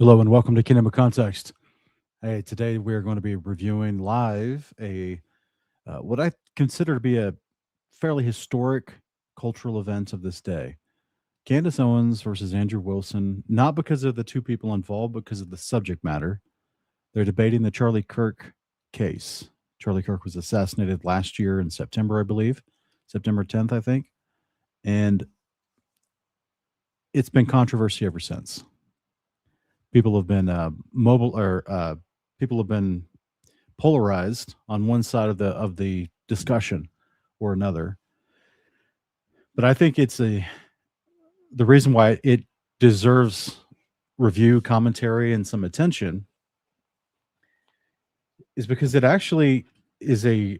Hello and welcome to Kingdom of Context. Hey, today we are going to be reviewing live a what I consider to be a fairly historic cultural event of this day. Candace Owens versus Andrew Wilson, not because of the two people involved, but because of the subject matter. They're debating the Charlie Kirk case. Charlie Kirk was assassinated last year in September, I believe, September 10th, I think, and it's been controversy ever since. People have been people have been polarized on one side of the discussion or another. But I think the reason why it deserves review, commentary, and some attention is because it actually is a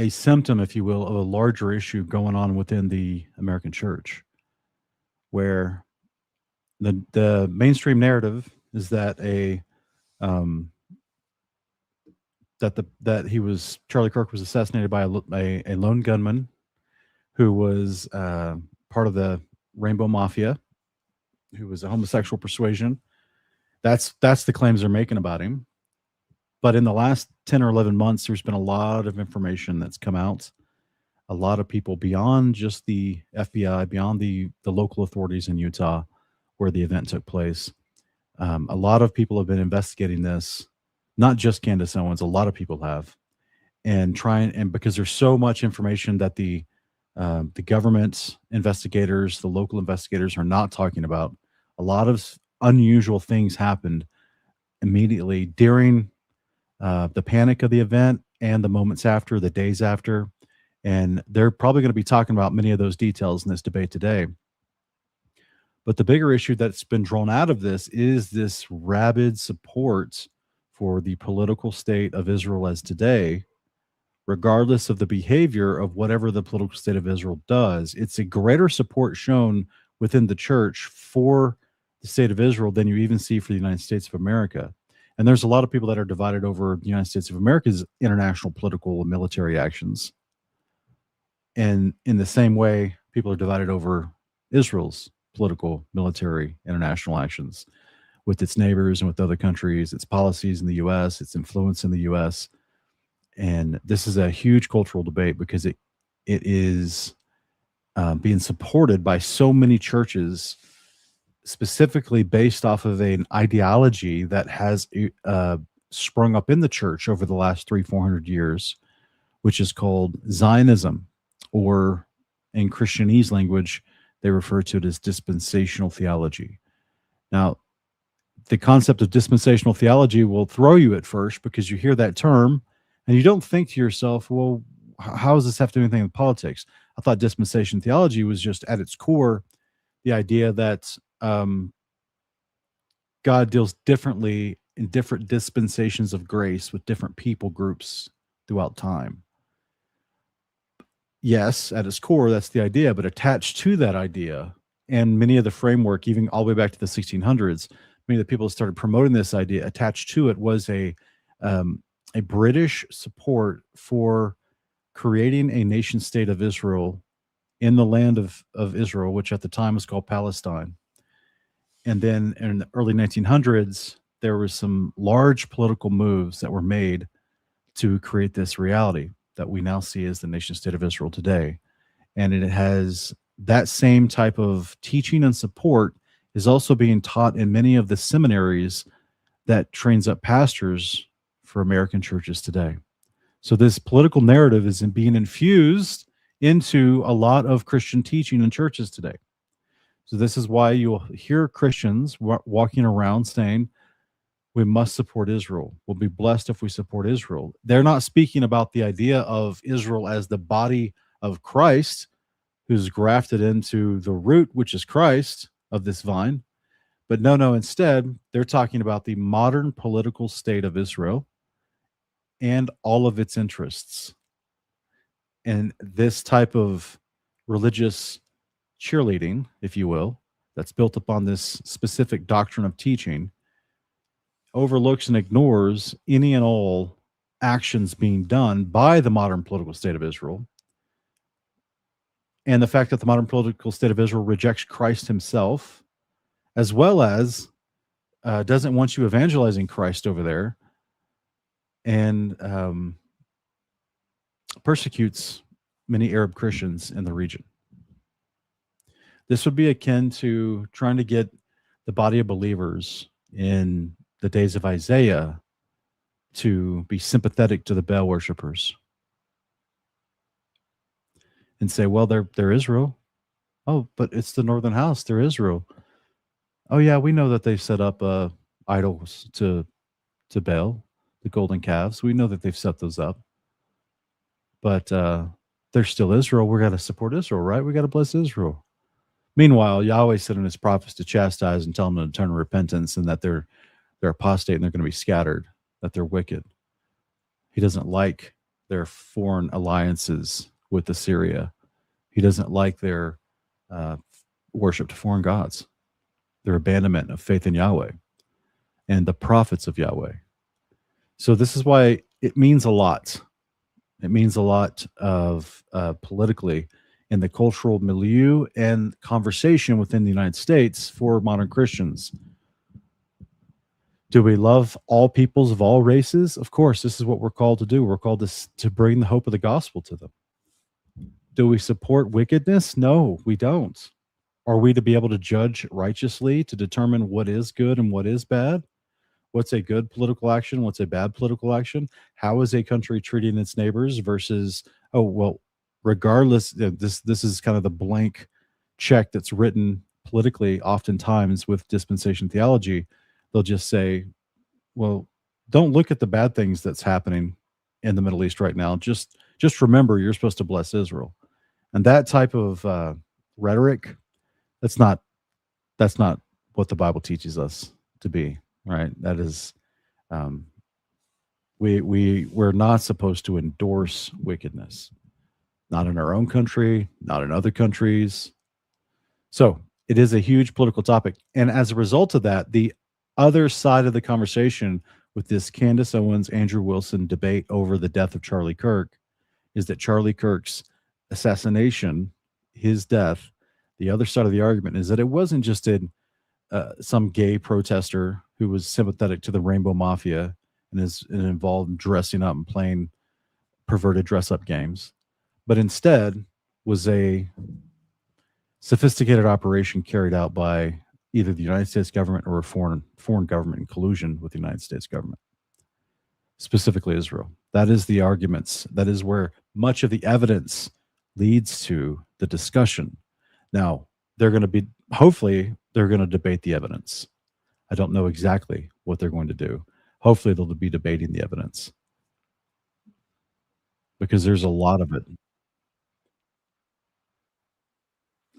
symptom, if you will, of a larger issue going on within the American church, where the mainstream narrative is that um, Charlie Kirk was assassinated by a lone gunman who was part of the Rainbow Mafia, who was a homosexual persuasion. That's the claims they're making about him. But in the last 10 or 11 months, there's been a lot of information that's come out. A lot of people beyond just the FBI, beyond the local authorities in Utah where the event took place. A lot of people have been investigating this, not just Candace Owens, a lot of people have, and because there's so much information that the government investigators, the local investigators are not talking about. A lot of unusual things happened immediately during the panic of the event and the moments after, the days after. And they're probably going to be talking about many of those details in this debate today. But the bigger issue that's been drawn out of this is this rabid support for the political state of Israel as today, regardless of the behavior of whatever the political state of Israel does. It's a greater support shown within the church for the state of Israel than you even see for the United States of America. And there's a lot of people that are divided over the United States of America's international political and military actions. And in the same way, people are divided over Israel's political, military, international actions with its neighbors and with other countries, its policies in the U.S., its influence in the U.S., and this is a huge cultural debate because it is being supported by so many churches, specifically based off of an ideology that has sprung up in the church over the last 300-400 years, which is called Zionism, or in Christianese language, they refer to it as dispensational theology. Now, the concept of dispensational theology will throw you at first because you hear that term and you don't think to yourself, well, how does this have to do anything with politics? I thought dispensation theology was just at its core the idea that God deals differently in different dispensations of grace with different people groups throughout time. Yes, at its core, that's the idea, but attached to that idea and many of the framework, even all the way back to the 1600s, many of the people that started promoting this idea, attached to it was a British support for creating a nation state of Israel in the land of Israel, which at the time was called Palestine. And then in the early 1900s, there was some large political moves that were made to create this reality that we now see as the nation state of Israel today. And it has that same type of teaching and support is also being taught in many of the seminaries that trains up pastors for American churches today. So this political narrative is being infused into a lot of Christian teaching in churches today. So this is why you'll hear Christians walking around saying, we must support Israel. We'll be blessed if we support Israel. They're not speaking about the idea of Israel as the body of Christ, who's grafted into the root, which is Christ, of this vine. But no, instead, they're talking about the modern political state of Israel and all of its interests. And this type of religious cheerleading, if you will, that's built upon this specific doctrine of teaching, overlooks and ignores any and all actions being done by the modern political state of Israel. And the fact that the modern political state of Israel rejects Christ himself, as well as doesn't want you evangelizing Christ over there, and persecutes many Arab Christians in the region. This would be akin to trying to get the body of believers in the days of Isaiah to be sympathetic to the Baal worshipers and say, well, they're Israel. Oh, but it's the northern house. They're Israel. Oh, yeah, we know that they set up idols to Baal, the golden calves. We know that they've set those up. But they're still Israel. We're going to support Israel, right? We got to bless Israel. Meanwhile, Yahweh sent in his prophets to chastise and tell them to turn to repentance and that they're apostate and they're going to be scattered, that they're wicked. He doesn't like their foreign alliances with Assyria. He doesn't like their worship to foreign gods, their abandonment of faith in Yahweh and the prophets of Yahweh. So this is why it means a lot. It means a lot of politically in the cultural milieu and conversation within the United States for modern Christians. Do we love all peoples of all races? Of course, this is what we're called to do. We're called to bring the hope of the gospel to them. Do we support wickedness? No, we don't. Are we to be able to judge righteously, to determine what is good and what is bad? What's a good political action? What's a bad political action? How is a country treating its neighbors versus, oh, well, regardless, this is kind of the blank check that's written politically oftentimes with dispensation theology. They'll just say, well, don't look at the bad things that's happening in the Middle East right now. Just remember you're supposed to bless Israel. And that type of rhetoric, that's not what the Bible teaches us to be, right? That is we're not supposed to endorse wickedness. Not in our own country, not in other countries. So it is a huge political topic. And as a result of that, the other side of the conversation with this Candace Owens, Andrew Wilson debate over the death of Charlie Kirk is that Charlie Kirk's assassination, his death, the other side of the argument is that it wasn't just some gay protester who was sympathetic to the Rainbow Mafia and is involved in dressing up and playing perverted dress-up games, but instead was a sophisticated operation carried out by either the United States government or a foreign government in collusion with the United States government, specifically Israel. That is the arguments. That is where much of the evidence leads to the discussion. Now, hopefully, they're going to debate the evidence. I don't know exactly what they're going to do. Hopefully, they'll be debating the evidence because there's a lot of it.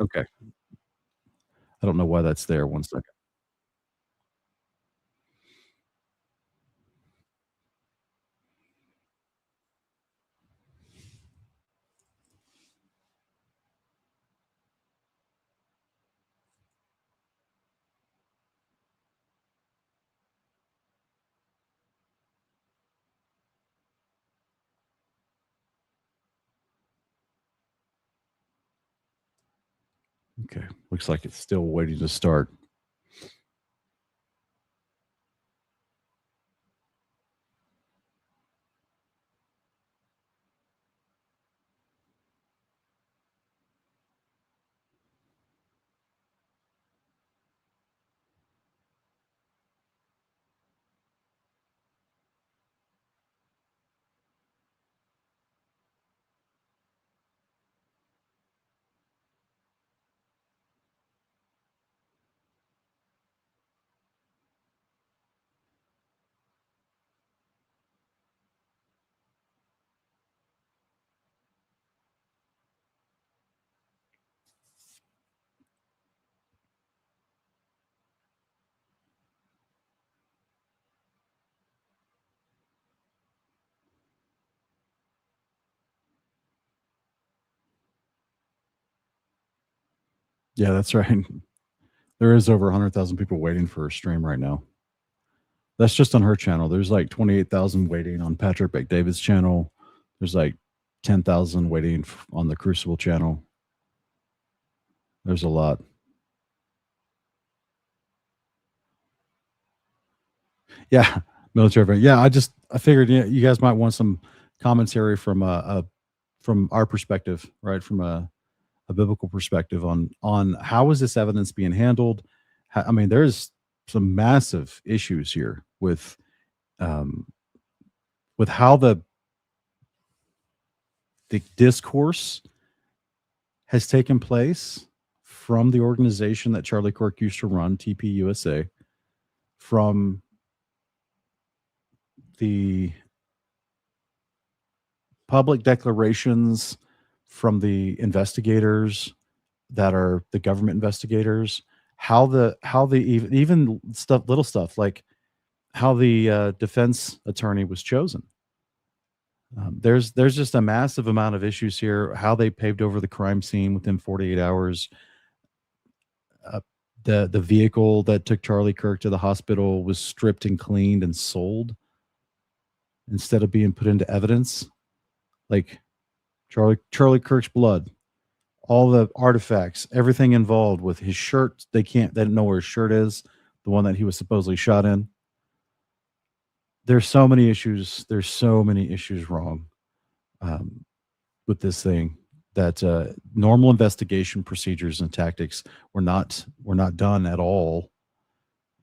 Okay. I don't know why that's there. One second. Okay. Looks like it's still waiting to start. Yeah, that's right. There is over 100,000 people waiting for her stream right now. That's just on her channel. There's like 28,000 waiting on Patrick McDavid's channel. There's like 10,000 waiting on the Crucible channel. There's a lot. Yeah, military vet. Yeah, I figured, you guys might want some commentary from from our perspective, right? From a biblical perspective on how is this evidence being handled. I mean, there's some massive issues here um, with how the discourse has taken place from the organization that Charlie Kirk used to run, TPUSA, from the public declarations from the investigators that are the government investigators, how the even stuff, little stuff like how the defense attorney was chosen. There's just a massive amount of issues here. How they paved over the crime scene within 48 hours. Uh, the vehicle that took Charlie Kirk to the hospital was stripped and cleaned and sold instead of being put into evidence. Like Charlie Kirk's blood, all the artifacts, everything involved with his shirt. They don't know where his shirt is, the one that he was supposedly shot in. There's so many issues. There's so many issues wrong um, with this thing that normal investigation procedures and tactics were not done at all.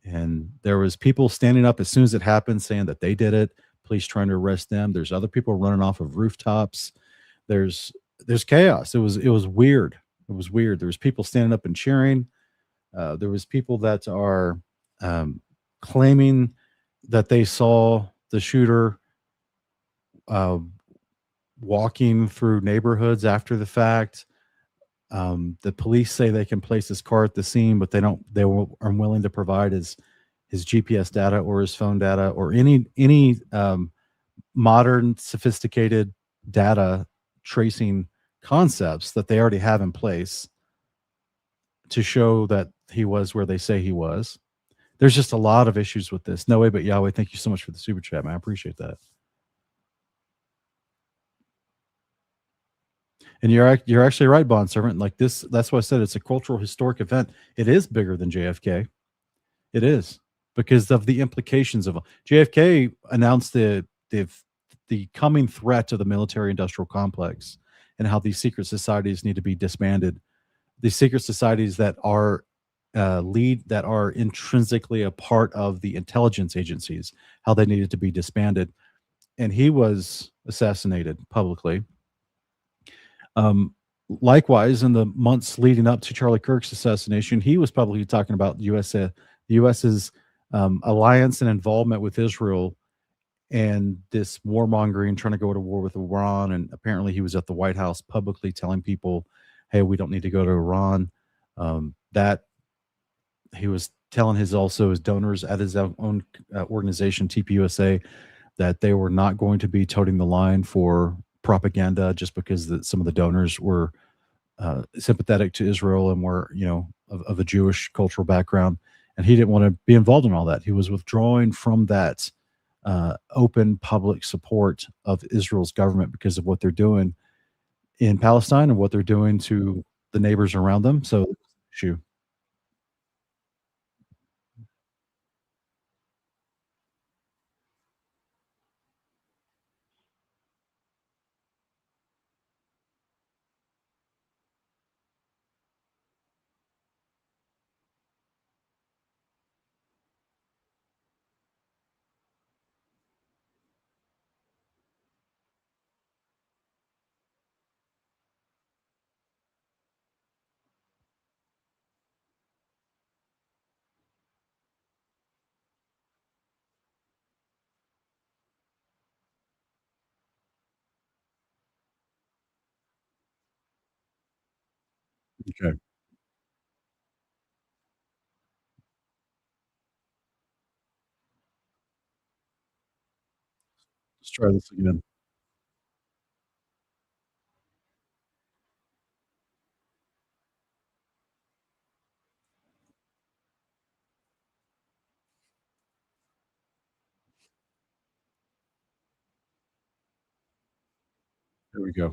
And there was people standing up as soon as it happened saying that they did it, police trying to arrest them. There's other people running off of rooftops. there's there's chaos. It was weird. It was weird. There was people standing up and cheering. There was people that are um, claiming that they saw the shooter uh, walking through neighborhoods after the fact. The police say they can place his car at the scene, but they don't. Are unwilling to provide his GPS data or his phone data or any modern sophisticated data tracing concepts that they already have in place to show that he was where they say he was. There's just a lot of issues with this. No way but Yahweh. Thank you so much for the super chat, man. I appreciate that. And you're actually right, bond servant. Like this, that's why I said it's a cultural historic event. It is bigger than JFK. It is because of the implications of JFK announced the coming threat to the military industrial complex and how these secret societies need to be disbanded. These secret societies that are that are intrinsically a part of the intelligence agencies, how they needed to be disbanded. And he was assassinated publicly. Um, Likewise, in the months leading up to Charlie Kirk's assassination, he was publicly talking about the US's alliance and involvement with Israel and this warmongering, trying to go to war with Iran. And apparently, he was at the White House publicly telling people, "Hey, we don't need to go to Iran." That he was telling his donors at his own organization, TPUSA, that they were not going to be toting the line for propaganda just because some of the donors were sympathetic to Israel and were, of a Jewish cultural background. And he didn't want to be involved in all that. He was withdrawing from that open public support of Israel's government because of what they're doing in Palestine and what they're doing to the neighbors around them. So, issue. Okay, let's try this again. Here we go.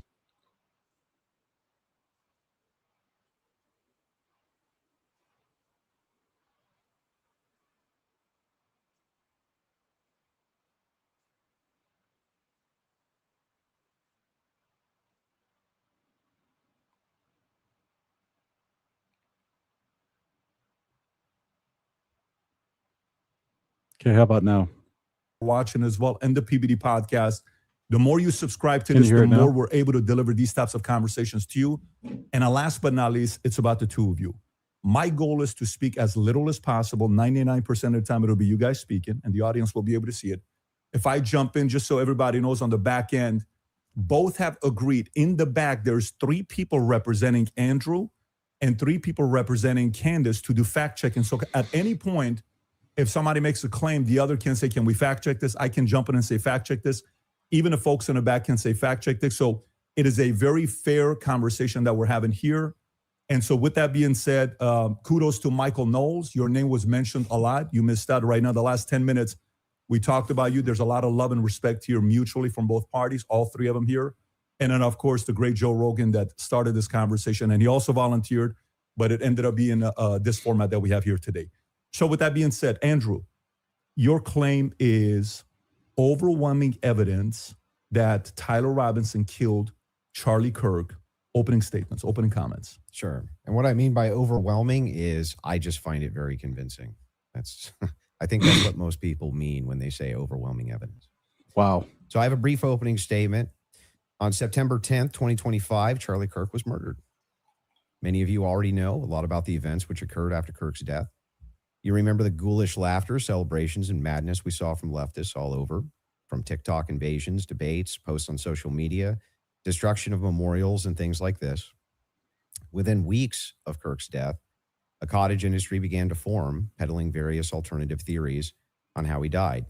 Okay, how about now? Watching as well, and the PBD podcast. The more you subscribe to Can this, you hear the it now? more we're able to deliver these types of conversations to you. And last but not least, it's about the two of you. My goal is to speak as little as possible. 99% of the time, it'll be you guys speaking, and the audience will be able to see it. If I jump in, just so everybody knows on the back end, both have agreed. In the back, there's 3 people representing Andrew and 3 people representing Candace to do fact checking. So at any point, if somebody makes a claim, the other can say, can we fact check this? I can jump in and say, fact check this. Even the folks in the back can say, fact check this. So it is a very fair conversation that we're having here. And so with that being said, kudos to Michael Knowles. Your name was mentioned a lot. You missed out right now. The last 10 minutes, we talked about you. There's a lot of love and respect here mutually from both parties, all 3 of them here. And then, of course, the great Joe Rogan that started this conversation. And he also volunteered, but it ended up being this format that we have here today. So with that being said, Andrew, your claim is overwhelming evidence that Tyler Robinson killed Charlie Kirk. Opening statements, opening comments. Sure. And what I mean by overwhelming is I just find it very convincing. I think that's what most people mean when they say overwhelming evidence. Wow. So I have a brief opening statement. On September 10th, 2025, Charlie Kirk was murdered. Many of you already know a lot about the events which occurred after Kirk's death. You remember the ghoulish laughter, celebrations, and madness we saw from leftists all over, from TikTok invasions, debates, posts on social media, destruction of memorials, and things like this. Within weeks of Kirk's death, a cottage industry began to form, peddling various alternative theories on how he died.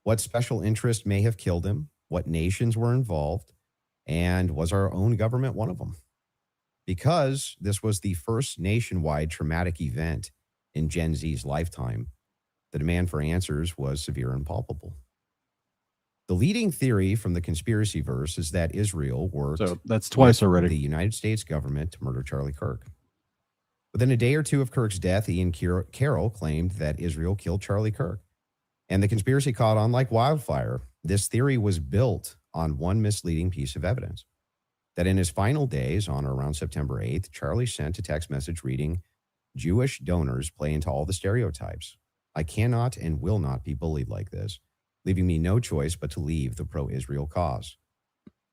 What special interest may have killed him, what nations were involved, and was our own government one of them? Because this was the first nationwide traumatic event in Gen Z's lifetime, the demand for answers was severe and palpable. The leading theory from the conspiracy verse is that Israel worked So that's twice already. the United States government to murder Charlie Kirk. Within a day or two of Kirk's death, Ian Carroll claimed that Israel killed Charlie Kirk. And the conspiracy caught on like wildfire. This theory was built on one misleading piece of evidence. That in his final days, on or around September 8th, Charlie sent a text message reading, "Jewish donors play into all the stereotypes. I cannot and will not be bullied like this, leaving me no choice but to leave the pro-Israel cause."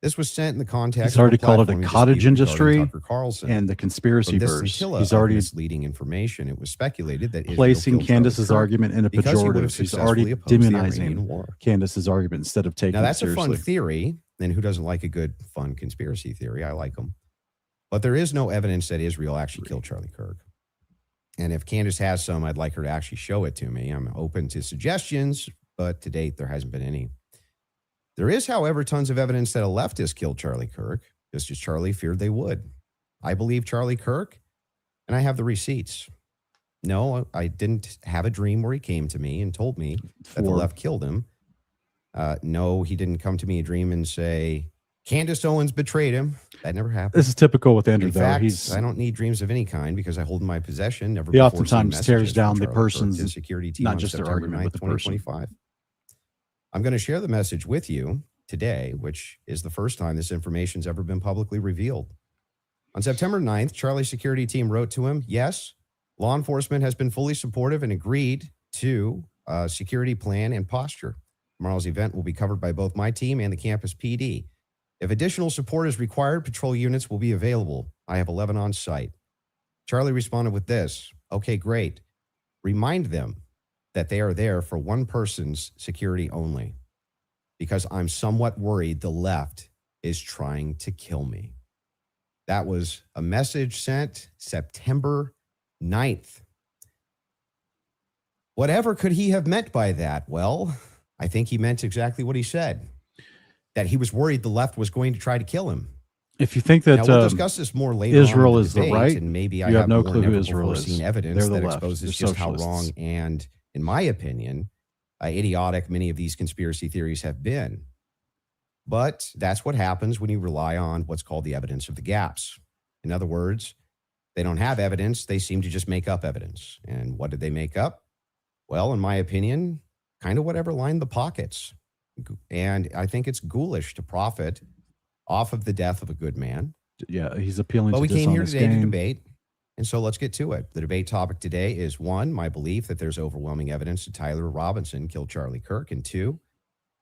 This was sent in the context. He's already of a called it a platform cottage dispute regarding industry Tucker Carlson. and the conspiracy From this verse. scintilla He's of already misleading information. It was speculated that Israel placing killed Charlie Candace's Kirk argument in a because he would have pejorative. He's successfully already opposed the Iranian demonizing war. Candace's argument instead of taking Now, that's it a seriously. fun theory, and who doesn't like a good, fun conspiracy theory? I like them. But there is no evidence that Israel actually killed Charlie Kirk. And if Candace has some, I'd like her to actually show it to me. I'm open to suggestions, but to date, there hasn't been any. There is, however, tons of evidence that a leftist killed Charlie Kirk, just as Charlie feared they would. I believe Charlie Kirk, and I have the receipts. No, I didn't have a dream where he came to me and told me that the left killed him. No, he didn't come to me a dream and say, Candace Owens betrayed him. That never happened. This is typical with Andrew, In though. fact, I don't need dreams of any kind because I hold in my possession. Never He before oftentimes seen tears messages down from the Charlie Kirk person's- and security team not on just their September argument, 9th, but the person. 2025. I'm going to share the message with you today, which is the first time this information's ever been publicly revealed. On September 9th, Charlie's security team wrote to him, yes, law enforcement has been fully supportive and agreed to a security plan and posture. Tomorrow's event will be covered by both my team and the campus PD. If additional support is required, patrol units will be available. I have 11 on site. Charlie responded with this, okay, great. Remind them that they are there for one person's security only, because I'm somewhat worried the left is trying to kill me. That was a message sent September 9th. Whatever could he have meant by that? Well, I think he meant exactly what he said, that he was worried the left was going to try to kill him. If you think that Now, we'll discuss this more later Israel on in is the debate, right, and maybe you I have no more clue who never Israel before is. seen evidence They're the that left. exposes They're just how wrong socialists. and, in my opinion, idiotic many of these conspiracy theories have been. But that's what happens when you rely on what's called the evidence of the gaps. In other words, they don't have evidence. They seem to just make up evidence. And what did they make up? Well, in my opinion, kind of whatever lined the pockets. And I think it's ghoulish to profit off of the death of a good man. Yeah, he's appealing But to we came here dishonest today to gain. debate. And so let's get to it. The debate topic today is 1, my belief that there's overwhelming evidence that Tyler Robinson killed Charlie Kirk, and 2,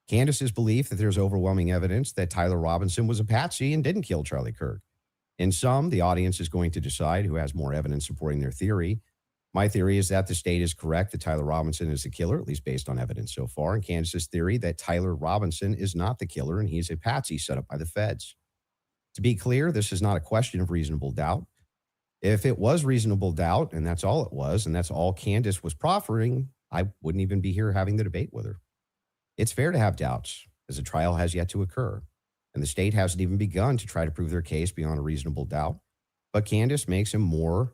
Candace's belief that there's overwhelming evidence that Tyler Robinson was a patsy and didn't kill Charlie Kirk. In sum, the audience is going to decide who has more evidence supporting their theory. My theory is that the state is correct that Tyler Robinson is the killer, at least based on evidence so far, and Candace's theory that Tyler Robinson is not the killer and he's a patsy set up by the feds. To be clear, this is not a question of reasonable doubt. If it was reasonable doubt, and that's all it was, and that's all Candace was proffering, I wouldn't even be here having the debate with her. It's fair to have doubts, as a trial has yet to occur, and the state hasn't even begun to try to prove their case beyond a reasonable doubt. But Candace makes a more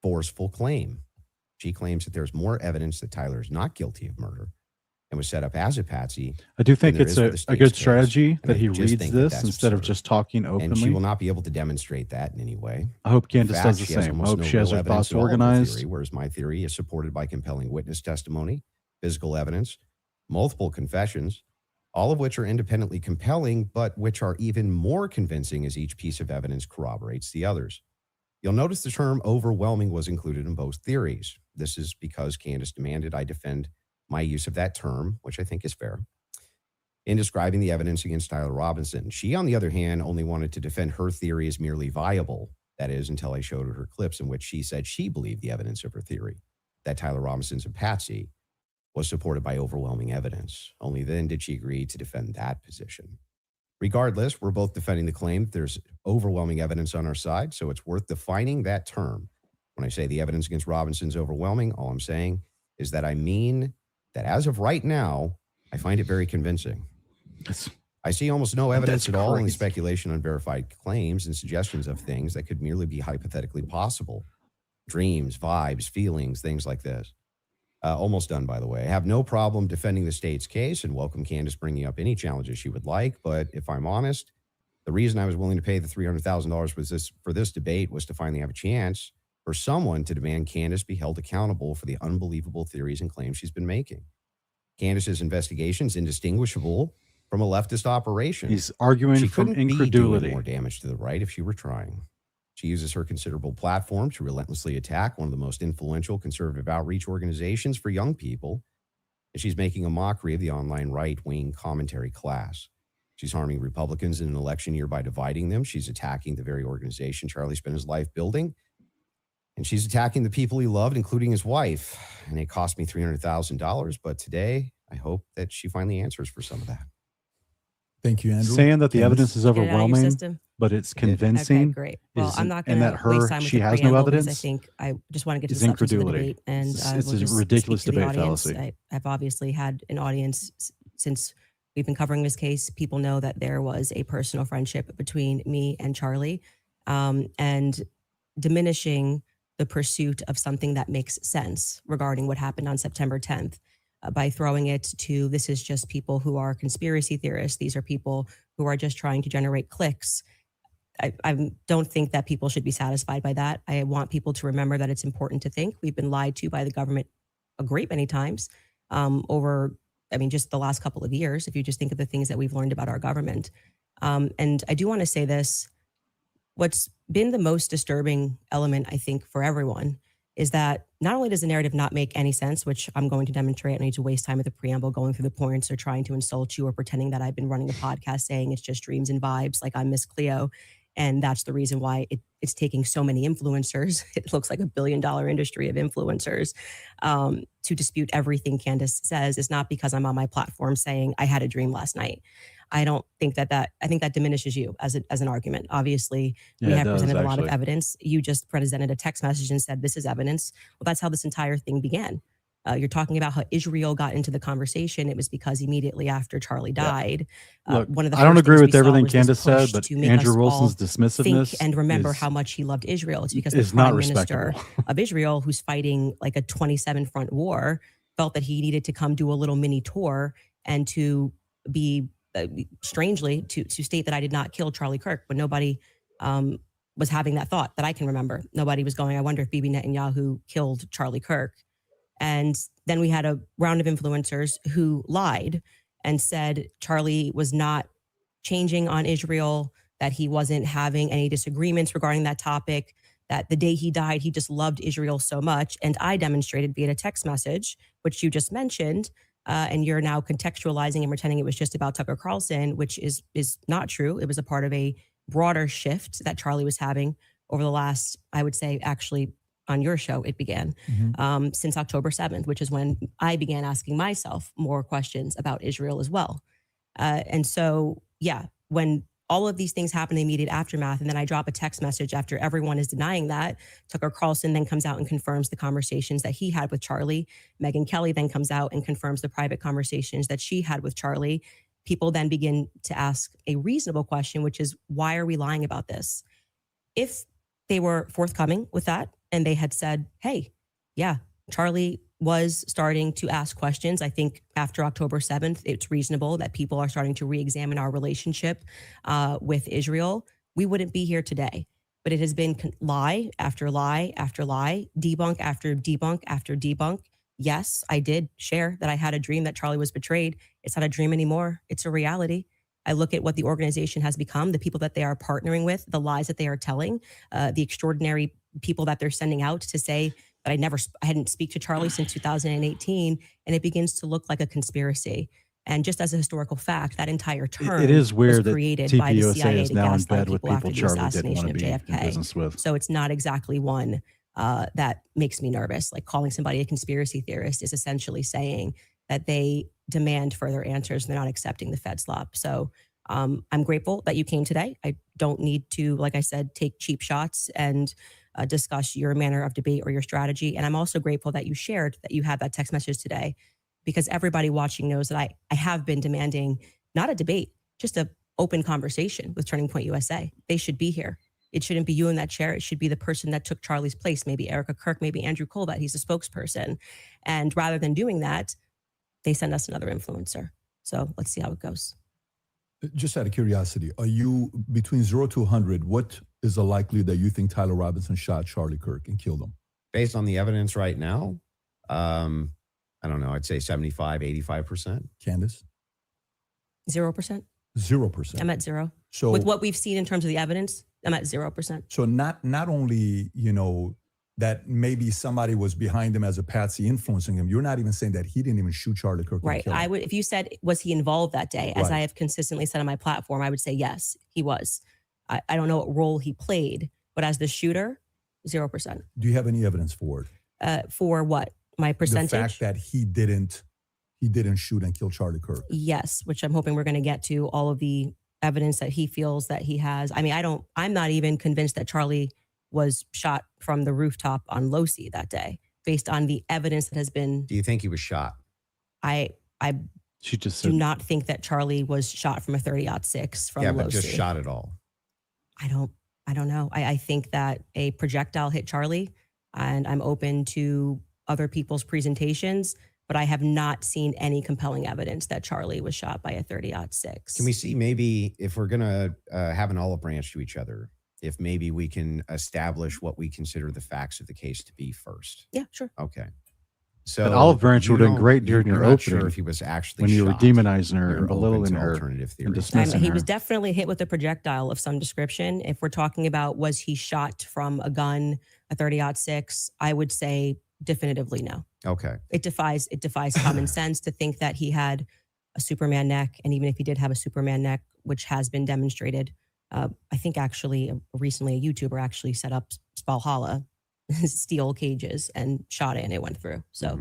forceful claim. She claims that there's more evidence that Tyler is not guilty of murder and was set up as a patsy. I do think it's a good strategy And that I he just reads think that this that's instead of absurd. just talking And she openly. will not be able to demonstrate that in any way. I hope In Candace fact, does the she has same. I almost hope no she has real her evidence thoughts at all of her organized. theory, whereas my theory is supported by compelling witness testimony, physical evidence, multiple confessions, all of which are independently compelling, but which are even more convincing as each piece of evidence corroborates the others. You'll notice the term overwhelming was included in both theories. This is because Candace demanded I defend my use of that term, which I think is fair, in describing the evidence against Tyler Robinson. She, on the other hand, only wanted to defend her theory as merely viable. That is, until I showed her clips in which she said she believed the evidence of her theory, that Tyler Robinson's a patsy, was supported by overwhelming evidence. Only then did she agree to defend that position. Regardless, we're both defending the claim that there's overwhelming evidence on our side, so it's worth defining that term. When I say the evidence against Robinson's overwhelming, all I'm saying is that I mean that as of right now, I find it very convincing. I see almost no evidence at all, only speculation on verified claims and suggestions of things that could merely be hypothetically possible. Dreams, vibes, feelings, things like this. Almost done, by the way. I have no problem defending the state's case and welcome Candace bringing up any challenges she would like. But if I'm honest, the reason I was willing to pay the $300,000 for this debate was to finally have a chance for someone to demand Candace be held accountable for the unbelievable theories and claims she's been making. Candace's investigation is indistinguishable from a leftist operation. He's arguing She from couldn't be incredulity. doing more damage to the right if she were trying. She uses her considerable platform to relentlessly attack one of the most influential conservative outreach organizations for young people. And she's making a mockery of the online right-wing commentary class. She's harming Republicans in an election year by dividing them. She's attacking the very organization Charlie spent his life building. And she's attacking the people he loved, including his wife. And it cost me $300,000. But today, I hope that she finally answers for some of that. Thank you, Andrew. Saying that the Candace? evidence is Get it out of your overwhelming, system. but it's Okay, convincing. Okay, great. Well, I'm not and going that to waste her time with she the has no preamble because I evidence think I just want to get to is the substance of the incredulity. debate. And It's- I it's will a just ridiculous speak to the debate audience. fallacy. I've obviously had an audience since we've been covering this case. People know that there was a personal friendship between me and Charlie, and diminishing the pursuit of something that makes sense regarding what happened on September 10th. By throwing it to this is just people who are conspiracy theorists. These are people who are just trying to generate clicks. I don't think that people should be satisfied by that. I want people to remember that it's important to think. We've been lied to by the government a great many times over, just the last couple of years, if you just think of the things that we've learned about our government. And I do want to say this. What's been the most disturbing element, I think, for everyone is that not only does the narrative not make any sense, which I'm going to demonstrate, I don't need to waste time with the preamble going through the points or trying to insult you or pretending that I've been running a podcast saying it's just dreams and vibes like I'm Miss Cleo. And that's the reason why it's taking so many influencers. It looks like $1 billion industry of influencers to dispute everything Candace says. It's not because I'm on my platform saying I had a dream last night. I don't think I think that diminishes you as an argument. Obviously, we have presented a lot of evidence. You just presented a text message and said, this is evidence. Well, that's how this entire thing began. You're talking about how Israel got into the conversation. It was because immediately after Charlie died, Look, one of the I don't first agree things with we saw everything was this Candace said, push but to make Andrew us Wilson's all dismissiveness think and remember is- how much he loved Israel. It's because the is not prime minister respectable. of Israel, who's fighting like a 27 front war, felt that he needed to come do a little mini tour and to be strangely to state that I did not kill Charlie Kirk, but nobody was having that thought that I can remember. Nobody was going, I wonder if Bibi Netanyahu killed Charlie Kirk. And then we had a round of influencers who lied and said Charlie was not changing on Israel, that he wasn't having any disagreements regarding that topic, that the day he died, he just loved Israel so much. And I demonstrated via a text message, which you just mentioned, and you're now contextualizing and pretending it was just about Tucker Carlson, which is not true. It was a part of a broader shift that Charlie was having over the last, I would say, actually on your show, it began since October 7th, which is when I began asking myself more questions about Israel as well. And so, yeah, when all of these things happen in the immediate aftermath, and then I drop a text message after everyone is denying that, Tucker Carlson then comes out and confirms the conversations that he had with Charlie. Megyn Kelly then comes out and confirms the private conversations that she had with Charlie. People then begin to ask a reasonable question, which is, why are we lying about this? If they were forthcoming with that and they had said, hey, yeah, Charlie was starting to ask questions. I think after October 7th, it's reasonable that people are starting to re-examine our relationship with Israel. We wouldn't be here today. But it has been lie after lie after lie, debunk after debunk after debunk. Yes, I did share that I had a dream that Charlie was betrayed. It's not a dream anymore. It's a reality. I look at what the organization has become, the people that they are partnering with, the lies that they are telling, the extraordinary people that they're sending out to say that I hadn't speak to Charlie since 2018, and it begins to look like a conspiracy. And just as a historical fact, that entire term it is weird was created that by the TPUSA CIA is to now in gaslight bed with people after people the Charlie didn't assassination want of to be in JFK. business with. So it's not exactly one that makes me nervous. Like calling somebody a conspiracy theorist is essentially saying that they demand further answers and they're not accepting the Fed slop. So I'm grateful that you came today. I don't need to, like I said, take cheap shots and discuss your manner of debate or your strategy. And I'm also grateful that you shared that you had that text message today, because everybody watching knows that I have been demanding not a debate, just an open conversation with Turning Point USA. They should be here. It shouldn't be you in that chair. It should be the person that took Charlie's place, maybe Erica Kirk, maybe Andrew Colbert. He's a spokesperson. And rather than doing that, they send us another influencer. So let's see how it goes. Just out of curiosity, are you between 0 to 100? What is the likelihood that you think Tyler Robinson shot Charlie Kirk and killed him? Based on the evidence right now, I don't know. I'd say 75, 85%. Candace? 0%. 0%. I'm at 0. So with what we've seen in terms of the evidence, I'm at 0%. So not only, that maybe somebody was behind him as a patsy influencing him. You're not even saying that he didn't even shoot Charlie Kirk. Right. I would, if you said, was he involved that day? As Right. I have consistently said on my platform, I would say, yes, he was. I don't know what role he played, but as the shooter, 0%. Do you have any evidence for it? For what? My percentage? The fact that he didn't shoot and kill Charlie Kirk. Yes, which I'm hoping we're going to get to all of the evidence that he feels that he has. I mean, I'm not even convinced that Charlie was shot from the rooftop on Losi that day, based on the evidence that has been. Do you think he was shot? I She just do said, not think that Charlie was shot from a 30-06 from Yeah, Losi. but just shot it all. I don't know. I think that a projectile hit Charlie, and I'm open to other people's presentations, but I have not seen any compelling evidence that Charlie was shot by a 30-06. Can we see maybe if we're going to have an olive branch to each other, if maybe we can establish what we consider the facts of the case to be first? Yeah, sure. Okay. So But olive branch you would have been don't- great during you're your not opening sure if he was actually when you were shot. demonizing her You're and belittling open to her alternative and theories. dismissing He her. was definitely hit with a projectile of some description. If we're talking about was he shot from a gun, a 30-06, I would say definitively no. Okay. It defies common sense to think that he had a Superman neck. And even if he did have a Superman neck, which has been demonstrated, I think actually recently a YouTuber actually set up Valhalla steel cages and shot it and it went through. So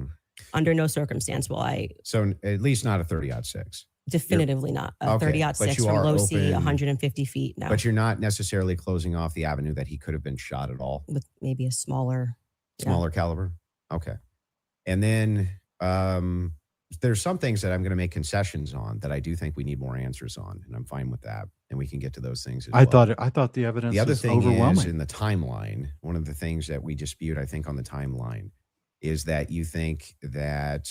under no circumstance will I. So at least not a 30-06. Definitively not. A Okay, 30-06 but you from are Losi, open- 150 feet. No. But you're not necessarily closing off the avenue that he could have been shot at all. With maybe a smaller. Smaller caliber. Okay. And then there's some things that I'm going to make concessions on that I do think we need more answers on, and I'm fine with that. And we can get to those things as I well. thought the evidence The other was thing is overwhelming. in the timeline, one of the things that we dispute, I think, on the timeline is that you think that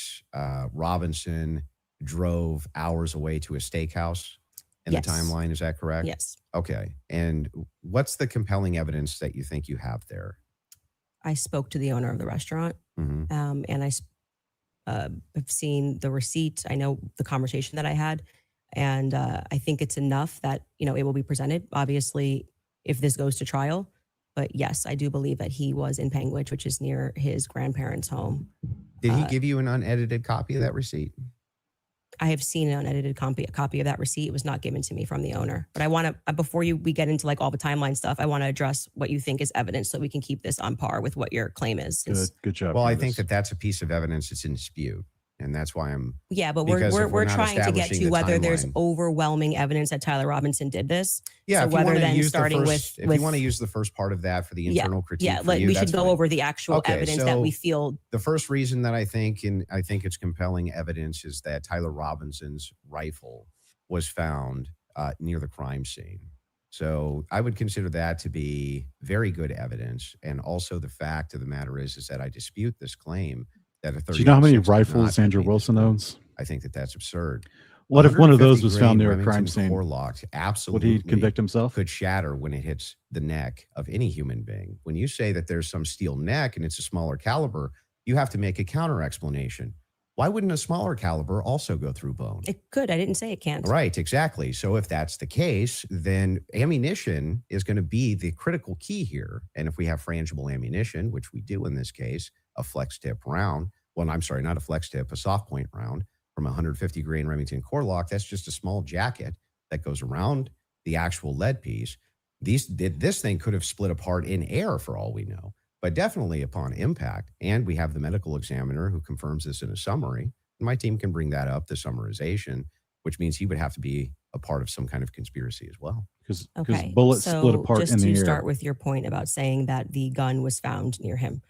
Robinson drove hours away to a steakhouse in Yes. the timeline. Is that correct? Yes. Okay. And what's the compelling evidence that you think you have there? I spoke to the owner of the restaurant Mhm. and I have seen the receipt. I know the conversation that I had. And I think it's enough that, it will be presented. Obviously, if this goes to trial, But yes, I do believe that he was in Panguitch, which is near his grandparents' home. Did he give you an unedited copy of that receipt? I have seen an unedited copy of that receipt. It was not given to me from the owner. But I want to, before we get into like all the timeline stuff, I want to address what you think is evidence so we can keep this on par with what your claim is. Good job. Well, I Candace. think that that's a piece of evidence that's in dispute. And that's why I'm. Yeah, but because if we're not trying to get establishing to the whether there's timeline. overwhelming evidence that Tyler Robinson did this. Yeah, So if you whether wanna then use the starting first- with if you want to use the first part of that for the internal critique, yeah, for like you, we that's should go fine. over the actual Okay, evidence that so we feel. The first reason that I think it's compelling evidence is that Tyler Robinson's rifle was found near the crime scene. So I would consider that to be very good evidence. And also the fact of the matter is that I dispute this claim that a 30. Do you know how many rifles Andrew Wilson owns? I think that that's absurd. What if one of those 150 was found grain near a crime Remington scene? core locked, Would absolutely he convict himself? could shatter when it hits the neck of any human being. When you say that there's some steel neck and it's a smaller caliber, you have to make a counter explanation. Why wouldn't a smaller caliber also go through bone? It could. I didn't say it can't. Right, exactly. So if that's the case, then ammunition is going to be the critical key here. And if we have frangible ammunition, which we do in this case, a flex tip round, well, I'm sorry, not a flex tip, a soft point round from 150 grain Remington core lock, that's just a small jacket that goes around the actual lead piece. This thing could have split apart in air for all we know, but definitely upon impact. And we have the medical examiner who confirms this in a summary. My team can bring that up, the summarization, which means he would have to be a part of some kind of conspiracy as well. Because Okay. bullets so split apart just in the to air. start with your point about saying that the gun was found near him.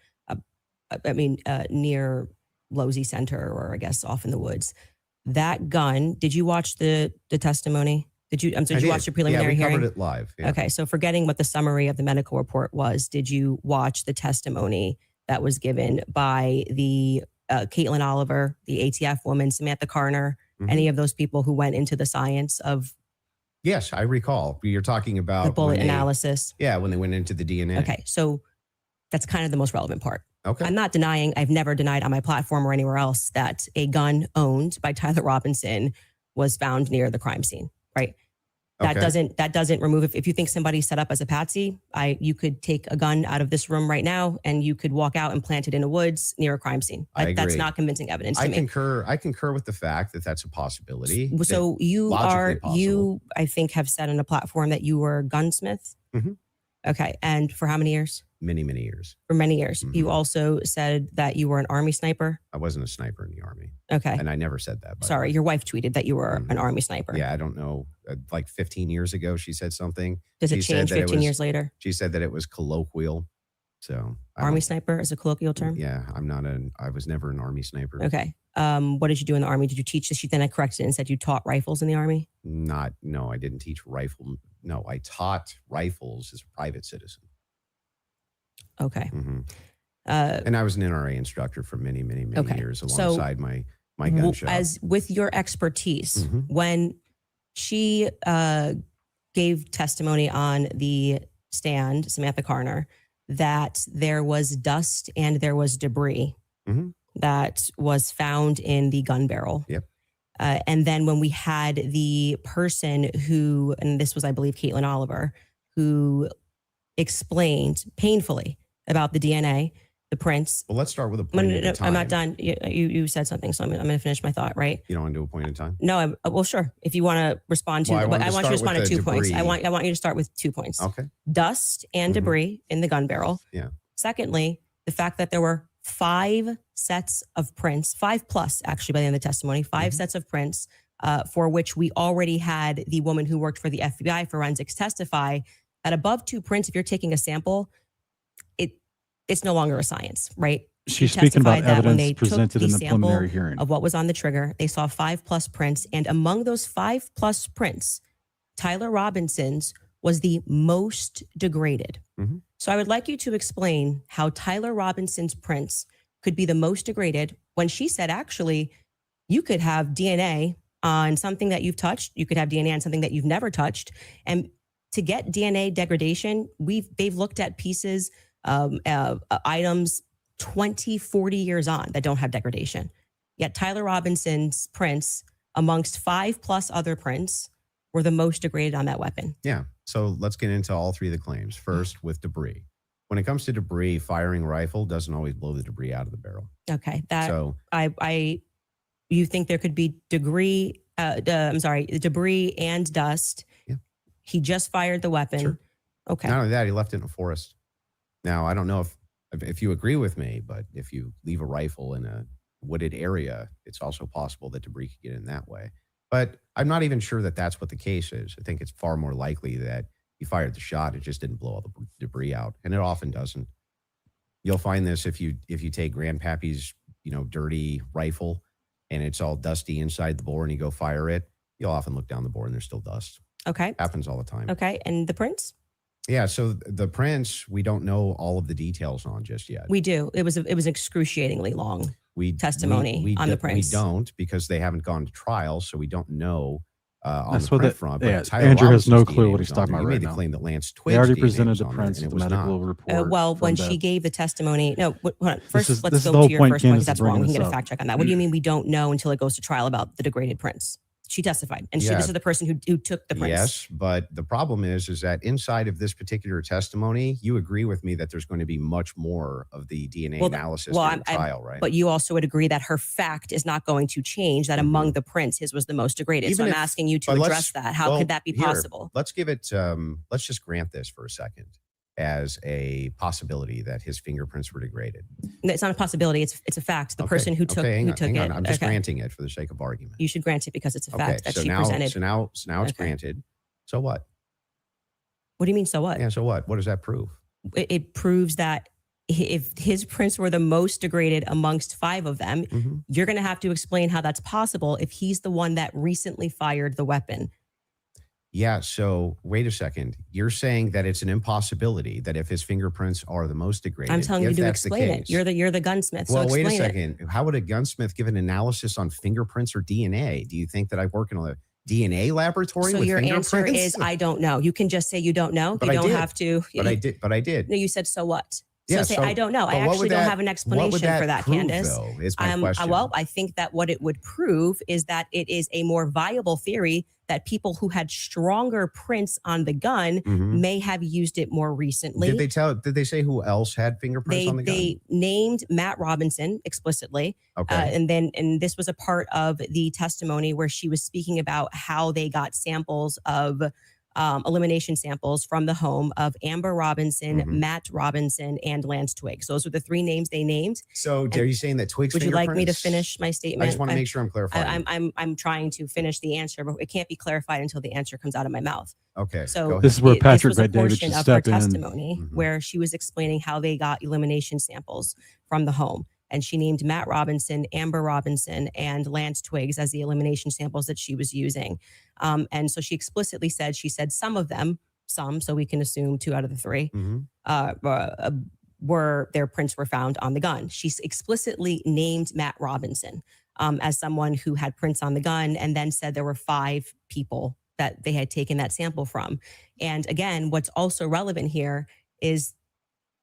Near Losey Center, or I guess off in the woods. That gun, did you watch the testimony? Did you watch the preliminary we hearing? covered it live. Yeah. Okay, so forgetting what the summary of the medical report was, did you watch the testimony that was given by the Caitlin Oliver, the ATF woman, Samantha Carner, Mhm. any of those people who went into the science of Yes, I recall. You're talking about the bullet when they- analysis? Yeah, when they went into the DNA. Okay, so that's kind of the most relevant part. Okay. I'm not denying, I've never denied on my platform or anywhere else that a gun owned by Tyler Robinson was found near the crime scene, right? That Okay. doesn't remove, if you think somebody's set up as a patsy, you could take a gun out of this room right now and you could walk out and plant it in the woods near a crime scene. I That's agree. not convincing evidence to I me. concur with the fact that that's a possibility. So you logically possible. I think, have said on a platform that you were a gunsmith. Mhm. Okay. And for how many years? Many, many years. For many years. Mhm. You also said that you were an Army sniper. I wasn't a sniper in the Army. Okay. And I never said that. by the Sorry, way. your wife tweeted that you were Mhm. an Army sniper. Yeah, I don't know. Like 15 years ago, she said something. Does She it said change that it 15 was- years later? She said that it was colloquial. So I Army don't- sniper is a colloquial term? Yeah, I was never an Army sniper. Okay. What did you do in the Army? Did you teach? She then I corrected it and said you taught rifles in the Army? No, I didn't teach rifle. No, I taught rifles as a private citizen. Okay. Mhm. Uh, And I was an NRA instructor for many, many, many Okay. years So, alongside my gun shop. as with your expertise, Mhm. when she gave testimony on the stand, Samantha Carner, that there was dust and there was debris Mhm. that was found in the gun barrel. Yep. And then when we had the person who, and this was, I believe, Caitlin Oliver, who explained painfully about the DNA, the prints. Well, let's start with a No, point no, at no, a time. I'm not done. You said something, so I'm going to finish my thought, right? You don't want to do a point in time? No, well, sure. If you want to respond to, Well, I but wanted I to want you to start respond to with 2 the points. I debris. want you to start with 2 points. Okay. Dust and Mhm. debris in the gun barrel. Yeah. Secondly, the fact that there were 5 sets of prints, 5 plus actually by the end of the testimony, 5 Mhm. sets of prints for which we already had the woman who worked for the FBI forensics testify that above 2 prints, if you're taking a sample, it's no longer a science, right? She's She speaking about testified that when evidence they took presented in the the sample preliminary hearing. of what was on the trigger, they saw 5 plus prints. And among those 5 plus prints, Tyler Robinson's was the most degraded. Mhm. So I would like you to explain how Tyler Robinson's prints could be the most degraded when she said, actually, you could have DNA on something that you've touched. You could have DNA on something that you've never touched. And to get DNA degradation, they've looked at pieces, items 20, 40 years on that don't have degradation. Yet Tyler Robinson's prints, amongst 5 plus other prints, were the most degraded on that weapon. Yeah. So let's get into all 3 of the claims. First, with debris. When it comes to debris, firing rifle doesn't always blow the debris out of the barrel. Okay. That So you think there could be debris and dust. Yeah. He just fired the weapon. Sure. Okay. Not only that, he left it in a forest. Now, I don't know if you agree with me, but if you leave a rifle in a wooded area, it's also possible that debris could get in that way. But I'm not even sure that that's what the case is. I think it's far more likely that he fired the shot. It just didn't blow all the debris out. And it often doesn't. You'll find this if you take Grandpappy's, dirty rifle and it's all dusty inside the bore and you go fire it, you'll often look down the bore and there's still dust. Okay. Happens all the time. Okay. And the prints? Yeah. So the prints, we don't know all of the details on just yet. We do. It was excruciatingly long testimony on the prints. We don't, because they haven't gone to trial, so we don't know on That's the what print front. But Tyler Andrew has no Robinson's clue DNA what he's was on talking there. about You right made the now. claim that Lance Twiggs' They already DNA presented was the on there, prints and to it the was medical not. report. Well, from when the- she gave the testimony, no, hold on. First, is- let's this is go the whole to your point first point, Candace because that's is bringing wrong. We can this get a up. fact check on that. What do you mean we don't know until it goes to trial about the degraded prints? She testified, and Yeah. this is the person who took the prints. Yes, but the problem is that inside of this particular testimony, you agree with me that there's going to be much more of the DNA analysis during trial, right? But you also would agree that her fact is not going to change, that among the prints, his was the most degraded. So I'm asking you to address that. How could that be possible? Let's give it, let's just grant this for a second as a possibility that his fingerprints were degraded. No, it's not a possibility. It's a fact. The person who took hang it. on. I'm just granting it for the sake of argument. You should grant it because it's a fact that she now, presented. So now it's granted. So what? What do you mean, so what? Yeah, so what? What does that prove? It proves that if his prints were the most degraded amongst 5 of them, you're going to have to explain how that's possible if he's the one that recently fired the weapon. Yeah, so wait a second. You're saying that it's an impossibility that if his fingerprints are the most degraded. I'm telling you to explain it. You're the gunsmith. Well, so wait a explain second. How would a gunsmith give an analysis on fingerprints or DNA? Do you think that I work in a DNA laboratory So with your fingerprints? answer is I don't know. You can just say you don't know. But you I don't did. have to. But I did. No, you said so what? So Yeah, say so- I don't know. I but what actually would don't that- have an what explanation would for that, prove, Candace. though, is my question. Well, I think that what it would prove is that it is a more viable theory that people who had stronger prints on the gun may have used it more recently. Did they say who else had fingerprints on the gun? They named Matt Robinson explicitly. Okay. And this was a part of the testimony where she was speaking about how they got samples of elimination samples from the home of Amber Robinson, Matt Robinson, and Lance Twiggs. Those were the 3 names they named. So are you saying that Twiggs Would you like me to fingerprints- finish my statement? I just want to make sure I'm clarifying. I'm trying to finish the answer, but it can't be clarified until the answer comes out of my mouth. Okay. So go ahead. This is where Patrick this was a McDavid portion should of her step in. testimony where she was explaining how they got elimination samples from the home. And she named Matt Robinson, Amber Robinson, and Lance Twiggs as the elimination samples that she was using. And so she explicitly said, some of them, so we can assume 2 out of the 3, were their prints were found on the gun. She explicitly named Matt Robinson as someone who had prints on the gun, and then said there were 5 people that they had taken that sample from. And again, what's also relevant here is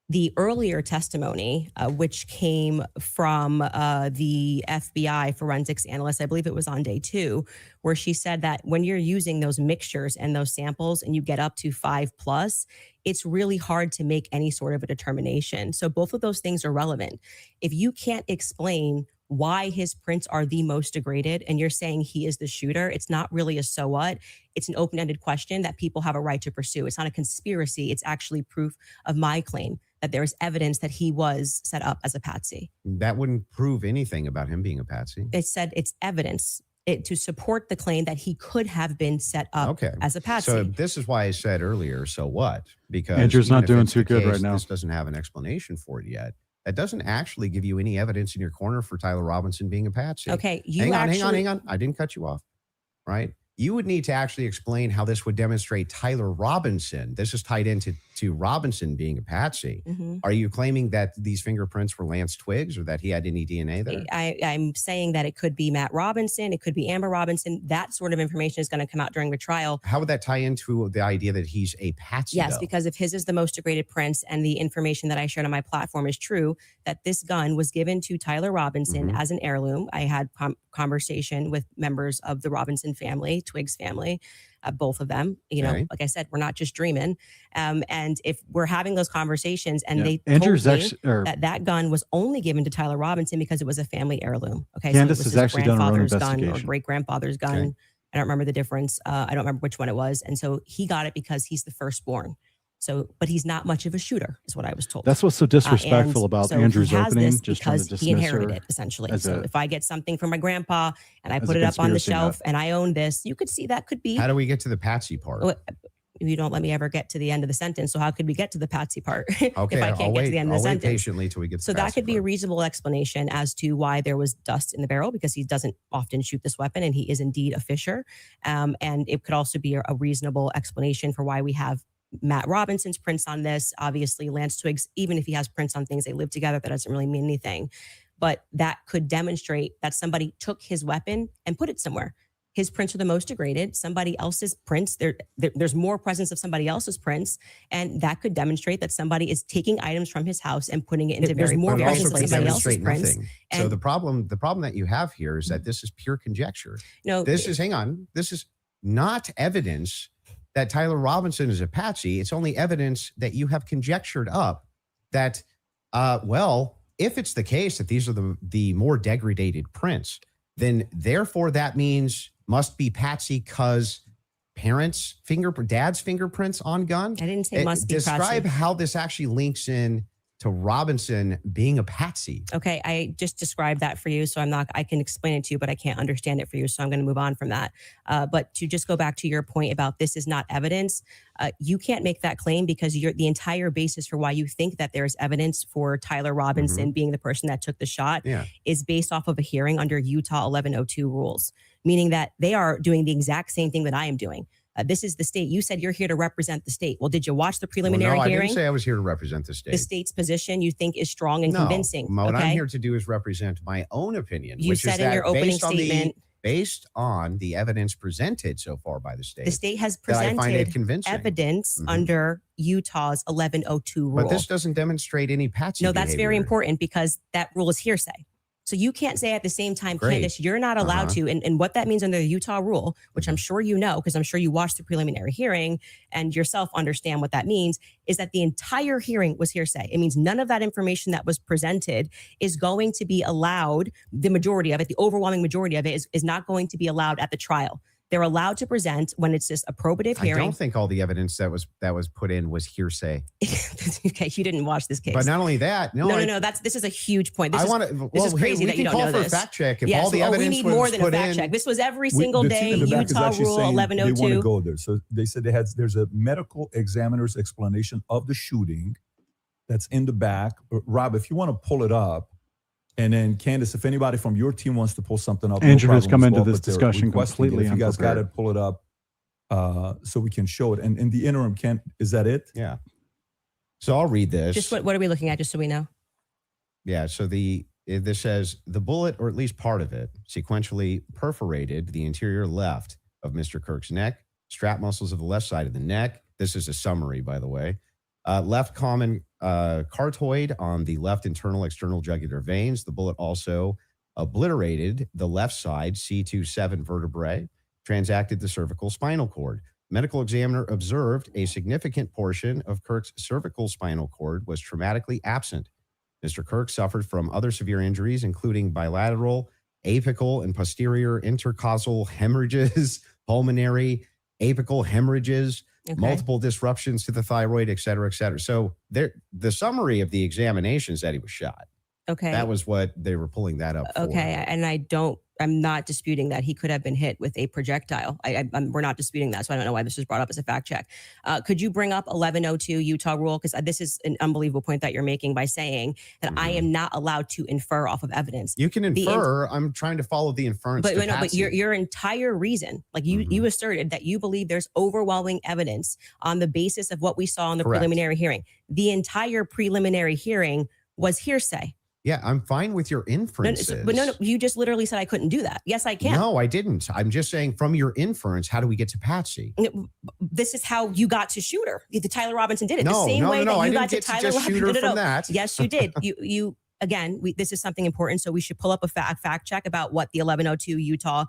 the earlier testimony, which came from the FBI forensics analyst, I believe it was on day 2, where she said that when you're using those mixtures and those samples and you get up to 5+, it's really hard to make any sort of a determination. So both of those things are relevant. If you can't explain why his prints are the most degraded and you're saying he is the shooter, it's not really a so what. It's an open-ended question that people have a right to pursue. It's not a conspiracy. It's actually proof of my claim that there is evidence that he was set up as a patsy. That wouldn't prove anything about him being a patsy. It said it's evidence to support the claim that he could have been set up as a patsy. So this is why I said earlier, so what? Because Andrew's even not if doing it's too the good case, right now. This doesn't have an explanation for it yet. That doesn't actually give you any evidence in your corner for Tyler Robinson being a patsy. Okay, hang on. I didn't cut you off, right? You would need to actually explain how this would demonstrate Tyler Robinson. This is tied into Robinson being a patsy. Are you claiming that these fingerprints were Lance Twiggs or that he had any DNA there? I'm saying that it could be Matt Robinson. It could be Amber Robinson. That sort of information is going to come out during the trial. How would that tie into the idea that he's a patsy? Yes, though? because if his is the most degraded prints and the information that I shared on my platform is true, that this gun was given to Tyler Robinson as an heirloom. I had conversation with members of the Robinson family, Twiggs family, both of them. You know, like I said, we're not just dreaming. And And if we're having those conversations and they Andrew's told me actually, or that gun was only given to Tyler Robinson because it was a family heirloom. Okay. Candace so it was has his actually done her own grandfather's gun or investigation. great grandfather's gun. Okay. I don't remember the difference. I don't remember which one it was. And so he got it because he's the firstborn. So, but he's not much of a shooter, is what I was told. That's what's so disrespectful And about so Andrew's he has opening. this Just trying to because he dismiss inherited her it essentially. as So a- if I get something from my grandpa and I as put a it up on the conspiracy nut. shelf and I own this, you could see that could be. How do we get to the Patsy part? Oh, you don't let me ever get to the end of the sentence. So how could we get to the Patsy part Okay, if I can't I'll get wait. to the end I'll of the wait sentence? patiently till we get to So the that Patsy could be a part. reasonable explanation as to why there was dust in the barrel, because he doesn't often shoot this weapon and he is indeed a fisher. And it could also be a reasonable explanation for why we have Matt Robinson's prints on this. Obviously, Lance Twiggs, even if he has prints on things, they live together. That doesn't really mean anything. But that could demonstrate that somebody took his weapon and put it somewhere. His prints are the most degraded. Somebody else's prints, there's more presence of somebody else's prints. And that could demonstrate that somebody is taking items from his house and putting it into there's more But it presence also of could somebody else's demonstrate prints. nothing. So And- the problem that you have here is that this is pure conjecture. No, This is not evidence that Tyler Robinson is a patsy. It's only evidence that you have conjectured up that, well, if it's the case that these are the more degraded prints, then therefore that means must be patsy because dad's fingerprints on gun. I didn't say must be Describe Patsy. how this actually links in to Robinson being a patsy. Okay, I just described that for you, so I can explain it to you, but I can't understand it for you, so I'm going to move on from that. But to just go back to your point about this is not evidence, you can't make that claim because the entire basis for why you think that there's evidence for Tyler Robinson being the person that took the shot is based off of a hearing under Utah 1102 rules, meaning that they are doing the exact same thing that I am doing. This is the state. You said you're here to represent the state. Well, did you watch the preliminary no, I hearing? didn't say I was here to represent the state. The state's position you think is strong and convincing. What okay? I'm here to do is represent my own opinion. You which said is in that your opening based on statement, based on the evidence presented so far by the state, the state has that I find it presented convincing. evidence under Utah's 1102 rule. But this doesn't demonstrate any patsy No, that's very behavior. important because that rule is hearsay. So you can't say at the same time, Great. Candace, you're not allowed to. And what that means under the Utah rule, which I'm sure you know, because I'm sure you watched the preliminary hearing and yourself understand what that means, is that the entire hearing was hearsay. It means none of that information that was presented is going to be allowed. The majority of it, the overwhelming majority of it is not going to be allowed at the trial. They're allowed to present when it's just a probative I hearing. don't think all the evidence that was put in was hearsay. Okay, you didn't watch this case. But not only that, no. This is a huge point. This I is, want to. this is crazy that you don't know We can call for this. a fact check if Yeah, all the evidence we need was more than a put fact in. check. This was every single The day. team in the back is Utah actually rule saying They want to 1102. go there. So they said there's a medical examiner's explanation of the shooting that's in the back. Rob, if you want to pull it up, and then Candace, if anybody from your team wants to pull something up, Andrew has come as into well, this but they're discussion requesting it. completely If you guys got unprepared. it, pull it up so we can show it. And in the interim, is that it? Yeah. So I'll read this. Just what are we looking at, just so we know? Yeah. So this says the bullet, or at least part of it, sequentially perforated the interior left of Mr. Kirk's neck, strap muscles of the left side of the neck. This is a summary, by the way. Left common cartoid on the left internal external jugular veins. The bullet also obliterated the left side C27 vertebrae, transacted the cervical spinal cord. Medical examiner observed a significant portion of Kirk's cervical spinal cord was traumatically absent. Mr. Kirk suffered from other severe injuries, including bilateral, apical, and posterior intercausal hemorrhages, pulmonary, apical hemorrhages, Okay. multiple disruptions to the thyroid, et cetera, et cetera. So the summary of the examination is that he was shot. Okay. That was what they were pulling that up for. Okay. And I'm not disputing that he could have been hit with a projectile. We're not disputing that. So I don't know why this was brought up as a fact check. Could you bring up 1102 Utah rule? Because this is an unbelievable point that you're making by saying that I am not allowed to infer off of evidence. You can infer. I'm trying to follow the inference. But your entire reason, like you asserted that you believe there's overwhelming evidence on the basis of what we saw in the Correct. preliminary hearing. The entire preliminary hearing was hearsay. Yeah, I'm fine with your inferences. No, you just literally said I couldn't do that. Yes, I can. No, I didn't. I'm just saying from your inference, how do we get to Patsy? This is how you got to Shooter. The Tyler Robinson did it. No, the same no, way no, that I you didn't got to get to Tyler just Robinson. Shooter from that. Yes, you did. You again, this is something important. So we should pull up a fact check about what the 1102 Utah,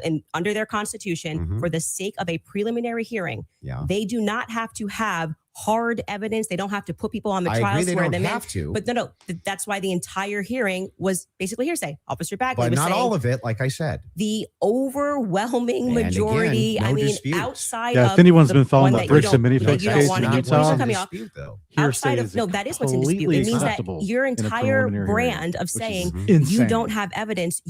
and under their constitution, for the sake of a preliminary hearing, Yeah. they do not have to have hard evidence. They don't have to put people on the I trial. agree they swear don't them in. have to. But no, that's why the entire hearing was basically hearsay. Officer Bagley But was not saying all of it, like I said. the overwhelming And majority. again, no I mean, dispute. outside Yeah, of if anyone's the been following one the that you bricks and don't- minifix that you don't case wanna in get- when you Utah, cut me off. Dispute, though. Outside of is no, that is what's in dispute. completely It means that acceptable your in a entire preliminary hearing, brand of which is saying insane. you don't have evidence,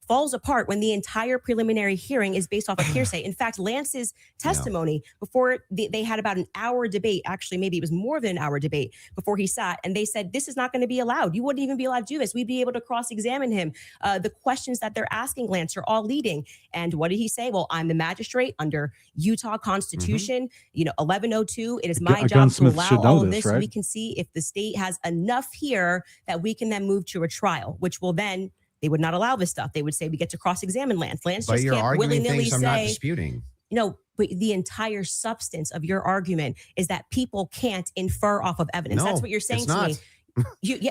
falls apart when the entire preliminary hearing is based off of hearsay. In fact, Lance's testimony before they had about an hour debate, actually maybe it was more than an hour debate before he sat, and they said this is not going to be allowed. You wouldn't even be allowed to do this. We'd be able to cross-examine him. The questions that they're asking Lance are all leading. And what did he say? Well, I'm the magistrate under Utah Constitution, 1102. It is my job to gunsmith allow should know all of this, this. right? We can see if the state has enough here that we can then move to a trial, which will then they would not allow this stuff. They would say we get to cross-examine Lance. Lance But just you're can't arguing willy-nilly things I'm not say, disputing. but the entire substance of your argument is that people can't infer off of evidence. No, That's what you're saying it's to not. me.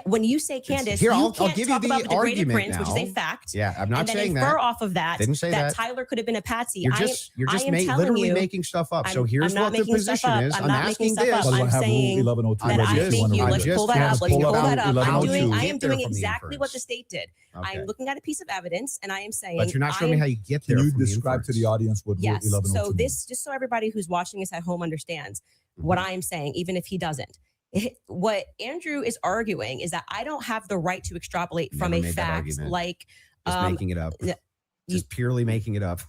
When you say Candace, Here, you I'll can't give you talk the about the degraded argument prince, which is a now. fact. Yeah, I'm not and then saying infer that. off of that Didn't say that. Tyler could have been a patsy. You're I just am telling literally you, making stuff up. So I'm here's not what the making stuff position up. is. I'm I'm not making asking stuff this. up. Well, I'm I have saying Rule 1103 that ready. I If you think wanna you. read Let's it. pull that up. Let's Pull pull up that up. Rule I'm doing 1102. exactly what the state did. I am looking at a piece of evidence, and I am saying. But you're not showing me how you get there. Can you from the describe to the inference. audience what Rule Yes. 1102 So means? just so everybody who's watching this at home understands what I am saying, even if he doesn't. What Andrew is arguing is that I don't have the right to extrapolate from Never a made that fact argument. like Just making it up. Just purely making it up.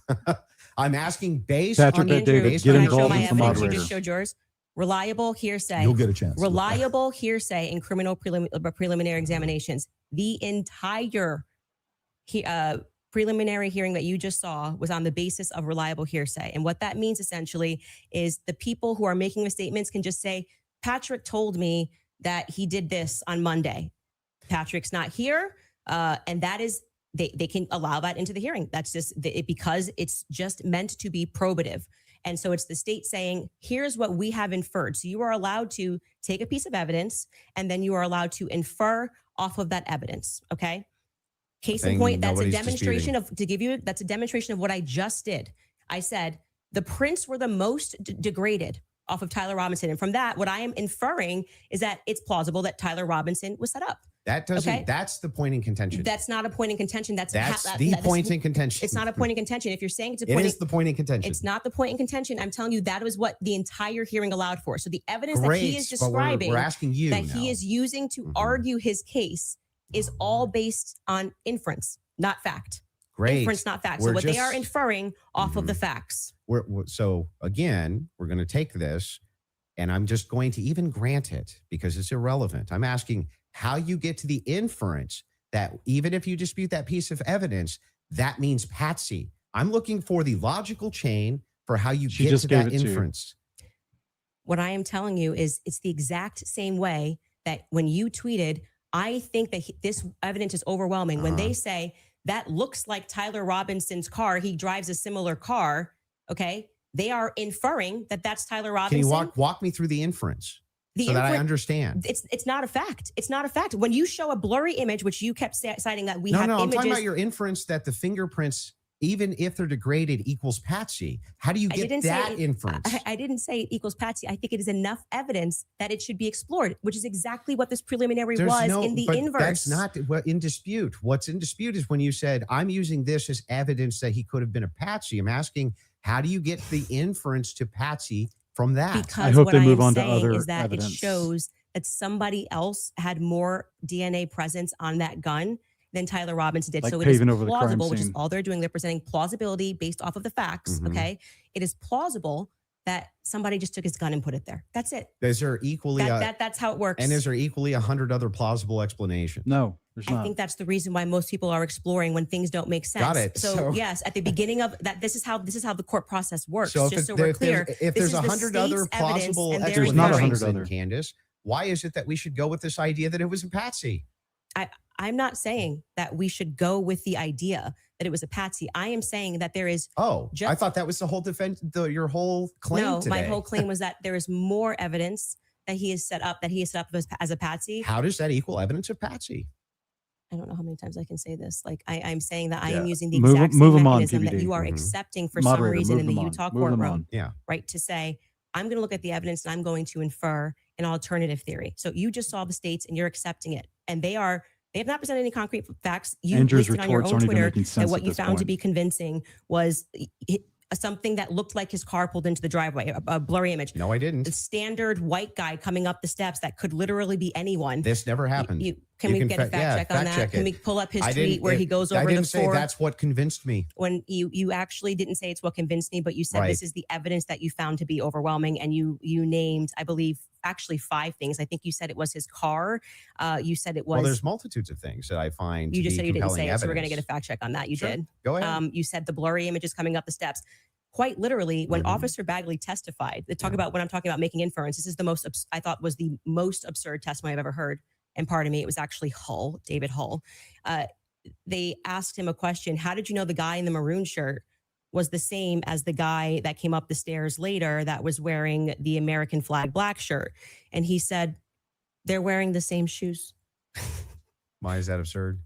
I'm asking based Patrick, on David, based get on can I show involved my as the evidence? You moderator. just showed yours. Reliable hearsay. You'll get a chance. Reliable hearsay in criminal preliminary examinations. The entire preliminary hearing that you just saw was on the basis of reliable hearsay. And what that means essentially is the people who are making the statements can just say, Patrick told me that he did this on Monday. Patrick's not here. And that is, they can allow that into the hearing. That's just because it's just meant to be probative. And so it's the state saying, here's what we have inferred. So you are allowed to take a piece of evidence and then you are allowed to infer off of that evidence. Okay. Case in point, that's a demonstration that's a demonstration of what I just did. I said the prints were the most degraded off of Tyler Robinson. And from that, what I am inferring is that it's plausible that Tyler Robinson was set up. That doesn't, that's the point in contention. That's not a point in contention. That's the point in contention. It's not a point in contention. If you're saying it's a it point, is the point in contention. it's not the point in contention. I'm telling you that was what the entire hearing allowed for. So the evidence that Great, he is but describing, we're asking you that now. he is using to argue his case, is all based on inference, not fact. Great. Inference, not fact. We're So what they just- are inferring off of the facts. So again, we're going to take this, and I'm just going to even grant it because it's irrelevant. I'm asking how you get to the inference that even if you dispute that piece of evidence, that means patsy. I'm looking for the logical chain for how you She get just to gave that it to you. inference. What I am telling you is it's the exact same way that when you tweeted, I think that this evidence is overwhelming. When they say that looks like Tyler Robinson's car, he drives a similar car. Okay. They are inferring that that's Tyler Robinson. Can you walk me through the inference so that I understand? It's not a fact. It's not a fact. When you show a blurry image, which you kept citing that we have I'm images. talking about your inference that the fingerprints, even if they're degraded, equals patsy. How do you get that inference? I didn't say it equals patsy. I think it is enough evidence that it should be explored, which is exactly what this preliminary was in the inverse. That's not what in dispute. What's in dispute is when you said, I'm using this as evidence that he could have been a patsy. I'm asking, how do you get the inference to patsy from that? Because I hope what they I move am on to saying other is that evidence. it shows that somebody else had more DNA presence on that gun than Tyler Robinson did. Like So it is paving over the crime plausible, which is scene. all they're doing. They're presenting plausibility based off of the facts. Mhm. Okay. It is plausible that somebody just took his gun and put it there. That's it. Is there equally That's how it works. and is there equally 100 other plausible explanations? No, there's I not. think that's the reason why most people are exploring when things don't make sense. Got it. So, So- yes, at the beginning of that, this is how the court process works. So if, just so there- we're if clear, if this there's is the 100 other state's evidence plausible and their There's not explanations, 100 then, other. Candace, why is it that we should go with this idea that it was a patsy? I'm not saying that we should go with the idea that it was a patsy. I am saying that there is Oh, I Just- thought that was the whole defense, your whole claim no. today. My whole claim was that there is more evidence that he is set up as a patsy. How does that equal evidence of patsy? I don't know how many times I can say this. Like I'm saying that I am Yeah. using the Move- exact move same them on, mechanism that PBD. you are Mhm. accepting for Moderator, some reason move in the them on. Utah Move them courtroom, on. right? To say I'm going to look at the evidence and I'm going to infer an alternative theory. So you just saw the states and you're accepting it. And they have not presented any concrete facts. You Andrew's listed on your retorts own aren't even Twitter making that sense what at you this found to point. be convincing was something that looked like his car pulled into the driveway, a blurry image. No, I didn't. The standard white guy coming up the steps that could literally be anyone. This never happened. Can we get a fact check on that? Can we pull up his tweet where he goes over I didn't the say four? that's what convinced me. When you actually didn't say it's what convinced me, but you said this is the evidence that you found to be overwhelming, and you named, I believe, actually 5 things. I think you said it was his car. You said it was. Well, there's multitudes of things that I find. You just said you didn't say evidence. it, so we're going to get a fact check on that. You did. Go ahead. You said the blurry images coming up the steps. Quite literally, when Officer Bagley testified, they talk about when I'm talking about making inference. This is the most I thought was the most absurd testimony I've ever heard. And pardon me, it was actually David Hull. They asked him a question. How did you know the guy in the maroon shirt was the same as the guy that came up the stairs later that was wearing the American flag black shirt? And he said, they're wearing the same shoes. Why is that absurd?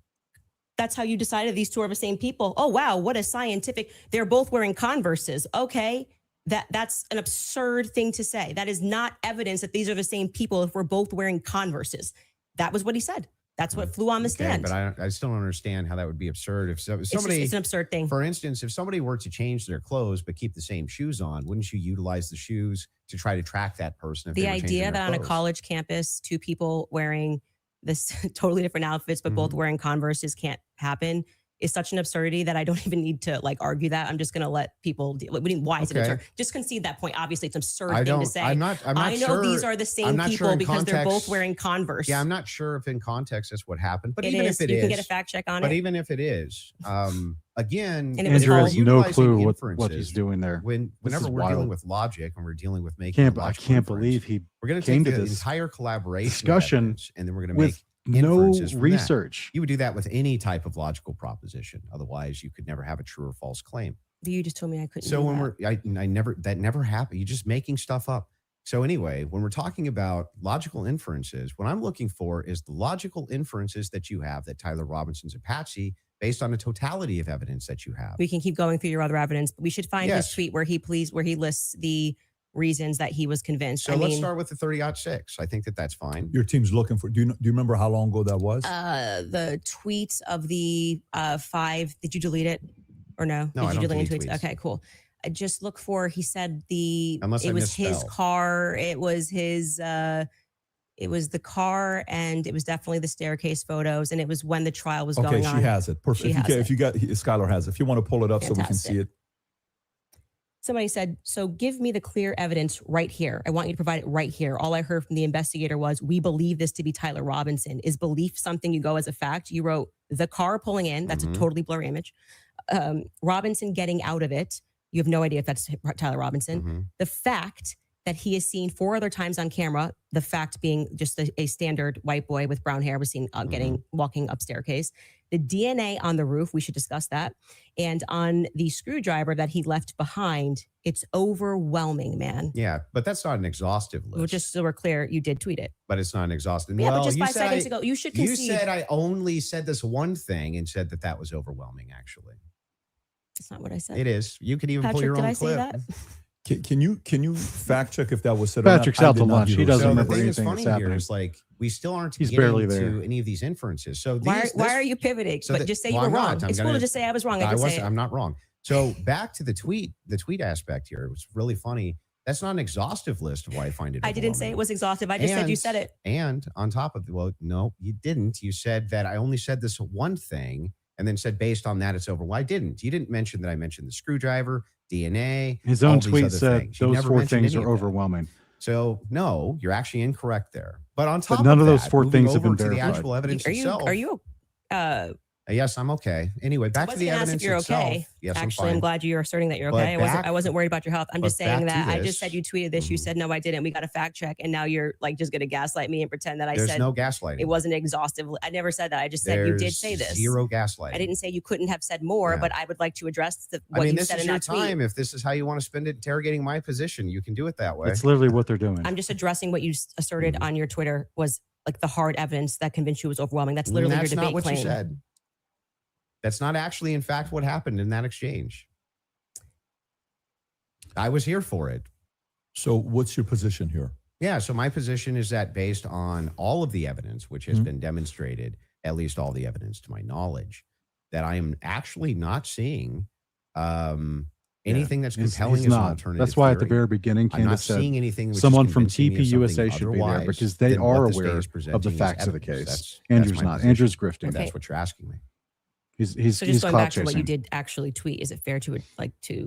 That's how you decided these two are the same people. Oh, wow. What a scientific. They're both wearing Converses. Okay. That's an absurd thing to say. That is not evidence that these are the same people if we're both wearing Converses. That was what he said. That's what flew on the stand. But I still don't understand how that would be absurd. If somebody, it's an absurd thing. For instance, if somebody were to change their clothes but keep the same shoes on, wouldn't you utilize the shoes to try to track that person? If the they were idea that on a clothes? college campus, 2 people wearing this totally different outfits, but both wearing Converses can't happen is such an absurdity that I don't even need to argue that. I'm just going to let people deal. Why is it absurd? Just concede that point. Obviously, it's an absurd thing to say. I'm not I know sure, these are the same people because they're both wearing Converse. Yeah, I'm not sure if in context that's what happened. But it even is. if it you is, can get a fact check on it. But even if it is, again, And it was Andrew has no utilizing clue what inferences, he's doing there. Whenever is we're wild. dealing with logic and we're dealing with making, I can't believe he we're going to came take to the this entire collaboration discussion evidence, and then we're going to make with no inferences from that. research. You would do that with any type of logical proposition. Otherwise, you could never have a true or false claim. You just told me I couldn't. So do when that. that never happened. You're just making stuff up. So anyway, when we're talking about logical inferences, what I'm looking for is the logical inferences that you have that Tyler Robinson's a patsy based on the totality of evidence that you have. We can keep going through your other evidence, but we should find his tweet where he lists the reasons that he was convinced. So let's start with the 30-06. I think that's fine. Your team's looking for. Do you remember how long ago that was? The tweets of the 5. Did you delete it or no? No, Did I you don't delete delete tweets? tweets. Okay, cool. I just look for. He said Unless I it was his misspell. car. It was his. It was the car, and it was definitely the staircase photos, and it was when the trial was going on. She has it. Perfect. If you got Skylar has it. If you want to pull it up so we can see it. Somebody said, so give me the clear evidence right here. I want you to provide it right here. All I heard from the investigator was, we believe this to be Tyler Robinson. Is belief something you go as a fact? You wrote the car pulling in. That's a totally blurry image. Robinson getting out of it. You have no idea if that's Tyler Robinson. The fact that he is seen 4 other times on camera, the fact being just a standard white boy with brown hair was seen walking up staircase. The DNA on the roof, we should discuss that. And on the screwdriver that he left behind, it's overwhelming, man. Yeah, but that's not an exhaustive list. Well, just so we're clear, you did tweet it. But it's not an exhaustive. Yeah, well, but just you 5 said seconds ago, you should concede. You said I only said this one thing and said that was overwhelming, actually. That's not what I said. It is. You could even Patrick, pull your did own I clip. say that? Can you fact check if that was said? Patrick's out to lunch. He doesn't So the remember thing that's anything funny that's here happening. is like we still aren't He's getting barely to there. any of these inferences. So Why are you pivoting? So but just say you well, were I'm wrong. not. It's cool to just say I was wrong. I can say it. I'm not wrong. So back to the tweet aspect here. It was really funny. That's not an exhaustive list of why I find it. I didn't say it was exhaustive. I just said you said it. And on top of it, well, no, you didn't. You said that I only said this one thing and then said based on that it's over. Well, I didn't. You didn't mention that I mentioned the screwdriver, DNA. His own all these tweet other said things. You those never 4 mentioned things any are of that. overwhelming. So no, you're actually incorrect there. But on top But none of those that, 4 moving things have over been to the verified. actual evidence itself. Are you Yes, I'm okay. Anyway, back to the evidence if you're itself. okay. Yes, Actually, I'm I'm fine. glad you're asserting that you're But okay. I wasn't worried about your health. I'm just but saying back that to I just this. said you tweeted this. You said no, I didn't. We got a fact check, and now you're just going to gaslight me and pretend that I There's said no gaslighting. it wasn't exhaustive. I never said that. I just said you did say this. Zero gaslighting. I didn't say you couldn't have said more, Yeah. but I would like to address what you this said is in your that tweet. time. If this is how you want to spend it interrogating my position, you can do it that way. That's literally what they're doing. I'm just addressing what you asserted on your Twitter was like the hard evidence that convinced you was overwhelming. That's literally That's your debate not what claim. you said. That's not actually, in fact, what happened in that exchange. I was here for it. So what's your position here? Yeah. So my position is that based on all of the evidence, which has been demonstrated, at least all the evidence to my knowledge, that I am actually not seeing anything that's compelling He's as an not. alternative. That's why at the theory. very beginning, I'm not Candace said seeing anything which is someone from convincing me of TPUSA something should be there otherwise because they than what are the state aware is of the presenting as facts of the evidence. case. That's Andrew's my not. position. Andrew's grifting. If Okay. that's what you're asking me. He's So just he's going clout back to what you chasing. did actually tweet, is it fair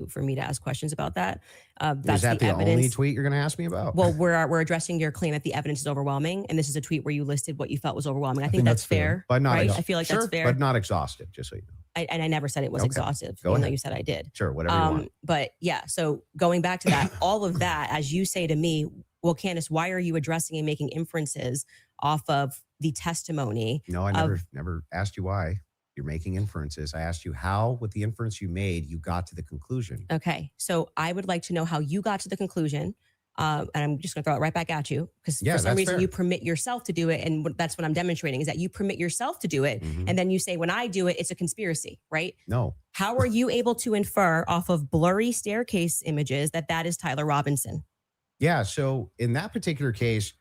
for me to ask questions about that? Is That's that the evidence. only tweet you're going to ask me about? Well, we're addressing your claim that the evidence is overwhelming, and this is a tweet where you listed what you felt was overwhelming. I think that's fair, but not right? ex- I feel like sure, that's fair, but not exhaustive. Just so you know. and I never said it was Okay. exhaustive, Go even though ahead. you said I did. Sure, whatever you want. But yeah, so going back to that, all of that, as you say to me, well, Candace, why are you addressing and making inferences off of the testimony? No, I never asked you why. You're making inferences. I asked you how, with the inference you made, you got to the conclusion. Okay, so I would like to know how you got to the conclusion. And I'm just going to throw it right back at you because Yeah, for some that's reason fair. you permit yourself to do it. And that's what I'm demonstrating, is that you permit yourself to do it. Mhm. And then you say, when I do it, it's a conspiracy, right? No. How are you able to infer off of blurry staircase images that is Tyler Robinson? Yeah. So in that particular case,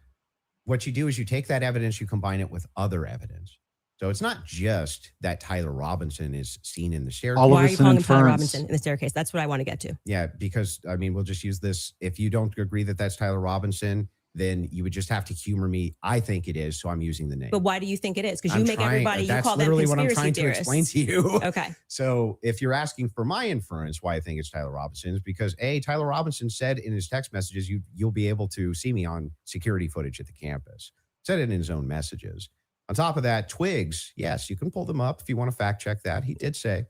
what you do is you take that evidence, you combine it with other evidence. So it's not just that Tyler Robinson is seen in the staircase. All of Why are it's you an calling him Tyler inference. Robinson in the staircase? That's what I want to get to. Yeah, because I mean, we'll just use this. If you don't agree that that's Tyler Robinson, then you would just have to humor me. I think it is, so I'm using the name. But why do you think it is? Because I'm you make trying- everybody, you that's call them literally what I'm conspiracy trying to theorists. explain to you. Okay. So if you're asking for my inference, why I think it's Tyler Robinson is because Tyler Robinson said in his text messages, you'll be able to see me on security footage at the campus. Said it in his own messages. On top of that, twigs, yes, you can pull them up if you want to fact check that. He did say.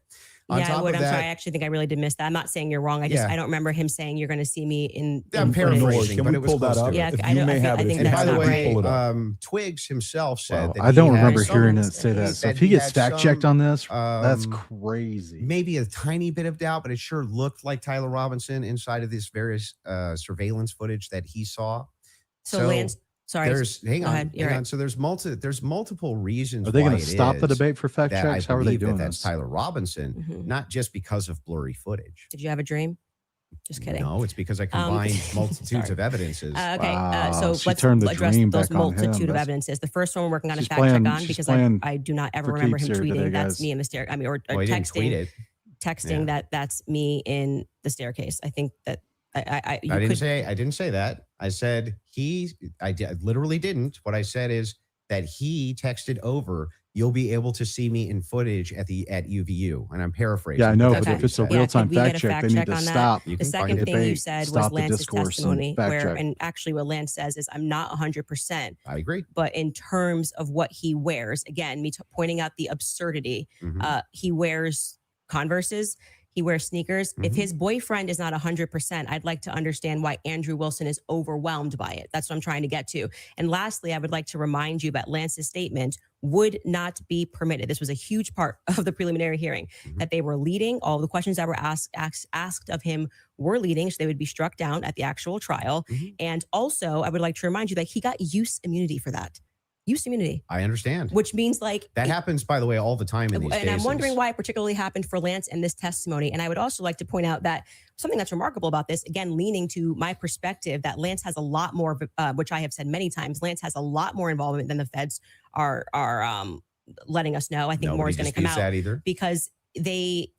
On Yeah, I top would. of I'm that, sorry. I actually think I really did miss that. I'm not saying you're wrong. I Yeah. don't remember him saying you're going to see me in. I'm in paraphrasing. footage. Can but we it was pull that close to up? it. Yeah, If I you don't- may I have think it. that's And by the not way, pull it up. Twigs himself said Wow, that I don't he had remember some- hearing it say he that. So said if he he gets had fact checked some, on this, that's um, crazy. maybe a tiny bit of doubt, but it sure looked like Tyler Robinson inside of this various surveillance footage that he saw. So Lance, sorry. Hang Go ahead. You're on. right. So there's multiple reasons. Are they why going to it stop the is debate for fact that checks? I How are they believe that doing that's this? Tyler Robinson, Mhm. not just because of blurry footage. Did you have a dream? Just kidding. No, it's because I combined multitudes sorry. of evidences. Okay, Wow, so she let's turned the address dream those back on him. multitude of That's- evidences. The first one we're working on a She's fact check playing- on she's because playing I do not ever for remember keeps him here tweeting today, that's guys. me in the stair. I mean, or Well, he didn't tweet texting it. that's me in the staircase. I think that I I didn't say that. I said I literally didn't. What I said is that he texted over, you'll be able to see me in footage at UVU. And I'm paraphrasing. Yeah, I know, That's but Okay. what if he it's a said. Yeah, real time could we get fact a check, fact they need check to on that? stop. You The can second find it. thing you debate, said was stop the Lance's discourse and testimony, fact where, check. and actually what Lance says is, I'm not 100%, I agree. but in terms of what he wears, again, pointing out the absurdity, Mhm. he wears Converses, he wears sneakers. If Mhm. his boyfriend is not 100%, I'd like to understand why Andrew Wilson is overwhelmed by it. That's what I'm trying to get to. And lastly, I would like to remind you that Lance's statement would not be permitted. This was a huge part of the preliminary hearing, Mhm. that they were leading. All the questions that were asked of him were leading, so they would be struck down at the actual trial. Mhm. And also, I would like to remind you that he got use immunity for that. Use immunity, I understand. which means like That happens, by the way, all the time in these and cases. I'm wondering why it particularly happened for Lance in this testimony. And I would also like to point out that something that's remarkable about this, again, leaning to my perspective, that Lance has a lot more, which I have said many times, Lance has a lot more involvement than the feds are letting us know. I think more Nobody is going to come disputes out that either. because they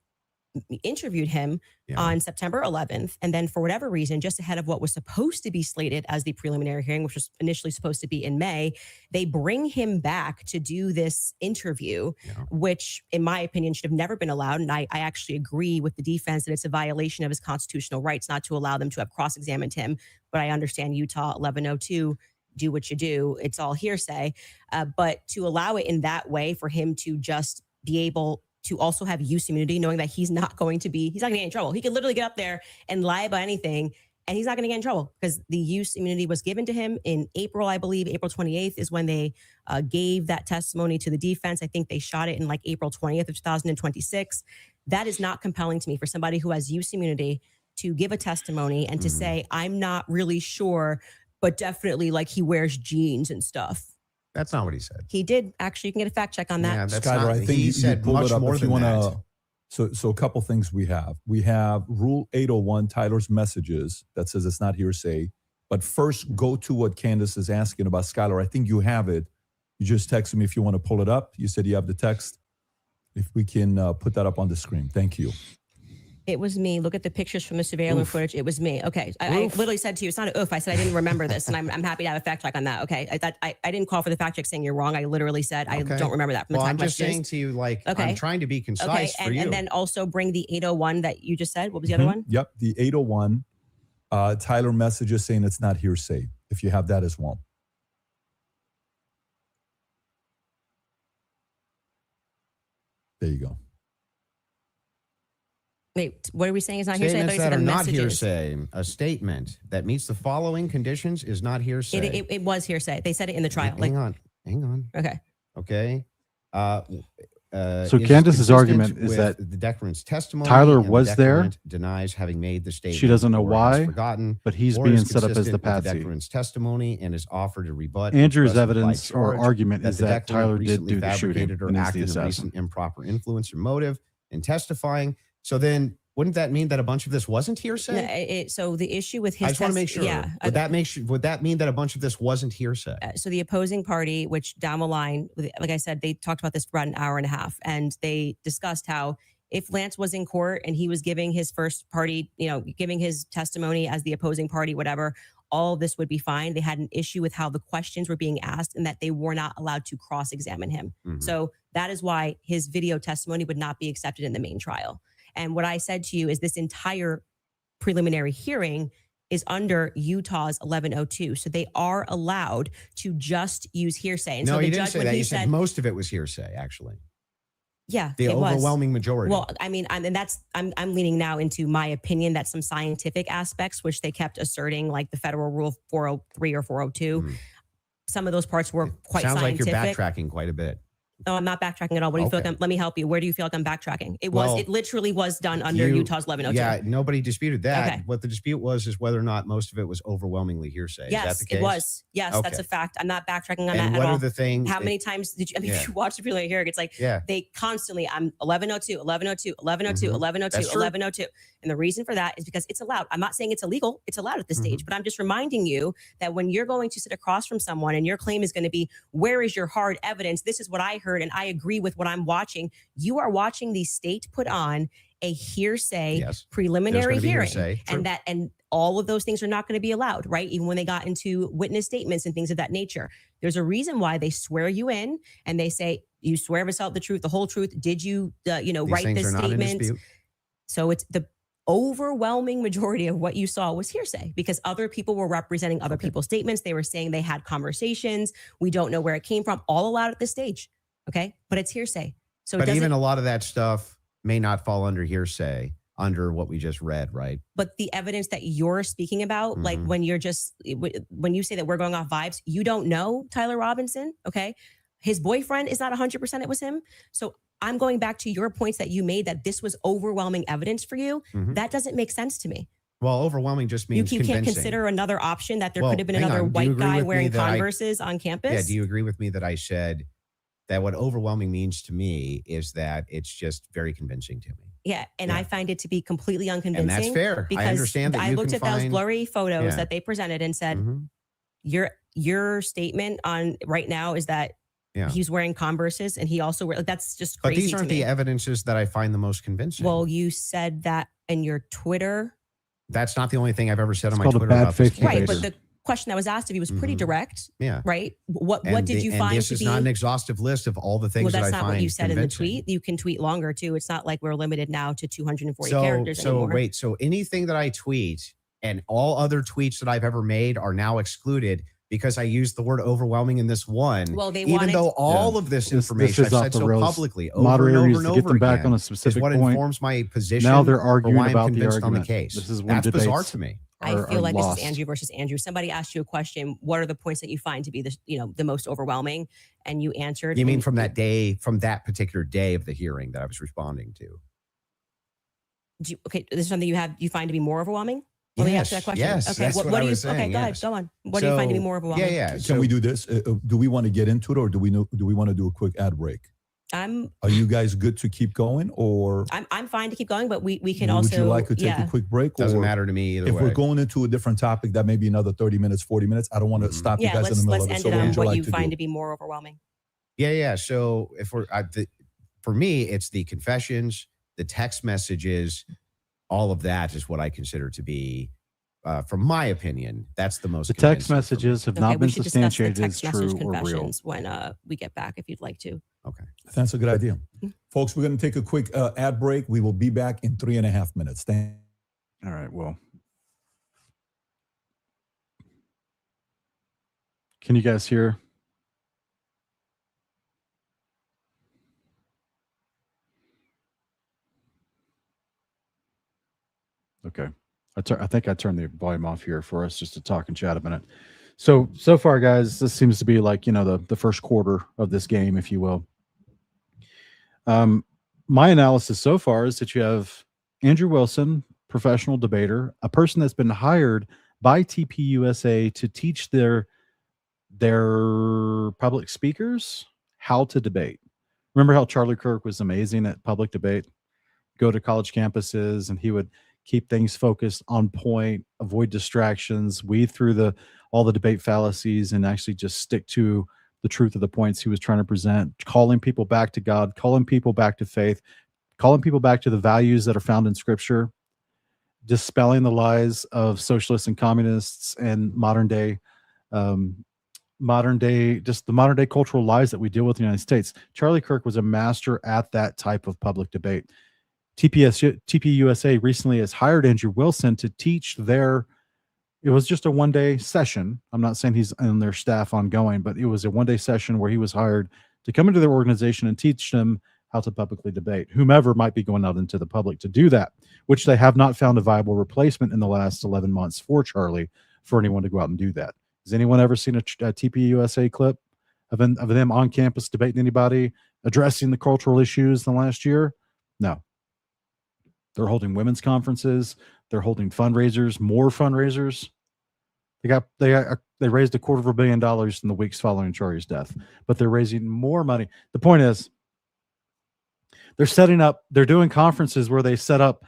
interviewed him Yeah. on September 11th. And then for whatever reason, just ahead of what was supposed to be slated as the preliminary hearing, which was initially supposed to be in May, they bring him back to do this interview, Yeah. which in my opinion should have never been allowed. And I actually agree with the defense that it's a violation of his constitutional rights not to allow them to have cross-examined him. But I understand Utah 1102, do what you do. It's all hearsay. But to allow it in that way, for him to just be able to also have use immunity, knowing that he's not going to get in trouble. He could literally get up there and lie about anything and he's not going to get in trouble because the use immunity was given to him in April, I believe. April 28th is when they gave that testimony to the defense. I think they shot it in like April 20th of 2026. That is not compelling to me for somebody who has use immunity to give a testimony and to say, I'm not really sure, but definitely like he wears jeans and stuff. That's not what he said. He did. Actually, you can get a fact check on that. Yeah, that's Skyler, not, I think he you said pulled much it up more if you than want that. to. So a couple things we have. We have Rule 801, Tyler's messages, that says it's not hearsay. But first, go to what Candace is asking about Skylar. I think you have it. You just texted me if you want to pull it up. You said you have the text. If we can put that up on the screen. Thank you. It was me. Look at the pictures from the surveillance footage. It was me. Okay. I literally said to you, it's not an oof. I said I didn't remember this, and I'm happy to have a fact check on that. Okay. I didn't call for the fact check saying you're wrong. I literally said I don't remember that. From the I'm just saying to you, like, I'm trying to be concise for you. And then also bring the 801 that you just said. What was the other one? Yep. The 801, Tyler messages saying it's not hearsay. If you have that as well. There you go. Wait, what are we saying is not hearsay? Statements that are not hearsay. A statement that meets the following conditions is not hearsay. It was hearsay. They said it in the trial. Hang on. Okay. So Candace's argument is that the declarant's testimony, Tyler was there, denies having made the statement. She doesn't know why, forgotten, but he's being set up as the The patsy. declarant's testimony and is offered to rebut. Andrew's the evidence or charge argument is the that declarant Tyler did recently do the shooting fabricated or and is the acted in assassin. recent improper influence or motive in testifying. So then, wouldn't that mean that a bunch of this wasn't hearsay? No, so the issue with his I just want to make sure. Yeah. Would that mean that a bunch of this wasn't hearsay? So the opposing party, which down the line, like I said, they talked about this for about an hour and a half, and they discussed how if Lance was in court and he was giving his first party, giving his testimony as the opposing party, whatever, all of this would be fine. They had an issue with how the questions were being asked and that they were not allowed to cross-examine him. Mm-hmm. So that is why his video testimony would not be accepted in the main trial. And what I said to you is this entire preliminary hearing is under Utah's 1102. So they are allowed to just use hearsay. And No, so the you didn't judge, say when that. he You said most of it was hearsay, actually. Yeah, The it was. overwhelming majority. Well, I mean, I'm leaning now into my opinion that some scientific aspects, which they kept asserting, like the federal rule 403 or 402, some of those parts were quite Sounds scientific. like you're backtracking quite a bit. No, I'm not backtracking at all. What do you feel like let me help you. Where do you feel like I'm backtracking? It literally was done under Utah's 1102. Yeah, nobody disputed that. Okay. What the dispute was is whether or not most of it was overwhelmingly hearsay. Yes, is that the case? it was. Yes, Okay. that's a fact. I'm not backtracking on And that what at all. are the things? How many times did you, if you watch the preliminary hearing, it's like they constantly, I'm 1102, 1102, 1102, 1102, 1102. And the reason for that is because it's allowed. I'm not saying it's illegal. It's allowed at this stage, but I'm just reminding you that when you're going to sit across from someone and your claim is going to be, where is your hard evidence? This is what I heard and I agree with what I'm watching. You are watching the state put on a hearsay preliminary hearing. And all of those things are not going to be allowed, right? Even when they got into witness statements and things of that nature. There's a reason why they swear you in and they say, you swear to tell the truth, the whole truth. Did you, write this statement? So it's the overwhelming majority of what you saw was hearsay because other people were representing other people's statements. They were saying they had conversations. We don't know where it came from, all allowed at this stage. Okay. But it's hearsay. So but even a lot of that stuff may not fall under hearsay under what we just read, right? But the evidence that you're speaking about, like when you say that we're going off vibes, you don't know Tyler Robinson. Okay. His boyfriend is not 100% it was him. So I'm going back to your points that you made that this was overwhelming evidence for you. That doesn't make sense to me. Well, overwhelming just means you can't consider another option that there could have been another white guy wearing Converses on campus. Yeah. Do you agree with me that I said that what overwhelming means to me is that it's just very convincing to me? Yeah. And I find it to be completely unconvincing. And that's fair. Because I understand that I looked at those blurry photos that they presented and said, your statement on right now is that he's wearing Converses and he also that's just crazy. But these aren't the evidences that I find the most convincing. Well, you said that in your Twitter. That's not the only thing I've ever said on my called Twitter about this case. Right, but the question that was asked of you was pretty direct. Yeah. Right? What did you find this to is be? not an exhaustive list of all the things that I find Well, that's not what you said convincing. in the tweet. You can tweet longer too. It's not like we're limited now to 240 characters anymore. So anything that I tweet and all other tweets that I've ever made are now excluded because I used the word overwhelming in this one. Well, even though all of this information is I've off said the so rails. publicly Moderator over and needs over to and get over them back again on a is specific what point. informs my position. Now they're for arguing why I'm about the convinced on the argument. case. This is when That's bizarre debates to me. I feel like lost. this is Andrew versus Andrew. Somebody asked you a question. What are the points that you find to be the most overwhelming? And you answered. You mean from that day, from that particular day of the hearing that I was responding to? This is something you find to be more overwhelming? Let me ask you that question. Yes, okay. that's what I was saying. Okay, go ahead. Go on. What do you find to be more overwhelming? Yeah. Can we do this? Do we want to get into it or do we want to do a quick ad break? Are you guys good to keep going, or I'm fine to keep going, but we can would also you like to take a quick break? Doesn't or matter to me either if way. we're going into a different topic, that may be another 30 minutes, 40 minutes. I don't want to stop you guys in the middle of it. Let's So end it what on would you what like you to find do? to be more overwhelming. Yeah. So if for me, it's the confessions, the text messages, all of that is what I consider to be, from my opinion, that's the most. The text convincing for me. messages have Okay, not we been should discuss the substantiated as text message true or real. confessions when we get back, if you'd like to. Okay. That's a good idea. Folks, we're going to take a quick ad break. We will be back in 3.5 minutes. All right. Well, can you guys hear? Okay. I think I turned the volume off here for us just to talk and chat a minute. So far, guys, this seems to be like, the first quarter of this game, if you will. My analysis so far is that you have Andrew Wilson, professional debater, a person that's been hired by TPUSA to teach their public speakers how to debate. Remember how Charlie Kirk was amazing at public debate? Go to college campuses and he would keep things focused on point, avoid distractions, weed through all the debate fallacies, and actually just stick to the truth of the points he was trying to present, calling people back to God, calling people back to faith, calling people back to the values that are found in Scripture, dispelling the lies of socialists and communists and modern day cultural lies that we deal with in the United States. Charlie Kirk was a master at that type of public debate. TPUSA recently has hired Andrew Wilson to teach it was just a one-day session. I'm not saying he's on their staff ongoing, but it was a one-day session where he was hired to come into their organization and teach them how to publicly debate, whomever might be going out into the public to do that, which they have not found a viable replacement in the last 11 months for Charlie, for anyone to go out and do that. Has anyone ever seen a TPUSA clip of them on campus debating anybody, addressing the cultural issues in the last year? No. They're holding women's conferences. They're holding fundraisers, more fundraisers. They raised $250 million in the weeks following Charlie's death, but they're raising more money. The point is, they're doing conferences where they set up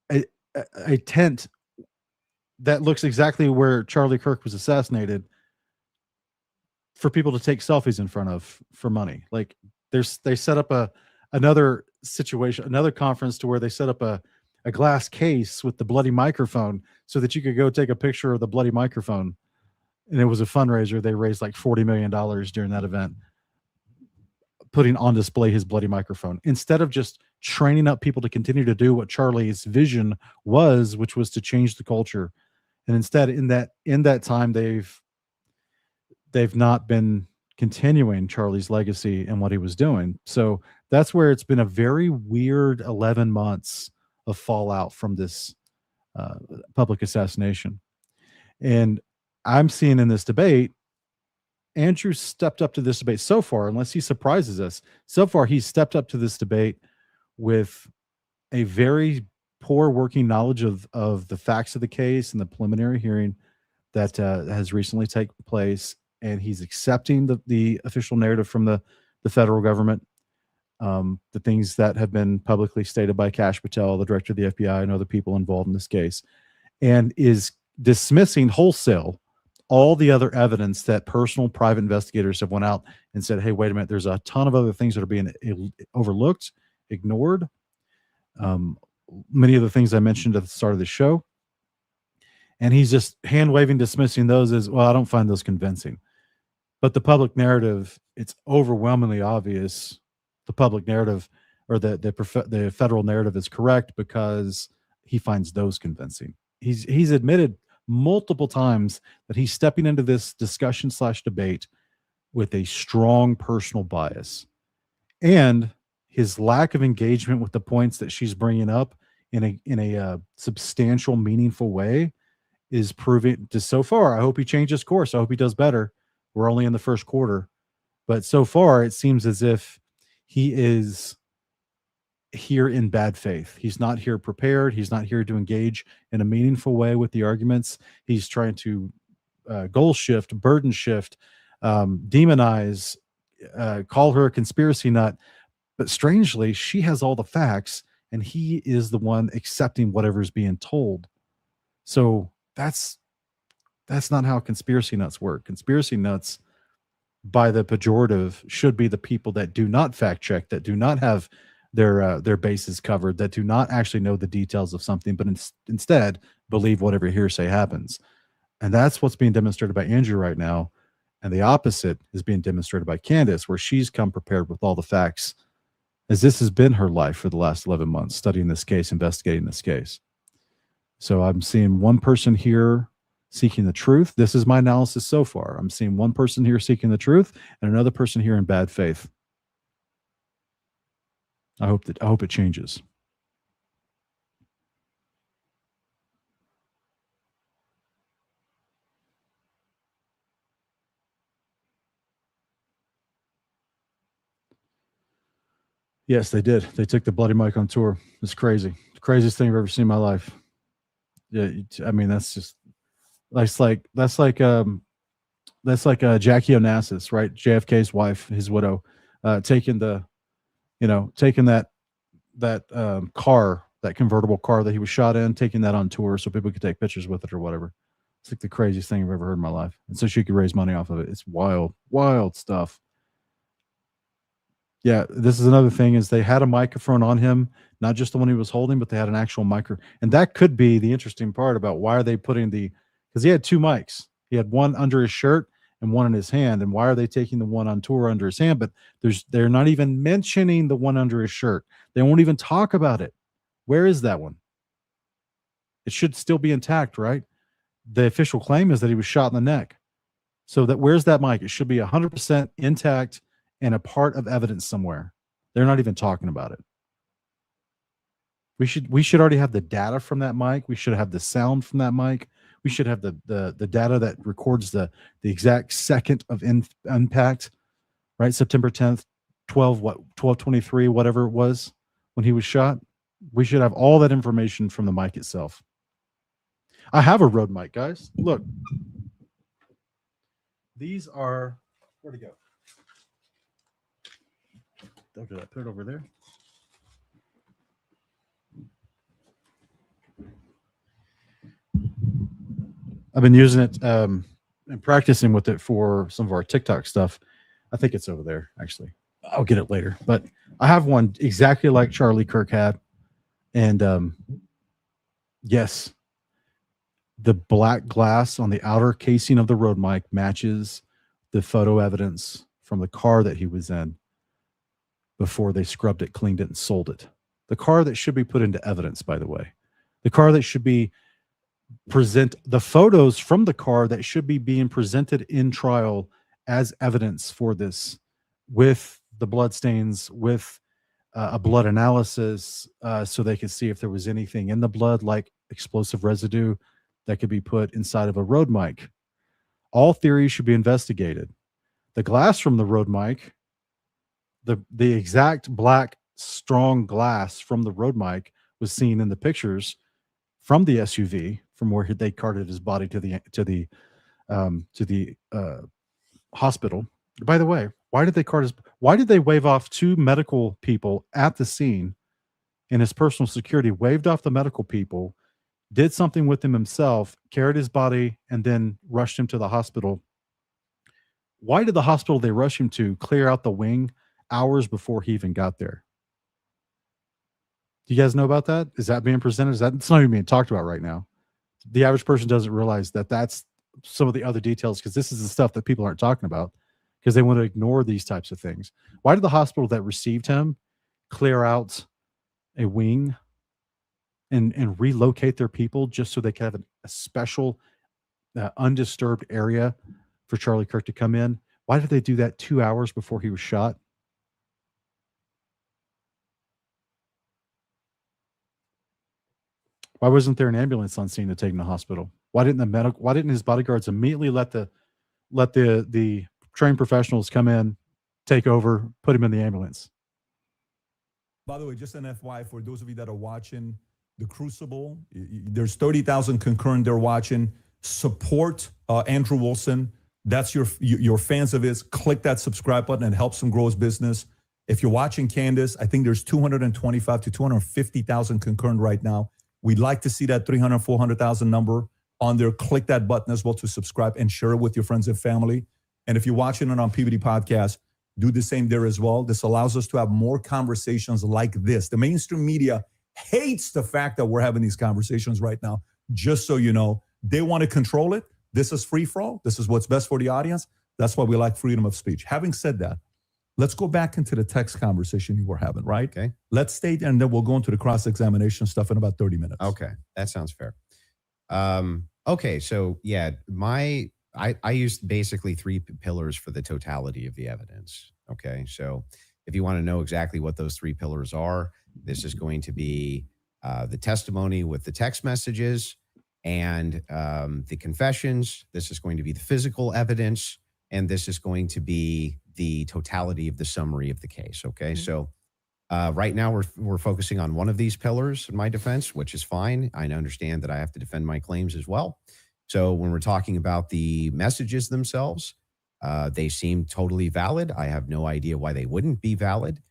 a tent that looks exactly where Charlie Kirk was assassinated for people to take selfies in front of for money. Like they set up another situation, another conference to where they set up a glass case with the bloody microphone so that you could go take a picture of the bloody microphone. And it was a fundraiser. They raised like $40 million during that event, putting on display his bloody microphone, instead of just training up people to continue to do what Charlie's vision was, which was to change the culture. And instead, in that time, they've not been continuing Charlie's legacy and what he was doing. So that's where it's been a very weird 11 months of fallout from this public assassination. And I'm seeing in this debate, Andrew stepped up to this debate so far, unless he surprises us. So far, he's stepped up to this debate with a very poor working knowledge of the facts of the case and the preliminary hearing that has recently taken place. And he's accepting the official narrative from the federal government, the things that have been publicly stated by Kash Patel, the director of the FBI, and other people involved in this case, and is dismissing wholesale all the other evidence that personal private investigators have went out and said, hey, wait a minute, there's a ton of other things that are being overlooked, ignored. Many of the things I mentioned at the start of the show. And he's just hand waving, dismissing those as, well, I don't find those convincing. But the public narrative, it's overwhelmingly obvious the public narrative or the federal narrative is correct because he finds those convincing. He's admitted multiple times that he's stepping into this discussion / debate with a strong personal bias, and his lack of engagement with the points that she's bringing up in a substantial, meaningful way is proving to so far. I hope he changes course. I hope he does better. We're only in the first quarter, but so far it seems as if he is here in bad faith. He's not here prepared. He's not here to engage in a meaningful way with the arguments. He's trying to goal shift, burden shift, demonize, call her a conspiracy nut, But strangely, she has all the facts, and he is the one accepting whatever's being told. So that's not how conspiracy nuts work. Conspiracy nuts, by the pejorative, should be the people that do not fact check, that do not have their bases covered, that do not actually know the details of something, but instead believe whatever hearsay happens. And that's what's being demonstrated by Andrew right now. And the opposite is being demonstrated by Candace, where she's come prepared with all the facts, as this has been her life for the last 11 months, studying this case, investigating this case. So I'm seeing one person here seeking the truth. This is my analysis so far. I'm seeing one person here seeking the truth and another person here in bad faith. I hope it changes. Yes, they did. They took the Bloody Mike on tour. It's crazy. The craziest thing I've ever seen in my life. Yeah, I mean, that's like Jackie Onassis, right? JFK's wife, his widow, taking that car, that convertible car that he was shot in, taking that on tour so people could take pictures with it or whatever. It's like the craziest thing I've ever heard in my life. And so she could raise money off of it. It's wild, wild stuff. Yeah, this is another thing, is they had a microphone on him, not just the one he was holding, but they had an actual microphone. And that could be the interesting part about why are they putting because he had two mics. He had one under his shirt and one in his hand. And why are they taking the one on tour under his hand? But they're not even mentioning the one under his shirt. They won't even talk about it. Where is that one? It should still be intact, right? The official claim is that he was shot in the neck. So where's that mic? It should be 100% intact and a part of evidence somewhere. They're not even talking about it. We should already have the data from that mic. We should have the sound from that mic. We should have the data that records the exact second of impact, right? September 10th, 12:23, whatever it was when he was shot. We should have all that information from the mic itself. I have a Rode mic, guys. Look. These are, where'd it go? Did I put it over there? I've been using it and practicing with it for some of our TikTok stuff. I think it's over there, actually. I'll get it later. But I have one exactly like Charlie Kirk had. And yes, the black glass on the outer casing of the Rode mic matches the photo evidence from the car that he was in before they scrubbed it, cleaned it, and sold it. The car that should be put into evidence, by the way. The car that should be the photos from the car that should be being presented in trial as evidence for this, with the blood stains, with a blood analysis, so they could see if there was anything in the blood, like explosive residue, that could be put inside of a Rode mic. All theories should be investigated. The glass from the Rode mic, the exact black strong glass from the Rode mic, was seen in the pictures from the SUV, from where they carted his body to the hospital. By the way, why did they wave off two medical people at the scene, and his personal security waved off the medical people, did something with him himself, carried his body, and then rushed him to the hospital? Why did the hospital they rushed him to clear out the wing hours before he even got there? Do you guys know about that? Is that being presented? It's not even being talked about right now. The average person doesn't realize that that's some of the other details, because this is the stuff that people aren't talking about, because they want to ignore these types of things. Why did the hospital that received him clear out a wing and relocate their people just so they could have a special undisturbed area for Charlie Kirk to come in? Why did they do that 2 hours before he was shot? Why wasn't there an ambulance on scene to take him to the hospital? Why didn't his bodyguards immediately let the trained professionals come in, take over, put him in the ambulance? By the way, just an FYI for those of you that are watching The Crucible, there's 30,000 concurrent there watching. Support Andrew Wilson. That's your fans of his. Click that subscribe button and helps him grow his business. If you're watching Candace, I think there's 225 to 250,000 concurrent right now. We'd like to see that 300, 400,000 number on there. Click that button as well to subscribe and share it with your friends and family. And if you're watching it on PBD Podcast, do the same there as well. This allows us to have more conversations like this. The mainstream media hates the fact that we're having these conversations right now. Just so you know, they want to control it. This is free for all. This is what's best for the audience. That's why we like freedom of speech. Having said that, let's go back into the text conversation you were having, right? Okay. Let's stay there, and then we'll go into the cross-examination stuff in about 30 minutes. Okay. That sounds fair. Okay. So yeah, I used basically three pillars for the totality of the evidence. Okay. So if you want to know exactly what those three pillars are, this is going to be the testimony with the text messages and the confessions. This is going to be the physical evidence. And this is going to be the totality of the summary of the case. Okay. Mm-hmm. So right now we're focusing on one of these pillars in my defense, which is fine. I understand that I have to defend my claims as well. So when we're talking about the messages themselves, they seem totally valid. I have no idea why they wouldn't be valid.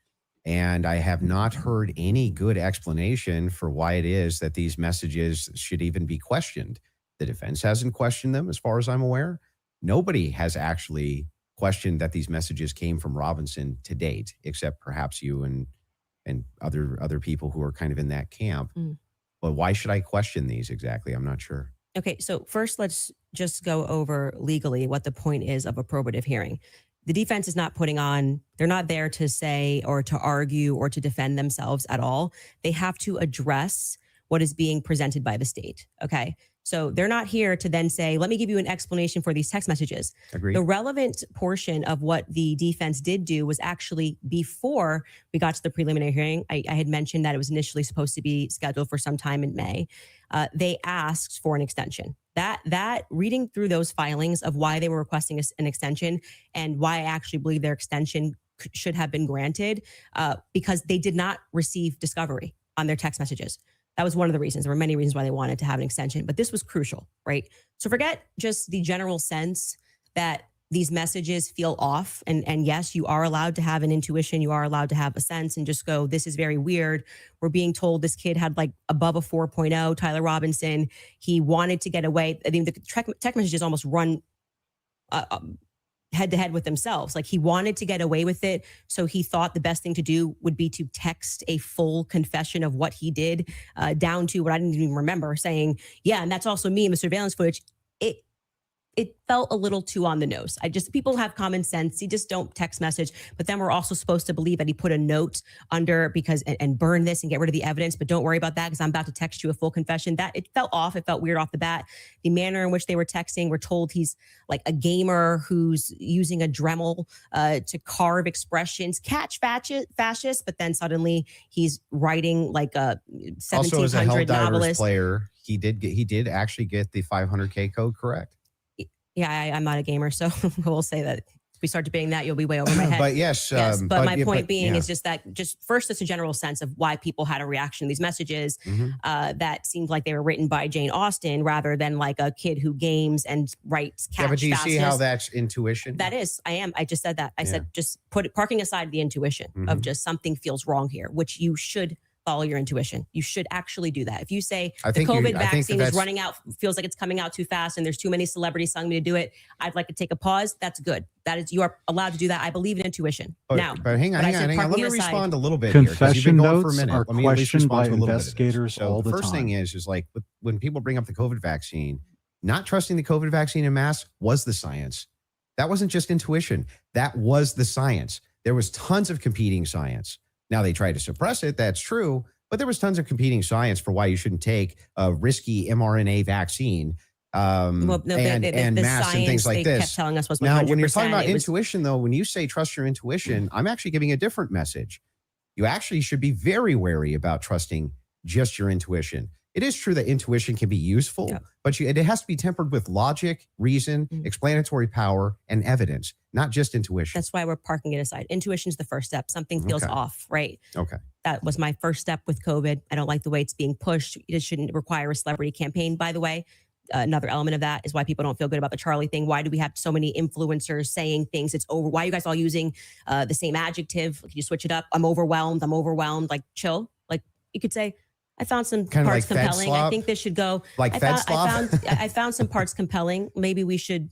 And I have not heard any good explanation for why it is that these messages should even be questioned. The defense hasn't questioned them, as far as I'm aware. Nobody has actually questioned that these messages came from Robinson to date, except perhaps you and other people who are kind of in that camp. But why should I question these exactly? I'm not sure. Okay, so first let's just go over legally what the point is of a probative hearing. The defense is not they're not there to say or to argue or to defend themselves at all. They have to address what is being presented by the state. Okay. So they're not here to then say, let me give you an explanation for these text messages. Agreed. The relevant portion of what the defense did do was actually before we got to the preliminary hearing. I had mentioned that it was initially supposed to be scheduled for some time in May. They asked for an extension. That reading through those filings of why they were requesting an extension and why I actually believe their extension should have been granted because they did not receive discovery on their text messages. That was one of the reasons. There were many reasons why they wanted to have an extension, but this was crucial, right? So forget just the general sense that these messages feel off. And yes, you are allowed to have an intuition. You are allowed to have a sense and just go, this is very weird. We're being told this kid had like above a 4.0, Tyler Robinson. He wanted to get away. I mean, the text messages almost run head to head with themselves. Like he wanted to get away with it. So he thought the best thing to do would be to text a full confession of what he did down to what I didn't even remember saying. Yeah. And that's also me in the surveillance footage. It felt a little too on the nose. People have common sense. You just don't text message. But then we're also supposed to believe that he put a note under and burn this and get rid of the evidence. But don't worry about that because I'm about to text you a full confession. That it felt off. It felt weird off the bat. The manner in which they were texting, we're told he's like a gamer who's using a Dremel to carve expressions, catch fascist. But then suddenly he's writing like a 1700 also, as a Helldivers novelist player, he did actually get the 500K code correct. Yeah, I'm not a gamer, so we'll say that if we start debating that, you'll be way over my head. But yes. But my point being is just that first, it's a general sense of why people had a reaction to these messages that seemed like they were written by Jane Austen rather than like a kid who games and writes catch. Yeah, but do you see how that's intuition? That is. I just said that. I said just parking aside the intuition of just something feels wrong here, which you should follow your intuition. You should actually do that. If you say the COVID vaccine is running out, feels like it's coming out too fast and there's too many celebrities telling me to do it, I'd like to take a pause. That's good. That is, you are allowed to do that. I believe in intuition. But hang on. Let me respond a little bit Confession here. Confession notes are questioned by investigators all the time. The first thing is like when people bring up the COVID vaccine, not trusting the COVID vaccine en masse was the science. That wasn't just intuition. That was the science. There was tons of competing science. Now they tried to suppress it. That's true. But there was tons of competing science for why you shouldn't take a risky mRNA vaccine and mass and things like this. Kept telling us was 100%. Now, when you're talking about intuition, though, when you say trust your intuition, I'm actually giving a different message. You actually should be very wary about trusting just your intuition. It is true that intuition can be useful, but it has to be tempered with logic, reason, explanatory power, and evidence, not just intuition. That's why we're parking it aside. Intuition is the first step. Something feels off, right? Okay. That was my first step with COVID. I don't like the way it's being pushed. It shouldn't require a celebrity campaign, by the way. another element of that is why people don't feel good about the Charlie thing. Why do we have so many influencers saying things? It's over. Why are you guys all using the same adjective? Can you switch it up? I'm overwhelmed. Like, chill. Like, you could say, I found some Kind of parts like compelling. I think this should go. Like I found some parts compelling. Maybe we should,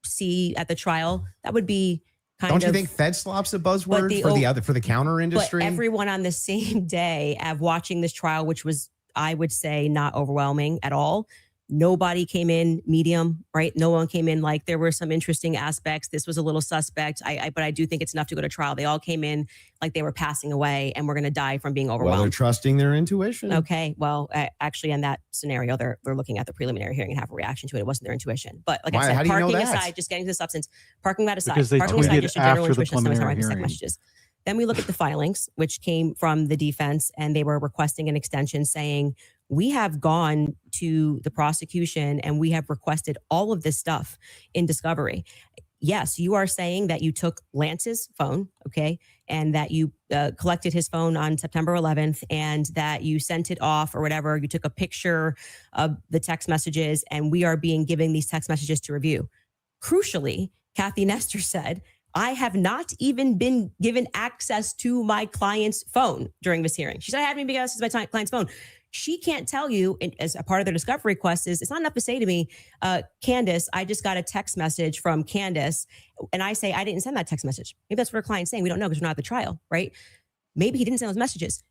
see at the trial. That would be kind of. Don't you think Fed slop's a buzzword for the counter industry? But everyone on the same day of watching this trial, which was, I would say, not overwhelming at all. Nobody came in medium, right? No one came in like there were some interesting aspects. This was a little suspect. But I do think it's enough to go to trial. They all came in like they were passing away and we're going to die from being overwhelmed. Well, they're trusting their intuition. Okay. Well, actually, in that scenario, they're looking at the preliminary hearing and have a reaction to it. It wasn't their intuition. But like I said, parking aside, just getting to the substance, parking that aside, because they parking aside, tweeted just your general after the intuition, preliminary text hearing. messages. Then we look at the filings, which came from the defense, and they were requesting an extension saying, we have gone to the prosecution and we have requested all of this stuff in discovery. Yes, you are saying that you took Lance's phone, okay, and that you collected his phone on September 11th and that you sent it off or whatever. You took a picture of the text messages and we are being given these text messages to review. Crucially, Kathy Nestor said, I have not even been given access to my client's phone during this hearing. She said, I haven't been given access to my client's phone. She can't tell you, as a part of their discovery request, it's not enough to say to me, Candace, I just got a text message from Candace. And I say, I didn't send that text message. Maybe that's what her client's saying. We don't know because we're not at the trial, right? Maybe he didn't send those messages.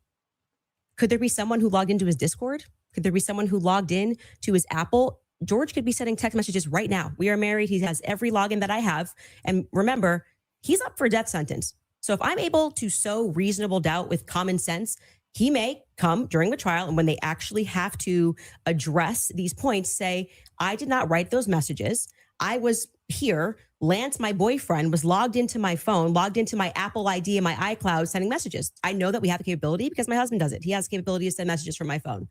Could there be someone who logged into his Discord? Could there be someone who logged in to his Apple? George could be sending text messages right now. We are married. He has every login that I have. And remember, he's up for a death sentence. So if I'm able to sow reasonable doubt with common sense, he may come during the trial and when they actually have to address these points, say, I did not write those messages. I was here. Lance, my boyfriend, was logged into my phone, logged into my Apple ID and my iCloud sending messages. I know that we have the capability because my husband does it. He has the capability to send messages from my phone.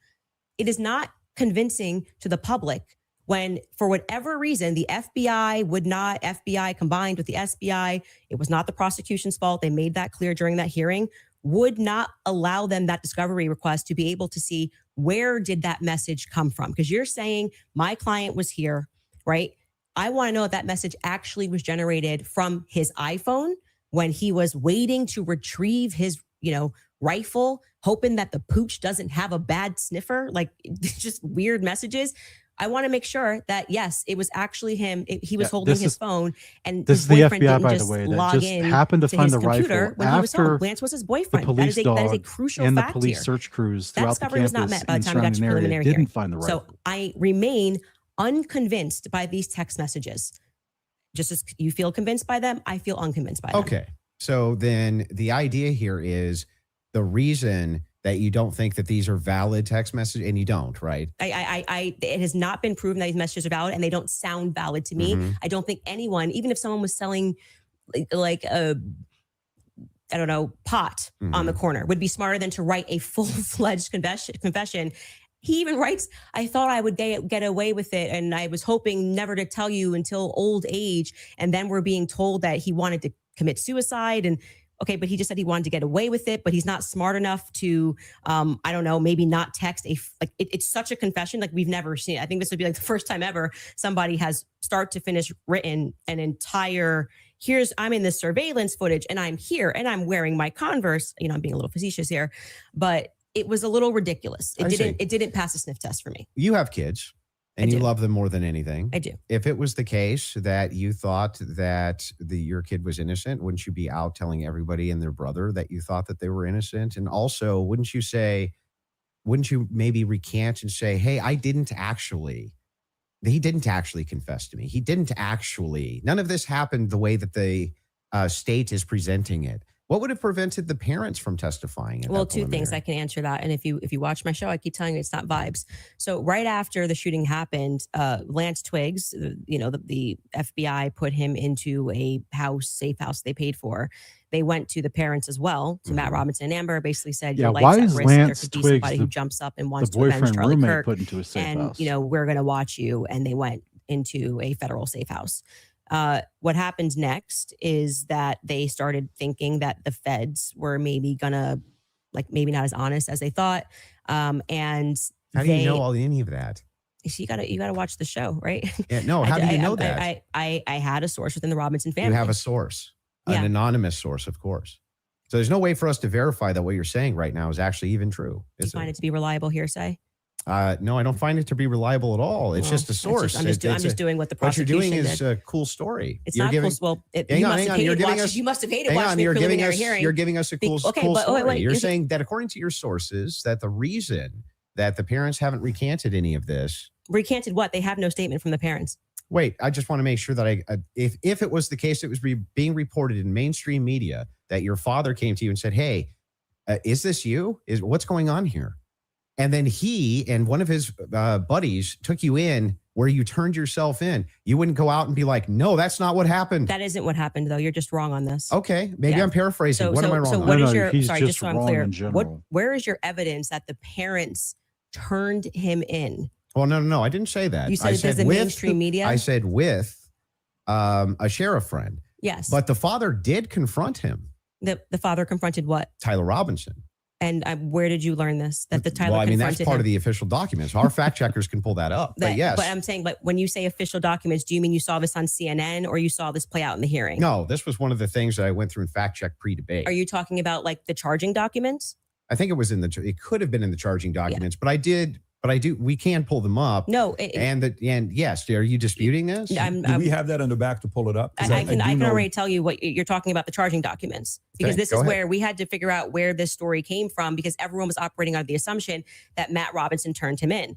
It is not convincing to the public when, for whatever reason, the FBI combined with the SBI, it was not the prosecution's fault. They made that clear during that hearing, would not allow them that discovery request to be able to see where did that message come from? Because you're saying my client was here, right? I want to know if that message actually was generated from his iPhone when he was waiting to retrieve his, rifle, hoping that the pooch doesn't have a bad sniffer, like just weird messages. I want to make sure that, yes, it was actually him. He was holding his phone, and this his is the boyfriend FBI, didn't by the just way, log that just in happened to find his the computer rifle when he was home. after Lance was his the boyfriend. police that is a dog crucial and the fact police here. search crews That throughout the discovery was not campus met by the and time we got to surrounding area preliminary didn't hearing. find the rifle. So I remain unconvinced by these text messages. Just as you feel convinced by them, I feel unconvinced by them. Okay. So then the idea here is the reason that you don't think that these are valid text messages, and you don't, right? It has not been proven that these messages are valid and they don't sound valid to me. Mhm. I don't think anyone, even if someone was selling like a, I don't know, pot on the corner, would be smarter than to write a full-fledged confession. He even writes, I thought I would get away with it, and I was hoping never to tell you until old age. And then we're being told that he wanted to commit suicide. And okay, but he just said he wanted to get away with it, but he's not smart enough to, I don't know, maybe not text it's such a confession like we've never seen. I think this would be like the first time ever somebody has start to finish written an entire, I'm in this surveillance footage and I'm here and I'm wearing my Converse. I'm being a little facetious here, but it was a little ridiculous. It didn't pass a sniff test for me. You have kids and you love them more than anything. I do. If it was the case that you thought that your kid was innocent, wouldn't you be out telling everybody and their brother that you thought that they were innocent? And also, wouldn't you maybe recant and say, hey, he didn't actually confess to me. None of this happened the way that the state is presenting it. What would have prevented the parents from testifying? Well, two things I can answer that. And if you watch my show, I keep telling you it's not vibes. So right after the shooting happened, Lance Twiggs, the FBI put him into a safe house they paid for. They went to the parents as well, to Matt Robinson and Amber, basically said, your life's at risk. There could be somebody who jumps up and wants to avenge Charlie Kirk. Put into a safe house. We're going to watch you. And they went into a federal safe house. What happened next is that they started thinking that the feds were maybe gonna, maybe not as honest as they thought. And how do you know any of that? So you gotta watch the show, right? Yeah, no, how do you know that? I had a source within the Robinson family. You have a source, an anonymous source, of course. So there's no way for us to verify that what you're saying right now is actually even true. Do you find it to be reliable hearsay? No, I don't find it to be reliable at all. It's just a source. I'm just doing what the prosecution What you're doing did. is a cool story. It's not cool. Well, you must have hated watching the preliminary hearing. You're giving us a cool story. Wait, you're saying that according to your sources, that the reason that the parents haven't recanted any of this. Recanted what? They have no statement from the parents. Wait, I just want to make sure that if it was the case, it was being reported in mainstream media that your father came to you and said, "Hey, is this you? What's going on here?" And then he and one of his buddies took you in where you turned yourself in. You wouldn't go out and be like, "No, that's not what happened." That isn't what happened, though. You're just wrong on this. Okay, maybe I'm paraphrasing. What am I wrong so on? what is your? Sorry, just so I'm wrong clear. in general. Where is your evidence that the parents turned him in? Well, no. I didn't say that. You said there's the mainstream media. I said with a sheriff friend. Yes, but the father did confront him. The father confronted what? Tyler Robinson. And where did you learn this? That the Tyler Well, I mean, that's confronted part him? of the official documents. Our fact checkers can pull that up. But yes. But I'm saying, but when you say official documents, do you mean you saw this on CNN or you saw this play out in the hearing? No, this was one of the things that I went through and fact checked pre-debate. Are you talking about like the charging documents? I think it was it could have been in the charging documents, but we can pull them up. No. And yes, are you disputing this? Do we have that in the back to pull it up? I can already tell you what you're talking about, the charging documents, because this is where we had to figure out where this story came from, because everyone was operating under the assumption that Matt Robinson turned him in.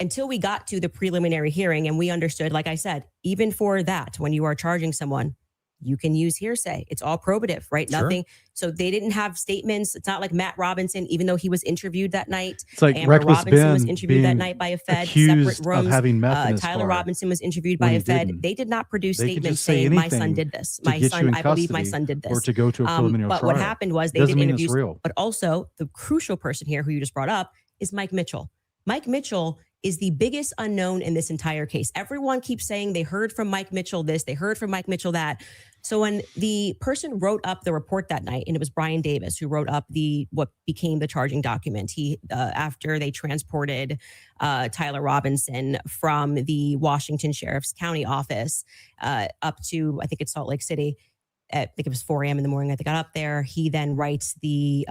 Until we got to the preliminary hearing and we understood, like I said, even for that, when you are charging someone, you can use hearsay. It's all probative, right? Sure. Nothing. So they didn't have statements. It's not like Matt Robinson, even though he was interviewed that night. It's like Amber Reckless Robinson Ben was interviewed that night by a Fed. Separate rooms. Of having meth in his Tyler car Robinson was interviewed by a Fed. didn't. They did not produce They could statements just say saying my son anything did this. to My get you son, in I believe my custody son did this. or to go to a preliminary but trial. what happened was they Doesn't did mean interviews. it's real. But also the crucial person here who you just brought up is Mike Mitchell. Mike Mitchell is the biggest unknown in this entire case. Everyone keeps saying they heard from Mike Mitchell this, they heard from Mike Mitchell that. So when the person wrote up the report that night, and it was Brian Davis who wrote up what became the charging document, he after they transported Tyler Robinson from the Washington Sheriff's County office up to, I think it's Salt Lake City. I think it was 4 a.m. in the morning that they got up there. He then writes the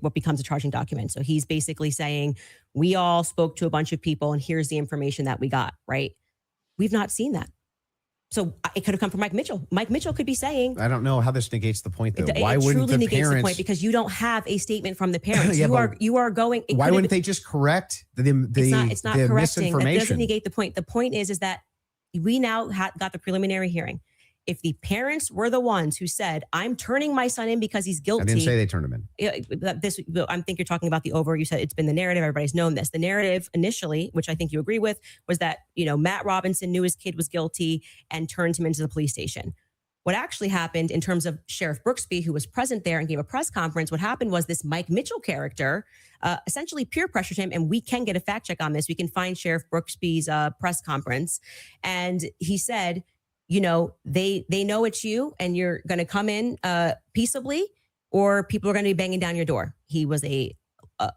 what becomes a charging document. So he's basically saying, we all spoke to a bunch of people and here's the information that we got, right? We've not seen that. So it could have come from Mike Mitchell. Mike Mitchell could be saying, I don't know how this negates the point, though. Why wouldn't the negates the point, because you don't have a statement from the parents. You are going. Why wouldn't they just correct the it's not correcting. That doesn't negate the point. The point is that we now got the preliminary hearing. If the parents were the ones who said, I'm turning my son in because he's guilty. I didn't say they turned him in. I think you're talking about the over. You said it's been the narrative. Everybody's known this. The narrative initially, which I think you agree with, was that, Matt Robinson knew his kid was guilty and turned him into the police station. What actually happened in terms of Sheriff Brooksby, who was present there and gave a press conference, what happened was this Mike Mitchell character essentially peer pressured him. And we can get a fact check on this. We can find Sheriff Brooksby's press conference. And he said, they know it's you and you're going to come in peaceably, or people are going to be banging down your door. He was a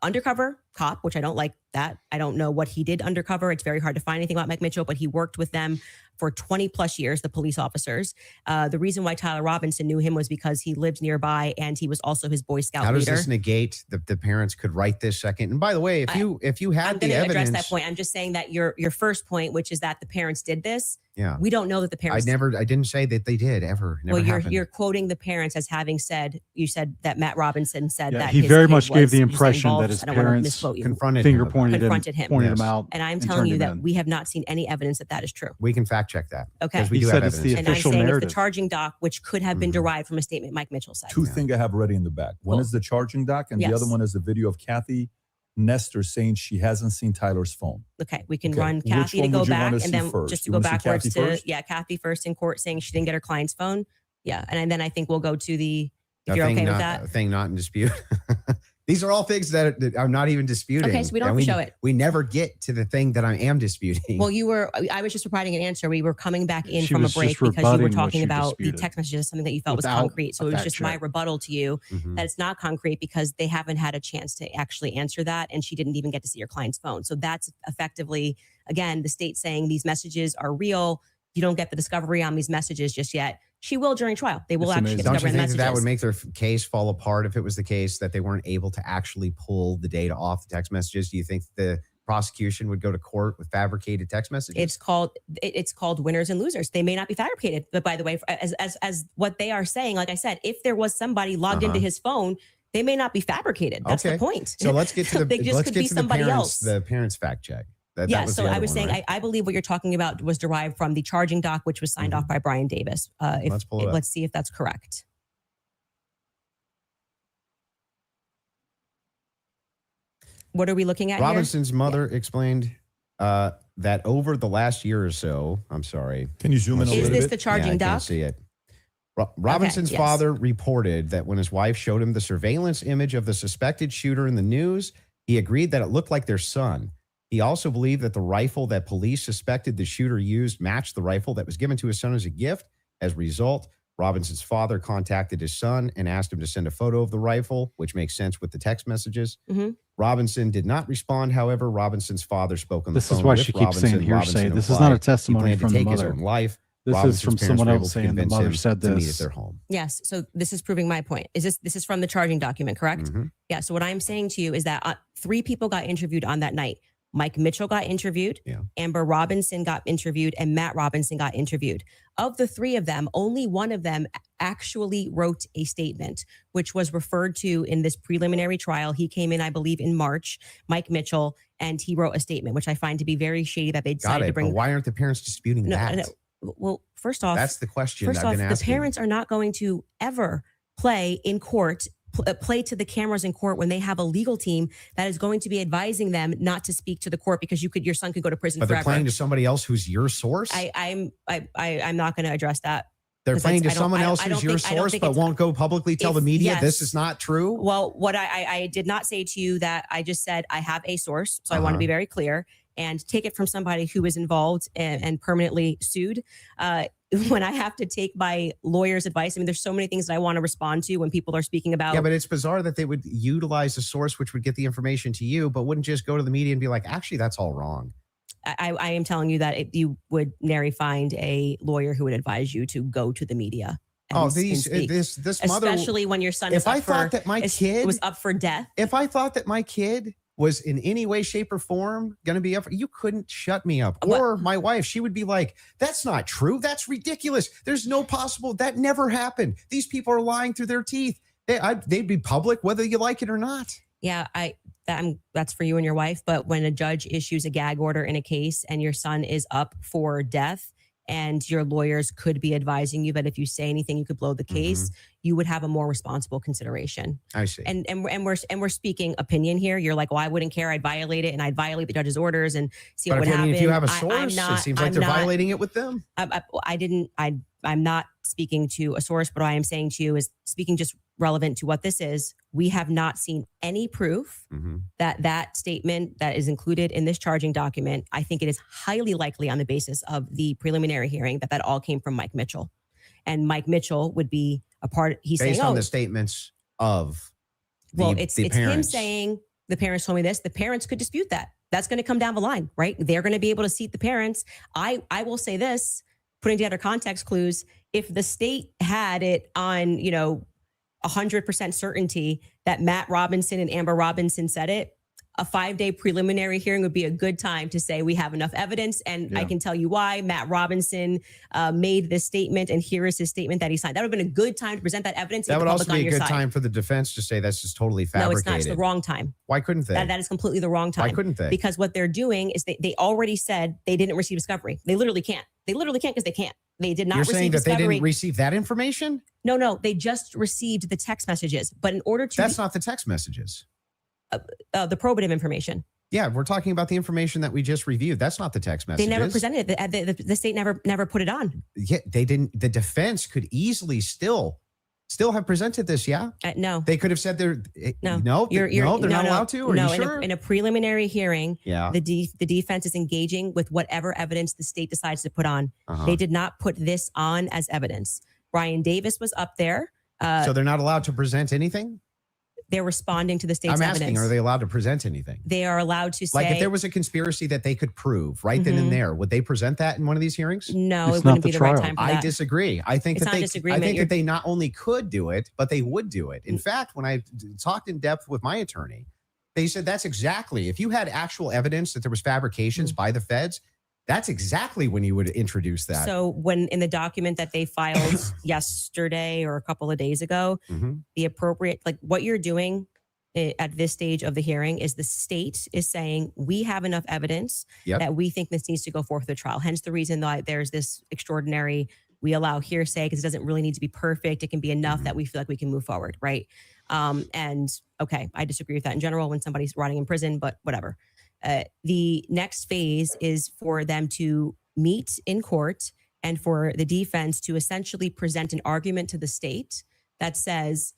undercover cop, which I don't like that. I don't know what he did undercover. It's very hard to find anything about Mike Mitchell, but he worked with them for 20 plus years, the police officers. The reason why Tyler Robinson knew him was because he lived nearby and he was also his Boy Scout leader. How does this negate the parents could write this second? And by the way, if you had the evidence, I'm going to address that point. I'm just saying that your first point, which is that the parents did this. Yeah. We don't know that the parents. I didn't say that they did ever. Never happened. You're quoting the parents as having said, you said that Matt Robinson said that he very much gave the impression that his parents confronted him out. And I'm telling you that we have not seen any evidence that is true. We can fact check that. Okay. We do have it's the evidence. official and I'm saying narrative. it's the charging doc, which could have been derived from a statement Mike Mitchell said. Two things I have ready in the back. One is the charging doc, and the other one is the video of Kathy Nestor saying she hasn't seen Tyler's phone. Okay, we can run Kathy to go back and then just to go backwards to Kathy first in court saying she didn't get her client's phone. Yeah, and then I think we'll go to if you're okay with that. Thing not in dispute. These are all things that I'm not even disputing. Okay, so we don't And have to show it. We never get to the thing that I am disputing. Well, I was just providing an answer. We were coming back in She from a was break just because you rebutting were what talking you about the disputed text messages, something that you felt was without concrete. So a it was fact just my check. rebuttal to you Mhm. that it's not concrete because they haven't had a chance to actually answer that. And she didn't even get to see your client's phone. So that's effectively, again, the state saying these messages are real. You don't get the discovery on these messages just yet. She will during trial. They will It's actually amazing. get Don't discovery you on the think that messages. would make their case fall apart if it was the case that they weren't able to actually pull the data off the text messages? Do you think the prosecution would go to court with fabricated text messages? It's called winners and losers. They may not be fabricated, but by the way, as what they are saying, like I said, if there was somebody logged into his phone, they may not be fabricated. That's the point. So let's get to the They just let's could get be to somebody parents, else. the parents fact check. That Yeah, was so the I other was one, saying, right? I believe what you're talking about was derived from the charging doc, which was signed off by Brian Davis. Let's pull it up. Let's see if that's correct. What are we looking at Robinson's mother explained that over the last year or so, I'm sorry. Can you zoom in a here? Is little this bit? the charging I can't doc? see it. Robinson's yes. father reported that when his wife showed him the surveillance image of the suspected shooter in the news, he agreed that it looked like their son. He also believed that the rifle that police suspected the shooter used matched the rifle that was given to his son as a gift. As a result, Robinson's father contacted his son and asked him to send a photo of the rifle, which makes sense with the text messages. Mhm. Robinson did not respond. However, Robinson's father spoke on the This phone is why with she keeps Robinson. saying hearsay. Robinson This is not a implied he testimony planned from to the take his mother. own life. This Robinson's is from parents someone were else able to saying the convince mother him said to meet at this. their home. Yes. So this is proving my point. This is from the charging document, correct? Mhm. Yeah. So what I'm saying to you is that 3 people got interviewed on that night. Mike Mitchell got interviewed, Yeah. Amber Robinson got interviewed, and Matt Robinson got interviewed. Of the 3 of them, only one of them actually wrote a statement, which was referred to in this preliminary trial. He came in, I believe, in March, Mike Mitchell, and he wrote a statement, which I find to be very shady that they Got decided it. to bring. But why aren't the parents disputing that? No. Well, first off, That's the question First I've off, been the asking. parents are not going to ever play in court, play to the cameras in court when they have a legal team that is going to be advising them not to speak to the court because your son could go to prison But they're forever. playing to somebody else who's your source. I'm not going to address that. They're 'cause playing to I don't- someone I don't- else I don't who's your think- I don't source, think but it's- won't go publicly tell the If- media yes. this is not true. Well, what I did not say to you that I just said I have a source, so I want to Uh-huh. be very clear and take it from somebody who is involved and permanently sued. When I have to take my lawyer's advice, I mean, there's so many things that I want to respond to when people are speaking about. Yeah, but it's bizarre that they would utilize a source which would get the information to you, but wouldn't just go to the media and be like, actually, that's all wrong. I am telling you that you would nary find a lawyer who would advise you to go to the media. and speak. This mother. Especially when your son is If up I for, thought that my kid was up for death. if I thought that my kid was in any way, shape, or form going to be up, you couldn't shut me up. What? Or my wife, she would be like, that's not true. That's ridiculous. There's no possible, that never happened. These people are lying through their teeth. They'd be public whether you like it or not. Yeah, that's for you and your wife. But when a judge issues a gag order in a case and your son is up for death, and your lawyers could be advising you that if you say anything, you could blow the case, you would have a more responsible consideration. I see. And we're speaking opinion here. You're like, well, I wouldn't care. I'd violate it, and I'd violate the judge's orders and see what would happen. If you have a I'm source, not- it seems like I'm they're not- violating it with them. I'm not speaking to a source, but what I am saying to you is speaking just relevant to what this is. We have not seen any proof that statement that is included in this charging document. I think it is highly likely on the basis of the preliminary hearing that all came from Mike Mitchell, and Mike Mitchell would be a part. He's Based saying, on the statements of it's him parents. saying the parents told me this. The parents could dispute that. That's going to come down the line, right? They're going to be able to seat the parents. I will say this, putting together context clues. If the state had it on, 100% certainty that Matt Robinson and Amber Robinson said it, a 5-day preliminary hearing would be a good time to say we have enough evidence. And I can tell you why Matt Robinson made this statement, and here is his statement that he signed. That would have been a good time to present that evidence. That would also be a good time for the defense to say that's just totally fabricated. No, it's not. It's the wrong time. Why couldn't they? That is completely the wrong time. Why couldn't they? Because what they're doing is they already said they didn't receive discovery. They literally can't. They literally can't because they can't. They did not You're receive saying that discovery. they didn't receive that information? No. They just received the text messages. But in order to... That's not the text messages. The probative information. Yeah, we're talking about the information that we just reviewed. That's not the text messages. They never presented it. The state never put it on. Yeah, they didn't. The defense could easily still still have presented this. Yeah. No. They could have said they're No. no, You're no, they're not no, allowed to. Are no, you sure? in a preliminary hearing, Yeah. the defense is engaging with whatever evidence the state decides to put on. They did not put this on as evidence. Brian Davis was up there. So they're not allowed to present anything? They're responding to the state's I'm asking, evidence. are they allowed to present anything? They are allowed to say, Like if there was a conspiracy that they could prove right then and there, would they present that in one of these hearings? no, It's it not wouldn't the be the right trial. time for I that. disagree. I think It's that not they disagreement. I think You're- that they not only could do it, but they would do it. In Mm. fact, when I talked in depth with my attorney, they said that's exactly, if you had actual evidence that there was fabrications by the feds, that's exactly when you would introduce that. So when in the document that they filed yesterday or a couple of days ago, Mhm. the appropriate, like what you're doing at this stage of the hearing is the state is saying we have enough evidence Yep. that we think this needs to go forth to trial. Hence the reason that there's this extraordinary, we allow hearsay because it doesn't really need to be perfect. It can be enough that we feel like we can move forward. Right. And okay, I disagree with that in general when somebody's rotting in prison, but whatever. The next phase is for them to meet in court and for the defense to essentially present an argument to the state that says,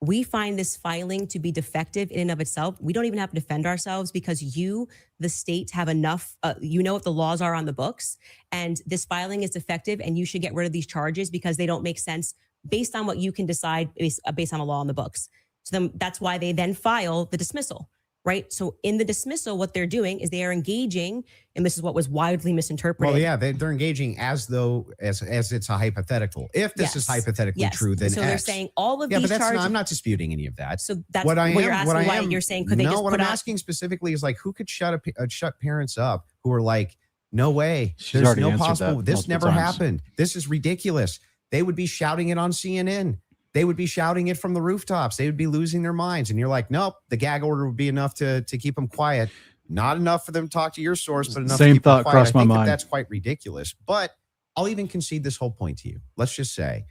we find this filing to be defective in and of itself. We don't even have to defend ourselves because you, the state, have enough, you know what the laws are on the books, and this filing is defective and you should get rid of these charges because they don't make sense based on what you can decide based on a law on the books. So then that's why they then file the dismissal, right? So in the dismissal, what they're doing is they are engaging, and this is what was widely misinterpreted. Well, yeah, they're engaging as though as it's a hypothetical. If this is Yes. hypothetically Yes. true, then so they're X. saying all of Yeah, these but that's charges. not, I'm not disputing any of that. So that's what I am. you're asking. What I why am. you're saying could they no, just what put I'm out? asking specifically is like, who could shut parents up who are like, no way, She's there's already no answered possible. that This multiple never times. happened. This is ridiculous. They would be shouting it on CNN. They would be shouting it from the rooftops. They would be losing their minds. And you're like, nope, the gag order would be enough to keep them quiet. Not enough for them to talk to your source, but enough to Same keep them thought quiet. crossed I my think mind. that's quite ridiculous. But I'll even concede this whole point to you. Let's just say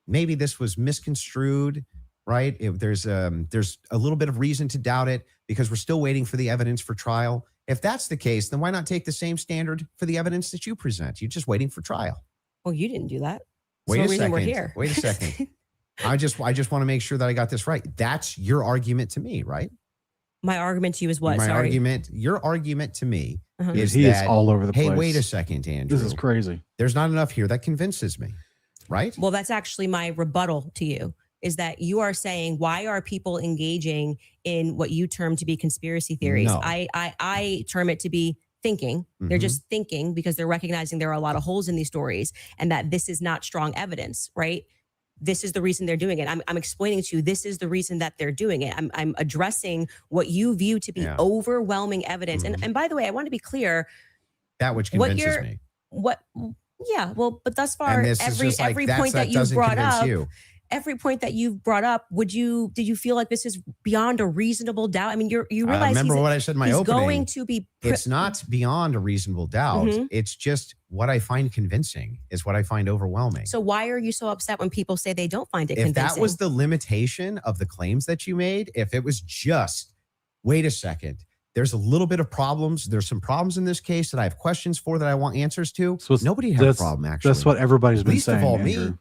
maybe this was misconstrued, right? If there's a little bit of reason to doubt it because we're still waiting for the evidence for trial. If that's the case, then why not take the same standard for the evidence that you present? You're just waiting for trial. Well, you didn't do that. Wait no a reason second. we're here. Wait a second. I just want to make sure that I got this right. That's your argument to me, right? My argument to you is what? My Sorry. your argument to me Uh-huh. is He that, is all over the hey, place. wait a second, Andrew. This is crazy. There's not enough here that convinces me, right? Well, that's actually my rebuttal to you is that you are saying, why are people engaging in what you term to be conspiracy theories? No. I term it to be thinking. They're Mhm. just thinking because they're recognizing there are a lot of holes in these stories and that this is not strong evidence, right? This is the reason they're doing it. I'm explaining to you, this is the reason that they're doing it. I'm addressing what you view to be Yeah. overwhelming evidence. Mhm. And by the way, I want to be clear, That which what convinces you're- me. yeah, well, but thus far, And this is every just like, point that you doesn't brought convince up, you. every point that you've brought up, did you feel like this is beyond a reasonable doubt? I mean, you realize remember what I said in my he's opening. going to be. It's not beyond a reasonable doubt. Mhm. It's just what I find convincing is what I find overwhelming. So why are you so upset when people say they don't find it if convincing? that was the limitation of the claims that you made, if it was just, wait a second, there's a little bit of problems. There's some problems in this case that I have questions for that I want answers to. So it's- Nobody had a problem, actually. That's what everybody's been Least saying. of all, Andrew. me.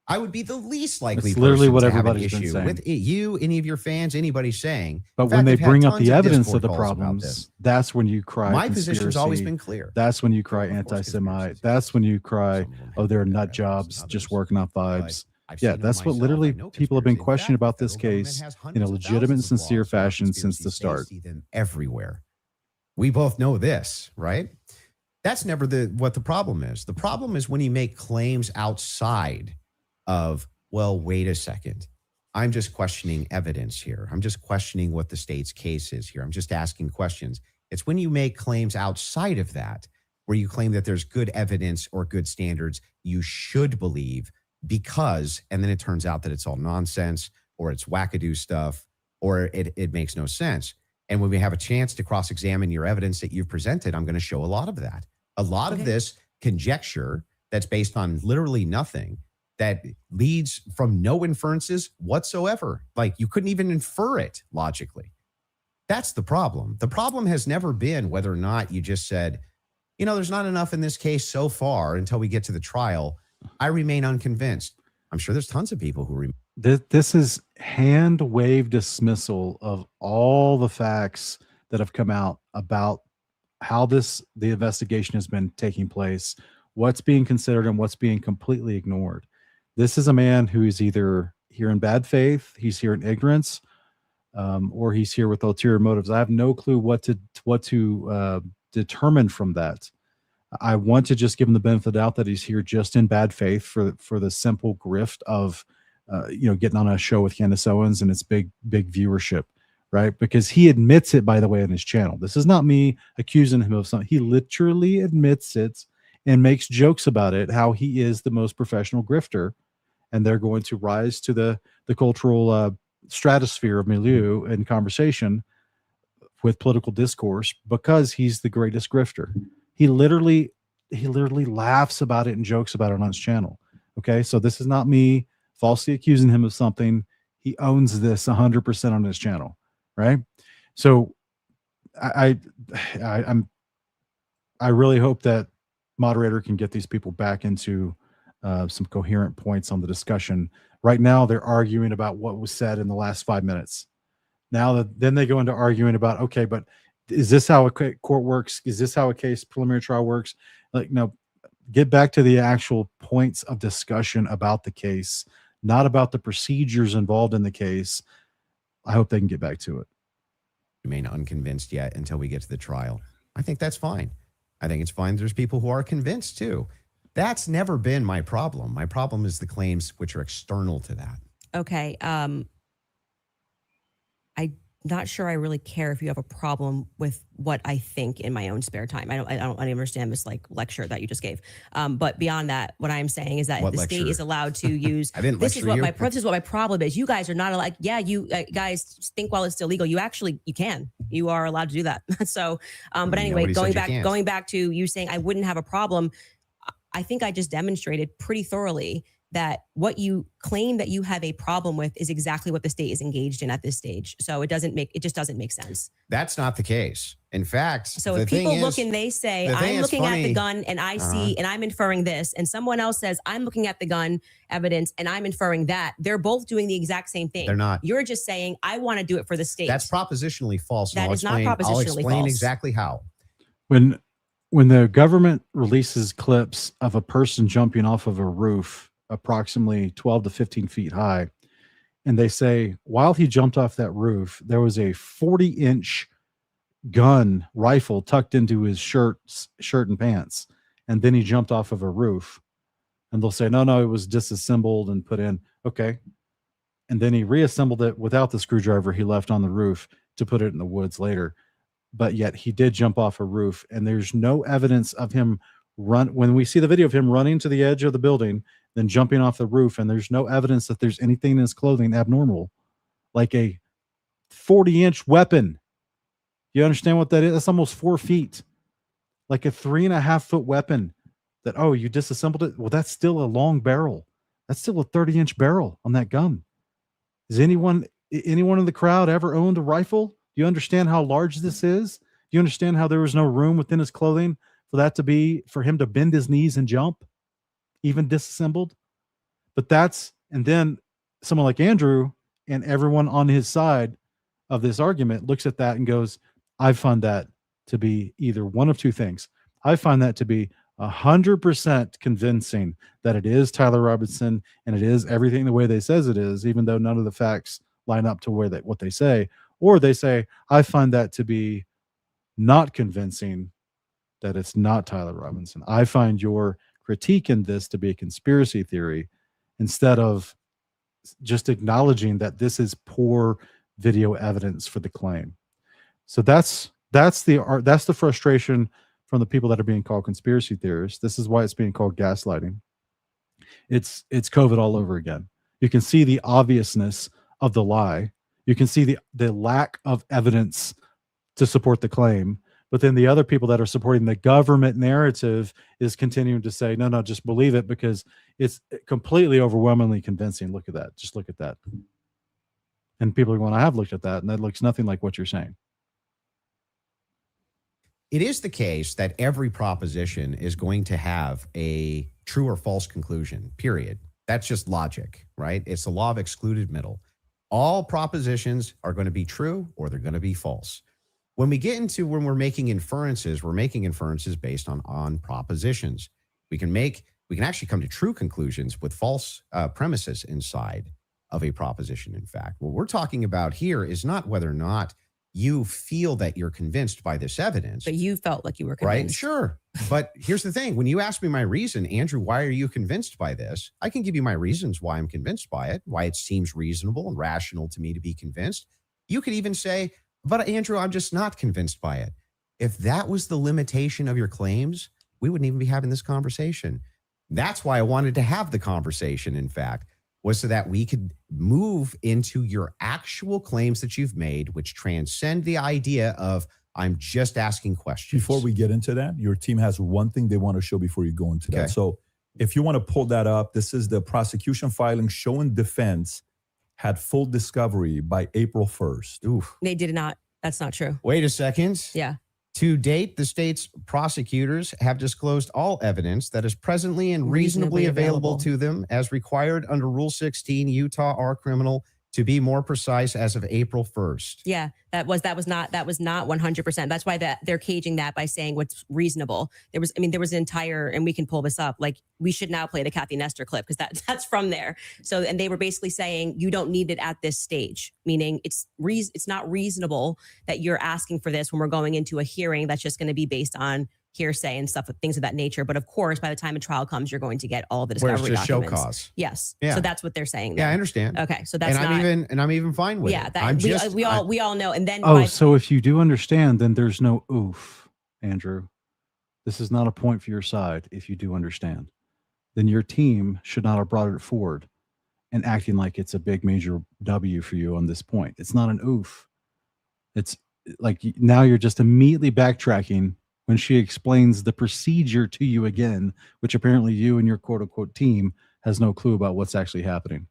I would be the least likely That's literally person what to have an everybody's been issue saying. with you, any of your fans, anybody saying. But In when fact, they I've had bring up tons the evidence Discord of the calls about problems, this. that's when you cry. My position's always conspiracy. been clear. That's when you cry Of course, anti-Semite. conspiracies. That's when you cry, Some of them oh, have they're their nut evidence, jobs, others just working off but vibes. I've Yeah, seen it that's what myself. literally I know people have been conspiracy. In questioning fact, about the this federal government case has in a hundreds of legitimate, thousands of sincere laws about fashion since the conspiracies. start. They see them everywhere. We both know this, right? That's never what the problem is. The problem is when you make claims outside of, well, wait a second. I'm just questioning evidence here. I'm just questioning what the state's case is here. I'm just asking questions. It's when you make claims outside of that, where you claim that there's good evidence or good standards you should believe because, and then it turns out that it's all nonsense or it's wackadoo stuff or it makes no sense. And when we have a chance to cross-examine your evidence that you've presented, I'm going to show a lot of that. A lot of this conjecture that's based on literally nothing, that leads from no inferences whatsoever. Like you couldn't even infer it logically. That's the problem. The problem has never been whether or not you just said, you know, there's not enough in this case so far until we get to the trial. I remain unconvinced. I'm sure there's tons of people who this is hand wave dismissal of all the facts that have come out about how the investigation has been taking place, what's being considered and what's being completely ignored. This is a man who is either here in bad faith, he's here in ignorance, or he's here with ulterior motives. I have no clue what to determine from that. I want to just give him the benefit of the doubt that he's here just in bad faith for the simple grift of getting on a show with Candace Owens and its big viewership, right? Because he admits it, by the way, on his channel. This is not me accusing him of something. He literally admits it and makes jokes about it, how he is the most professional grifter, and they're going to rise to the cultural stratosphere of milieu and conversation with political discourse because he's the greatest grifter. He literally laughs about it and jokes about it on his channel. Okay, so this is not me falsely accusing him of something. He owns this 100% on his channel, right? So I really hope that moderator can get these people back into some coherent points on the discussion. Right now, they're arguing about what was said in the last 5 minutes. Then they go into arguing about, okay, but is this how a court works? Is this how a case preliminary trial works? Like, no, get back to the actual points of discussion about the case, not about the procedures involved in the case. I hope they can get back to it. Remain unconvinced yet until we get to the trial. I think that's fine. I think it's fine. There's people who are convinced too. That's never been my problem. My problem is the claims which are external to that. Okay. I'm not sure I really care if you have a problem with what I think in my own spare time. I don't understand this like lecture that you just gave. But beyond that, what I'm saying is that What the lecture? state is allowed to use. I didn't this is lecture what you. this is what my problem is. You guys are not allowed. Yeah, you guys think while it's still legal. You can. You are allowed to do that. So, but anyway, going back to you saying I wouldn't have a problem. I think I just demonstrated pretty thoroughly that what you claim that you have a problem with is exactly what the state is engaged in at this stage. So it just doesn't make sense. That's not the case. In fact, so if people look and they say, I'm looking at the gun and I see, and I'm inferring this, and someone else says, I'm looking at the gun evidence and I'm inferring that, they're both doing the exact same thing. They're not. You're just saying, I want to do it for the state. That's propositionally false. That is not propositionally I'll explain false. exactly how. When the government releases clips of a person jumping off of a roof approximately 12 to 15 feet high, and they say while he jumped off that roof, there was a 40-inch gun rifle tucked into his shirt and pants, and then he jumped off of a roof, and they'll say no, it was disassembled and put in. Okay, and then he reassembled it without the screwdriver he left on the roof to put it in the woods later. But yet he did jump off a roof, and there's no evidence of him when we see the video of him running to the edge of the building, then jumping off the roof, and there's no evidence that there's anything in his clothing abnormal, like a 40-inch weapon. You understand what that is? That's almost 4 feet, like a 3.5-foot weapon that, oh, you disassembled it. Well, that's still a long barrel. That's still a 30-inch barrel on that gun. Is anyone in the crowd ever owned a rifle? Do you understand how large this is? Do you understand how there was no room within his clothing for him to bend his knees and jump, even disassembled? But and then someone like Andrew and everyone on his side of this argument looks at that and goes, I find that to be either one of two things. I find that to be 100% convincing that it is Tyler Robinson and it is everything the way they says it is, even though none of the facts line up to what they say. Or they say, I find that to be not convincing that it's not Tyler Robinson. I find your critique in this to be a conspiracy theory instead of just acknowledging that this is poor video evidence for the claim. So that's the frustration from the people that are being called conspiracy theorists. This is why it's being called gaslighting. It's COVID all over again. You can see the obviousness of the lie. You can see the lack of evidence to support the claim. But then the other people that are supporting the government narrative is continuing to say, no, just believe it because it's completely overwhelmingly convincing. Look at that. Just look at that. And people are going, I have looked at that, and that looks nothing like what you're saying. It is the case that every proposition is going to have a true or false conclusion, period. That's just logic, right? It's the law of excluded middle. All propositions are going to be true or they're going to be false. When we get into when we're making inferences based on propositions. We can actually come to true conclusions with false premises inside of a proposition. In fact, what we're talking about here is not whether or not you feel that you're convinced by this evidence. But you felt like you were convinced. Right? Sure. But here's the thing. When you ask me my reason, Andrew, why are you convinced by this? I can give you my reasons why I'm convinced by it, why it seems reasonable and rational to me to be convinced. You could even say, but Andrew, I'm just not convinced by it. If that was the limitation of your claims, we wouldn't even be having this conversation. That's why I wanted to have the conversation, in fact, was so that we could move into your actual claims that you've made, which transcend the idea of I'm just asking questions. Before we get into that, your team has one thing they want to show before you go into that. So if you want to pull that up, this is the prosecution filing showing defense had full discovery by April 1st. Oof. They did not. That's not true. Wait a second. Yeah. To date, the state's prosecutors have disclosed all evidence that is presently and reasonably available to them as required under Rule 16, Utah R Criminal, to be more precise, as of April 1st. Yeah, that was not 100%. That's why they're caging that by saying what's reasonable. There was an entire, and we can pull this up. Like, we should now play the Kathy Nestor clip because that's from there. So, and they were basically saying you don't need it at this stage, meaning it's not reasonable that you're asking for this when we're going into a hearing that's just going to be based on hearsay and stuff, things of that nature. But of course, by the time a trial comes, you're going to get all the discovery Where's just documents. show cause? Yes. Yeah. So that's what they're saying there. Yeah, I understand. Okay. So that's I'm even fine with it. we all know. And then so if you do understand, then there's no oof, Andrew. This is not a point for your side. If you do understand, then your team should not have brought it forward and acting like it's a big major W for you on this point. It's not an oof. It's like now you're just immediately backtracking when she explains the procedure to you again, which apparently you and your quote unquote team has no clue about what's actually happening.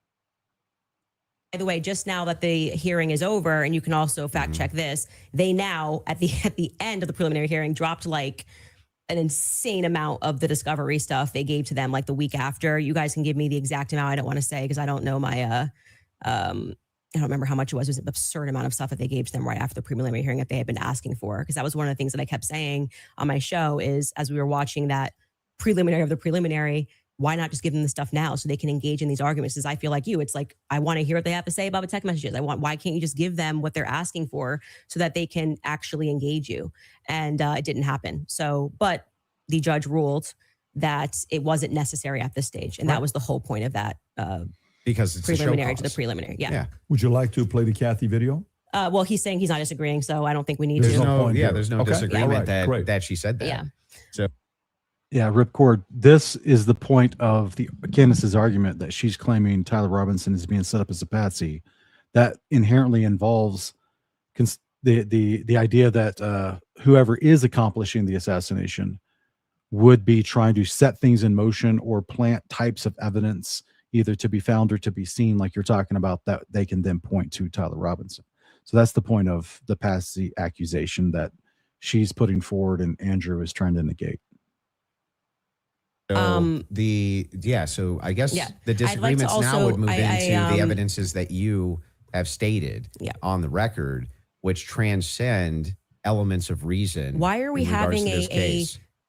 By the way, just now that the hearing is over, and you can also fact check this, they now at the end of the preliminary hearing dropped like an insane amount of the discovery stuff they gave to them like the week after. You guys can give me the exact amount. I don't want to say because I don't know my I don't remember how much it was. It was an absurd amount of stuff that they gave to them right after the preliminary hearing that they had been asking for. Because that was one of the things that I kept saying on my show is as we were watching that preliminary of the preliminary, why not just give them the stuff now so they can engage in these arguments? Because I feel like you, it's like, I want to hear what they have to say about the text messages. Why can't you just give them what they're asking for so that they can actually engage you? And it didn't happen. So, but the judge ruled that it wasn't necessary at this stage. And that was the whole point of that because it's preliminary to the preliminary. Yeah. Would you like to play the Kathy video? Well, he's saying he's not disagreeing, so I don't think we need There's to. no point here. There's no Okay. disagreement Yeah. Right. that she said that. Yeah. So Yeah, Ripcord, this is the point of the Candace's argument that she's claiming Tyler Robinson is being set up as a patsy. That inherently involves the idea that whoever is accomplishing the assassination would be trying to set things in motion or plant types of evidence either to be found or to be seen, like you're talking about, that they can then point to Tyler Robinson. So that's the point of the patsy accusation that she's putting forward and Andrew is trying to negate. So so I guess the disagreements now would move into the evidences that you have stated on the record, which transcend elements of reason. Why are we having a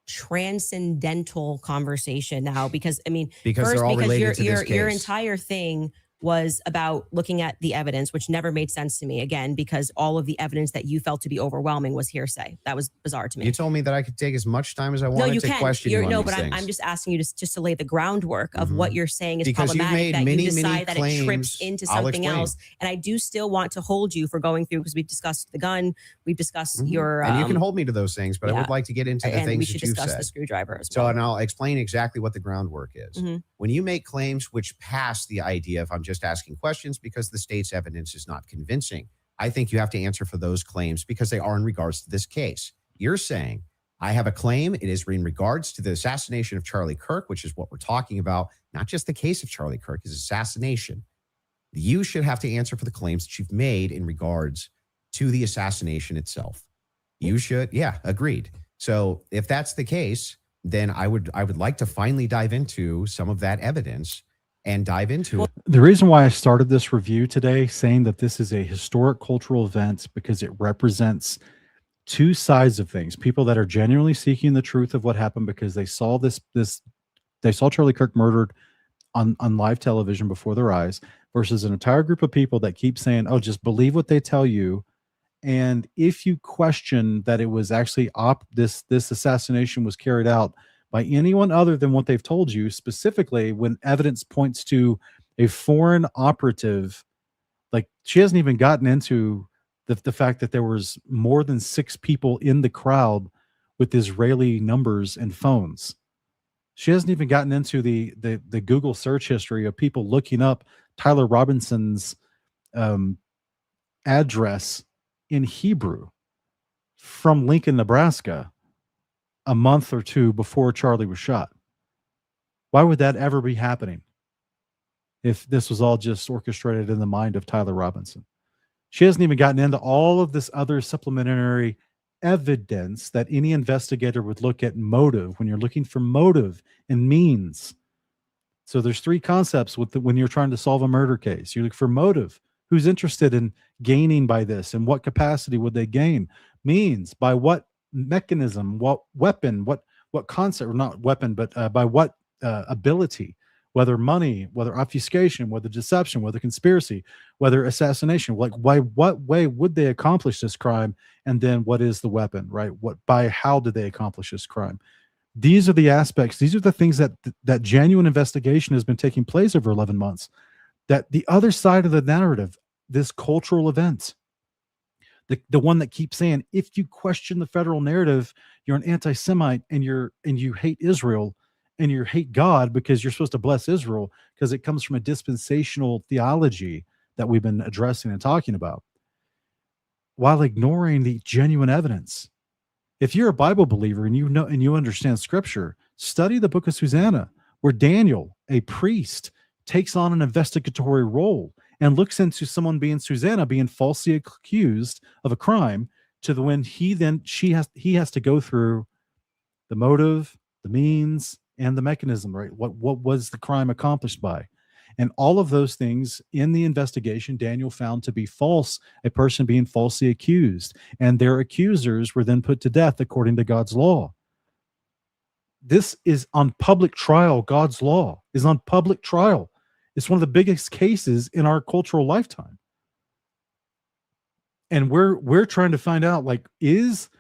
transcendental conversation now? Because I mean, because they're all related to this case. Your entire thing was about looking at the evidence, which never made sense to me, again, because all of the evidence that you felt to be overwhelming was hearsay. That was bizarre to me. You told me that I could take as much time as I wanted to question you on these things. I'm just asking you just to lay the groundwork of what you're saying is because problematic, that many, you decide that claims, it trips into something else. And I do still want to hold you for going through, because we've discussed the gun, we've discussed your... and you can hold me to those things, but I would like to get into the things that you said. We should discuss the screwdriver as well. So, and I'll explain exactly what the groundwork is. When you make claims which pass the idea of I'm just asking questions because the state's evidence is not convincing, I think you have to answer for those claims because they are in regards to this case. You're saying, I have a claim. It is in regards to the assassination of Charlie Kirk, which is what we're talking about, not just the case of Charlie Kirk, his assassination. You should have to answer for the claims that you've made in regards to the assassination itself. You should. Yeah, agreed. So if that's the case, then I would like to finally dive into some of that evidence and dive into it. The reason why I started this review today saying that this is a historic cultural event because it represents two sides of things. People that are genuinely seeking the truth of what happened because they saw they saw Charlie Kirk murdered on live television before their eyes, versus an entire group of people that keep saying, oh, just believe what they tell you. And if you question that it was actually this assassination was carried out by anyone other than what they've told you, specifically when evidence points to a foreign operative, like she hasn't even gotten into the fact that there was more than 6 people in the crowd with Israeli numbers and phones. She hasn't even gotten into the Google search history of people looking up Tyler Robinson's address in Hebrew from Lincoln, Nebraska, a month or two before Charlie was shot. Why would that ever be happening if this was all just orchestrated in the mind of Tyler Robinson? She hasn't even gotten into all of this other supplementary evidence that any investigator would look at motive when you're looking for motive and means. So there's 3 concepts when you're trying to solve a murder case. You look for motive. Who's interested in gaining by this, and what capacity would they gain? Means, by what mechanism, what weapon, what concept, or not weapon, but by what ability, whether money, whether obfuscation, whether deception, whether conspiracy, whether assassination, like by what way would they accomplish this crime? And then what is the weapon, right? How did they accomplish this crime? These are the aspects. These are the things that genuine investigation has been taking place over 11 months. That the other side of the narrative, this cultural event, the one that keeps saying, if you question the federal narrative, you're an anti-Semite and you hate Israel and you hate God because you're supposed to bless Israel because it comes from a dispensational theology that we've been addressing and talking about, while ignoring the genuine evidence. If you're a Bible believer and you understand Scripture, study the book of Susanna, where Daniel, a priest, takes on an investigatory role and looks into someone being falsely accused of a crime, to the when he has to go through the motive, the means, and the mechanism, right? What was the crime accomplished by? And all of those things in the investigation, Daniel found to be false, a person being falsely accused, and their accusers were then put to death according to God's law. This is on public trial. God's law is on public trial. It's one of the biggest cases in our cultural lifetime. And we're trying to find out, like, is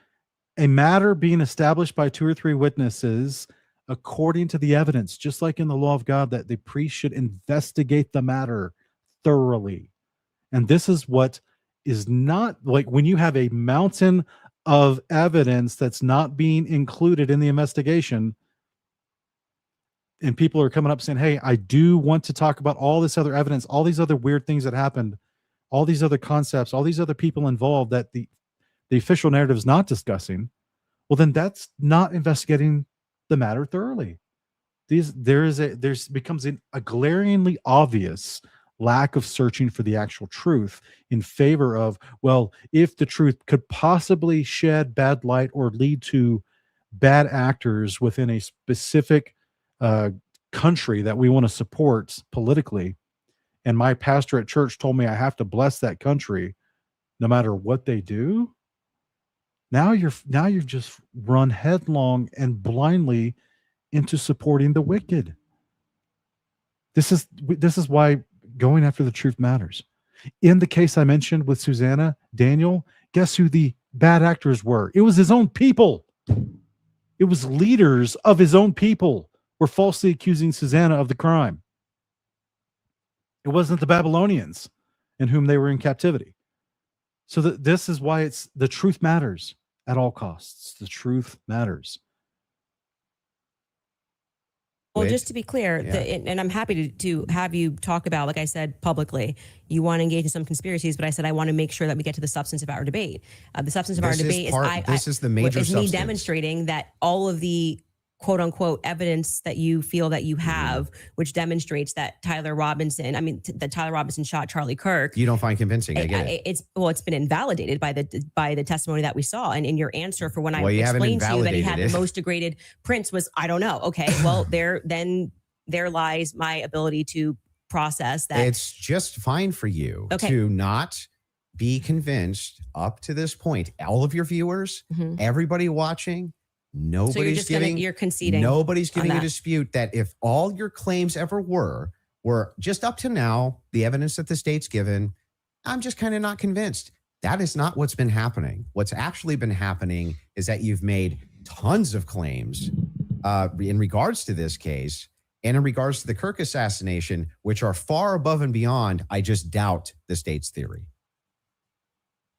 a matter being established by 2 or 3 witnesses according to the evidence, just like in the law of God, that the priest should investigate the matter thoroughly. And this is what is not, like, when you have a mountain of evidence that's not being included in the investigation, and people are coming up saying, hey, I do want to talk about all this other evidence, all these other weird things that happened, all these other concepts, all these other people involved that the official narrative is not discussing, well, then that's not investigating the matter thoroughly. There becomes a glaringly obvious lack of searching for the actual truth in favor of, well, if the truth could possibly shed bad light or lead to bad actors within a specific country that we want to support politically, and my pastor at church told me I have to bless that country no matter what they do. Now you've just run headlong and blindly into supporting the wicked. This is why going after the truth matters. In the case I mentioned with Susanna, Daniel, guess who the bad actors were? It was his own people. It was leaders of his own people were falsely accusing Susanna of the crime. It wasn't the Babylonians in whom they were in captivity. So this is why the truth matters at all costs. The truth matters. Well, just to be clear, and I'm happy to have you talk about, like I said, publicly, you want to engage in some conspiracies, but I said I want to make sure that we get to the substance of our debate. The substance of our debate is the major is me substance. Demonstrating that all of the quote unquote evidence that you feel that you have, which demonstrates that Tyler Robinson shot Charlie Kirk. You don't find convincing. I get it. It's been invalidated by the testimony that we saw. And in your answer for when I explained to you that he had the most degraded prints was, I don't know. Okay, well, then there lies my ability to process that. It's just fine for you to not be convinced up to this point. All of your viewers, everybody watching, nobody's you're conceding. Nobody's giving a dispute that if all your claims ever were just up to now, the evidence that the state's given, I'm just kind of not convinced. That is not what's been happening. What's actually been happening is that you've made tons of claims in regards to this case and in regards to the Kirk assassination, which are far above and beyond, I just doubt, the state's theory.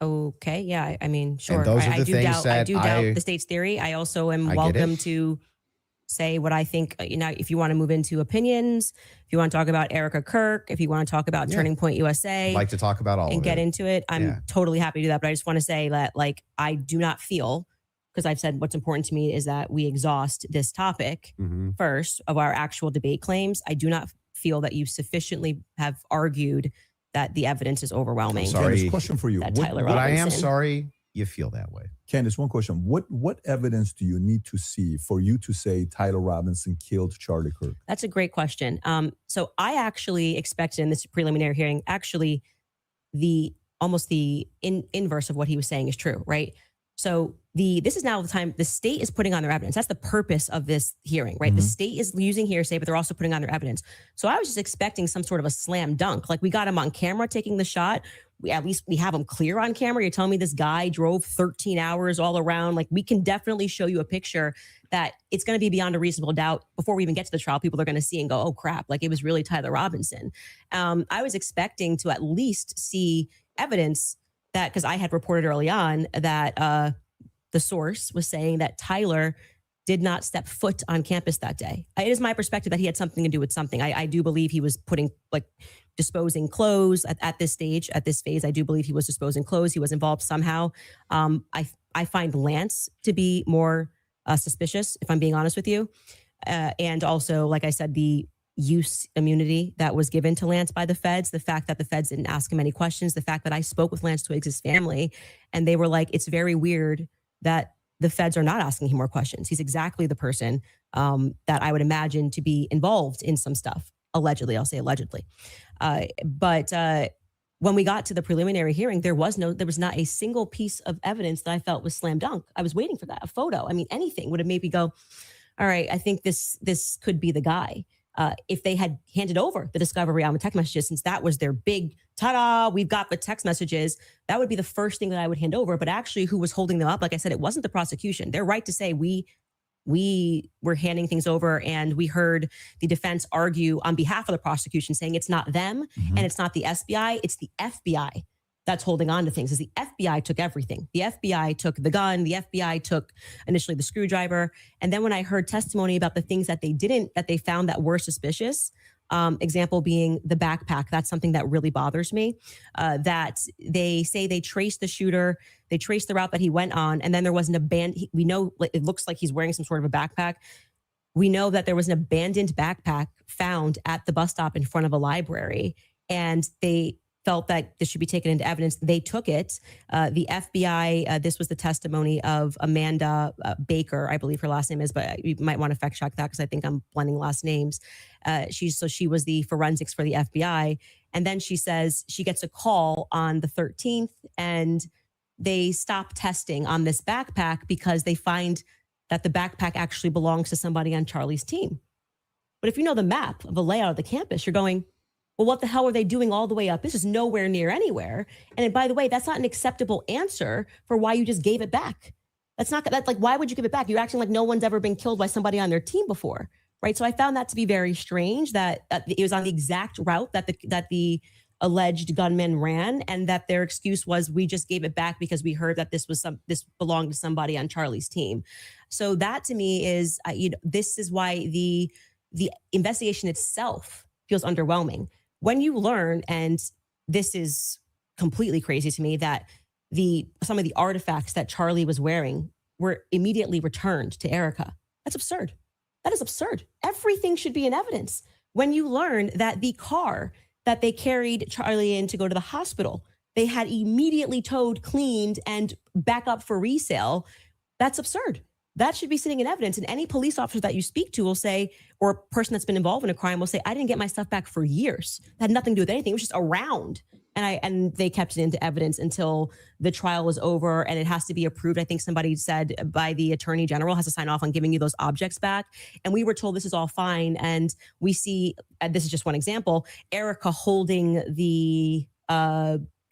Okay. Yeah. I mean, sure. And those are the things I do doubt the state's theory. I also am welcome to say what I think. If you want to move into opinions, if you want to talk about Erica Kirk, if you want to talk about Turning Point USA, I'd like to talk about all of it and get into it, I'm totally happy to do that. But I just want to say that, like, I do not feel, because I've said what's important to me is that we exhaust this topic first of our actual debate claims. I do not feel that you sufficiently have argued that the evidence is overwhelming. Sorry, Candace, question for you. But I am sorry you feel that way. Candace, one question. What evidence do you need to see for you to say Tyler Robinson killed Charlie Kirk? That's a great question. So I actually expected in this preliminary hearing, actually the inverse of what he was saying is true, right? So this is now the time the state is putting on their evidence. That's the purpose of this hearing, right? The state is using hearsay, but they're also putting on their evidence. So I was just expecting some sort of a slam dunk. Like, we got him on camera taking the shot. At least we have him clear on camera. You're telling me this guy drove 13 hours all around. Like, we can definitely show you a picture that it's going to be beyond a reasonable doubt before we even get to the trial. People are going to see and go, oh crap, like, it was really Tyler Robinson. I was expecting to at least see evidence that, because I had reported early on that the source was saying that Tyler did not step foot on campus that day. It is my perspective that he had something to do with something. I do believe he was disposing clothes at this stage, at this phase. I do believe he was disposing clothes. He was involved somehow. I find Lance to be more suspicious, if I'm being honest with you. And also, like I said, the use immunity that was given to Lance by the feds, the fact that the feds didn't ask him any questions, the fact that I spoke with Lance Twiggs' family, and they were like, it's very weird that the feds are not asking him more questions. He's exactly the person that I would imagine to be involved in some stuff. Allegedly, I'll say allegedly. But when we got to the preliminary hearing, there was not a single piece of evidence that I felt was slam dunk. I was waiting for that, a photo. I mean, anything would have made me go, all right, I think this could be the guy. If they had handed over the discovery on the text messages, since that was their big ta-da, we've got the text messages, that would be the first thing that I would hand over. But actually, who was holding them up? Like I said, it wasn't the prosecution. They're right to say we were handing things over, and we heard the defense argue on behalf of the prosecution, saying it's not them and it's not the SBI, it's the FBI that's holding on to things. Is the FBI took everything. The FBI took the gun. The FBI took initially the screwdriver. And then when I heard testimony about the things that they found that were suspicious, example being the backpack, that's something that really bothers me, that they say they traced the shooter, they traced the route that he went on, and then there was an we know it looks like he's wearing some sort of a backpack. We know that there was an abandoned backpack found at the bus stop in front of a library, and they felt that this should be taken into evidence. They took it. The FBI, this was the testimony of Amanda Baker, I believe her last name is, but you might want to fact check that because I think I'm blending last names. She was the forensics for the FBI. And then she says she gets a call on the 13th and they stop testing on this backpack because they find that the backpack actually belongs to somebody on Charlie's team. But if you know the map of the layout of the campus, you're going, well, what the hell are they doing all the way up? This is nowhere near anywhere. And by the way, that's not an acceptable answer for why you just gave it back. That's like, why would you give it back? You're acting like no one's ever been killed by somebody on their team before, right? So I found that to be very strange that it was on the exact route that the alleged gunman ran, and that their excuse was, we just gave it back because we heard that this belonged to somebody on Charlie's team. So that to me is, this is why the investigation itself feels underwhelming. When you learn, and this is completely crazy to me, that some of the artifacts that Charlie was wearing were immediately returned to Erica. That's absurd. That is absurd. Everything should be in evidence. When you learn that the car that they carried Charlie in to go to the hospital, they had immediately towed, cleaned, and back up for resale, that's absurd. that should be sitting in evidence. And any police officer that you speak to will say, or a person that's been involved in a crime will say, I didn't get my stuff back for years. That had nothing to do with anything. It was just around. And they kept it into evidence until the trial was over, and it has to be approved. I think somebody said by the attorney general has to sign off on giving you those objects back. And we were told this is all fine. And we see, this is just one example, Erica holding the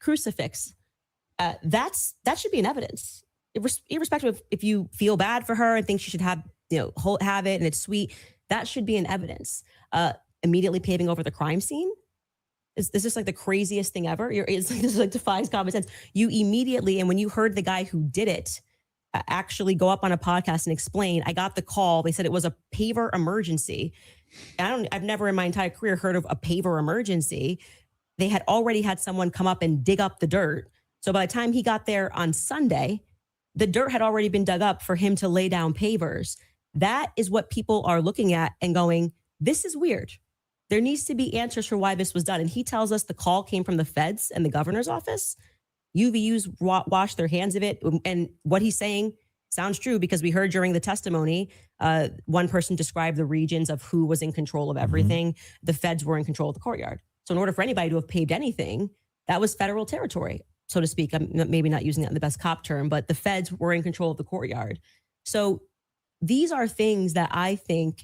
crucifix. That should be in evidence. Irrespective of if you feel bad for her and think she should have, have it and it's sweet, that should be in evidence. Immediately paving over the crime scene. Is this like the craziest thing ever? This like defies common sense. You immediately, and when you heard the guy who did it actually go up on a podcast and explain, I got the call. They said it was a paver emergency. I've never in my entire career heard of a paver emergency. They had already had someone come up and dig up the dirt. So by the time he got there on Sunday, the dirt had already been dug up for him to lay down pavers. That is what people are looking at and going, this is weird. There needs to be answers for why this was done. And he tells us the call came from the feds and the governor's office. UVU's washed their hands of it. And what he's saying sounds true because we heard during the testimony, one person described the regions of who was in control of everything. Mm-hmm. The feds were in control of the courtyard. So in order for anybody to have paved anything, that was federal territory, so to speak. I'm maybe not using that in the best cop term, but the feds were in control of the courtyard. So these are things that I think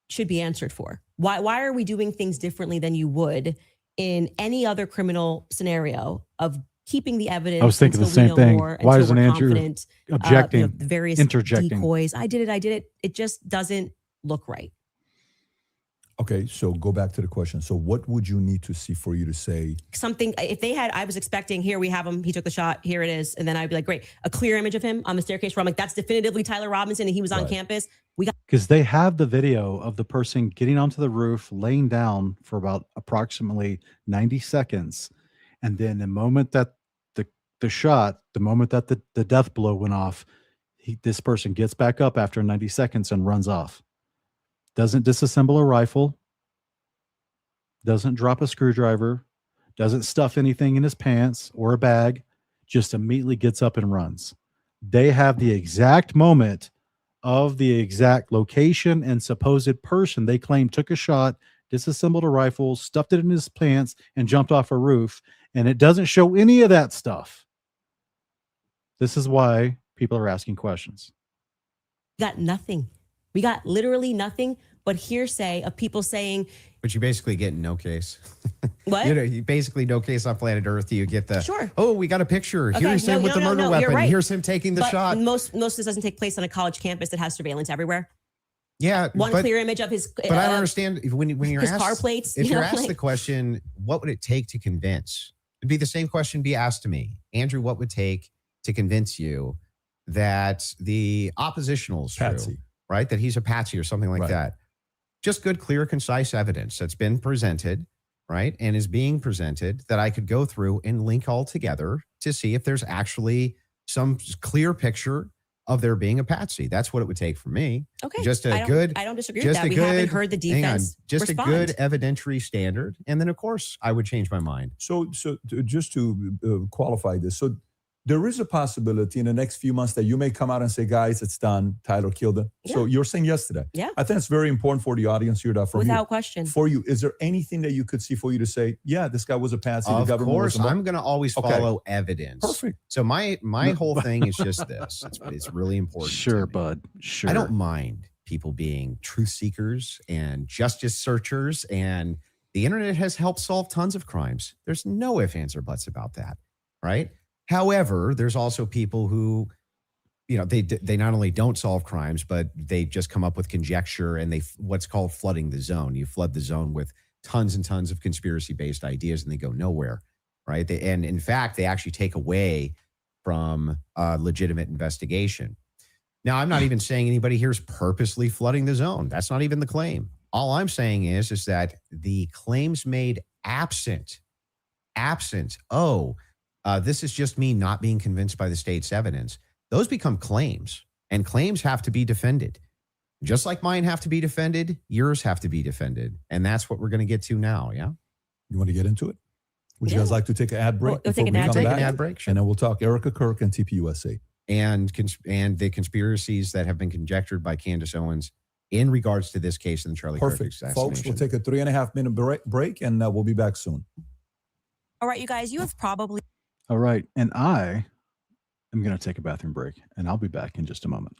should be answered for. Why are we doing things differently than you would in any other criminal scenario of keeping the evidence? I was thinking the same thing. Why isn't Andrew objecting, the various interjecting? Decoys. I did it. It just doesn't look right. Okay, so go back to the question. So what would you need to see for you to say? Something, if they had, I was expecting, here we have him, he took the shot, here it is. And then I'd be like, great, a clear image of him on the staircase where I'm like, that's definitively Tyler Robinson and he was on campus. Because they have the video of the person getting onto the roof, laying down for about approximately 90 seconds. And then the moment that the moment that the death blow went off, this person gets back up after 90 seconds and runs off. Doesn't disassemble a rifle, doesn't drop a screwdriver, doesn't stuff anything in his pants or a bag, just immediately gets up and runs. They have the exact moment of the exact location and supposed person they claim took a shot, disassembled a rifle, stuffed it in his pants, and jumped off a roof. And it doesn't show any of that stuff. This is why people are asking questions. Got nothing. We got literally nothing but hearsay of people saying. But you basically get no case. What? You basically no case on planet Earth. You get the, sure. Oh, we got a picture. Okay, here's him with the murder weapon. Right. Here's him taking the shot. Most of this doesn't take place on a college campus that has surveillance everywhere. Yeah. One clear image of his. But I don't understand when you're his asked, car plates. If you're asked the question, what would it take to convince? It'd be the same question be asked to me. Andrew, what would it take to convince you that the oppositional is true? Right? That he's a patsy or something like that. Just good, clear, concise evidence that's been presented, right? And is being presented that I could go through and link all together to see if there's actually some clear picture of there being a patsy. That's what it would take for me. Okay. I don't disagree with that. We haven't heard the defense respond. A good evidentiary standard. And then, of course, I would change my mind. So just to qualify this, so there is a possibility in the next few months that you may come out and say, guys, it's done. Tyler killed him. Yeah. So you're saying yes to that. Yeah. I think it's very important for the audience here. Without question. For you, is there anything that you could see for you to say, yeah, this guy was a patsy? Of course, I'm going to always follow evidence. Perfect. So my whole thing is just this. It's really important. Sure, bud. Sure. I don't mind people being truth seekers and justice searchers, and the internet has helped solve tons of crimes. There's no ifs, ands, or buts about that, right? However, there's also people who, they not only don't solve crimes, but they just come up with conjecture and what's called flooding the zone. You flood the zone with tons and tons of conspiracy-based ideas and they go nowhere, right? And in fact, they actually take away from legitimate investigation. Now, I'm not even saying anybody here is purposely flooding the zone. That's not even the claim. All I'm saying is that the claims made absent, this is just me not being convinced by the state's evidence. Those become claims, and claims have to be defended. Just like mine have to be defended, yours have to be defended. And that's what we're going to get to now, yeah? You want to get into it? Would you guys like to take an ad break? We'll take an ad break. Sure. And then we'll talk Erica Kirk and TPUSA. and the conspiracies that have been conjectured by Candace Owens in regards to this case in the Charlie Kirk Perfect. assassination. Folks, we'll take a 3.5 minute break and we'll be back soon. All right, you guys, you have probably. All right. And I am going to take a bathroom break, and I'll be back in just a moment.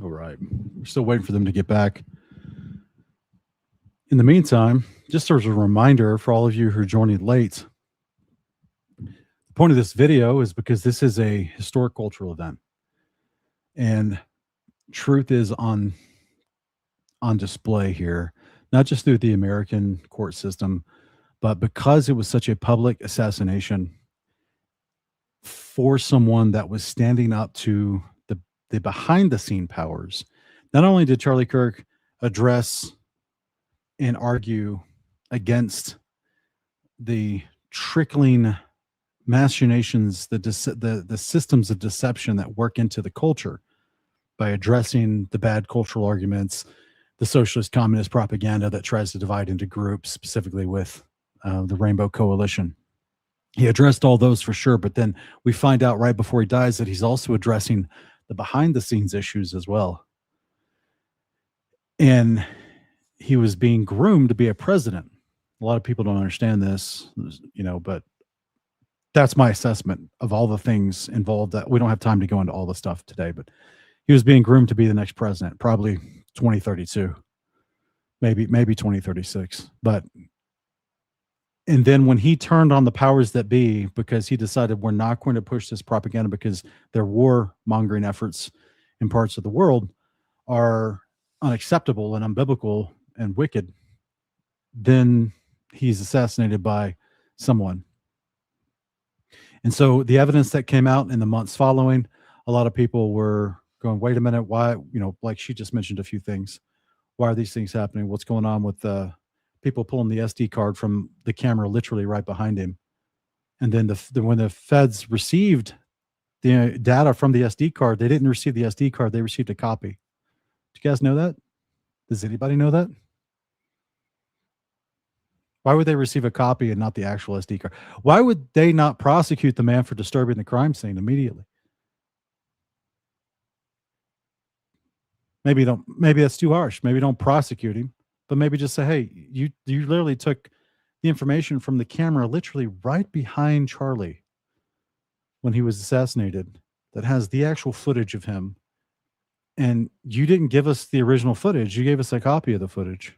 All right. We're still waiting for them to get back. In the meantime, just as a reminder for all of you who are joining late, the point of this video is because this is a historic cultural event. And truth is on display here, not just through the American court system, but because it was such a public assassination for someone that was standing up to the behind the scene powers. Not only did Charlie Kirk address and argue against the trickling machinations, the systems of deception that work into the culture by addressing the bad cultural arguments, the socialist communist propaganda that tries to divide into groups, specifically with the Rainbow Coalition. He addressed all those for sure, but then we find out right before he dies that he's also addressing the behind the scenes issues as well. And he was being groomed to be a president. A lot of people don't understand this, but that's my assessment of all the things involved. That we don't have time to go into all the stuff today, but he was being groomed to be the next president, probably 2032, maybe 2036. And then when he turned on the powers that be, because he decided we're not going to push this propaganda because their war mongering efforts in parts of the world are unacceptable and unbiblical and wicked, then he's assassinated by someone. And so the evidence that came out in the months following, a lot of people were going, wait a minute, why, like she just mentioned a few things. Why are these things happening? What's going on with people pulling the SD card from the camera literally right behind him? And then when the feds received the data from the SD card, they didn't receive the SD card, they received a copy. Do you guys know that? Does anybody know that? Why would they receive a copy and not the actual SD card? Why would they not prosecute the man for disturbing the crime scene immediately? Maybe that's too harsh. Maybe don't prosecute him, but maybe just say, hey, you literally took the information from the camera literally right behind Charlie when he was assassinated that has the actual footage of him. And you didn't give us the original footage. You gave us a copy of the footage.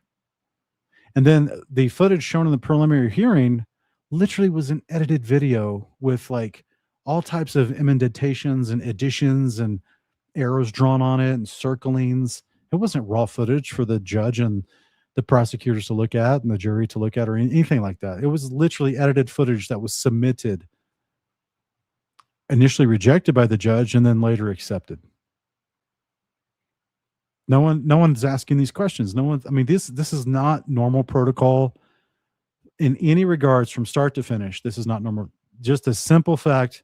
And then the footage shown in the preliminary hearing literally was an edited video with like all types of indentations and additions and arrows drawn on it and circlings. It wasn't raw footage for the judge and the prosecutors to look at and the jury to look at or anything like that. It was literally edited footage that was submitted, initially rejected by the judge and then later accepted. No one's asking these questions. This is not normal protocol in any regards from start to finish. This is not normal. Just a simple fact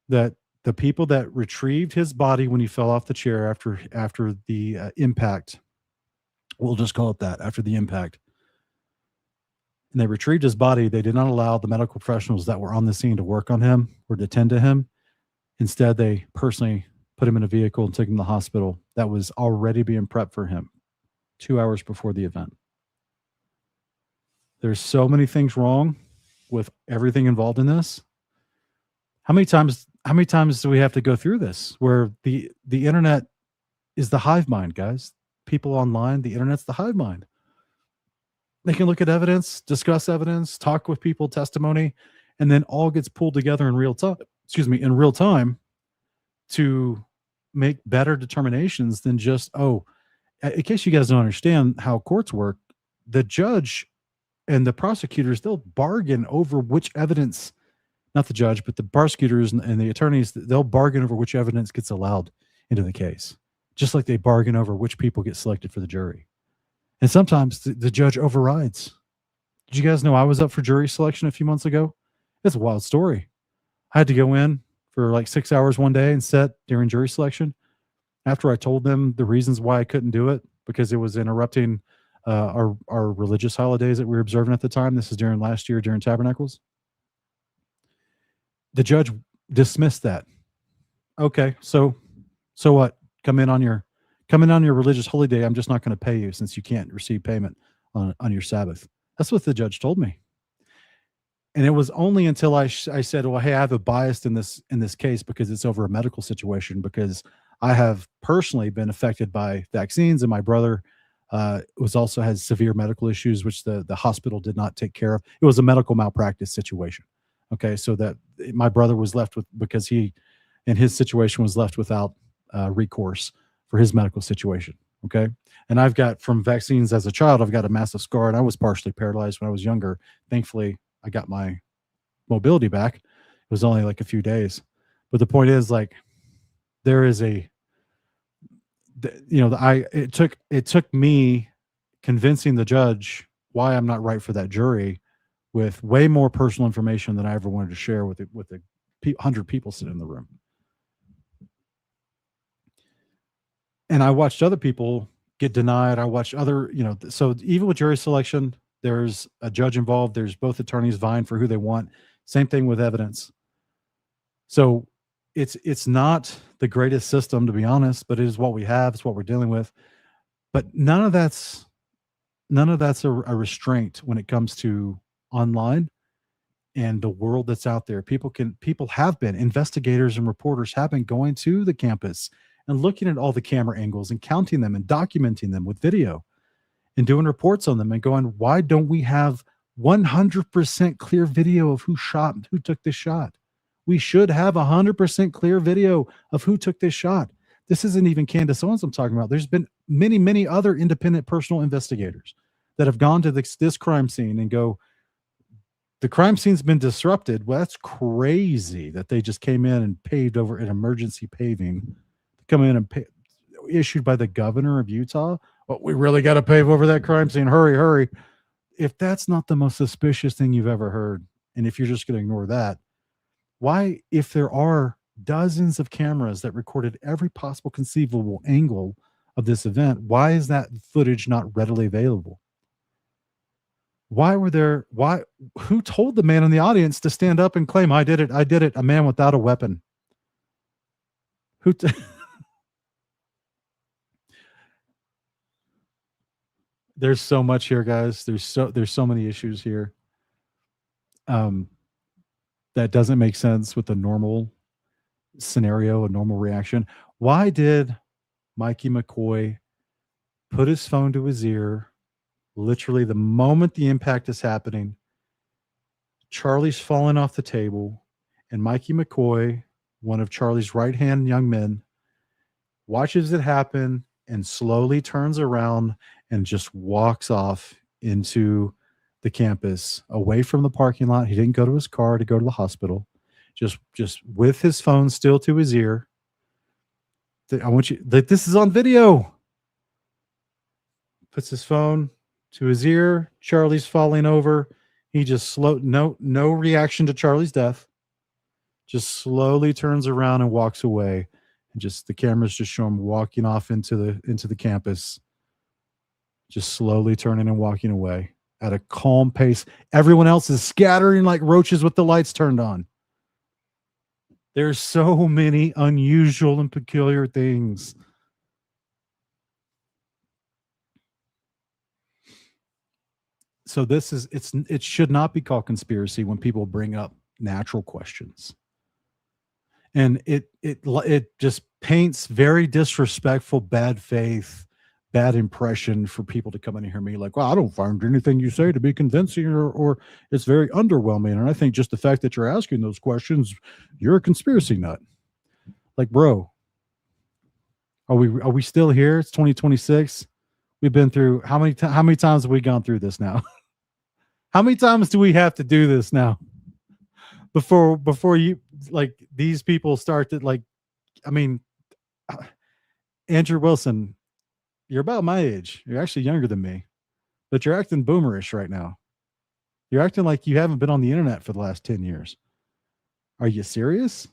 that the people that retrieved his body when he fell off the chair after the impact, we'll just call it that, after the impact, and they retrieved his body, they did not allow the medical professionals that were on the scene to work on him or to tend to him. Instead, they personally put him in a vehicle and took him to the hospital that was already being prepped for him 2 hours before the event. There's so many things wrong with everything involved in this. How many times do we have to go through this where the internet is the hive mind, guys? People online, the internet's the hive mind. They can look at evidence, discuss evidence, talk with people, testimony, and then all gets pulled together in real time to make better determinations than just, in case you guys don't understand how courts work, the judge and the prosecutors, they'll bargain over which evidence, not the judge, but the prosecutors and the attorneys, they'll bargain over which evidence gets allowed into the case, just like they bargain over which people get selected for the jury. And sometimes the judge overrides. Did you guys know I was up for jury selection a few months ago? It's a wild story. I had to go in for like 6 hours one day and sit during jury selection. After I told them the reasons why I couldn't do it, because it was interrupting our religious holidays that we were observing at the time. This is during last year, during Tabernacles. The judge dismissed that. Okay, so what? Come in on your religious holiday. I'm just not going to pay you since you can't receive payment on your Sabbath. That's what the judge told me. And it was only until I said, well, hey, I have a bias in this case because it's over a medical situation, because I have personally been affected by vaccines, and my brother has severe medical issues, which the hospital did not take care of. It was a medical malpractice situation. Okay, so that my brother was left with, because he, in his situation, was left without recourse for his medical situation. Okay, and I've got, from vaccines as a child, I've got a massive scar, and I was partially paralyzed when I was younger. Thankfully, I got my mobility back. It was only like a few days, but the point is, like, there is it took me convincing the judge why I'm not right for that jury with way more personal information than I ever wanted to share with the 100 people sitting in the room. And I watched other people get denied. I watched other, so even with jury selection, there's a judge involved. There's both attorneys vying for who they want. Same thing with evidence. So it's not the greatest system, to be honest, but it is what we have. It's what we're dealing with. But none of that's a restraint when it comes to online and the world that's out there. Investigators and reporters have been going to the campus and looking at all the camera angles and counting them and documenting them with video and doing reports on them and going, why don't we have 100% clear video of who took this shot? We should have 100% clear video of who took this shot. This isn't even Candace Owens I'm talking about. There's been many, many other independent personal investigators that have gone to this crime scene and go, the crime scene's been disrupted. Well, that's crazy that they just came in and paved over an emergency paving. Come in and issued by the governor of Utah. Well, we really got to pave over that crime scene. Hurry, hurry. If that's not the most suspicious thing you've ever heard, and if you're just going to ignore that, why, if there are dozens of cameras that recorded every possible conceivable angle of this event, why is that footage not readily available? Who told the man in the audience to stand up and claim, I did it, a man without a weapon? There's so much here, guys. There's so many issues here. That doesn't make sense with a normal scenario, a normal reaction. Why did Mikey McCoy put his phone to his ear literally the moment the impact is happening? Charlie's falling off the table, and Mikey McCoy, one of Charlie's right-hand young men, watches it happen and slowly turns around and just walks off into the campus, away from the parking lot. He didn't go to his car to go to the hospital. Just with his phone still to his ear. I want you, this is on video. Puts his phone to his ear. Charlie's falling over. He just no reaction to Charlie's death. Just slowly turns around and walks away. And just the cameras just show him walking off into the campus. Just slowly turning and walking away at a calm pace. Everyone else is scattering like roaches with the lights turned on. There's so many unusual and peculiar things. So it should not be called conspiracy when people bring up natural questions. And it just paints very disrespectful, bad faith, bad impression for people to come in and hear me like, well, I don't find anything you say to be convincing, or it's very underwhelming. And I think just the fact that you're asking those questions, you're a conspiracy nut. Like, bro, are we still here? It's 2026. We've been through how many times have we gone through this now? How many times do we have to do this now before you, like, these people start to, like, I mean, Andrew Wilson, you're about my age. You're actually younger than me, but you're acting boomerish right now. You're acting like you haven't been on the internet for the last 10 years. Are you serious?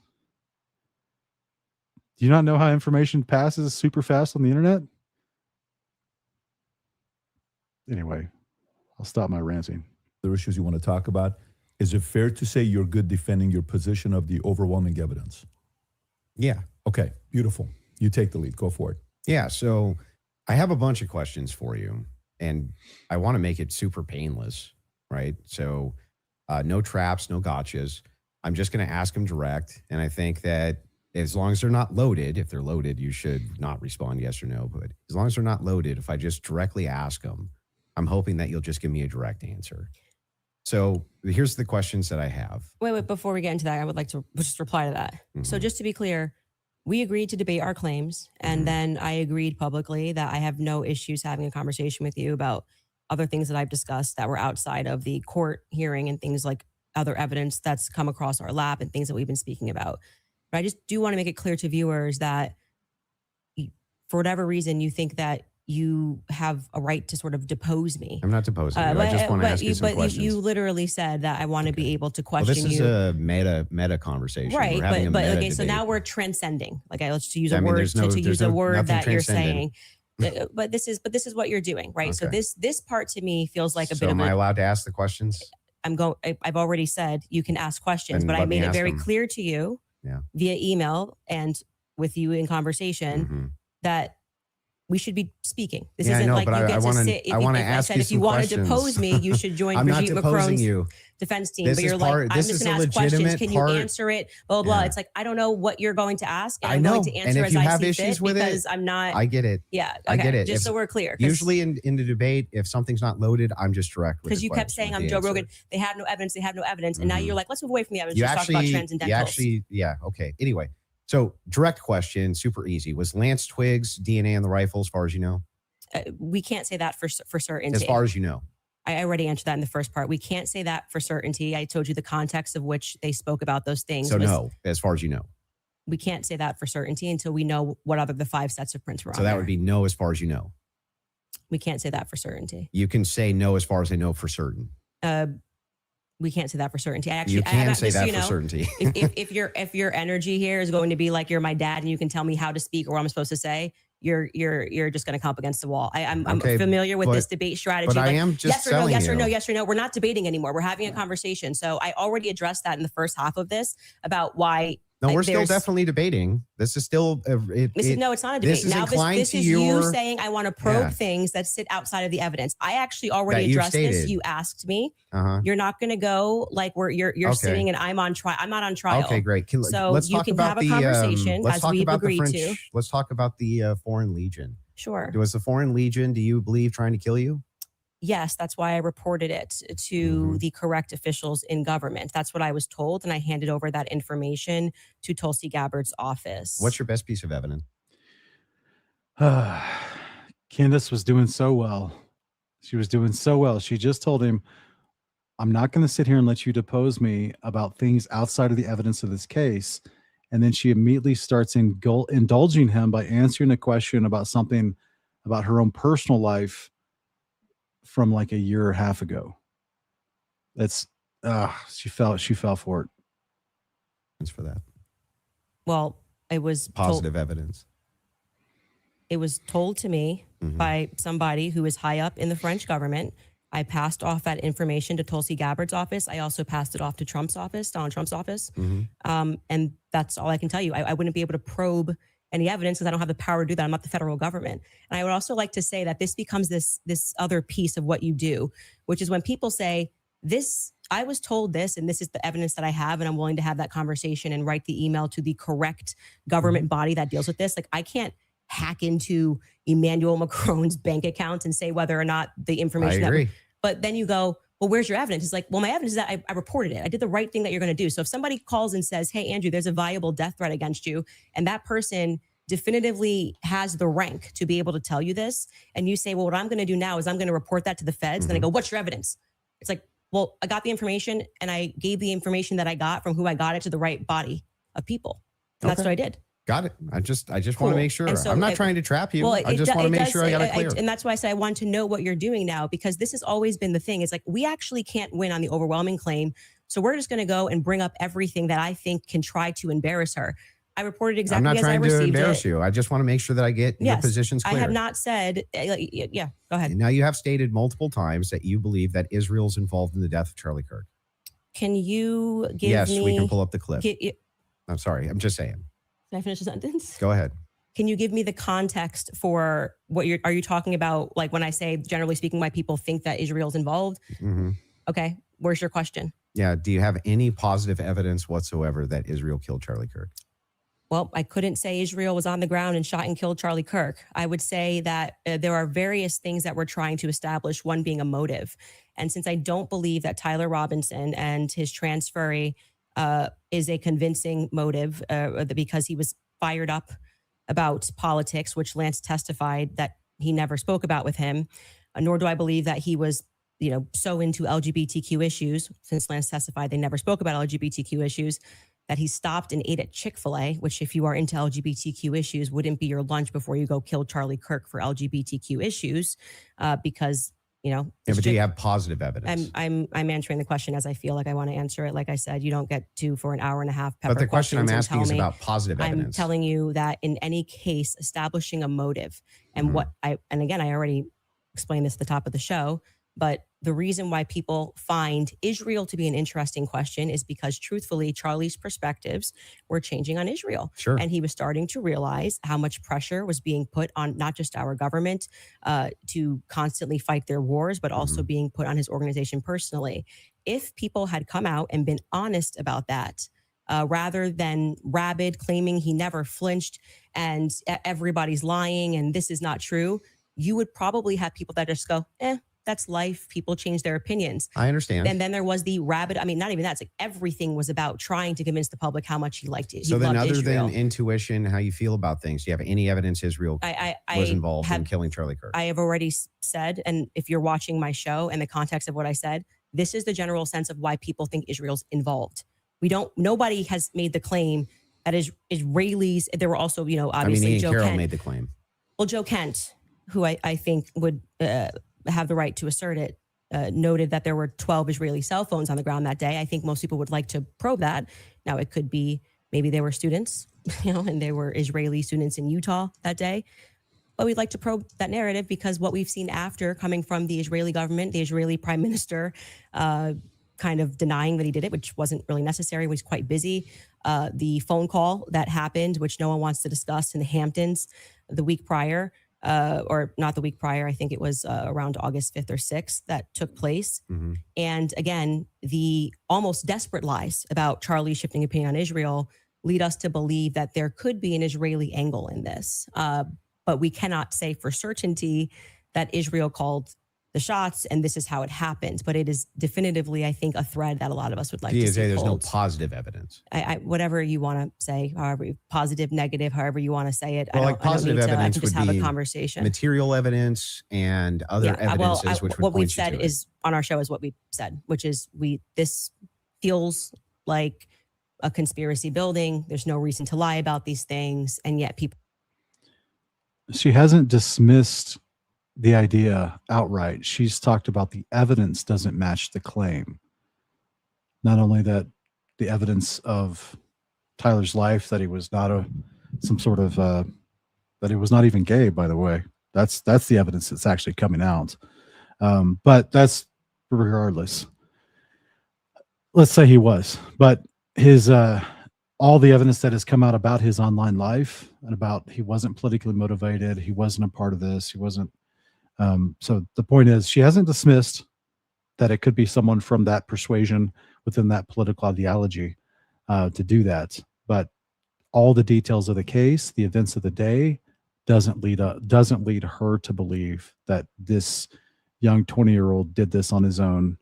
Do you not know how information passes super fast on the internet? Anyway, I'll stop my ranting. Other issues you want to talk about? Is it fair to say you're good defending your position of the overwhelming evidence? Yeah. Okay, beautiful. You take the lead. Go for it. Yeah. So I have a bunch of questions for you, and I want to make it super painless, right? So no traps, no gotchas. I'm just going to ask them direct. And I think that as long as they're not loaded, if they're loaded, you should not respond yes or no. But as long as they're not loaded, if I just directly ask them, I'm hoping that you'll just give me a direct answer. So here's the questions that I have. Wait, before we get into that, I would like to just reply to that. Mm-hmm. So just to be clear, we agreed to debate our claims, and then I agreed publicly that I have no issues having a conversation with you about other things that I've discussed that were outside of the court hearing and things like other evidence that's come across our lap and things that we've been speaking about. But I just do want to make it clear to viewers that for whatever reason you think that you have a right to sort of depose me. I'm not deposing you. I just want to ask you some questions. You literally said that I want to be able to question you. This is a meta conversation. Right, but okay, so now we're transcending. Like, let's use a word to use a word that you're saying. But this is what you're doing, right? Okay. So this part to me feels like a bit of am I allowed to ask the questions? I've already said you can ask questions, but I made it very clear to you via email and with you in conversation that we should be speaking. This Yeah, I isn't know, like but you I get to wanna- sit. I wanna if ask said you if you some wanted questions. to depose me, you should join I'm not Brigitte deposing Macron's you. defense team. This But is you're part- like, I'm this just is going a to ask questions. legitimate Can part- you answer it? Blah, blah, blah. Yeah. It's like, I don't know what you're going to ask. And I I'm know. going to answer And if as you I have see issues fit with it, because I'm not. I get it. Yeah. Okay. I get it. Just If- so we're clear. Usually in the debate, if something's not loaded, I'm just direct with because the you kept question, saying with I'm the Joe answer. Rogan. They have no evidence. They have no evidence. And now Mhm. you're like, let's move away from the evidence. You Just talk about actually, transcendentals. yeah, okay. Anyway, so direct question, super easy. Was Lance Twiggs DNA on the rifle, as far as you know? We can't say that for certainty. As far as you know. I already answered that in the first part. We can't say that for certainty. I told you the context of which they spoke about those things. So was- no, as far as you know. we can't say that for certainty until we know what other the 5 sets of prints were So on that there. would be no, as far as you know. We can't say that for certainty. You can say no, as far as I know, for certain. We can't say that for certainty. I actually, You can say just so that you for know, certainty. if your energy here is going to be like you're my dad and you can tell me how to speak or what I'm supposed to say, you're just going to come up against the wall. I'm Okay, familiar with but- this debate strategy. But I like, am just yes or no, telling yes you. or no, yes or no. We're not debating anymore. We're having a conversation. So I already addressed that in the first half of this about why. No, we're still there's- definitely debating. This is still. No, it's not a debate. this is Now inclined this to is you your- saying I want to probe Yeah. things that sit outside of the evidence. I actually already That you've addressed this. stated. You asked me. Uh-huh. You're not going to go like where you're Okay. sitting and I'm on trial. I'm not on trial. Okay, great. So let's you talk can about have a the, conversation let's as talk we've about the agreed French. to. Let's talk about the Foreign Legion. Sure. Was the Foreign Legion, do you believe, trying to kill you? Yes, that's why I reported it to Mhm. the correct officials in government. That's what I was told, and I handed over that information to Tulsi Gabbard's office. What's your best piece of evidence? Candace was doing so well. She was doing so well. She just told him, I'm not going to sit here and let you depose me about things outside of the evidence of this case. And then she immediately starts indulging him by answering a question about something about her own personal life from like a year and a half ago. That's she fell for it. Thanks for that. Well, it was Positive evidence. It was told to me Mhm. by somebody who is high up in the French government. I passed off that information to Tulsi Gabbard's office. I also passed it off to Trump's office, Donald Trump's office. Mhm. And that's all I can tell you. I wouldn't be able to probe any evidence because I don't have the power to do that. I'm not the federal government. And I would also like to say that this becomes this other piece of what you do, which is when people say, this, I was told this, and this is the evidence that I have, and I'm willing to have that conversation and write the email to the correct government body that deals with this. Like, I can't hack into Emmanuel Macron's bank account and say whether or not the I information agree. but then you go, well, where's your evidence? It's like, well, my evidence is that I reported it. I did the right thing that you're going to do. So if somebody calls and says, hey, Andrew, there's a viable death threat against you, and that person definitively has the rank to be able to tell you this, and you say, well, what I'm going to do now is I'm going to report that to the feds. And then I go, what's your evidence? It's like, well, I got the information and I gave the information that I got from who I got it to the right body of people. And that's Okay. what I did. Got it. I just want Cool. to make sure. And so I'm not it- trying to trap you. Well, I just want to make sure I got it clear. and that's why I said I want to know what you're doing now, because this has always been the thing. It's like, we actually can't win on the overwhelming claim. So we're just going to go and bring up everything that I think can try to embarrass her. I reported I'm exactly not as I trying to received embarrass it. you. I just want to make sure that I get your Yes, positions I clear. have not said, yeah, go ahead. Now you have stated multiple times that you believe that Israel's involved in the death of Charlie Kirk. Can you give Yes, me? we can pull up the clip. Can I'm sorry. I'm just saying. I finish the sentence? Go ahead. Can you give me the context for what are you talking about? Like when I say, generally speaking, why people think that Israel's involved? hmm Okay, where's your question? Yeah. Do you have any positive evidence whatsoever that Israel killed Charlie Kirk? Well, I couldn't say Israel was on the ground and shot and killed Charlie Kirk. I would say that there are various things that we're trying to establish, one being a motive. And since I don't believe that Tyler Robinson and his transferee is a convincing motive because he was fired up about politics, which Lance testified that he never spoke about with him, nor do I believe that he was so into LGBTQ issues, since Lance testified they never spoke about LGBTQ issues, that he stopped and ate at Chick-fil-A, which if you are into LGBTQ issues, wouldn't be your lunch before you go kill Charlie Kirk for LGBTQ issues, because, Yeah, but do you have positive evidence? I'm answering the question as I feel like I want to answer it. Like I said, you don't get to for an hour and a half. But the question I'm questions and asking is tell me- about positive I'm evidence. telling you that in any case, establishing a motive and Mhm. and again, I already explained this at the top of the show. But the reason why people find Israel to be an interesting question is because, truthfully, Charlie's perspectives were changing on Israel. Sure. And he was starting to realize how much pressure was being put on not just our government to constantly fight their wars, but also being put on his organization personally. If people had come out and been honest about that, rather than rabid claiming he never flinched and everybody's lying and this is not true, you would probably have people that just go, that's life. People change their opinions. I understand. And then there was the rabid, I mean, not even that. It's like everything was about trying to convince the public how much he liked it. So then loved other Israel. than intuition, how you feel about things, do you have any evidence Israel was involved in killing Charlie Kirk? I have already said, and if you're watching my show and the context of what I said, this is the general sense of why people think Israel's involved. Nobody has made the claim that Israelis, there were also, obviously Ian Joe Carroll Kent. made the claim. Well, Joe Kent, who I think would have the right to assert it, noted that there were 12 Israeli cell phones on the ground that day. I think most people would like to probe that. Now, it could be maybe they were students, and they were Israeli students in Utah that day. But we'd like to probe that narrative because what we've seen after coming from the Israeli government, the Israeli prime minister, kind of denying that he did it, which wasn't really necessary. He was quite busy. The phone call that happened, which no one wants to discuss in the Hamptons the week prior, or not the week prior, I think it was around August 5th or 6th that took place. And again, the almost desperate lies about Charlie shifting opinion on Israel lead us to believe that there could be an Israeli angle in this. But we cannot say for certainty that Israel called the shots and this is how it happened. But it is definitively, I think, a thread that a lot of us would like to see. There's no pulled. positive evidence. Whatever you want to say, however positive, negative, however you want to say it. Well, positive evidence I can just would have be a conversation. Material evidence and other evidences, which would what point we've said you to is on our show is what we said, which is this feels like a conspiracy building. There's no reason to lie about these things, and yet people. She hasn't dismissed the idea outright. She's talked about the evidence doesn't match the claim. Not only that, the evidence of Tyler's life, that he was not that he was not even gay, by the way. That's the evidence that's actually coming out. But that's regardless. Let's say he was, but his all the evidence that has come out about his online life and about he wasn't politically motivated, he wasn't a part of this, he wasn't. So the point is, she hasn't dismissed that it could be someone from that persuasion within that political ideology to do that. But all the details of the case, the events of the day, doesn't lead her to believe that this young 20-year-old did this on his own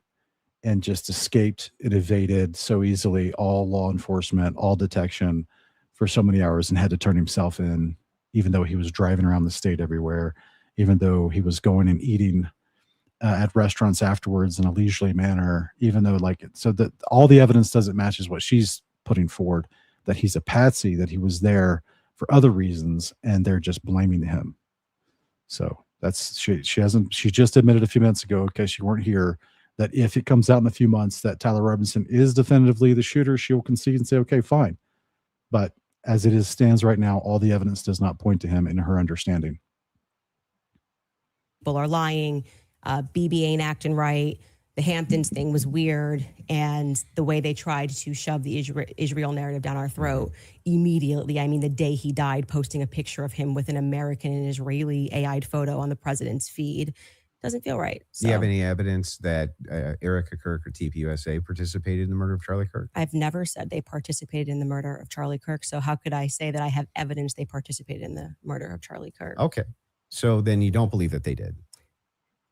and just escaped and evaded so easily all law enforcement, all detection for so many hours and had to turn himself in, even though he was driving around the state everywhere, even though he was going and eating at restaurants afterwards in a leisurely manner, even though so that all the evidence doesn't match is what she's putting forward, that he's a patsy, that he was there for other reasons and they're just blaming him. So that's, she just admitted a few minutes ago, okay, she weren't here, that if it comes out in a few months that Tyler Robinson is definitively the shooter, she'll concede and say, okay, fine. But as it stands right now, all the evidence does not point to him in her understanding. People are lying. BB ain't acting right. The Hamptons thing was weird. And the way they tried to shove the Israel narrative down our throat immediately. I mean, the day he died, posting a picture of him with an American and Israeli AI'd photo on the president's feed doesn't feel right. So, do you have any evidence that Erica Kirk or TPUSA participated in the murder of Charlie Kirk? I've never said they participated in the murder of Charlie Kirk. So how could I say that I have evidence they participated in the murder of Charlie Kirk? Okay. So then you don't believe that they did?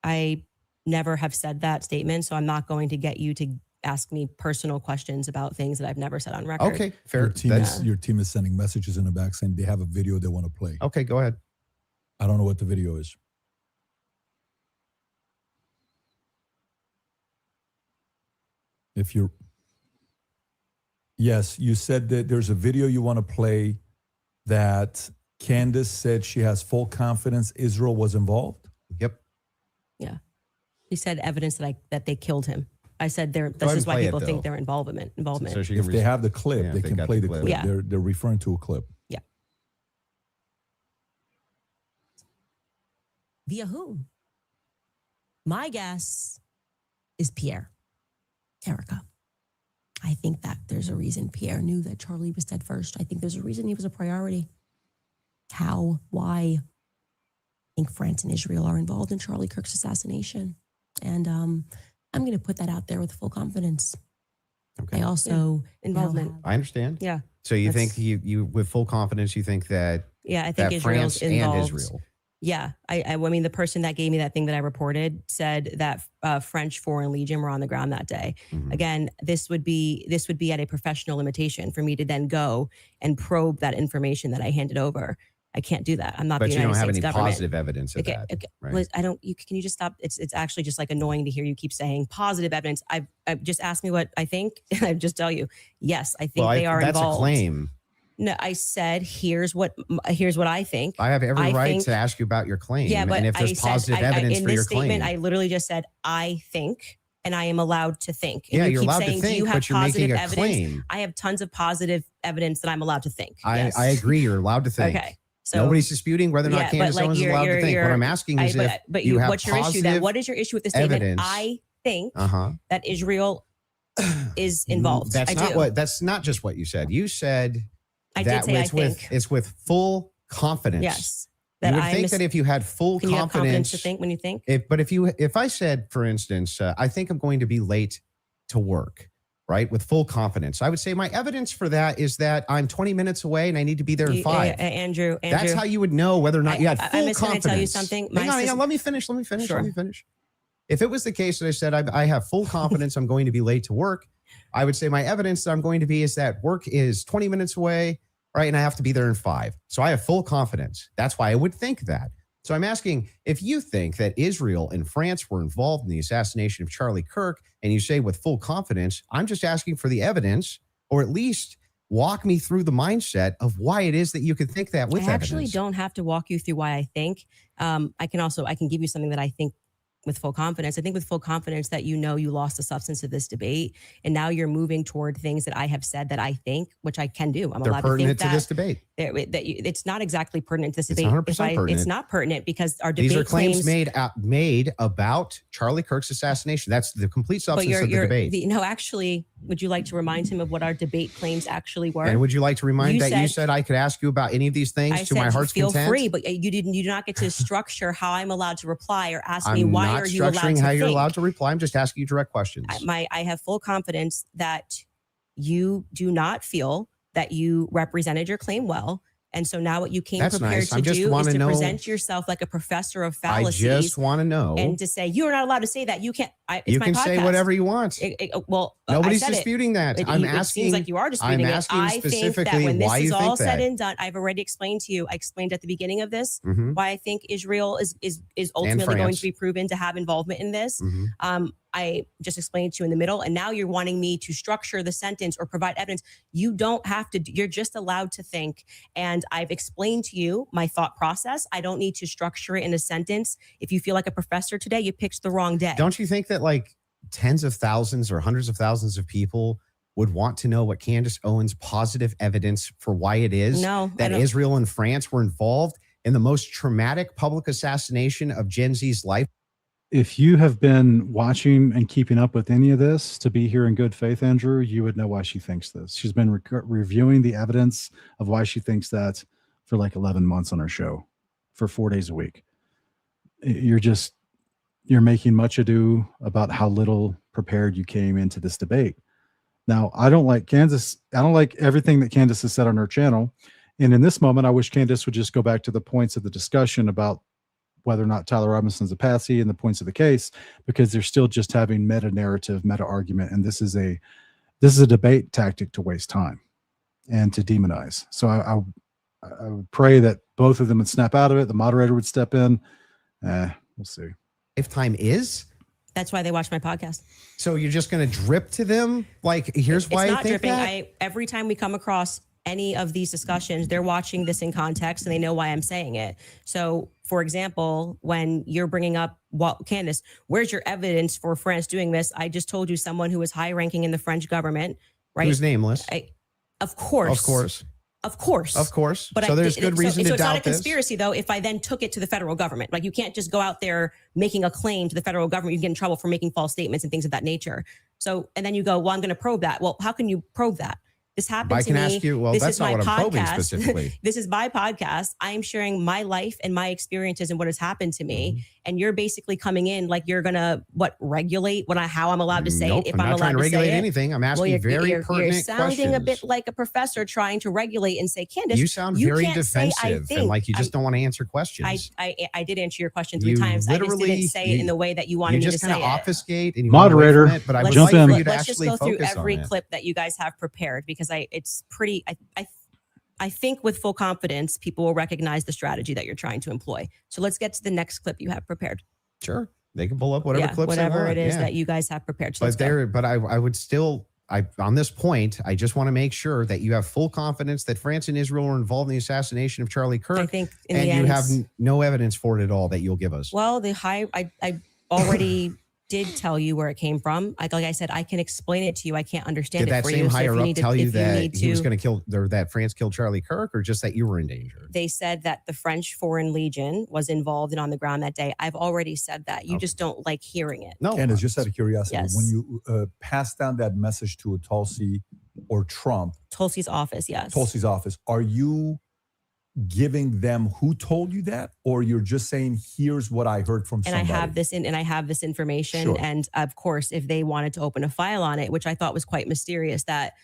I never have said that statement. So I'm not going to get you to ask me personal questions about things that I've never said on record. Okay, fair. Your team is sending messages in the back saying they have a video they want to play. Okay, go ahead. I don't know what the video is. Yes, you said that there's a video you want to play that Candace said she has full confidence Israel was involved. Yep. Yeah. He said evidence that they killed him. I said this is why people think they're involvement. So if they have the clip, they can play the clip. Yeah. They're referring to a clip. Yeah. Via who? My guess is Pierre. Erica. I think that there's a reason Pierre knew that Charlie was dead first. I think there's a reason he was a priority. How? Why? I think France and Israel are involved in Charlie Kirk's assassination. And I'm going to put that out there with full confidence. Okay. I also Involvement. I understand. Yeah. So you That's- think you with full confidence, you think that Yeah, I think that Israel's France involved. and Israel. Yeah, I mean, the person that gave me that thing that I reported said that French Foreign Legion were on the ground that day. Mhm. Again, this would be at a professional limitation for me to then go and probe that information that I handed over. I can't do that. I'm not But the you United don't have States any government. positive evidence of Okay, that. okay. right? Liz, I don't. Can you just stop? It's actually just like annoying to hear you keep saying positive evidence. I've just asked me what I think, and I just tell you, yes, I think they are that's involved. a claim. No, I said here's what I think. I have every I right think- to ask you about your claim. Yeah, but and if I there's said positive evidence in for this your statement, claim. I literally just said I think, and I am allowed to think. And yeah, you you're keep allowed saying, to think, do you have but you're positive making a evidence? claim. I have tons of positive evidence that I'm allowed to think. Yes. I agree. You're allowed to think. Okay. So Nobody's disputing whether or not Yeah, but Candace like Owens is you're- allowed to think. What I'm asking is but you have what's your issue then? positive What is your issue with the statement? evidence. I think uh-huh. that Israel is involved. That's I not do. that's not just what you said. You said I that did say I it's think. with full confidence. Yes. You That would I think that if you had full can you have confidence confidence, to think when you think? if I said, for instance, I think I'm going to be late to work, right? With full confidence, I would say my evidence for that is that I'm 20 minutes away and I need to be there in 5. Andrew. That's how you would know whether or not you had full I'm just going confidence. to tell you something. Hang on, let me finish. Sure. Let me finish. If it was the case that I said I have full confidence I'm going to be late to work, I would say my evidence that I'm going to be is that work is 20 minutes away, right? And I have to be there in 5. So I have full confidence. That's why I would think that. So I'm asking, if you think that Israel and France were involved in the assassination of Charlie Kirk, and you say with full confidence, I'm just asking for the evidence, or at least walk me through the mindset of why it is that you could think that with I actually evidence. don't have to walk you through why I think. I can give you something that I think with full confidence. I think with full confidence that you know you lost the substance of this debate, and now you're moving toward things that I have said that I think, which I can do. I'm They're allowed to think pertinent to this debate. it's not exactly pertinent to this It's debate. 100% pertinent. It's not pertinent because our debate These are claims claims made about Charlie Kirk's assassination. That's the complete but substance of the debate. no, actually, would you like to remind him of what our debate claims actually were? And would you like to remind You that you said- said I could ask you about any of these things I to my said heart's feel content? free, but you do not get to structure how I'm allowed to reply or ask me I'm why not are you allowed structuring to how you're think. allowed to reply. I'm just asking you direct questions. I have full confidence that you do not feel that you represented your claim well. And so now what you came That's prepared nice. I to just do is wanna to know- present yourself like a professor of I fallacies just want to know. and to say, you're not allowed to say that. You can't. It's You my can say podcast. whatever you want. Well, I Nobody's said it. disputing that. I'm It asking. seems like you are disputing I'm it. asking I think that specifically when why this is you all think said that. and done, I've already explained to you. I explained at the beginning of this Mhm, why I think Israel is ultimately going France. to be proven to have involvement in this. mhm. I just explained to you in the middle, and now you're wanting me to structure the sentence or provide evidence. You don't have to. You're just allowed to think. And I've explained to you my thought process. I don't need to structure it in a sentence. If you feel like a professor today, you picked the wrong day. Don't you think that like tens of thousands or hundreds of thousands of people would want to know what Candace Owens' positive evidence for why it is No, I that don't- Israel and France were involved in the most traumatic public assassination of Gen Z's life? If you have been watching and keeping up with any of this to be here in good faith, Andrew, you would know why she thinks this. She's been reviewing the evidence of why she thinks that for like 11 months on her show for 4 days a week. You're making much ado about how little prepared you came into this debate. Now, I don't like Candace. I don't like everything that Candace has said on her channel. And in this moment, I wish Candace would just go back to the points of the discussion about whether or not Tyler Robinson's a patsy and the points of the case, because they're still just having meta narrative, meta argument. And this is a debate tactic to waste time and to demonize. So I would pray that both of them would snap out of it. The moderator would step in. We'll see. Lifetime is? That's why they watch my podcast. So you're just going to drip to them? Like, here's why it's I not think dripping. that? Every time we come across any of these discussions, they're watching this in context and they know why I'm saying it. So, for example, when you're bringing up, well, Candace, where's your evidence for France doing this? I just told you someone who was high ranking in the French government, right? Who's nameless? Of course. Of course. Of course. Of course. But So there's good reason to so it's not doubt a conspiracy, though, if I then took it to the federal government. Like, you can't just go out there making a claim to the federal government. You get in trouble for making false statements and things of that nature. So, and then you go, well, I'm going to probe that. Well, how can you probe that? This happened I to can me. ask you, well, This that's is not my what I'm probing podcast. specifically. This is my podcast. I am sharing my life and my experiences and what has happened to me. Mm-hmm. And you're basically coming in like you're going to, regulate how I'm allowed to say Nope, it, if I'm I'm not trying allowed to to regulate say it. anything. I'm asking Well, very you're pertinent sounding questions. a bit like a professor trying to regulate and say, Candace, You sound very can't say, I defensive think. and like you just don't want to answer questions. I did answer your question 3 You times. I just literally- didn't say it in the way that you wanted me to just say kind it. of obfuscate and you run away Moderator, from it, but I would jump like in. for you to Let's just actually go through focus every on it. clip that you guys have prepared, because it's pretty. I think with full confidence, people will recognize the strategy that you're trying to employ. So let's get to the next clip you have prepared. Sure. They can pull up whatever clips whatever they want. it is Yeah. that you guys have prepared. So But I would still, on this point, I just want to make sure that you have full confidence that France and Israel were involved in the assassination of Charlie Kirk. I think in and the you end, have no evidence for it at all that you'll give us. well, I already did tell you where it came from. Like I said, I can explain it to you. I can't understand Did it that for same you. So if higher you up need to- tell you if that need he was to- going to kill, or that France killed Charlie Kirk, or just that you were in danger? They said that the French Foreign Legion was involved and on the ground that day. I've already said that. You just don't like hearing it. No. Candace, just out of curiosity, Yes. when you pass down that message to a Tulsi or Trump, Tulsi's office, yes. Tulsi's office, are you giving them who told you that, or you're just saying, here's what I heard from And somebody? I have this information. Sure. And of course, if they wanted to open a file on it, which I thought was quite mysterious, that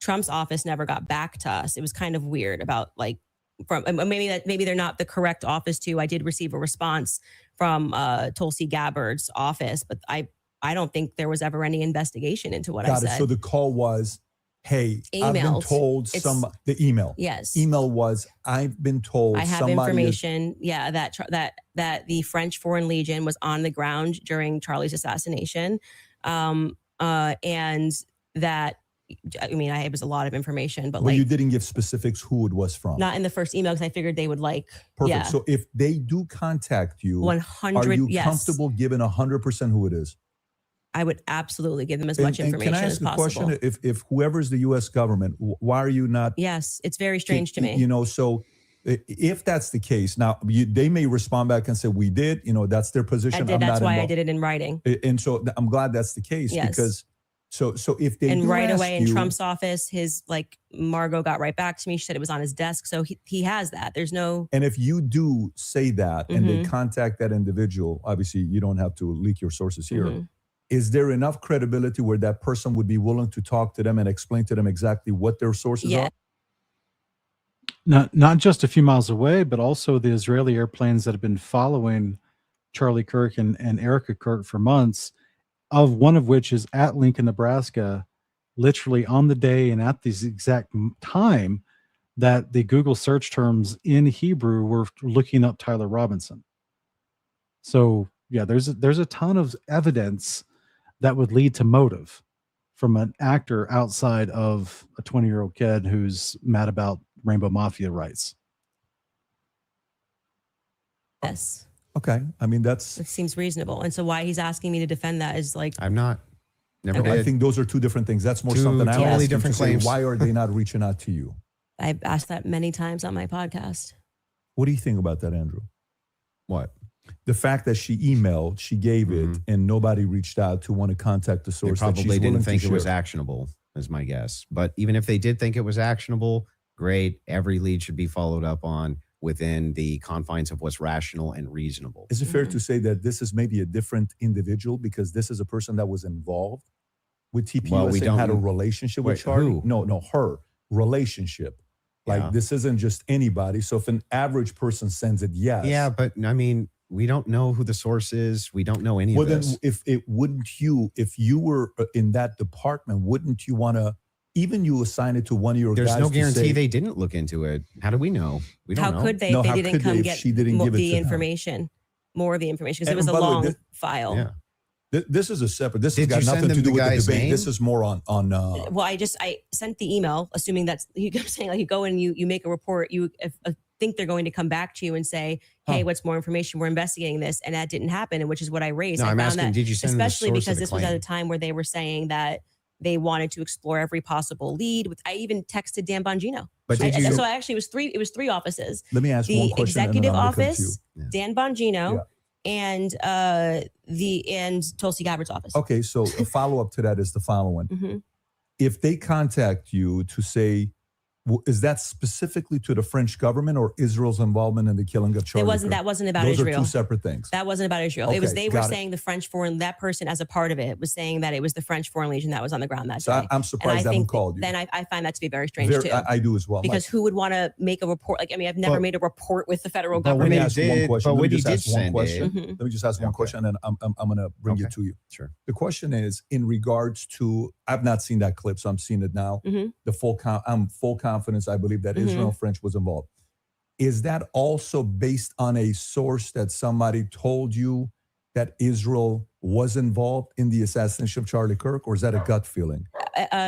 Trump's office never got back to us. It was kind of weird about maybe they're not the correct office too. I did receive a response from Tulsi Gabbard's office, but I don't think there was ever any investigation into what I Got said. it. So the call was, hey, I've been Emailed. told the email. Yes. Email was, I've been told I have somebody information, that the French Foreign Legion was on the ground during Charlie's assassination, and that, I mean, it was a lot of information, but Well, you didn't give specifics who it was from. not in the first email, because I figured they would Perfect. Yeah, So if they do contact you, 100. are you Yes, comfortable giving 100% who it is? I would absolutely give them as much information can I as ask a possible. question? If whoever's the U.S. government, why are you not? Yes, it's very strange to me. You know, so if that's the case, now they may respond back and say, we did, that's their position. I did. That's why I did it in writing. And so I'm glad that's the case, Yes. because so if they And do right ask away in you- Trump's office, Margot got right back to me. She said it was on his desk. So he has that. There's no. And if you do say that and they Mhm. contact that individual, obviously you don't have to leak your sources here. Mhm. Is there enough credibility where that person would be willing to talk to them and explain to them exactly what their sources Yeah. are? Not just a few miles away, but also the Israeli airplanes that have been following Charlie Kirk and Erica Kirk for months, of one of which is at Lincoln, Nebraska, literally on the day and at this exact time that the Google search terms in Hebrew were looking up Tyler Robinson. So yeah, there's a ton of evidence that would lead to motive from an actor outside of a 20-year-old kid who's mad about Rainbow Mafia rights. Yes. Okay. I mean, It seems reasonable. And so why he's asking me to defend that is I'm not. Never Okay. I did. think those are two different things. That's more Two something I totally asked you different to say, claims. why are they not reaching out to you? I've asked that many times on my podcast. What do you think about that, Andrew? What? The fact that she emailed, she gave it, Mhm. and nobody reached out to want to contact the They source. that she's probably willing didn't to think it was share. actionable, is my guess. But even if they did think it was actionable, great. Every lead should be followed up on within the confines of what's rational and reasonable. Is it fair Mhm. to say that this is maybe a different individual because this is a person that was involved with TPUSA Well, we and don't- had a relationship with Wait, Charlie? who? No, her relationship. Like Yeah. this isn't just anybody. So if an average person sends it, yes. Yeah, but I mean, we don't know who the source is. We don't know any Well, of then this. if you were in that department, wouldn't you want to, even you assign it to one of your There's guys no to guarantee say, they didn't look into it. How do we know? We don't How know. could they No, if how they didn't could they come if get she didn't give it the to them? information, more of the information? Because it And was a by the way, long file. Yeah. This is a separate, this has Did got you send nothing to them do the with the guy's debate. name? This is more on Well, I sent the email assuming that's you kept saying like you go and you make a report, you think they're going to come back to you and say, hey, what's more information? We're investigating this. And that didn't happen, and which is what I raised. No, I I'm found asking, that did you send them the especially source of because the this was at a claim? time where they were saying that They wanted to explore every possible lead. I even texted Dan Bongino. But did you? So actually, it was three offices: Let me ask one the question. executive and then I'm gonna come to you. office, Dan Bongino, and Tulsi Gabbard's office. Okay, so a follow up to that is the following: Mhm. if they contact you to say, is that specifically to the French government or Israel's involvement in the killing of Charlie Kirk? That wasn't about Those Israel. are two separate things. That wasn't about Israel. Okay, It was they were got it. saying the French foreign, that person as a part of it was saying that it was the French Foreign Legion that was on the ground that So day. I'm surprised they haven't called you. Then I find that to be very strange too. I do as well. Because who would want to make a report? Like, I mean, I've never But- made a report with the federal but Let me when government. he ask one did- question. but Let when me he just did ask one send question. it- Mhm. Let me just ask one Okay. question, and then I'm going to bring it Okay. to you. Sure. The question is in regards to, I've not seen that clip, so I'm seeing it now. Mhm. I'm full confidence. I believe that Mhm. Israel and French was involved. Is that also based on a source that somebody told you that Israel was involved in the assassination of Charlie Kirk, or is that a gut feeling?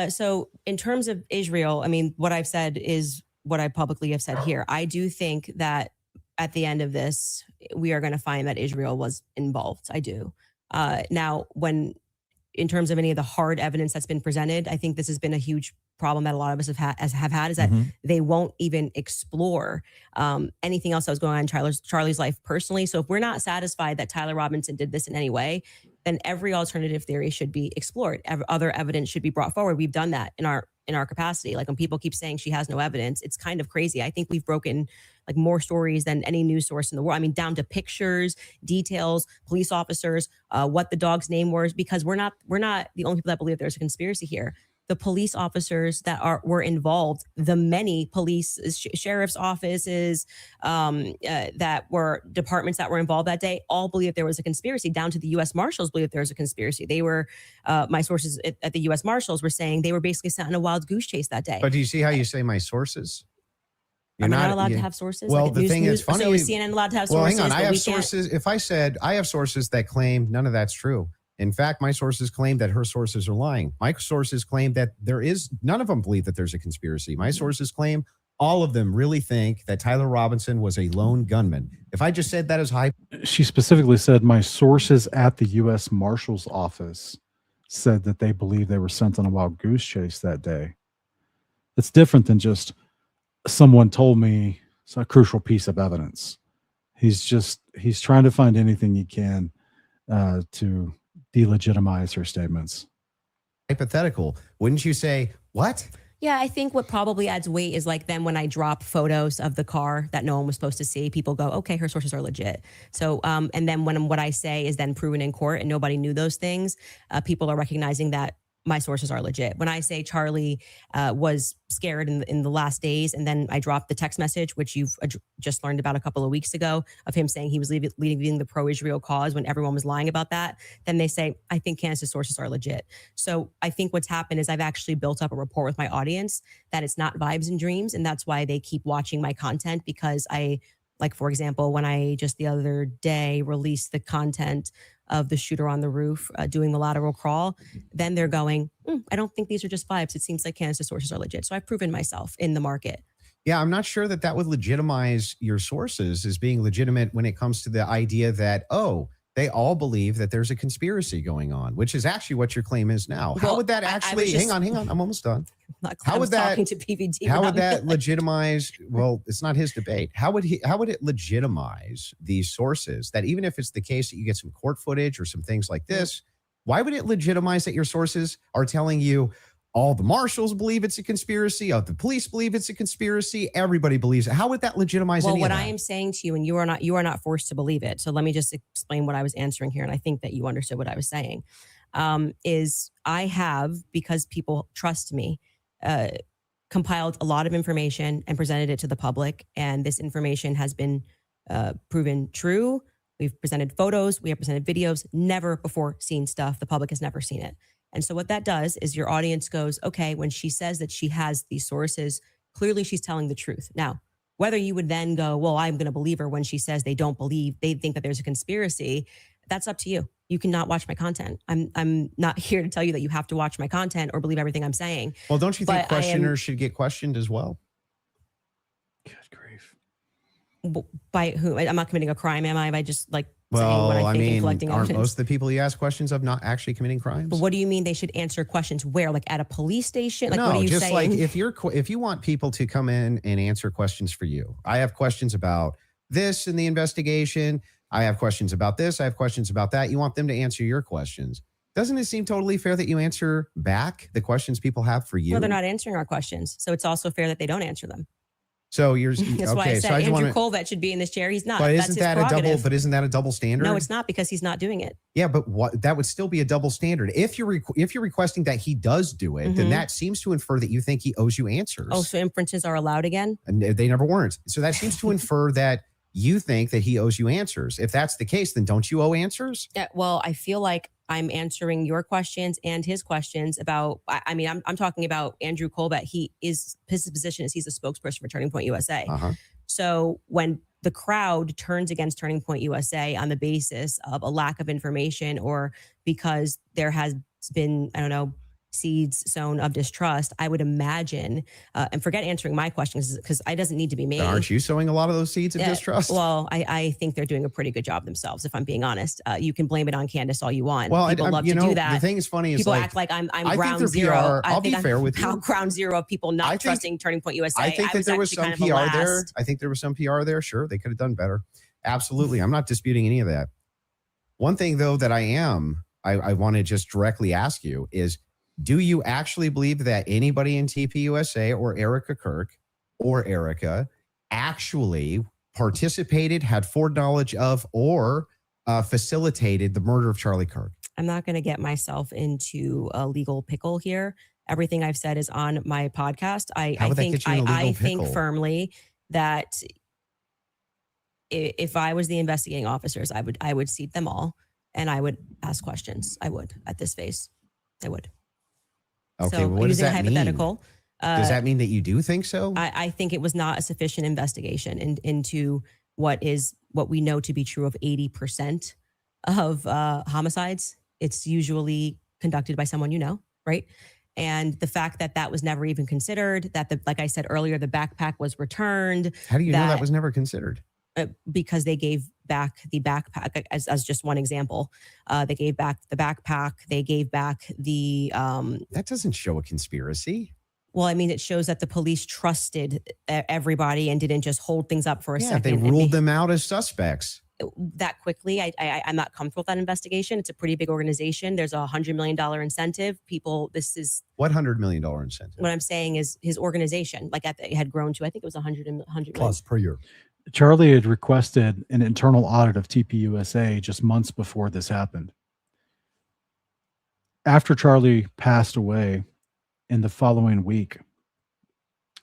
So in terms of Israel, I mean, what I've said is what I publicly have said here. I do think that at the end of this, we are going to find that Israel was involved. I do. Now, in terms of any of the hard evidence that's been presented, I think this has been a huge problem that a lot of us have had is that Mhm. they won't even explore anything else that was going on in Charlie's life personally. So if we're not satisfied that Tyler Robinson did this in any way, then every alternative theory should be explored. Other evidence should be brought forward. We've done that in our capacity. Like when people keep saying she has no evidence, it's kind of crazy. I think we've broken like more stories than any news source in the world. I mean, down to pictures, details, police officers, what the dog's name was, because we're not the only people that believe there's a conspiracy here. The police officers that were involved, the many police sheriff's offices that were departments that were involved that day, all believe there was a conspiracy. Down to the U.S. Marshals believe there was a conspiracy. They were my sources at the U.S. Marshals were saying they were basically sent on a wild goose chase that day. But do you see how you say my sources? Am I not allowed to have sources? Well, Like the thing is funny. So is CNN allowed to have Well, sources? hang on. I but have we can't? sources. If I said I have sources that claim none of that's true. In fact, my sources claim that her sources are lying. My sources claim that none of them believe that there's a conspiracy. My sources claim all of them really think that Tyler Robinson was a lone gunman. If I just said that as hype, She specifically said, my sources at the U.S. Marshal's office said that they believe they were sent on a wild goose chase that day. It's different than just someone told me it's a crucial piece of evidence. He's trying to find anything he can to delegitimize her statements. hypothetical, wouldn't you say, what? Yeah, I think what probably adds weight is like then when I drop photos of the car that no one was supposed to see, people go, okay, her sources are legit. So, and then when what I say is then proven in court and nobody knew those things, people are recognizing that my sources are legit. When I say Charlie was scared in the last days, and then I dropped the text message, which you've just learned about a couple of weeks ago, of him saying he was leading the pro-Israel cause when everyone was lying about that, then they say, I think Candace's sources are legit. So I think what's happened is I've actually built up a rapport with my audience that it's not vibes and dreams. And that's why they keep watching my content, because like, for example, when I just the other day released the content of the shooter on the roof doing the lateral crawl, then they're going, I don't think these are just vibes. It seems like Candace's sources are legit. So I've proven myself in the market. Yeah, I'm not sure that would legitimize your sources as being legitimate when it comes to the idea that, they all believe that there's a conspiracy going on, which is actually what your claim is now. How Well, would that I actually, was just- hang on, I'm almost done. How would that talking to PVD? How would without that me. legitimize? Well, it's not his debate. How would it legitimize these sources that even if it's the case that you get some court footage or some things like this, why would it legitimize that your sources are telling you all the marshals believe it's a conspiracy, all the police believe it's a conspiracy, everybody believes it? How would that legitimize Well, any what of I that? am saying to you, and you are not forced to believe it. So let me just explain what I was answering here, and I think that you understood what I was saying. Is I have, because people trust me, compiled a lot of information and presented it to the public, and this information has been proven true. We've presented photos, we have presented videos, never before seen stuff. The public has never seen it. And so what that does is your audience goes, okay, when she says that she has these sources, clearly she's telling the truth. Now, whether you would then go, well, I'm going to believe her when she says they think that there's a conspiracy, that's up to you. You cannot watch my content. I'm not here to tell you that you have to watch my content or believe everything I'm saying. Well, don't you think but I am- questioners should get questioned as well? Good grief. By who? I'm not committing a crime, am I? If I just like Well, what I I think and mean, collecting aren't evidence. most of the people you ask questions of not actually committing crimes? But what do you mean they should answer questions where? Like at a police station? Like no, what are you just saying? like if you want people to come in and answer questions for you. I have questions about this in the investigation. I have questions about this. I have questions about that. You want them to answer your questions. Doesn't it seem totally fair that you answer back the questions people have for you? Well, they're not answering our questions. So it's also fair that they don't answer them. So you're That's why I okay. said So I just Andrew want Colvett should be in this chair. He's not. But That's isn't his that a double? prerogative. But isn't that a double standard? No, it's not, because he's not doing it. Yeah, but what that would still be a double standard. If you're requesting that he does do it, then that seems to infer that you think he owes you answers. Oh, so inferences are allowed again? And they never weren't. So that seems to infer that you think that he owes you answers. If that's the case, then don't you owe answers? Yeah, well, I feel like I'm answering your questions and his questions about, I mean, I'm talking about Andrew Colvett. His position is he's a spokesperson for Turning Point USA. Uh-huh. So when the crowd turns against Turning Point USA on the basis of a lack of information, or because there has been, I don't know, seeds sown of distrust, I would imagine, and forget answering my questions because it doesn't need to be me. But aren't you sowing a lot of those seeds of distrust? Well, I think they're doing a pretty good job themselves, if I'm being honest. You can blame it on Candace all you want. Well, people love to do that. The thing is funny is people act like I'm I think ground their zero. PR, I'll be fair with you. Ground zero of people not trusting Turning Point USA. I think that there was some PR there. I think there was some PR there. Sure, they could have done better. Absolutely. I'm not disputing any of that. One thing, though, that I want to just directly ask you is, do you actually believe that anybody in TPUSA or Erica Kirk or Erica actually participated, had foreknowledge of, or facilitated the murder of Charlie Kirk? I'm not going to get myself into a legal pickle here. Everything I've said is on my podcast. I think firmly that if I was the investigating officers, I would seat them all and I would ask questions. I would at this phase. I would. Okay, so what does using that a hypothetical, mean? Does that mean that you do think so? I think it was not a sufficient investigation into what we know to be true of 80% of homicides. It's usually conducted by someone you know, right? And the fact that was never even considered, that like I said earlier, the backpack was returned. How do you know that was never considered? Because they gave back the backpack as just one example. They gave back the backpack. They gave back the... that doesn't show a conspiracy. Well, I mean, it shows that the police trusted everybody and didn't just hold things up for a second. They ruled them out as suspects. That quickly, I'm not comfortable with that investigation. It's a pretty big organization. There's a $100 million incentive. This is... What $100 million incentive? What I'm saying is his organization, it had grown to, I think it was 100 plus per year. Charlie had requested an internal audit of TPUSA just months before this happened. After Charlie passed away in the following week,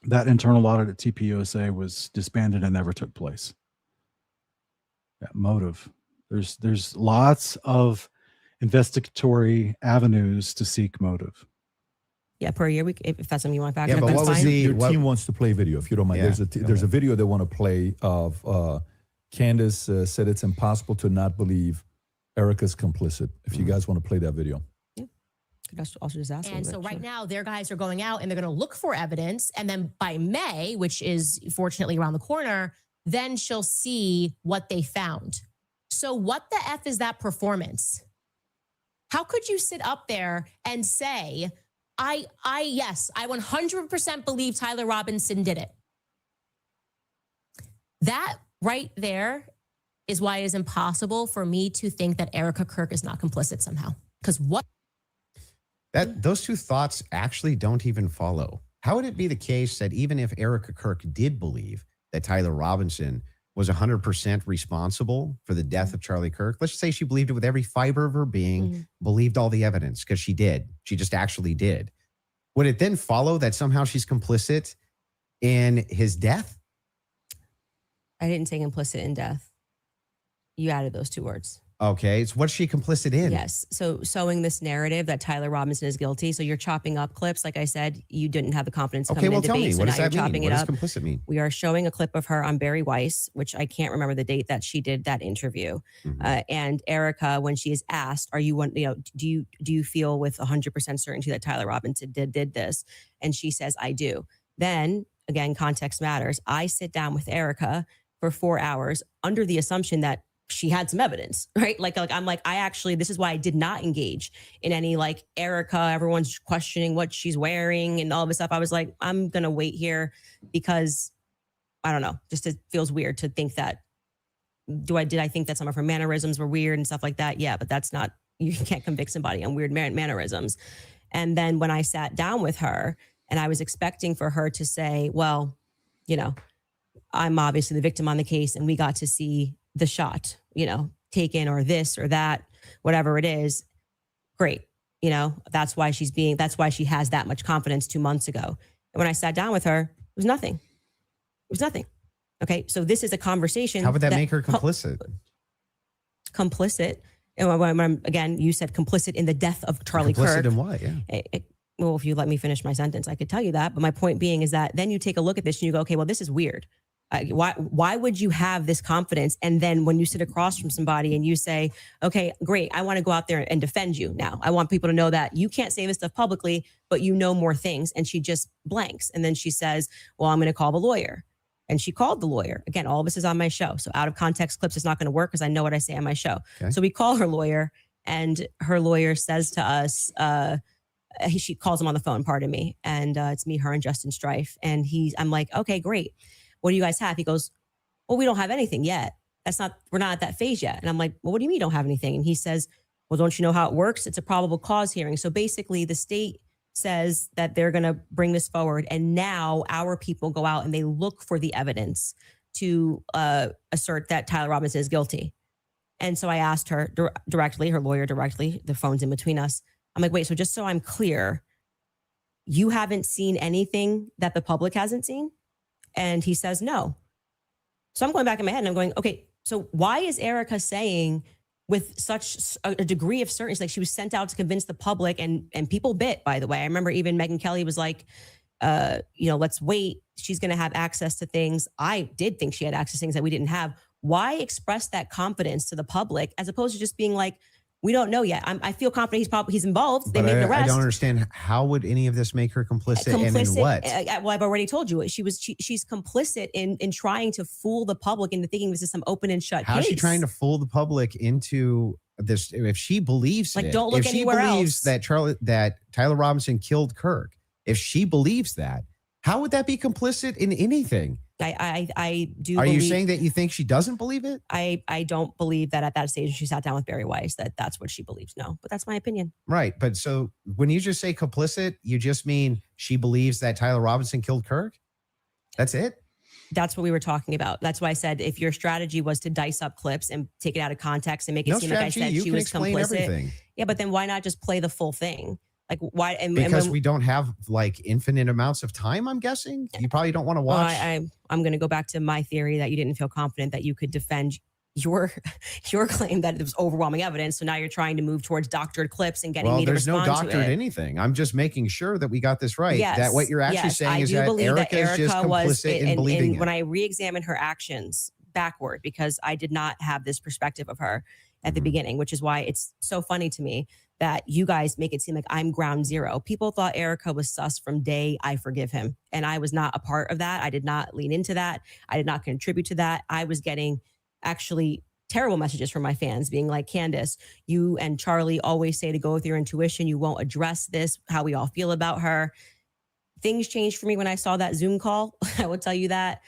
that internal audit at TPUSA was disbanded and never took place. That motive. There's lots of investigatory avenues to seek motive. Yeah, per year, if that's something you want back. Yeah, but what was your team wants to play video, if you don't mind. Yeah, there's a video they want to play of Candace said it's impossible to not believe Erica's complicit. If you guys want to play that video. Yeah, could also just ask. And so right now, their guys are going out and they're going to look for evidence. And then by May, which is fortunately around the corner, then she'll see what they found. So what the F is that performance? How could you sit up there and say, yes, I 100% believe Tyler Robinson did it. That right there is why it is impossible for me to think that Erica Kirk is not complicit somehow. Because those two thoughts actually don't even follow. How would it be the case that even if Erica Kirk did believe that Tyler Robinson was 100% responsible for the death of Charlie Kirk, let's just say she believed it with every fiber of her being, believed all the evidence, because she did. She just actually did. Would it then follow that somehow she's complicit in his death? I didn't say implicit in death. You added those two words. Okay, so what's she complicit in? Yes. So sowing this narrative that Tyler Robinson is guilty. So you're chopping up clips. Like I said, you didn't have the confidence to come in and debate. So what now does you're that mean? chopping What it does up. complicit mean? We are showing a clip of her on Barry Weiss, which I can't remember the date that she did that interview. And Erica, when she is asked, "Are you one? Do you feel with 100% certainty that Tyler Robinson did this?" And she says, "I do." Then again, context matters. I sit down with Erica for 4 hours under the assumption that she had some evidence, right? Like I'm like, this is why I did not engage in any like Erica, everyone's questioning what she's wearing and all this stuff. I was like, I'm going to wait here because I don't know, just it feels weird to think that, did I think that some of her mannerisms were weird and stuff like that? Yeah, but that's not, you can't convict somebody on weird mannerisms. And then when I sat down with her and I was expecting for her to say, well, you know, I'm obviously the victim on the case and we got to see the shot, you know, taken or this or that, whatever it is. Great. You know, that's why she has that much confidence 2 months ago. And when I sat down with her, it was nothing. It was nothing. Okay. So this is a conversation. How would that make her complicit? Complicit. And again, you said complicit in the death of Charlie Kirk. Complicit in what? Yeah. Well, if you let me finish my sentence, I could tell you that. But my point being is that then you take a look at this and you go, okay, well, this is weird. Why would you have this confidence? And then when you sit across from somebody and you say, okay, great, I want to go out there and defend you now. I want people to know that you can't say this stuff publicly, but you know more things. And she just blanks. And then she says, well, I'm going to call the lawyer. And she called the lawyer. Again, all of this is on my show. So out of context clips is not going to work because I know what I say on my show. Okay. So we call her lawyer and her lawyer says to us, she calls him on the phone, pardon me. And it's me, her, and Justin Strife. And I'm like, okay, great. What do you guys have? He goes, well, we don't have anything yet. We're not at that phase yet. And I'm like, well, what do you mean you don't have anything? And he says, well, don't you know how it works? It's a probable cause hearing. So basically the state says that they're going to bring this forward. And now our people go out and they look for the evidence to assert that Tyler Robinson is guilty. And so I asked her directly, her lawyer directly, the phone's in between us. I'm like, wait, so just so I'm clear, you haven't seen anything that the public hasn't seen? And he says, no. So I'm going back in my head and I'm going, okay, so why is Erica saying with such a degree of certainty, like she was sent out to convince the public and people bit, by the way. I remember even Megyn Kelly was like, let's wait. She's going to have access to things. I did think she had access to things that we didn't have. Why express that confidence to the public as opposed to just being like, we don't know yet. I feel confident he's involved. They made an arrest. I don't understand. How would any of this make her complicit and in what? Well, I've already told you. She's complicit in trying to fool the public into thinking this is some open and shut case. How is she trying to fool the public into this? If she believes don't look anywhere else. If she believes that Tyler Robinson killed Kirk, if she believes that, how would that be complicit in anything? I do. Are you saying that you think she doesn't believe it? I don't believe that at that stage she sat down with Barry Weiss that's what she believes. No, but that's my opinion. Right. But so when you just say complicit, you just mean she believes that Tyler Robinson killed Kirk? That's it? That's what we were talking about. That's why I said if your strategy was to dice up clips and take it out of context and make it seem like I said she was complicit. Everything. Yeah, but then why not just play the full thing? Like why? Because we don't have like infinite amounts of time, I'm guessing. You probably don't want to watch. Well, I'm going to go back to my theory that you didn't feel confident that you could defend your claim that it was overwhelming evidence. So now you're trying to move towards doctored clips and getting me to respond to it. There's no doctored anything. I'm just making sure that we got this right. Yes, that what you're actually saying is that Erica is just complicit in believing it. When I re-examined her actions backward, because I did not have this perspective of her at the beginning, which is why it's so funny to me that you guys make it seem like I'm ground zero. People thought Erica was sus from day I forgive him. And I was not a part of that. I did not lean into that. I did not contribute to that. I was getting actually terrible messages from my fans being like, Candace, you and Charlie always say to go with your intuition. You won't address this, how we all feel about her. Things changed for me when I saw that Zoom call. I will tell you that.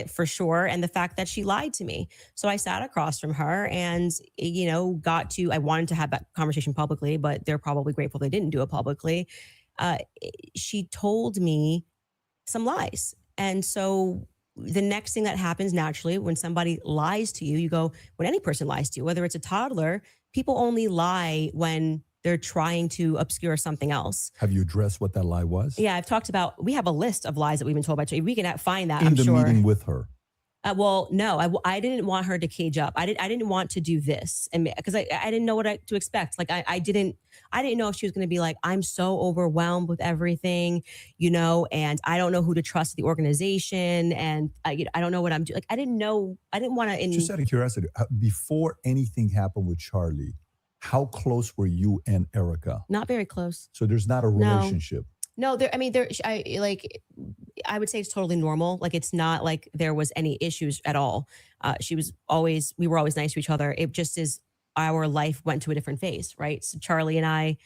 For sure. And the fact that she lied to me. So I sat across from her and, I wanted to have that conversation publicly, but they're probably grateful they didn't do it publicly. She told me some lies. And so the next thing that happens naturally when somebody lies to you, when any person lies to you, whether it's a toddler, people only lie when they're trying to obscure something else. Have you addressed what that lie was? Yeah, I've talked about, we have a list of lies that we've been told by Charlie. We can find that, I'm sure. In the meeting with her? Well, no, I didn't want her to cage up. I didn't want to do this, and because I didn't know what to expect. Like I didn't know if she was going to be like, I'm so overwhelmed with everything, and I don't know who to trust the organization, and I don't know what I'm doing. Like I didn't know. I didn't want to. Just out of curiosity, before anything happened with Charlie, how close were you and Erica? Not very close. So there's not a relationship. No, there. I mean, there. I would say it's totally normal. Like, it's not like there was any issues at all. We were always nice to each other. It just is our life went to a different phase, right? So Charlie and I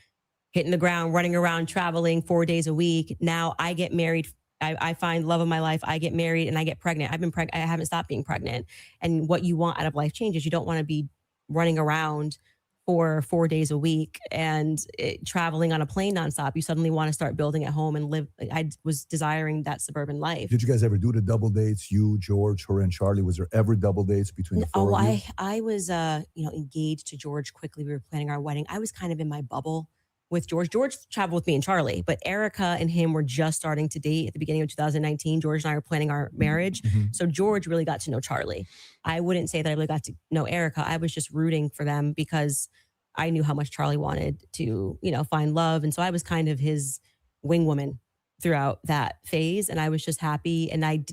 hitting the ground, running around, traveling 4 days a week. Now I get married. I find love of my life. I get married and I get pregnant. I've been pregnant. I haven't stopped being pregnant. And what you want out of life changes. You don't want to be running around for 4 days a week and traveling on a plane nonstop. You suddenly want to start building at home and live. I was desiring that suburban life. Did you guys ever do the double dates? You, George, her, and Charlie? Was there ever double dates between the four of you? I was engaged to George quickly. We were planning our wedding. I was kind of in my bubble with George. George traveled with me and Charlie, but Erica and him were just starting to date at the beginning of 2019. George and I were planning our marriage. So George really got to know Charlie. I wouldn't say that I really got to know Erica. I was just rooting for them because I knew how much Charlie wanted to, find love. And so I was kind of his wing woman throughout that phase. And I was just happy. And I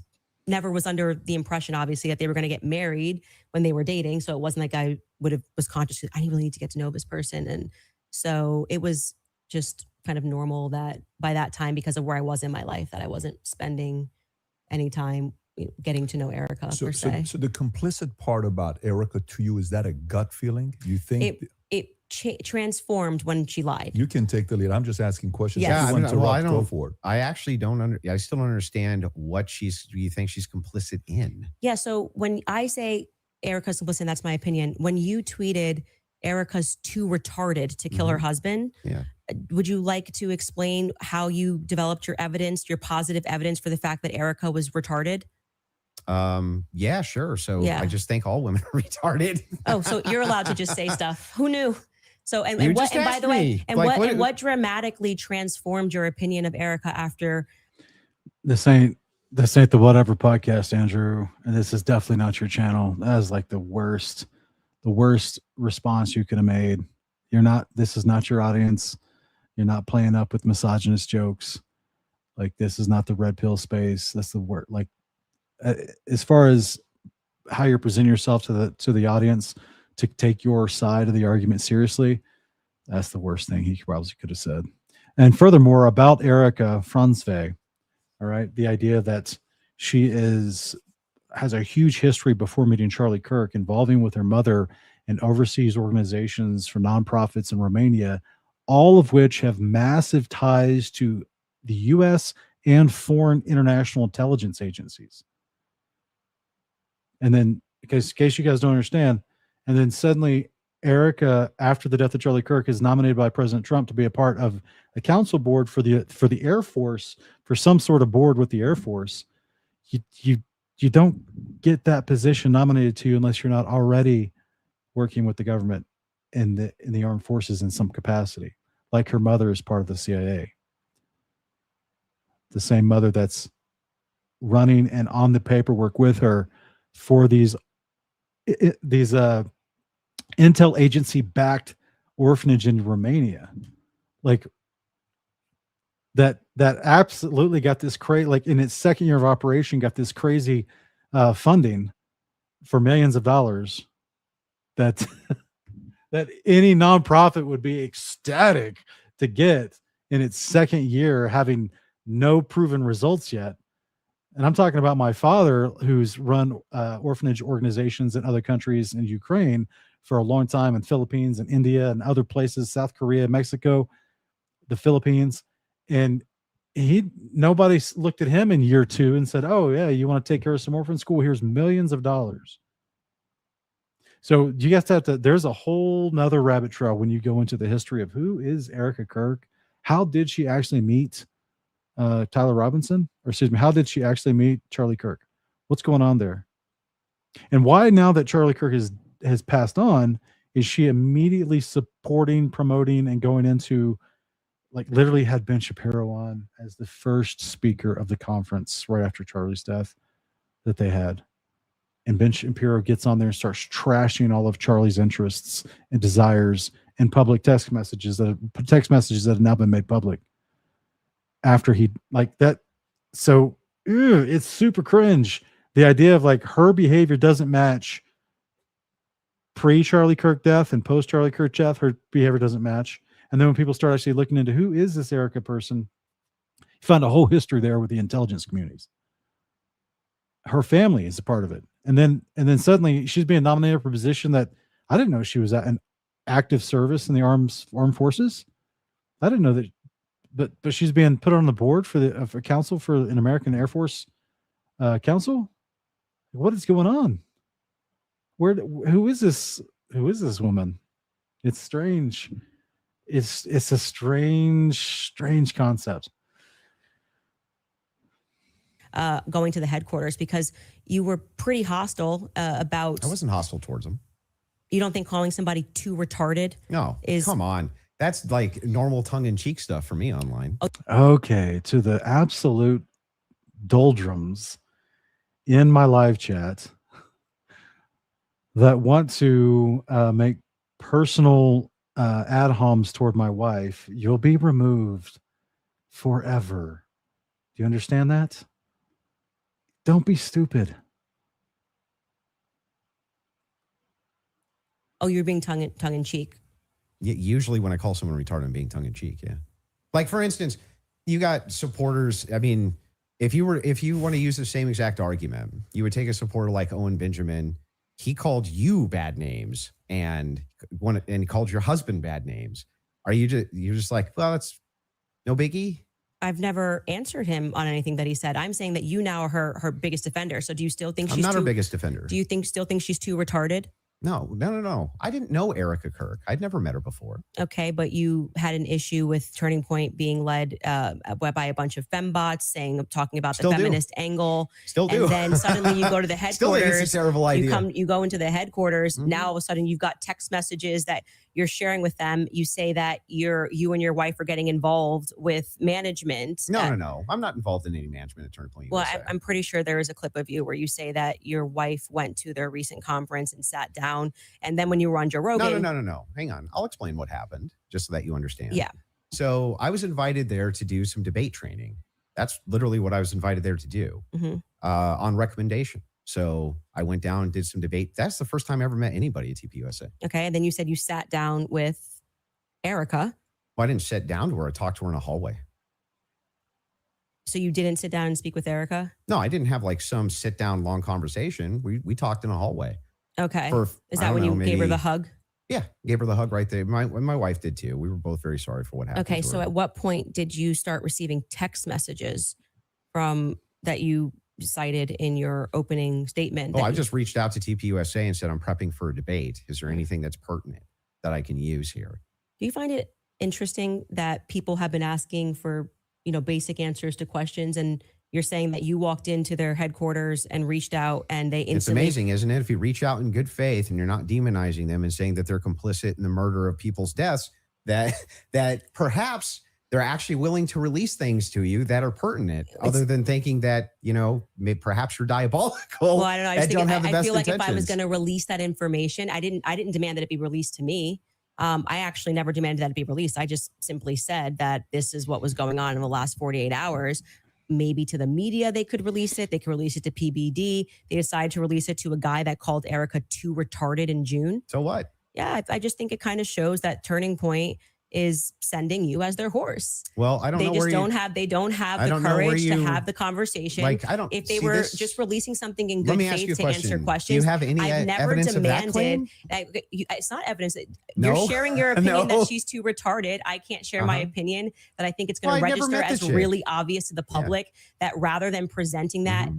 never was under the impression, obviously, that they were going to get married when they were dating. So it wasn't like I was conscious, I really need to get to know this person. And so it was just kind of normal that by that time, because of where I was in my life, that I wasn't spending any time getting to know Erica per se. So the complicit part about Erica to you, is that a gut feeling? You think it transformed when she lied? You can take the lead. I'm just asking questions. Yes. Go for it. I actually I still don't understand what do you think she's complicit in? Yeah. So when I say Erica's complicit, that's my opinion. When you tweeted Erica's too retarded to kill her husband, would you like to explain how you developed your evidence, your positive evidence for the fact that Erica was retarded? Yeah, sure. So I just think all women are retarded. Oh, so you're allowed to just say stuff. Who knew? So, what dramatically transformed your opinion of Erica after? This ain't the Whatever podcast, Andrew. And this is definitely not your channel. That is like the worst response you could have made. This is not your audience. You're not playing up with misogynist jokes. Like, this is not the red pill space. That's the word. Like, as far as how you're presenting yourself to the audience to take your side of the argument seriously, that's the worst thing he probably could have said. And furthermore, about Erica Franzwe, all right, the idea that she has a huge history before meeting Charlie Kirk involving with her mother in overseas organizations for nonprofits in Romania, all of which have massive ties to the U.S. and foreign international intelligence agencies. And then, in case you guys don't understand, and then suddenly Erica, after the death of Charlie Kirk, is nominated by President Trump to be a part of a council board for the Air Force, for some sort of board with the Air Force. You don't get that position nominated to you unless you're not already working with the government in the armed forces in some capacity, like her mother is part of the CIA. The same mother that's running and on the paperwork with her for these intel agency backed orphanage in Romania. Like, that absolutely got this crazy, like in its second year of operation, got this crazy funding for millions of dollars that that any nonprofit would be ecstatic to get in its second year, having no proven results yet. And I'm talking about my father, who's run orphanage organizations in other countries in Ukraine for a long time, in Philippines and India and other places, South Korea, Mexico, the Philippines. And nobody looked at him in year 2 and said, oh yeah, you want to take care of some orphan school? Here's millions of dollars. So you guys have to, there's a whole nother rabbit trail when you go into the history of who is Erica Kirk. How did she actually meet Tyler Robinson? Or excuse me, how did she actually meet Charlie Kirk? What's going on there? And why, now that Charlie Kirk has passed on, is she immediately supporting, promoting, and going into, like, literally had Ben Shapiro on as the first speaker of the conference right after Charlie's death that they had. And Ben Shapiro gets on there and starts trashing all of Charlie's interests and desires in public text messages that have now been made public after he, like that. So it's super cringe. The idea of, like, her behavior doesn't match pre-Charlie Kirk death and post-Charlie Kirk death. Her behavior doesn't match. And then when people start actually looking into who is this Erica person, found a whole history there with the intelligence communities. Her family is a part of it. And then suddenly she's being nominated for a position that I didn't know she was at an active service in the armed forces. I didn't know that, but she's being put on the board for the for council for an American Air Force council. What is going on? Who is this? Who is this woman? It's strange. It's a strange concept. Going to the headquarters, because you were pretty hostile about. I wasn't hostile towards them. You don't think calling somebody too retarded? No, come on. That's like normal tongue-in-cheek stuff for me online. Okay, to the absolute doldrums in my live chat that want to make personal ad homs toward my wife, you'll be removed forever. Do you understand that? Don't be stupid. Oh, you're being tongue in cheek. Usually when I call someone retarded, I'm being tongue in cheek. Yeah. Like for instance, you got supporters. I mean, if you want to use the same exact argument, you would take a supporter like Owen Benjamin. He called you bad names and called your husband bad names. You're just like, well, it's no biggie. I've never answered him on anything that he said. I'm saying that you now are her biggest defender. So do you still think I'm not her biggest defender? Do you still think she's too retarded? No. I didn't know Erica Kirk. I'd never met her before. Okay, but you had an issue with Turning Point being led by a bunch of fembots talking about the feminist angle. Still do. And then suddenly you go to the headquarters. Still think it's a terrible idea. You go into the headquarters. Mm-hmm. Now all of a sudden you've got text messages that you're sharing with them. You say that you and your wife are getting involved with management. No. I'm not involved in any management at Turning Point. Well, I'm pretty sure there is a clip of you where you say that your wife went to their recent conference and sat down. And then when you were on Joe Rogan. No. Hang on. I'll explain what happened just so that you understand. Yeah. So I was invited there to do some debate training. That's literally what I was invited there to do on recommendation. So I went down and did some debate. That's the first time I ever met anybody at TPUSA. Okay. And then you said you sat down with Erica. Well, I didn't sit down to her. I talked to her in a hallway. So you didn't sit down and speak with Erica? No, I didn't have like some sit down long conversation. We talked in a hallway. Okay. Is that when you gave her the hug? Yeah, gave her the hug right there. My wife did too. We were both very sorry for what happened. Okay, so at what point did you start receiving text messages from that you cited in your opening statement? I just reached out to TPUSA and said, I'm prepping for a debate. Is there anything that's pertinent that I can use here? Do you find it interesting that people have been asking for, basic answers to questions, and you're saying that you walked into their headquarters and reached out and they instantly... It's amazing, isn't it? If you reach out in good faith and you're not demonizing them and saying that they're complicit in the murder of people's deaths, that perhaps they're actually willing to release things to you that are pertinent, other than thinking that, perhaps you're diabolical. Well, I don't know. I feel like if I was going to release that information, I didn't demand that it be released to me. I actually never demanded that it be released. I just simply said that this is what was going on in the last 48 hours. Maybe to the media, they could release it. They could release it to PBD. They decided to release it to a guy that called Erica too retarded in June. So what? Yeah, I just think it kind of shows that Turning Point is sending you as their horse. Well, I don't know where they don't have the courage to have the conversation. If they were just releasing something in good faith to answer questions. Do you have any evidence of that claim? It's not evidence. You're sharing your opinion that she's too retarded. I can't share my opinion that I think it's going to register as really obvious to the public that rather than presenting that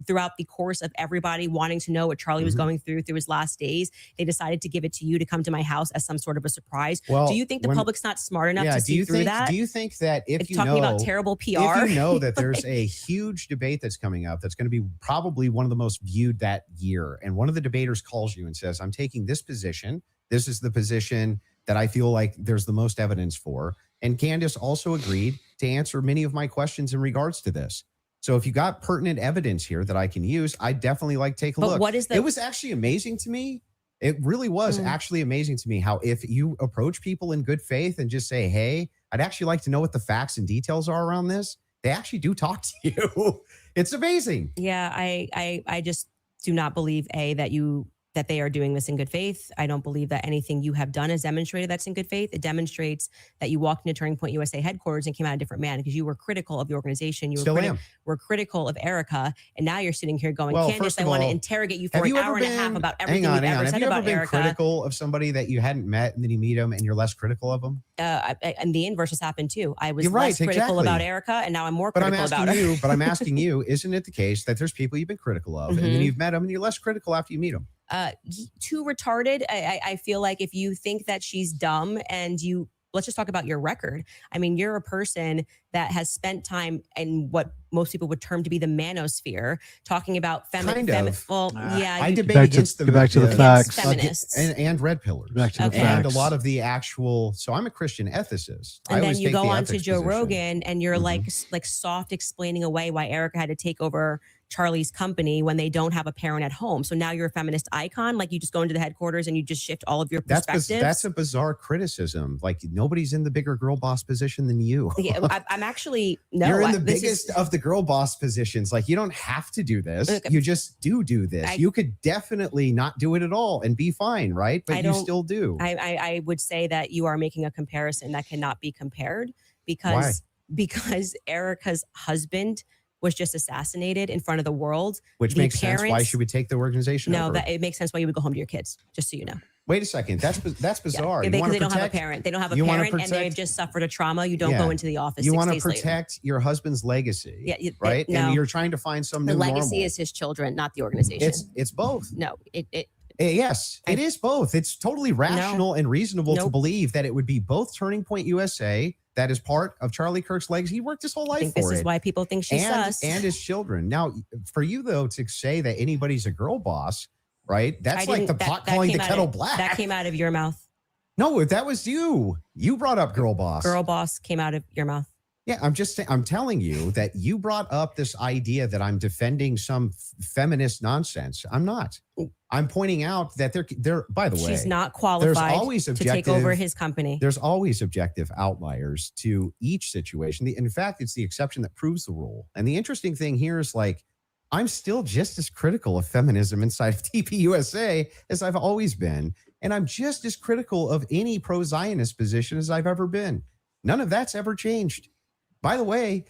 throughout the course of everybody wanting to know what Charlie was going through his last days, they decided to give it to you to come to my house as some sort of a surprise. Well, do you think the public's not smart enough to see through that? Do you think that if you talking about terrible PR, if you know that there's a huge debate that's coming up that's going to be probably one of the most viewed that year, and one of the debaters calls you and says, I'm taking this position. This is the position that I feel like there's the most evidence for. And Candace also agreed to answer many of my questions in regards to this. So if you got pertinent evidence here that I can use, I'd definitely take a look. It was actually amazing to me. It really was actually amazing to me how if you approach people in good faith and just say, hey, I'd actually like to know what the facts and details are around this, they actually do talk to you. It's amazing. Yeah, I just do not believe, A, that you that they are doing this in good faith. I don't believe that anything you have done has demonstrated that's in good faith. It demonstrates that you walked into Turning Point USA headquarters and came out a different man because you were critical of the organization. You Still am. were critical of Erica. And now you're sitting here going, Well, Candace, first I of want to all, interrogate you for have an you hour ever and a half been- about everything hang on, you've hang ever on. said Have you about ever been Erica. critical of somebody that you hadn't met and then you meet them and you're less critical of them? And the inverse has happened too. I was You're right, less critical exactly. about Erica, and now I'm more But I'm critical about asking her. you, isn't it the case that there's people you've been critical of and then Mhm. you've met them and you're less critical after you meet them? Too retarded. I feel like if you think that she's dumb and let's just talk about your record. I mean, you're a person that has spent time in what most people would term to be the manosphere, talking about Kind of. well, yeah. I you- debate back to- against the get back to the Against facts. feminists. and red pillars. Back to the Okay. And a facts. lot of the actual. So I'm a Christian ethicist. I And then always you take go the on to ethics Joe position. Rogan and you're Mhm. like soft explaining away why Erica had to take over Charlie's company when they don't have a parent at home. So now you're a feminist icon. Like you just go into the headquarters and you just shift all of your perspectives. That's a bizarre criticism. Like nobody's in the bigger girl boss position than you. Yeah, I'm actually no. You're in the this is- biggest of the girl boss positions. Like you don't have to do this. Look, You just do this. You could definitely not do it at all and be fine, right? But I you don't- still do. I would say that you are making a comparison that cannot be compared because Erica's husband was just assassinated in front of the world. Which the makes sense. Why parents- she would take the organization No, over? that it makes sense why you would go home to your kids, just so you know. Wait a second. That's bizarre. Yeah, You because wanna they don't have a protect- parent. They don't have a you wanna parent, and they've protect- just suffered a trauma. You don't Yeah. go into the office. You want to protect your husband's legacy, Yeah, right? No, And you're trying to find some the new legacy normal. is his children, not the organization. It's both. No, Yes, it is both. It's totally rational and reasonable to Nope. believe that it would be both Turning Point USA, that is part of Charlie Kirk's legacy. He worked his whole I life think for this it. is why people think she's sus. and his children. Now, for you though, to say that anybody's a girl boss, right? That's like the pot calling the came out kettle of- black. That came out of your mouth. No, that was you. You brought up girl boss. Girl boss came out of your mouth. Yeah, I'm telling you that you brought up this idea that I'm defending some feminist nonsense. I'm not. I'm pointing out that they're by the way, She's not qualified always to take over objective- his company. there's always objective outliers to each situation. In fact, it's the exception that proves the rule. And the interesting thing here is like, I'm still just as critical of feminism inside of TPUSA as I've always been. And I'm just as critical of any pro-Zionist position as I've ever been. None of that's ever changed. By the way,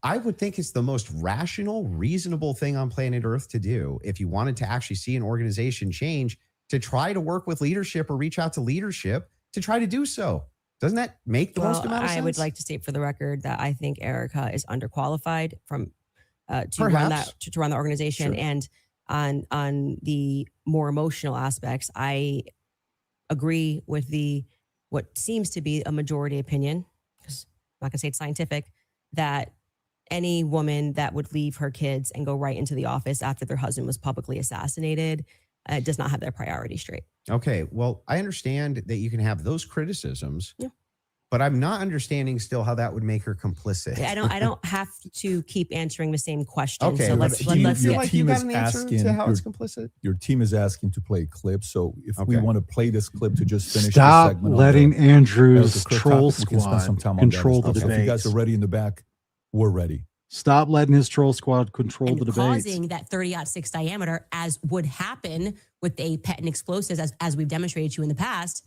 I would think it's the most rational, reasonable thing on planet Earth to do if you wanted to actually see an organization change, to try to work with leadership or reach out to leadership to try to do so. Doesn't that make the most amount of sense? I would like to state for the record that I think Erica is underqualified to run Perhaps. to run the organization. Sure. And on the more emotional aspects, I agree with what seems to be a majority opinion, because I'm not gonna say it's scientific, that any woman that would leave her kids and go right into the office after their husband was publicly assassinated does not have their priorities straight. Okay, well, I understand that you can have those criticisms, Yeah. but I'm not understanding still how that would make her complicit. I don't have to keep answering the same question. Okay, so but let's you- let's your feel like you team got is an answer asking to how it's your- complicit. Your team is asking to play a clip. So if we Okay. want to play this clip to just finish the Stop segment on letting the Andrew's Erica Kirk troll topic, we can spend some squad time on that control as the well. So if you guys debates. are ready in the back, we're ready. Stop letting his troll squad control and the debates. causing that 30-06 diameter, as would happen with a pet and explosives, as we've demonstrated to you in the past.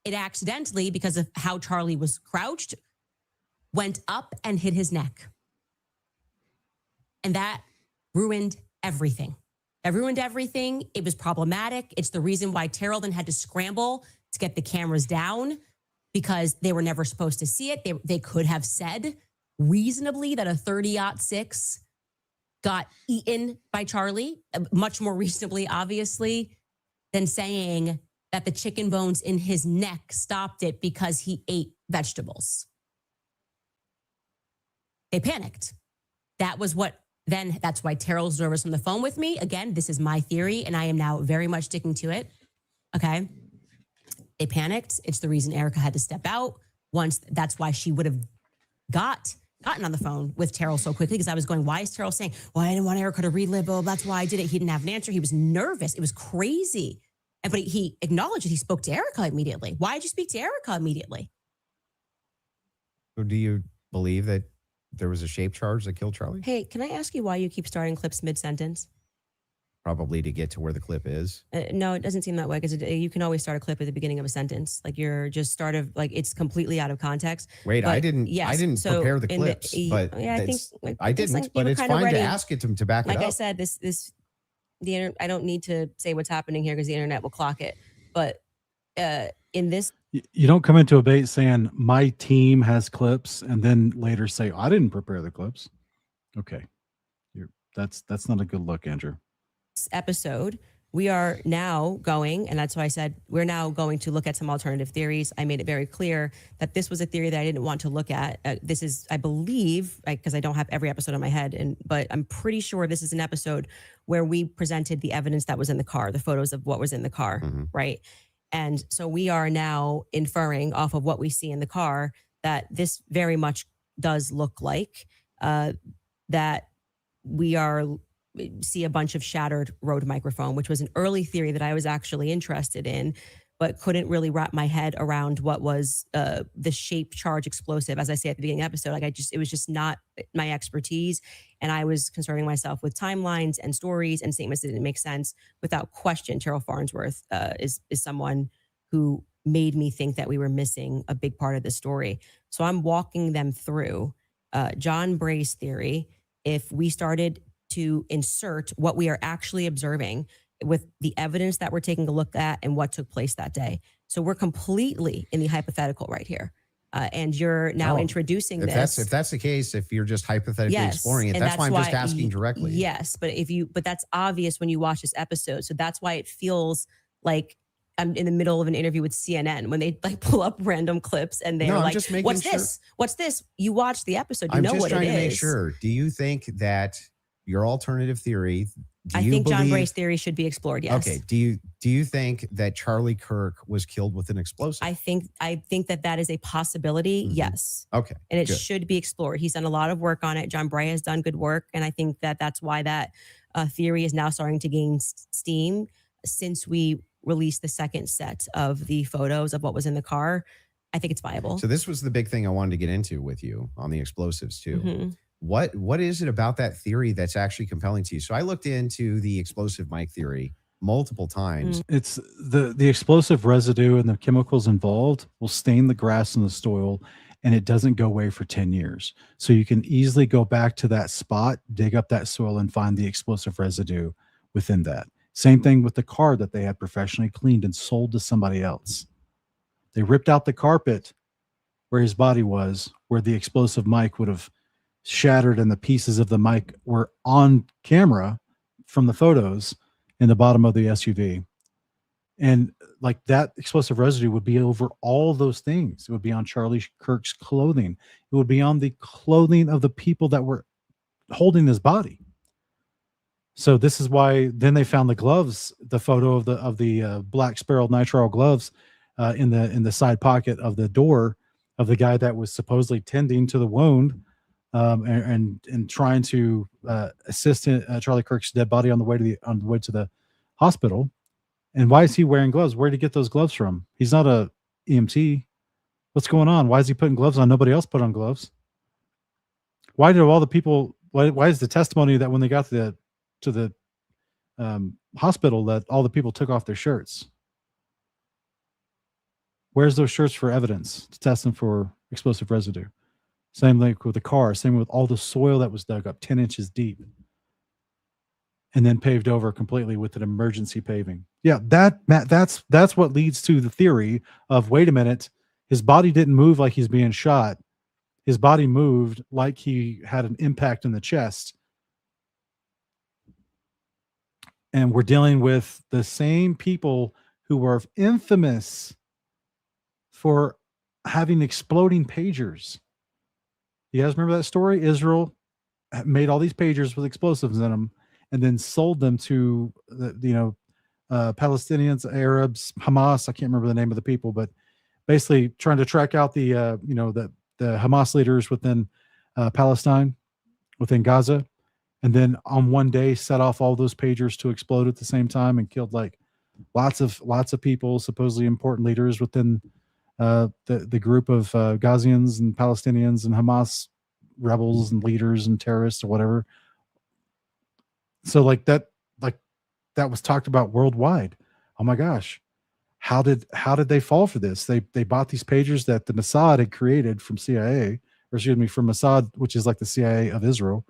It accidentally, because of how Charlie was crouched, went up and hit his neck. And that ruined everything. That ruined everything. It was problematic. It's the reason why Terrell then had to scramble to get the cameras down, because they were never supposed to see it. They could have said reasonably that a 30-06 got eaten by Charlie, much more reasonably, obviously, than saying that the chicken bones in his neck stopped it because he ate vegetables. They panicked. That's why Terrell's nervous on the phone with me. Again, this is my theory, and I am now very much sticking to it. Okay. They panicked. It's the reason Erica had to step out. That's why she would have gotten on the phone with Terrell so quickly, because I was going, why is Terrell saying, well, I didn't want Erica to relive, oh, that's why I did it. He didn't have an answer. He was nervous. It was crazy. But he acknowledged that he spoke to Erica immediately. Why did you speak to Erica immediately? So do you believe that there was a shape charge that killed Charlie? Hey, can I ask you why you keep starting clips mid-sentence? probably to get to where the clip is. No, it doesn't seem that way because you can always start a clip at the beginning of a sentence. Like you're just start of like it's completely out of context. Wait, I didn't So prepare the in clips, but yeah, I think I didn't, like but you were it's kind of fine ready. to ask it to back it like up. I said, I don't need to say what's happening here because the internet will clock it. But in this, You don't come into a debate saying my team has clips and then later say I didn't prepare the clips. Okay, that's not a good look, Andrew. episode, we are now going, and that's why I said we're now going to look at some alternative theories. I made it very clear that this was a theory that I didn't want to look at. This is, I believe, because I don't have every episode in my head, but I'm pretty sure this is an episode where we presented the evidence that was in the car, the photos of what was in the car, right? And so we are now inferring off of what we see in the car that this very much does look like that we see a bunch of shattered Rode microphone, which was an early theory that I was actually interested in, but couldn't really wrap my head around what was the shape charge explosive. As I say at the beginning of the episode, it was just not my expertise. And I was concerning myself with timelines and stories and statements that didn't make sense. Without question, Terrell Farnsworth is someone who made me think that we were missing a big part of the story. So I'm walking them through John Bray's theory. If we started to insert what we are actually observing with the evidence that we're taking a look at and what took place that day. So we're completely in the hypothetical right here. And you're now introducing this. If that's the case, if you're just hypothetically exploring it, that's why I'm just asking directly. Yes, but that's obvious when you watch this episode. So that's why it feels like I'm in the middle of an interview with CNN when they like pull up random clips and they're like, "What's this? What's this?" You watch the episode, you know what it is. I'm just trying to make sure. Do you think that your alternative theory? I think John Bray's theory should be explored. Yes. Okay. Do you think that Charlie Kirk was killed with an explosive? I think that is a possibility. Yes. Okay. And it should be explored. He's done a lot of work on it. John Bray has done good work, and I think that that's why that theory is now starting to gain steam since we released the second set of the photos of what was in the car. I think it's viable. So this was the big thing I wanted to get into with you on the explosives too. What is it about that theory that's actually compelling to you? So I looked into the explosive mic theory multiple times. It's the explosive residue and the chemicals involved will stain the grass and the soil, and it doesn't go away for 10 years. So you can easily go back to that spot, dig up that soil, and find the explosive residue within that. Same thing with the car that they had professionally cleaned and sold to somebody else. They ripped out the carpet where his body was, where the explosive mic would have shattered, and the pieces of the mic were on camera from the photos in the bottom of the SUV. And like that explosive residue would be over all those things. It would be on Charlie Kirk's clothing. It would be on the clothing of the people that were holding his body. So this is why then they found the gloves, the photo of the black Sparrow nitrile gloves in the side pocket of the door of the guy that was supposedly tending to the wound and trying to assist Charlie Kirk's dead body on the way to the hospital. And why is he wearing gloves? Where did he get those gloves from? He's not a EMT. What's going on? Why is he putting gloves on? Nobody else put on gloves. Why do all the people? Why is the testimony that when they got to the hospital that all the people took off their shirts? Where's those shirts for evidence to test them for explosive residue? Same like with the car, same with all the soil that was dug up 10 inches deep and then paved over completely with an emergency paving. Yeah, that's what leads to the theory of, wait a minute, his body didn't move like he's being shot. His body moved like he had an impact in the chest. And we're dealing with the same people who were infamous for having exploding pagers. You guys remember that story? Israel made all these pagers with explosives in them and then sold them to the Palestinians, Arabs, Hamas. I can't remember the name of the people, but basically trying to track out the Hamas leaders within Palestine, within Gaza. And then on one day set off all those pagers to explode at the same time and killed like lots of people, supposedly important leaders within the group of Gazians and Palestinians and Hamas rebels and leaders and terrorists or whatever. So like that, like that was talked about worldwide. Oh my gosh. How did they fall for this? They bought these pagers that the Mossad had created from CIA, or excuse me, from Mossad, which is like the CIA of Israel.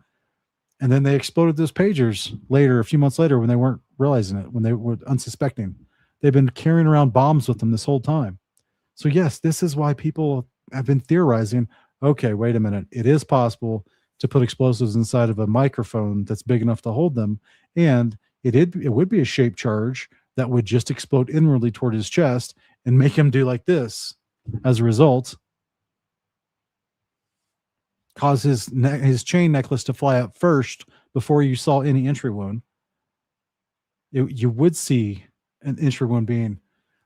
And then they exploded those pagers later, a few months later, when they weren't realizing it, when they were unsuspecting. They've been carrying around bombs with them this whole time. So yes, this is why people have been theorizing, okay, wait a minute. It is possible to put explosives inside of a microphone that's big enough to hold them. And it would be a shaped charge that would just explode inwardly toward his chest and make him do like this. As a result, cause his chain necklace to fly up first before you saw any entry wound. You would see an entry wound being,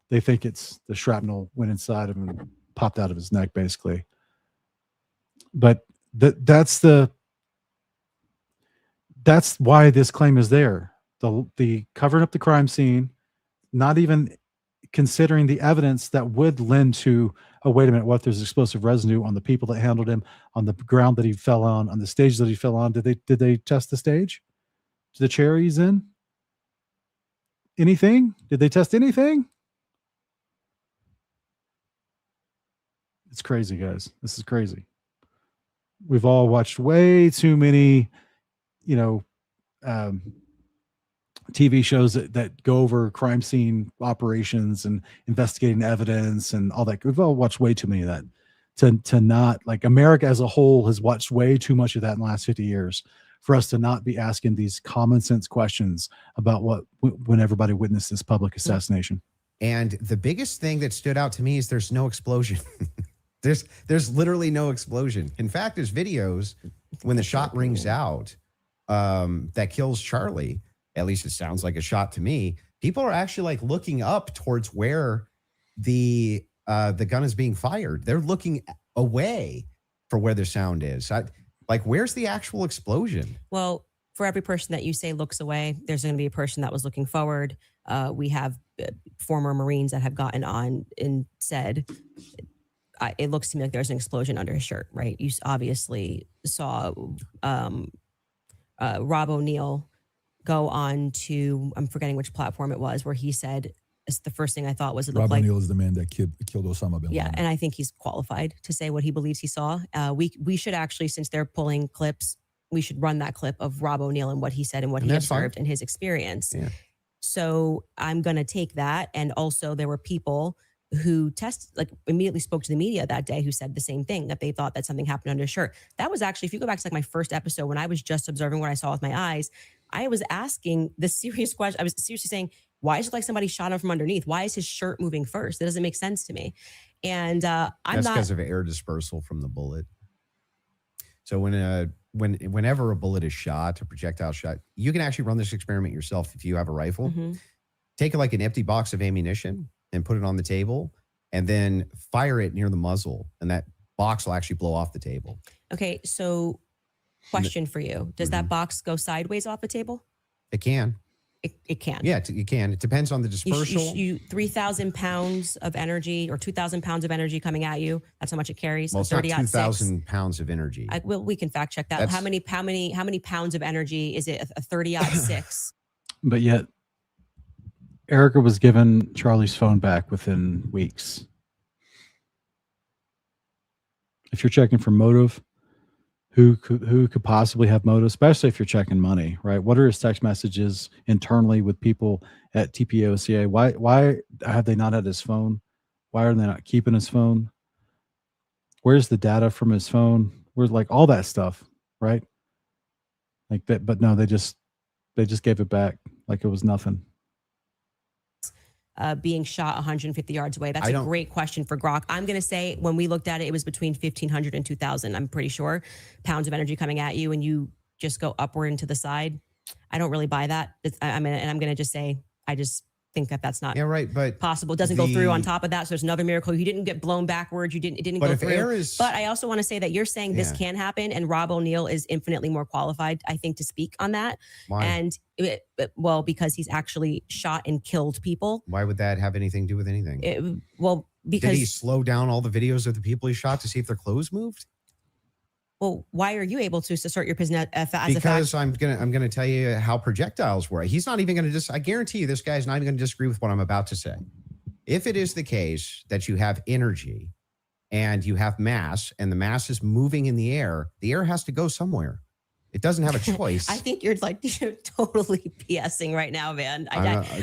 they think it's the shrapnel went inside of him and popped out of his neck, basically. But that's why this claim is there. The covering up the crime scene, not even considering the evidence that would lend to, oh, wait a minute, what if there's explosive residue on the people that handled him, on the ground that he fell on the stage that he fell on. Did they test the stage? The chair he's in? Anything? Did they test anything? It's crazy, guys. This is crazy. We've all watched way too many, TV shows that go over crime scene operations and investigating evidence and all that. We've all watched way too many of that to not, like, America as a whole has watched way too much of that in the last 50 years for us to not be asking these common sense questions about when everybody witnessed this public assassination. And the biggest thing that stood out to me is there's no explosion. There's literally no explosion. In fact, there's videos when the shot rings out that kills Charlie. At least it sounds like a shot to me. People are actually like looking up towards where the gun is being fired. They're looking away for where the sound is. Where's the actual explosion? Well, for every person that you say looks away, there's going to be a person that was looking forward. We have former Marines that have gotten on and said, it looks to me like there's an explosion under his shirt, right? You obviously saw Rob O'Neill go on to, I'm forgetting which platform it was, where he said, it's the first thing I thought was, it looked Rob like O'Neill is the man that killed Osama bin Laden. Yeah, and I think he's qualified to say what he believes he saw. We should actually, since they're pulling clips, we should run that clip of Rob O'Neill and what he said and what he observed and his experience. Yeah. So I'm going to take that. And also there were people who immediately spoke to the media that day who said the same thing, that they thought that something happened under his shirt. That was actually, if you go back to my first episode, when I was just observing what I saw with my eyes, I was asking the serious question. I was seriously saying, why is it like somebody shot him from underneath? Why is his shirt moving first? That doesn't make sense to me. And that's because of air dispersal from the bullet. So whenever a bullet is shot, a projectile shot, you can actually run this experiment yourself if you have a rifle. Mm-hmm. Take like an empty box of ammunition and put it on the table, and then fire it near the muzzle, and that box will actually blow off the table. Okay, so question for you. Does that box go sideways off the table? It can. It can. Yeah, it can. It depends on the dispersal. You 3,000 pounds of energy or 2,000 pounds of energy coming at you. That's how much it carries. Well, it's not 2,000 pounds of energy. We can fact check that. How many pounds of energy is it? A 30-6. But yet, Erica was given Charlie's phone back within weeks. If you're checking for motive, who could possibly have motive, especially if you're checking money, right? What are his text messages internally with people at TPOCA? Why have they not had his phone? Why are they not keeping his phone? Where's the data from his phone? Where's like all that stuff, right? Like that, but no, they just gave it back like it was nothing. Being shot 150 yards away? That's a great question for Grok. I'm going to say when we looked at it, it was between 1,500 and 2,000, I'm pretty sure, pounds of energy coming at you, and you just go upward and to the side. I don't really buy that. I'm going to just say, I just think that that's not possible. It doesn't go through on top of that. So there's another miracle. You didn't get blown backwards. It didn't go through. But I also want to say that you're saying this can happen, and Rob O'Neill is infinitely more qualified, I think, to speak on that. Why? And because he's actually shot and killed people. Why would that have anything to do with anything? Because did he slow down all the videos of the people he shot to see if their clothes moved? Well, why are you able to assert your position as a fact? Because I'm gonna tell you how projectiles work. He's not even gonna I guarantee you this guy's not even gonna disagree with what I'm about to say. If it is the case that you have energy and you have mass and the mass is moving in the air has to go somewhere. It doesn't have a choice. I think you're totally BSing right now, man.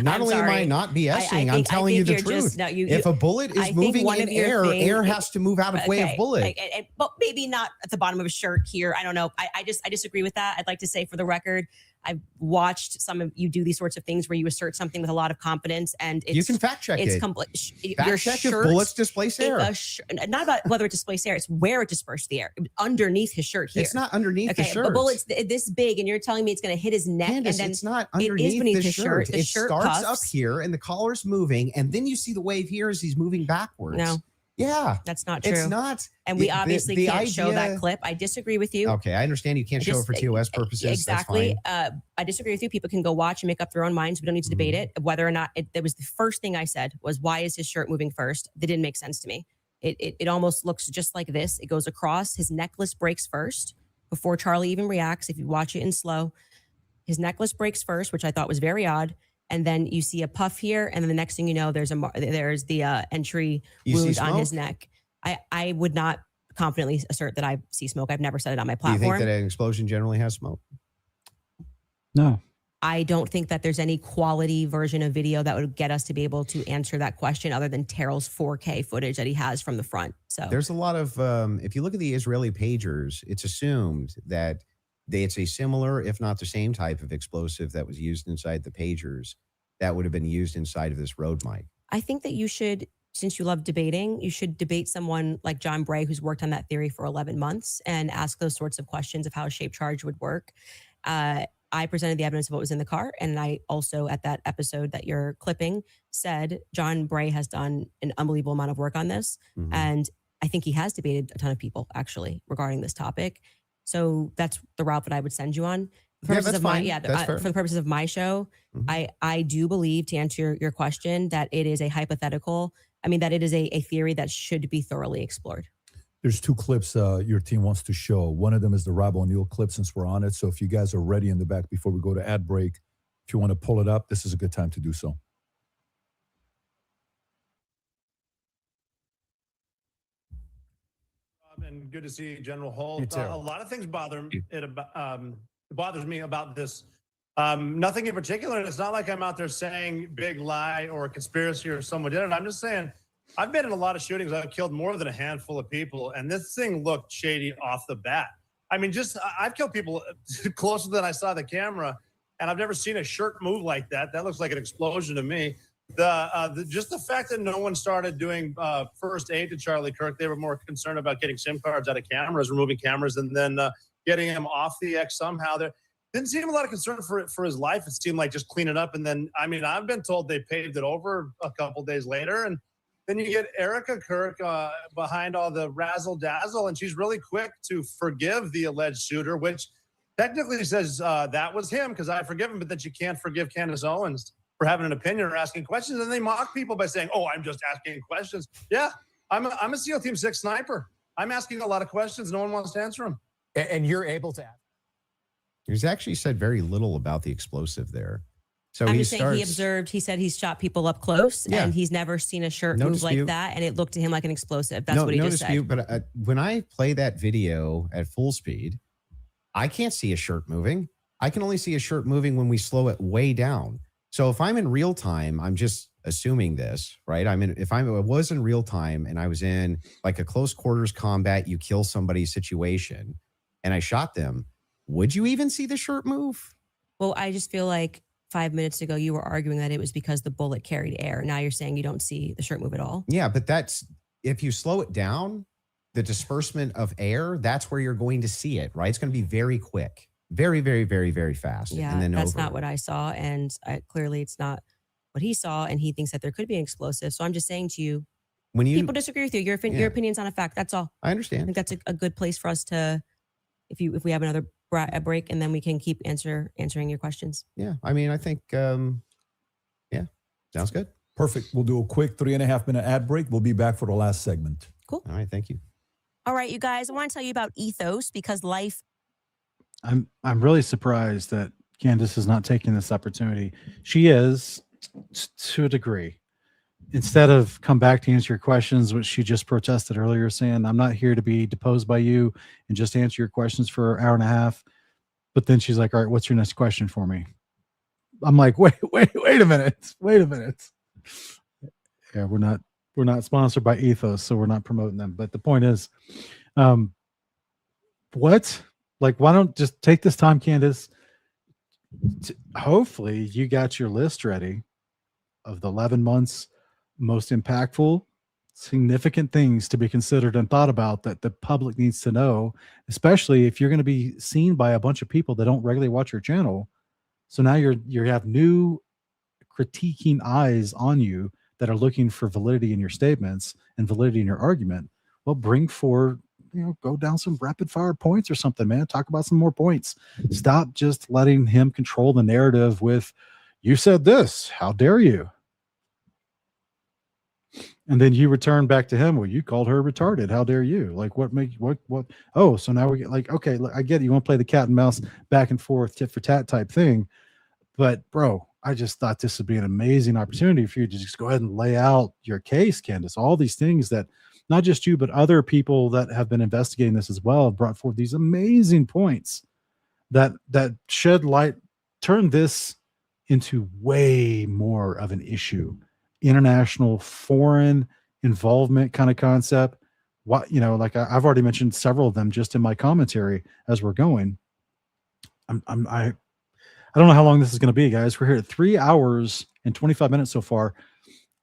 Not only am I not BSing, I'm telling you the truth. If a bullet is moving in air has to move out of way of bullet. But maybe not at the bottom of a shirt here. I don't know. I disagree with that. I'd like to say for the record, I've watched some of you do these sorts of things where you assert something with a lot of confidence, and you can fact check it. Your check if bullets displace air. Not about whether it displaced air; it's where it dispersed the air. Underneath his shirt here. It's not underneath the shirt. But bullet's this big, and you're telling me it's going to hit his neck, Candace, and then it's not underneath beneath the his shirt. The it shirt starts cuffs. up here, and the collar's moving, and then you see the wave here as he's moving backwards. No. Yeah. That's not true. It's not. And we obviously can't show that clip. I disagree with you. Okay, I understand you can't show it for TOS purposes. Exactly. I disagree with you. People can go watch and make up their own minds. We don't need to debate it. Whether or not that was the first thing I said was, why is his shirt moving first? That didn't make sense to me. It almost looks just like this. It goes across. His necklace breaks first before Charlie even reacts. If you watch it in slow, his necklace breaks first, which I thought was very odd. And then you see a puff here, and then the next thing you know, there's the entry wound on his neck. I would not confidently assert that I see smoke. I've never said it on my platform. Do you think that an explosion generally has smoke? No. I don't think that there's any quality version of video that would get us to be able to answer that question other than Terrell's 4K footage that he has from the front. So there's a lot of, if you look at the Israeli pagers, it's assumed that it's a similar, if not the same type of explosive that was used inside the pagers that would have been used inside of this road mic. I think that you should, since you love debating, you should debate someone like John Bray, who's worked on that theory for 11 months, and ask those sorts of questions of how a shaped charge would work. I presented the evidence of what was in the car. And I also, at that episode that you're clipping, said John Bray has done an unbelievable amount of work on this. Mm-hmm. And I think he has debated a ton of people actually regarding this topic. So that's the route that I would send you on. For the purposes of my show, mm-hmm. I do believe, to answer your question, that it is a hypothetical. I mean, that it is a theory that should be thoroughly explored. There's two clips your team wants to show. One of them is the Rob O'Neill clip, since we're on it. So if you guys are ready in the back before we go to ad break, if you want to pull it up, this is a good time to do so. And good to see you, General Holt. A lot of things bothers me about this. Nothing in particular. It's not like I'm out there saying big lie or conspiracy or someone did it. I'm just saying I've been in a lot of shootings. I've killed more than a handful of people, and this thing looked shady off the bat. I mean, I've killed people closer than I saw the camera, and I've never seen a shirt move like that. That looks like an explosion to me. Just the fact that no one started doing first aid to Charlie Kirk, they were more concerned about getting SIM cards out of cameras, removing cameras, and then getting him off the X somehow. There didn't seem a lot of concern for his life. It seemed like just clean it up. And then, I mean, I've been told they paved it over a couple days later. And then you get Erica Kirk behind all the razzle dazzle, and she's really quick to forgive the alleged shooter, which technically says that was him because I forgive him, but that you can't forgive Candace Owens for having an opinion or asking questions. And they mock people by saying, oh, I'm just asking questions. Yeah, I'm a SEAL Team 6 sniper. I'm asking a lot of questions. No one wants to answer them. And you're able to ask. He's actually said very little about the explosive there. So I'm just saying he observed, he said he's shot people up close and he's never seen a shirt move like that. And it looked to him like an explosive. That's what he just said. But when I play that video at full speed, I can't see a shirt moving. I can only see a shirt moving when we slow it way down. So if I'm in real time, I'm just assuming this, right? If I was in real time and I was in like a close quarters combat, you kill somebody situation, and I shot them, would you even see the shirt move? Well, I just feel like 5 minutes ago, you were arguing that it was because the bullet carried air. Now you're saying you don't see the shirt move at all. Yeah, but if you slow it down, the disbursement of air, that's where you're going to see it, right? It's going to be very quick, very, very, very, very fast. Yeah, and then that's not what I saw. And clearly it's not what he saw. And he thinks that there could be an explosive. So I'm just saying to you, people disagree with you. Your opinion's not a fact. That's all. I understand. I think that's a good place for us to, if we have another break, and then we can keep answering your questions. Yeah, I mean, I think, sounds good. Perfect. We'll do a quick 3.5 minute ad break. We'll be back for the last segment. Cool. All right, thank you. All right, you guys, I want to tell you about Ethos because life. I'm really surprised that Candace is not taking this opportunity. She is, to a degree. Instead of come back to answer your questions, which she just protested earlier, saying, I'm not here to be deposed by you and just answer your questions for an hour and a half. But then she's like, all right, what's your next question for me? I'm like, wait a minute. Yeah, we're not sponsored by Ethos, so we're not promoting them. But the point is, what? Like, why don't just take this time, Candace? Hopefully you got your list ready of the 11 months most impactful, significant things to be considered and thought about that the public needs to know, especially if you're going to be seen by a bunch of people that don't regularly watch your channel. So now you have new critiquing eyes on you that are looking for validity in your statements and validity in your argument. Well, bring forward, go down some rapid fire points or something, man. Talk about some more points. Stop just letting him control the narrative with, you said this, how dare you? And then you return back to him. Well, you called her retarded. How dare you? Like, what? Oh, so now we get like, okay, I get it. You want to play the cat and mouse back and forth, tit for tat type thing. But bro, I just thought this would be an amazing opportunity for you to just go ahead and lay out your case, Candace. All these things that not just you, but other people that have been investigating this as well have brought forth these amazing points that shed light, turn this into way more of an issue. International foreign involvement kind of concept. What, like I've already mentioned several of them just in my commentary as we're going. I don't know how long this is going to be, guys. We're here at 3 hours and 25 minutes so far.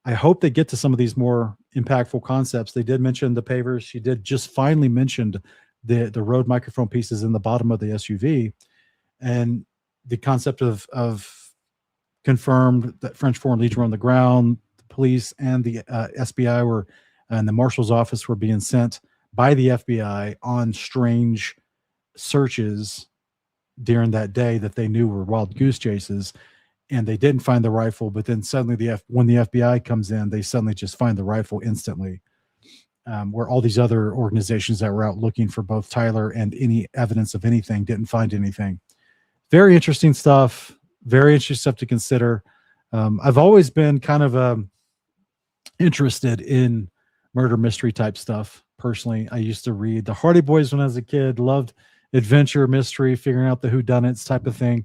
I hope they get to some of these more impactful concepts. They did mention the pavers. She did just finally mentioned the Rode microphone pieces in the bottom of the SUV, and the concept of confirmed that French Foreign Legion were on the ground. Police and the SBI were, and the marshal's office were being sent by the FBI on strange searches during that day that they knew were wild goose chases, and they didn't find the rifle. But then suddenly when the FBI comes in, they suddenly just find the rifle instantly. Where all these other organizations that were out looking for both Tyler and any evidence of anything didn't find anything. Very interesting stuff. Very interesting stuff to consider. I've always been kind of interested in murder mystery type stuff. Personally, I used to read the Hardy Boys when I was a kid, loved adventure, mystery, figuring out the whodunits type of thing.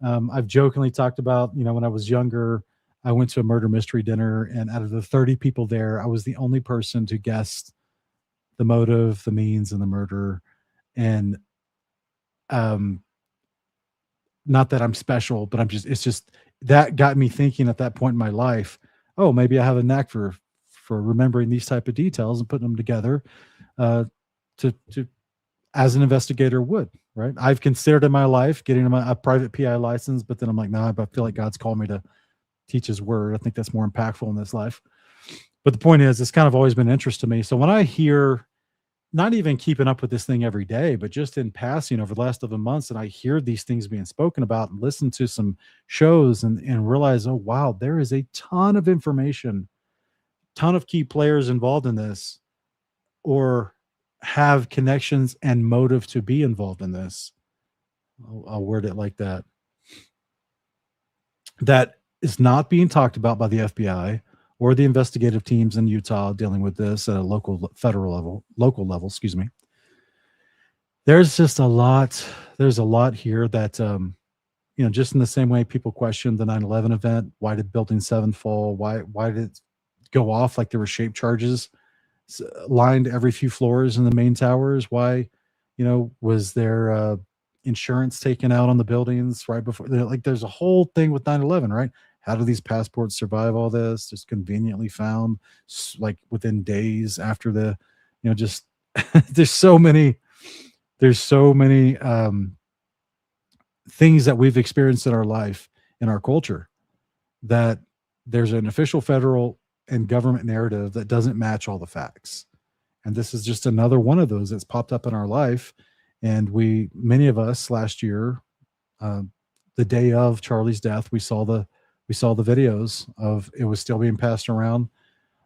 I've jokingly talked about, when I was younger, I went to a murder mystery dinner, and out of the 30 people there, I was the only person to guess the motive, the means, and the murder. And not that I'm special, but it's just that got me thinking at that point in my life, oh, maybe I have a knack for remembering these type of details and putting them together to as an investigator would, right? I've considered in my life getting a private PI license, but then I'm like, no, I feel like God's called me to teach his word. I think that's more impactful in this life. But the point is, it's kind of always been an interest to me. So when I hear, not even keeping up with this thing every day, but just in passing over the last 11 months, and I hear these things being spoken about and listen to some shows and realize, oh, wow, there is a ton of information, ton of key players involved in this, or have connections and motive to be involved in this. I'll word it like that. That is not being talked about by the FBI or the investigative teams in Utah dealing with this at a local level, excuse me. There's just a lot. There's a lot here that, just in the same way people questioned the 9/11 event. Why did Building 7 fall? Why did it go off like there were shape charges lined every few floors in the main towers? Why, was there insurance taken out on the buildings right before? Like, there's a whole thing with 9/11, right? How do these passports survive all this? Just conveniently found, like within days after the, just there's so many things that we've experienced in our life, in our culture, that there's an official federal and government narrative that doesn't match all the facts. And this is just another one of those that's popped up in our life. And many of us last year, the day of Charlie's death, we saw the videos of it was still being passed around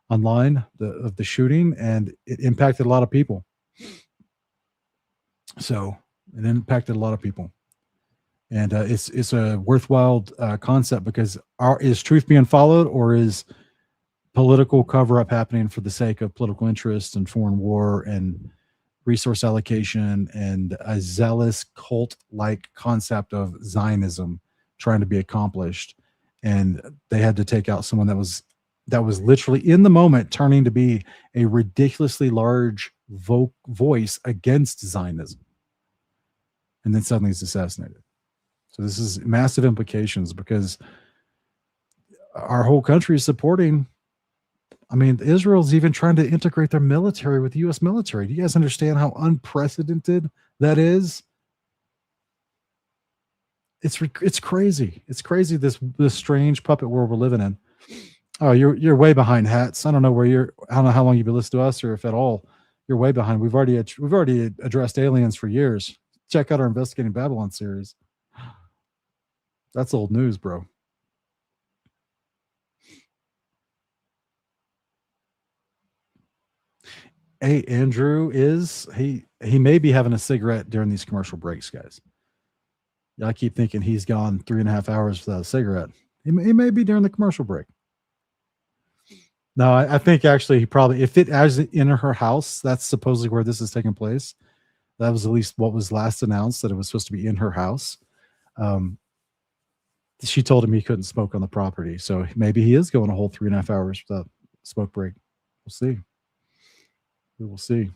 online of the shooting, and it impacted a lot of people. So it impacted a lot of people. And it's a worthwhile concept, because is truth being followed, or is political cover-up happening for the sake of political interest and foreign war and resource allocation and a zealous cult-like concept of Zionism trying to be accomplished? And they had to take out someone that was literally in the moment turning to be a ridiculously large voice against Zionism, and then suddenly he's assassinated. So this is massive implications, because our whole country is supporting. I mean, Israel's even trying to integrate their military with the U.S. military. Do you guys understand how unprecedented that is? It's crazy. It's crazy, this strange puppet world we're living in. Oh, you're way behind, Hats. I don't know how long you've been listening to us, or if at all. You're way behind. We've already addressed aliens for years. Check out our Investigating Babylon series. That's old news, bro. Hey, Andrew he may be having a cigarette during these commercial breaks, guys. Yeah, I keep thinking he's gone 3.5 hours without a cigarette. He may be during the commercial break. No, I think actually he probably, if it is in her house, that's supposedly where this is taking place. That was at least what was last announced, that it was supposed to be in her house. She told him he couldn't smoke on the property. So maybe he is going a whole 3.5 hours without smoke break. We'll see. We will see.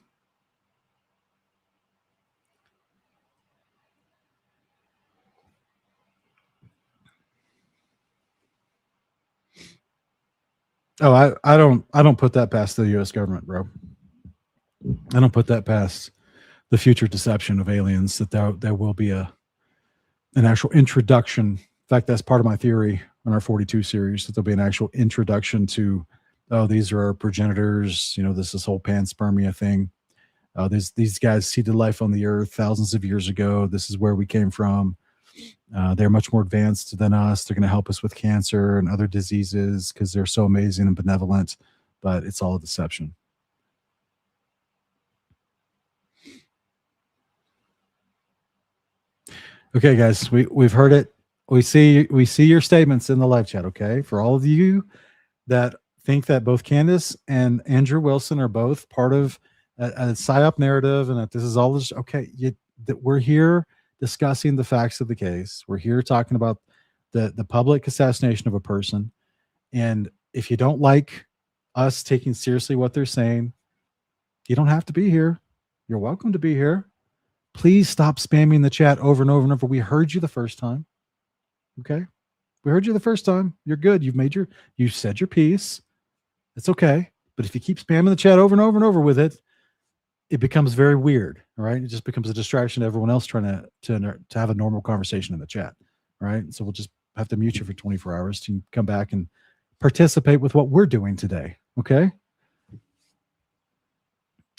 Oh, I don't put that past the U.S. government, bro. I don't put that past the future deception of aliens, that there will be an actual introduction. In fact, that's part of my theory on our 42 series, that there'll be an actual introduction to, oh, these are our progenitors. You know, this whole panspermia thing. These guys seeded life on the earth thousands of years ago. This is where we came from. They're much more advanced than us. They're going to help us with cancer and other diseases because they're so amazing and benevolent, but it's all a deception. Okay, guys, we've heard it. We see your statements in the live chat. Okay, for all of you that think that both Candace and Andrew Wilson are both part of a psyop narrative, and that this is all just okay. That we're here discussing the facts of the case. We're here talking about the public assassination of a person, and if you don't like us taking seriously what they're saying, you don't have to be here. You're welcome to be here. Please stop spamming the chat over and over and over. We heard you the first time. Okay. We heard you the first time. You're good. You said your piece. It's okay. But if you keep spamming the chat over and over and over with it, it becomes very weird. All right. It just becomes a distraction to everyone else trying to have a normal conversation in the chat. All right. So we'll just have to mute you for 24 hours to come back and participate with what we're doing today. Okay.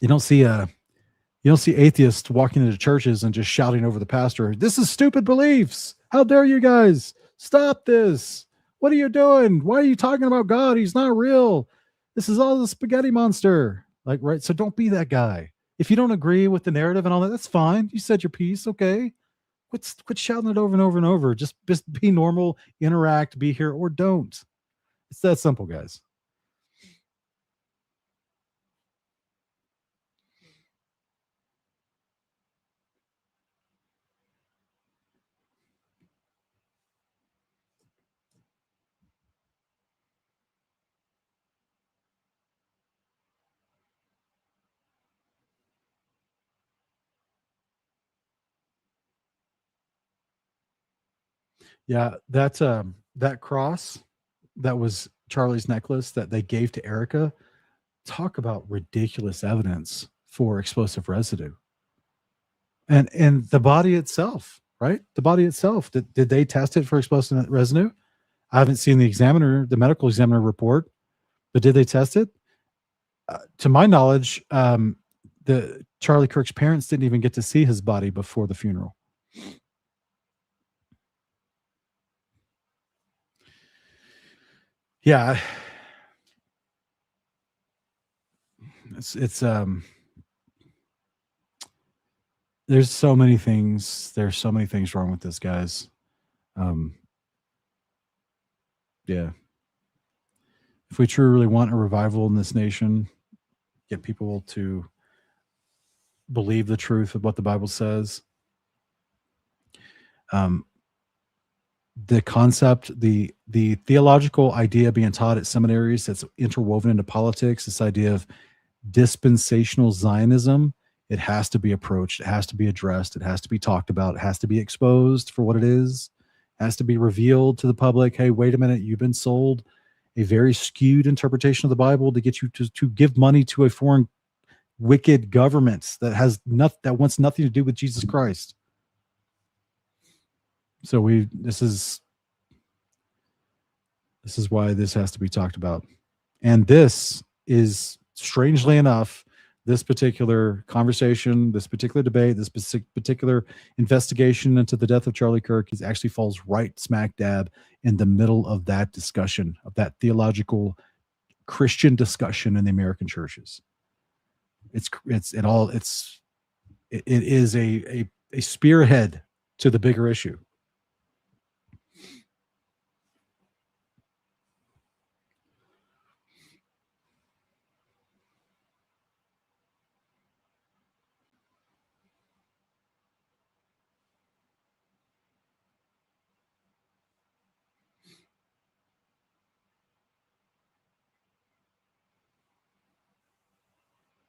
You don't see atheists walking into churches and just shouting over the pastor, "This is stupid beliefs. How dare you guys? Stop this. What are you doing? Why are you talking about God? He's not real. This is all the spaghetti monster." Like, right? So don't be that guy. If you don't agree with the narrative and all that, that's fine. You said your piece. Okay. Quit shouting it over and over and over. Just be normal, interact, be here, or don't. It's that simple, guys. Yeah, that cross that was Charlie's necklace that they gave to Erica. Talk about ridiculous evidence for explosive residue. And the body itself, right? The body itself. Did they test it for explosive residue? I haven't seen the medical examiner report, but did they test it? To my knowledge, the Charlie Kirk's parents didn't even get to see his body before the funeral. Yeah. It's there's so many things. There's so many things wrong with this, guys. Yeah. If we truly want a revival in this nation, get people to believe the truth of what the Bible says. The concept, the theological idea being taught at seminaries that's interwoven into politics, this idea of dispensational Zionism, it has to be approached, it has to be addressed, it has to be talked about, it has to be exposed for what it is, it has to be revealed to the public. Hey, wait a minute, you've been sold a very skewed interpretation of the Bible to get you to give money to a foreign wicked government that has that wants nothing to do with Jesus Christ. So this is why this has to be talked about. And this is, strangely enough, this particular conversation, this particular debate, this particular investigation into the death of Charlie Kirk actually falls right smack dab in the middle of that discussion, of that theological Christian discussion in the American churches. It is a spearhead to the bigger issue.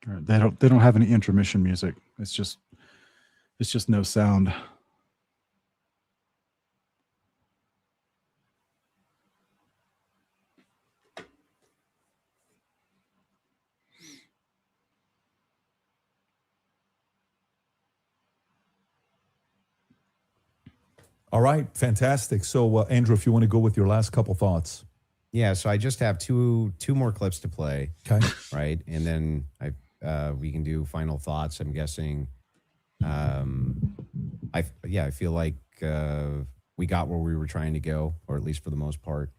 They don't have any intermission music. It's just no sound. All right, fantastic. So, Andrew, if you want to go with your last couple thoughts. Yeah, so I just have two more clips to play. Okay. Right, and then we can do final thoughts. I'm guessing. I feel like we got where we were trying to go, or at least for the most part.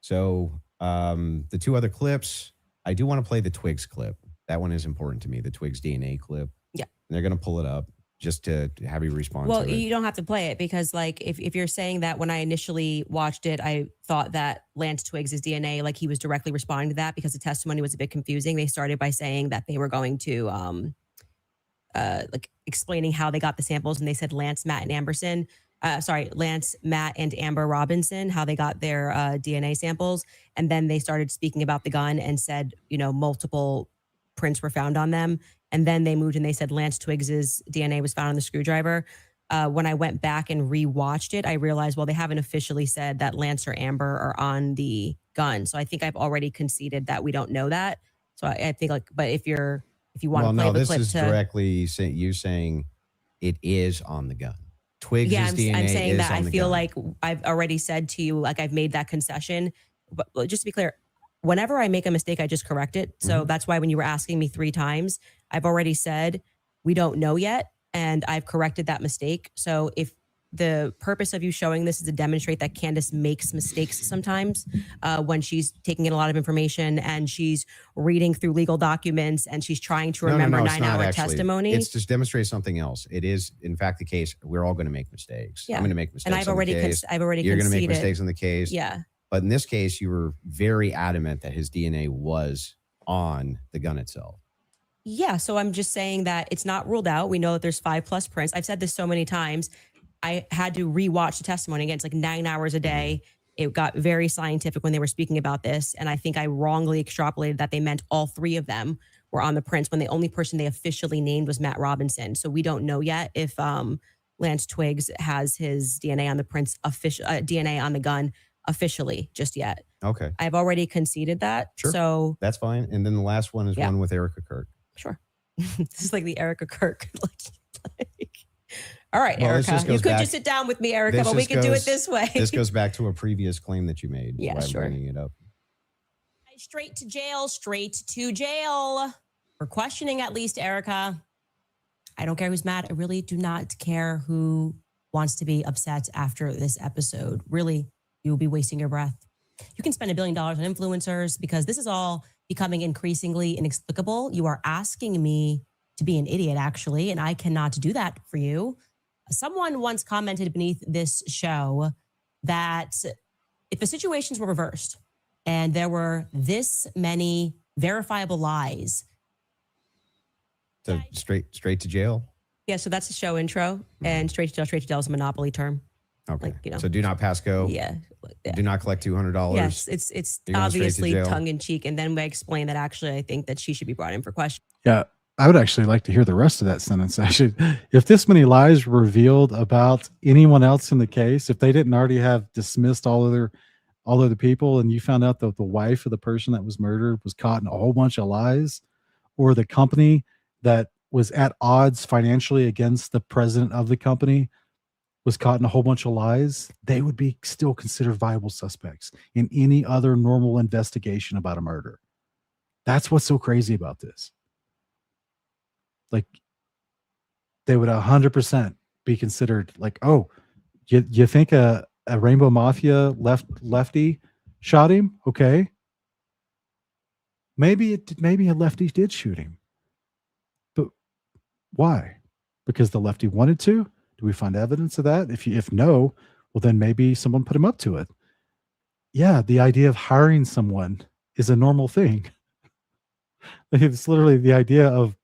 So the two other clips, I do want to play the Twigs clip. That one is important to me. The Twigs DNA clip. Yeah, and they're going to pull it up just to have you respond. Well, to it. you don't have to play it because, like, if you're saying that when I initially watched it, I thought that Lance Twiggs' DNA, like, he was directly responding to that because the testimony was a bit confusing. They started by saying that they were going to, like, explaining how they got the samples, and they said Lance, Matt, and Amber Robinson, how they got their DNA samples, and then they started speaking about the gun and said, multiple prints were found on them. And then they moved and they said Lance Twiggs's DNA was found on the screwdriver. When I went back and rewatched it, I realized, well, they haven't officially said that Lance or Amber are on the gun. So I think I've already conceded that we don't know that. So I think, like, but if you want to play the clip, this is directly you saying it is on the gun. Twiggs' DNA I'm saying is that on I the feel gun. like I've already said to you, like, I've made that concession. But just to be clear, whenever I make a mistake, I just correct it. So that's why when you were asking me 3 times, I've already said we don't know yet, and I've corrected that mistake. So if the purpose of you showing this is to demonstrate that Candace makes mistakes sometimes when she's taking in a lot of information and she's reading through legal documents and she's trying to remember 9-hour testimony. It's to demonstrate something else. It is, in fact, the case. We're all going to make mistakes. Yeah. I'm going to make mistakes. And I've already You're going to make mistakes in the case. Yeah. But in this case, you were very adamant that his DNA was on the gun itself. Yeah. So I'm just saying that it's not ruled out. We know that there's 5+ prints. I've said this so many times. I had to rewatch the testimony again. It's like 9 hours a day. It got very scientific when they were speaking about this. And I think I wrongly extrapolated that they meant all 3 of them were on the prints when the only person they officially named was Matt Robinson. So we don't know yet if Lance Twiggs has his DNA on the prints, DNA on the gun officially just yet. Okay. I've already conceded that. Sure. So that's fine. And then the last one is one with Erica Kirk. Sure. This is like the Erica Kirk. All right, Well, Erica. You could just sit down with me, Erica, but we could do it this way. This goes back to a previous claim that you made. Yeah, sure. Bringing it up. Straight to jail. For questioning, at least, Erica. I don't care who's mad. I really do not care who wants to be upset after this episode. Really, you will be wasting your breath. You can spend $1 billion on influencers because this is all becoming increasingly inexplicable. You are asking me to be an idiot, actually, and I cannot do that for you. Someone once commented beneath this show that if the situations were reversed and there were this many verifiable lies, So straight to jail. yeah, so that's the show intro, and straight to jail is a monopoly term. Okay. Like, you know. So do not pass go. Yeah. Do not collect $200. Yes, it's You're going straight to obviously jail. tongue in cheek, and then we explain that actually I think that she should be brought in for question. Yeah, I would actually like to hear the rest of that sentence. Actually, if this many lies were revealed about anyone else in the case, if they didn't already have dismissed all other people, and you found out that the wife of the person that was murdered was caught in a whole bunch of lies, or the company that was at odds financially against the president of the company was caught in a whole bunch of lies, they would be still considered viable suspects in any other normal investigation about a murder. That's what's so crazy about this. Like, they would 100% be considered like, oh, you think a Rainbow Mafia lefty shot him? Okay. Maybe a lefty did shoot him. But why? Because the lefty wanted to? Do we find evidence of that? If no, well, then maybe someone put him up to it. Yeah, the idea of hiring someone is a normal thing. It's literally the idea of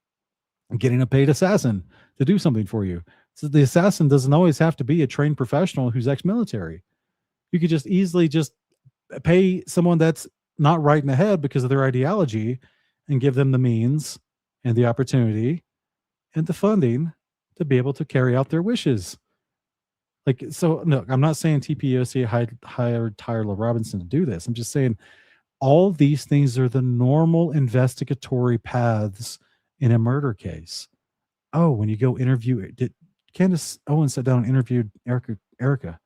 getting a paid assassin to do something for you. So the assassin doesn't always have to be a trained professional who's ex-military. You could just easily just pay someone that's not right in the head because of their ideology and give them the means and the opportunity and the funding to be able to carry out their wishes. Like, so no, I'm not saying TPUSA hired Tyler Robinson to do this. I'm just saying all these things are the normal investigatory paths in a murder case. Oh, when you go interview, did Candace Owens sit down and interviewed Erica?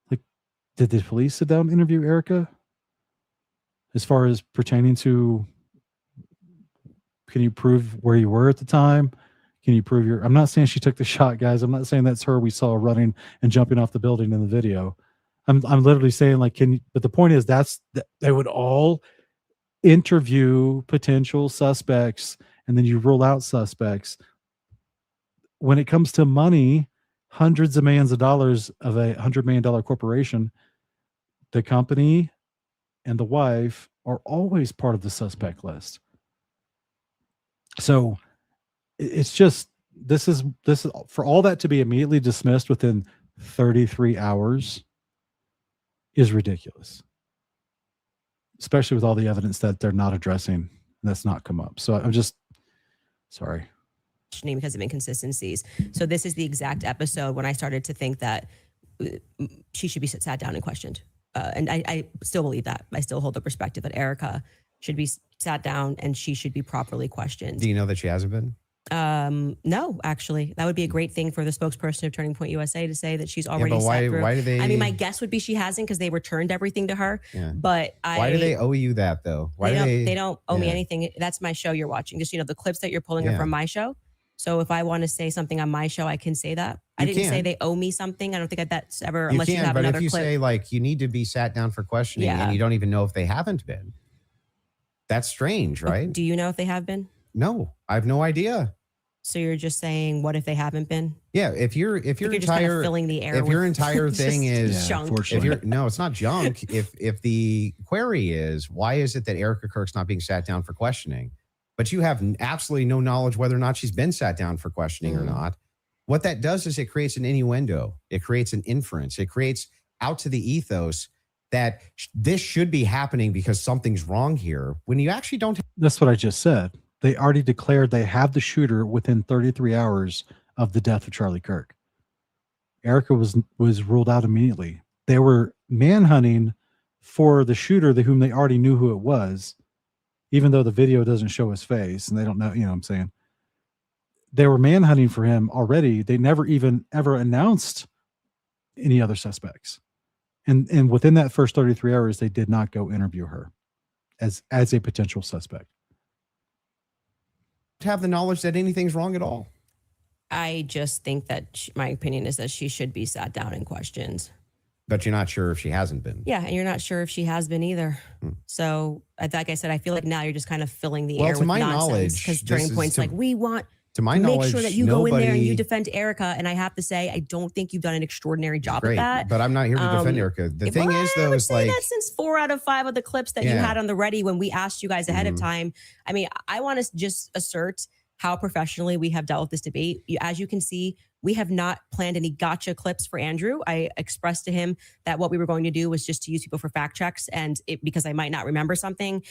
Like, did the police sit down and interview Erica? As far as pertaining to, can you prove where you were at the time? Can you prove I'm not saying she took the shot, guys. I'm not saying that's her we saw running and jumping off the building in the video. I'm literally saying, like, but the point is they would all interview potential suspects and then you rule out suspects. When it comes to money, hundreds of millions of dollars of a $100 million corporation, the company and the wife are always part of the suspect list. So it's just, this is for all that to be immediately dismissed within 33 hours is ridiculous, especially with all the evidence that they're not addressing and that's not come up. So I'm just sorry. Because of inconsistencies. So this is the exact episode when I started to think that she should be sat down and questioned. And I still believe that. I still hold the perspective that Erica should be sat down and she should be properly questioned. Do you know that she hasn't been? No, actually, that would be a great thing for the spokesperson of Turning Point USA to say that she's already sat through. Why do they? I mean, my guess would be she hasn't because they returned everything to her. Yeah. But why do they owe you that though? Why they don't owe me anything. That's my show you're watching. Just, the clips that you're pulling are from my show. So if I want to say something on my show, I can say that. I didn't say they owe me something. I don't think that's ever, unless you have another clip. But if you say, like, you need to be sat down for questioning and you don't even know if they haven't been, that's strange, right? Do you know if they have been? No, I have no idea. So you're just saying, what if they haven't been? Yeah, if your entire just kind of filling the air, if your entire thing is junk. No, it's not junk. if the query is, why is it that Erica Kirk's not being sat down for questioning, but you have absolutely no knowledge whether or not she's been sat down for questioning or not, what that does is it creates an innuendo. It creates an inference. It creates out to the ethos that this should be happening because something's wrong here, when you actually don't. That's what I just said. They already declared they have the shooter within 33 hours of the death of Charlie Kirk. Erica was ruled out immediately. They were manhunting for the shooter, whom they already knew who it was, even though the video doesn't show his face and they don't know, what I'm saying. They were manhunting for him already. They never even ever announced any other suspects. And within that first 33 hours, they did not go interview her as a potential suspect. Have the knowledge that anything's wrong at all. I just think that my opinion is that she should be sat down and questioned. But you're not sure if she hasn't been. Yeah, and you're not sure if she has been either. So, like I said, I feel like now you're just kind of filling the air to with my nonsense. knowledge, Because this Turning is Point's to- like, we want To my make knowledge, sure that you go in there and you nobody- defend Erica. And I have to say, I don't think you've done an extraordinary job Great, at that. but I'm not here to defend Um, Erica. The Yeah, thing well, is, I though, would is say like that since 4 out of 5 of the clips that you Yeah. had on the ready when we asked you guys ahead of Mhm. time, I mean, I want to just assert how professionally we have dealt with this debate. As you can see, we have not planned any gotcha clips for Andrew. I expressed to him that what we were going to do was just to use people for fact checks, and because I might not remember something,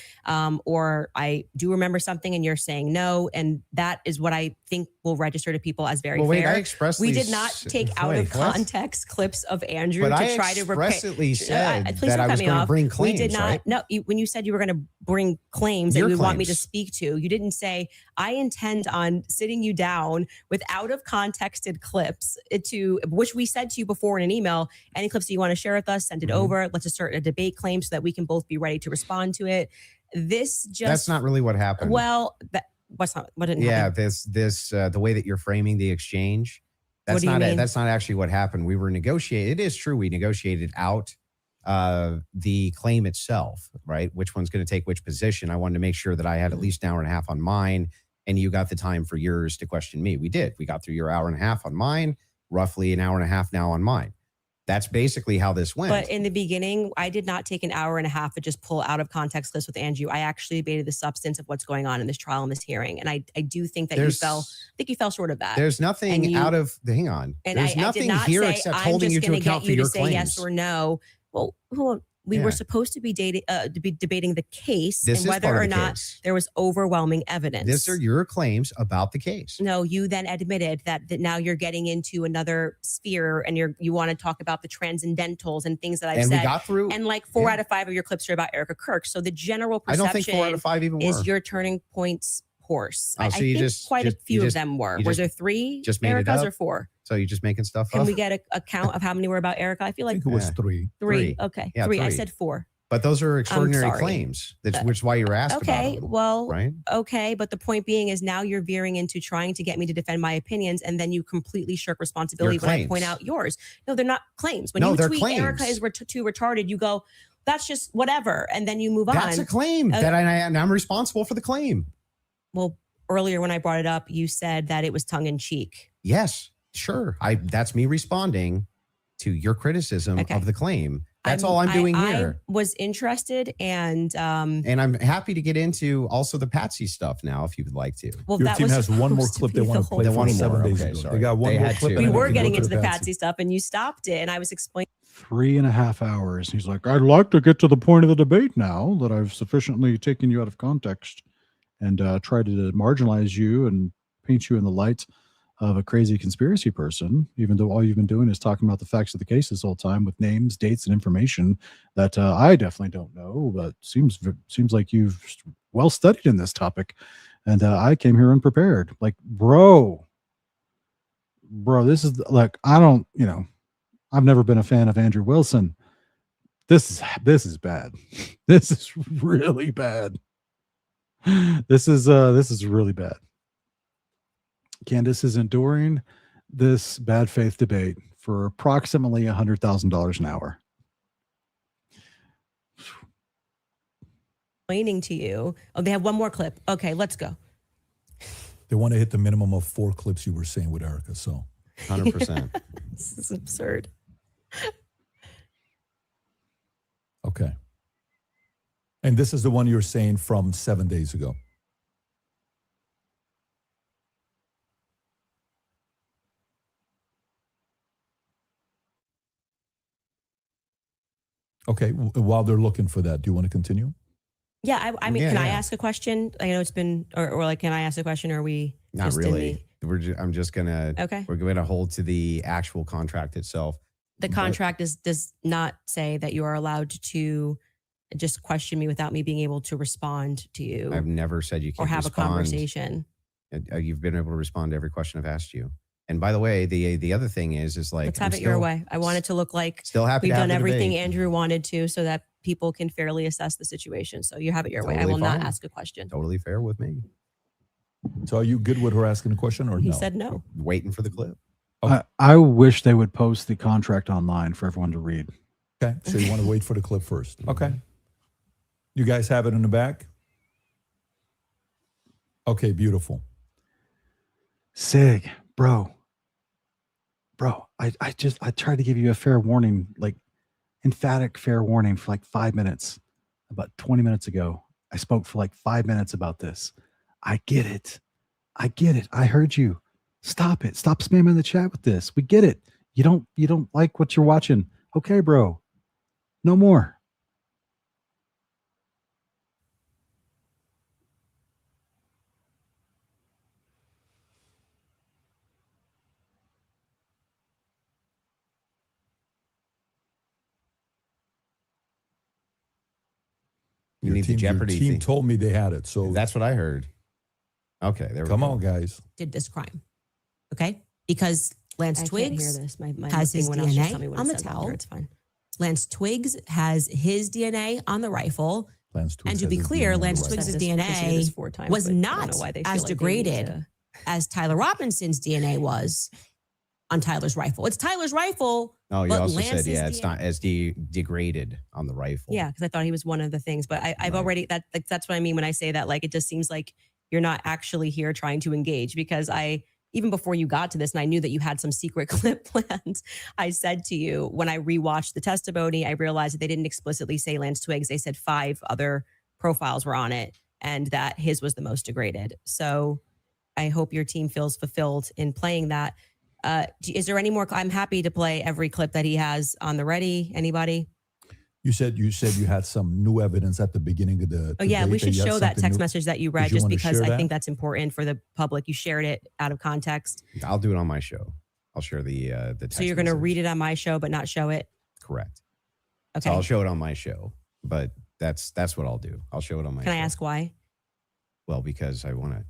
or I do remember something, and you're saying no, and that is what I think will register to people as very wait, fair. I expressly We did not take out of what? context clips of Andrew But to I try to repair. expressly said Please that don't I cut was me going to off. bring claims. We did not. Right? No, when you said you were going to bring claims Your that you would want me to claims. speak to, you didn't say, I intend on sitting you down with out of contexted clips to which we said to you before in an email. Any clips that you want to share with us, send it Mhm. over. Let's assert a debate claim so that we can both be ready to respond to it. This just That's not really what happened. well. What didn't yeah, happen? this the way that you're framing the exchange. That's do you not mean? that's not actually what happened. We were negotiating. It is true we negotiated out the claim itself, right? Which one's going to take which position? I wanted to make sure that I had at least an hour and a half on mine, and you got the time for yours to question me. We did. We got through your hour and a half on mine, roughly an hour and a half now on mine. That's basically how this went. But in the beginning, I did not take an hour and a half to just pull out of context clips with Andrew. I actually debated the substance of what's going on in this trial and this hearing. And I do think that I think you fell short of that. There's nothing And you- out of hang on. And There's I did nothing not here say, except I'm holding just you to gonna account get for you your to say claims. yes or no. Well, hold on. We Yeah. were supposed to be debating the case This and is whether part or of the not case. there was overwhelming evidence. These are your claims about the case. No, you then admitted that now you're getting into another sphere and you want to talk about the transcendentals and things that I've And said. we got through. And like 4 Yeah. out of 5 of your clips are about Erica Kirk. So the general I perception don't think 4 out of 5 even is were. your Turning Point's horse. Oh, I so think you just- quite just- a few you of just- them were. you Was just- there 3 just made it Ericas up? or 4? So you're just making stuff Can up. we get a count of how many were about Erica? I feel I like think it was Yeah. 3. 3. 3. Okay, Yeah, 3. I 3. said 4. But those are extraordinary sorry. claims. That's which is why you're asked Okay, about them, well, right? okay, but the point being is now you're veering into trying to get me to defend my opinions, and then you completely shirk responsibility Your when I claims. point out yours. No, they're not claims. When No, you they're tweet claims. Erica is too retarded, you go, that's just whatever, and then you move That's on. a claim that and I'm responsible for the claim. Well, earlier when I brought it up, you said that it was tongue in cheek. Yes, sure. That's me responding to your criticism Okay. of the claim. That's all I'm doing here. I was interested, and And I'm happy to get into also the Patsy stuff now, if you would like to. well, Your that team was has one more supposed clip be they the want to whole play They from want thing. 7 days Okay, ago. sorry. They got one They more had clip. to. and We then were can getting go to into the Patsy stuff, and you stopped it, and I was explaining. 3.5 hours. He's like, I'd like to get to the point of the debate now that I've sufficiently taken you out of context and tried to marginalize you and paint you in the light of a crazy conspiracy person, even though all you've been doing is talking about the facts of the case this whole time with names, dates, and information that I definitely don't know, but seems like you've well studied in this topic. And I came here unprepared. Like, bro, this is like, I've never been a fan of Andrew Wilson. This is bad. This is really bad. This is really bad. Candace is enduring this bad faith debate for approximately $100,000 an hour. Explaining to you. Oh, they have one more clip. Okay, let's go. They want to hit the minimum of 4 clips you were saying with Erica. So 100%. This is absurd. okay. And this is the one you're saying from 7 days ago. Okay. While they're looking for that, do you want to continue? Yeah, I mean, Yeah, can I yeah. ask a question? I know it's been, or like, can I ask a question? Or are we Not just in really. I'm just gonna. Okay. We're going to hold to the actual contract itself. the contract does not say that you are allowed to just question me without me being able to respond to you I've never said you or can't have respond. a conversation. You've been able to respond to every question I've asked you. And by the way, the other thing is like Let's have it your way. I want it to look like Still happy we've to have done the everything debate. Andrew wanted to, so that people can fairly assess the situation. So you have it your way. I Totally will not fine. ask a question. Totally fair with me. So are you good with her asking a question or He no? said no. Waiting for the clip. Okay. I wish they would post the contract online for everyone to read. Okay, so you want to wait for the clip first. Okay. You guys have it in the back? Okay, beautiful. Sig, bro, I tried to give you a fair warning, like emphatic fair warning for like 5 minutes. About 20 minutes ago, I spoke for like 5 minutes about this. I get it. I heard you. Stop it. Stop spamming the chat with this. We get it. You don't like what you're watching. Okay, bro. No more. You need the Your Jeopardy team thing. told me they had it, so That's what I heard. Okay, there we go. come on, guys. Did this crime. Okay? Because Lance I can't hear Twiggs this. My has his thing went out. Just tell me DNA what on it the says. I'll towel. hear. It's fine. Lance Twiggs has his DNA on the rifle. Lance Twiggs And to has be his clear, DNA on the Lance right. Twiggs' Said this- DNA this year, this 4 times, was but I don't not know why they feel as like they need degraded to- as Tyler Robinson's DNA was on Tyler's rifle. It's Tyler's rifle. Oh, you But also Lance's said, it's DNA not as degraded on the rifle. Yeah, because I thought he was one of the things, but I've Right. already that's what I mean when I say that. Like, it just seems like you're not actually here trying to engage, because even before you got to this, and I knew that you had some secret clip planned, I said to you when I rewatched the testimony, I realized that they didn't explicitly say Lance Twiggs. They said 5 other profiles were on it, and that his was the most degraded. So I hope your team feels fulfilled in playing that. Is there any more? I'm happy to play every clip that he has on the ready. Anybody? You said you had some new evidence at the beginning of the. Oh yeah, debate we should you had show that something text new. message that you Did read, you just wanna because share I that? think that's important for the public. You shared it out of context. I'll do it on my show. I'll share the text So you're going to message. read it on my show, but not show it. Correct. Okay. So I'll show it on my show, but that's what I'll do. I'll show it on my Can show. I ask why? Well, because I want to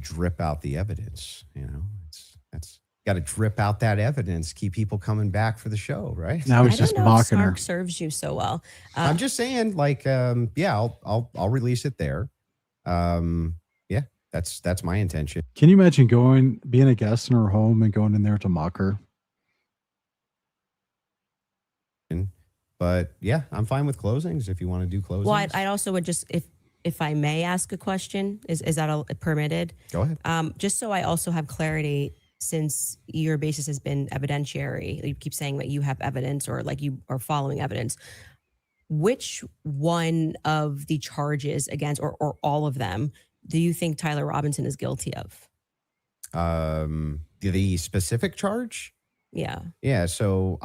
drip out the evidence. You know, that's got to drip out that evidence, keep people coming back for the show, right? Now I he's just don't know if mocking her. Snark serves you so well. I'm just saying, like, yeah, I'll release it there. Yeah, that's my intention. Can you imagine being a guest in her home and going in there to mock her? But yeah, I'm fine with closings if you want to do closings. Well, I also would just, if I may ask a question, is that permitted? Go ahead. Just so I also have clarity, since your basis has been evidentiary, you keep saying that you have evidence or like you are following evidence. Which one of the charges against, or all of them, do you think Tyler Robinson is guilty of? The specific charge? Yeah. Yeah. So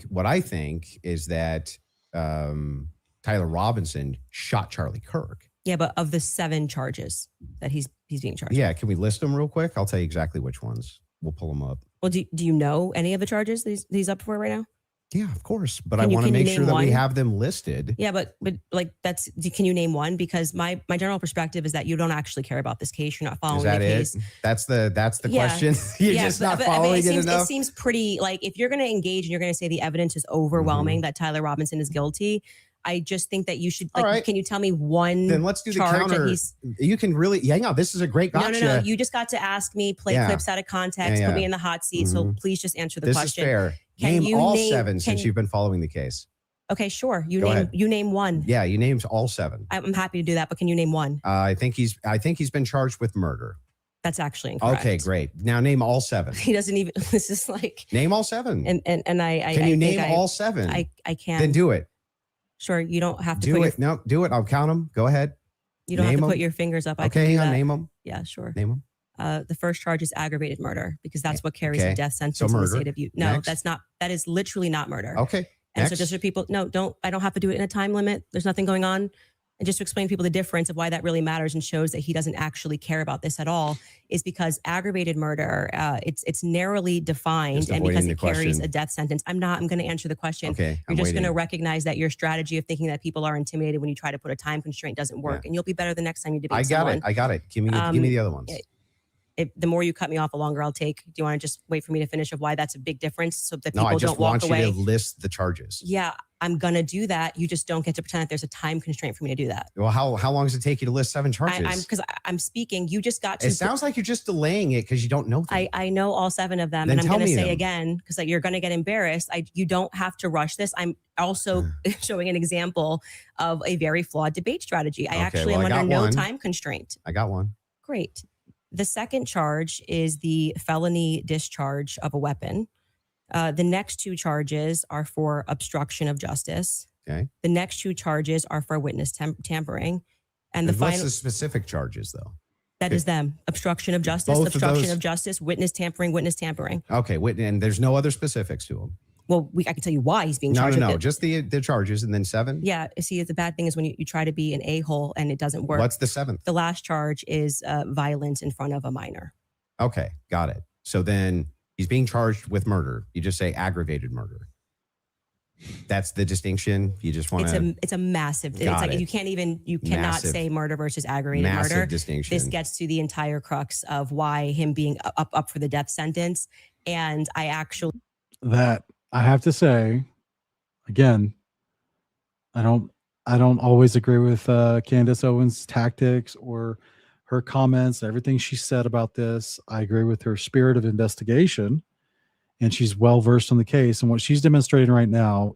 what I think is that Tyler Robinson shot Charlie Kirk. Yeah, but of the 7 charges that he's being charged. Yeah. Can we list them real quick? I'll tell you exactly which ones. We'll pull them up. Well, do you know any of the charges that he's up for right now? Yeah, of course. But Can I you- want to can you make sure name that we one? have them listed. Yeah, but like can you name one? Because my general perspective is that you don't actually care about this case. You're not Is following that the it? case. That's the Yeah. question. You're just not following it enough. It seems pretty, like, if you're going to engage and you're going to say the evidence is overwhelming that Tyler Robinson is guilty, I just think that you should, All like, right. can you tell me one Then let's do the charge that counter. he's... You can really, no, this is a great gotcha. No. You just got to ask me, play Yeah. clips out of context, Yeah, put me yeah. in the hot seat. So please just answer the This question. is fair. Can Name you all name- 7 can since you- you've been following the case. Okay, sure. Go ahead. You name one. Yeah, you named all 7. I'm happy to do that, but can you name one? I think he's been charged with murder. That's actually incorrect. Okay, great. Now name all 7. He doesn't even, this is like, Name all 7. and I Can you I name think all 7? I can. Then do it. Sure, you don't have to Do put it. No, do it. I'll count them. Go ahead. you don't have name to put 'em. your fingers up. I Okay, can do hang on. that. Name them. Yeah, sure. Name them. The first charge is aggravated murder, because that's what carries Okay. a death sentence So in the murder. state of Utah. No, Next. that's not. That is literally not murder. Okay. And so Next. just for people, I don't have to do it in a time limit. There's nothing going on. And just to explain to people the difference of why that really matters and shows that he doesn't actually care about this at all, is because aggravated murder, it's narrowly defined, Just and because avoiding it the carries question. a death sentence. I'm going to answer the question. Okay. You're just going to recognize that your strategy of thinking that people are intimidated when you try to put a time constraint doesn't work, and you'll be better the next time you debate I got someone. it. I got it. Give me the other ones. the more you cut me off, the longer I'll take. Do you want to just wait for me to finish of why that's a big difference so that No, people I just don't walk want away? you to list the charges. Yeah, I'm going to do that. You just don't get to pretend that there's a time constraint for me to do that. Well, how long does it take you to list 7 charges? Because I'm speaking. You just got to. It sounds like you're just delaying it because you don't know them. I know all 7 of them. Then And I'm tell going to me say them. again, because you're going to get embarrassed. You don't have to rush this. I'm also showing an example of a very flawed debate strategy. I actually am under no time constraint. I got one. Great. The second charge is the felony discharge of a weapon. The next 2 charges are for obstruction of justice. Okay. The next 2 charges are for witness tampering. And the What's final, the specific charges, though? that is them. Obstruction of justice, Both of obstruction those- of justice, witness tampering, witness tampering. Okay, and there's no other specifics to them. Well, I can tell you why he's being No, charged with it. just the charges and then 7. Yeah. See, the bad thing is when you try to be an a-hole and it doesn't work. What's the 7th? The last charge is violence in front of a minor. Okay, got it. So then he's being charged with murder. You just say aggravated murder. That's the distinction. You just want to. It's a massive. It's Got like it. you cannot Massive. say murder versus aggravated massive murder. distinction. This gets to the entire crux of why him being up for the death sentence. And I actually That I have to say, again, I don't always agree with Candace Owens' tactics or her comments, everything she said about this. I agree with her spirit of investigation, and she's well versed on the case. And what she's demonstrating right now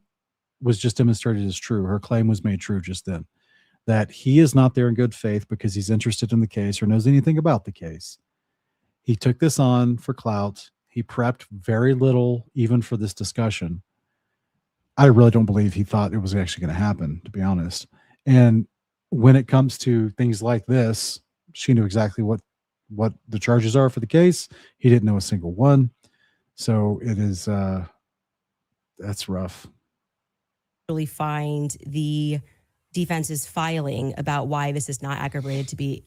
was just demonstrated as true. Her claim was made true just then, that he is not there in good faith because he's interested in the case or knows anything about the case. He took this on for clout. He prepped very little even for this discussion. I really don't believe he thought it was actually going to happen, to be honest. And when it comes to things like this, she knew exactly what the charges are for the case. He didn't know a single one. So it is, that's rough. really find the defense's filing about why this is not aggravated to be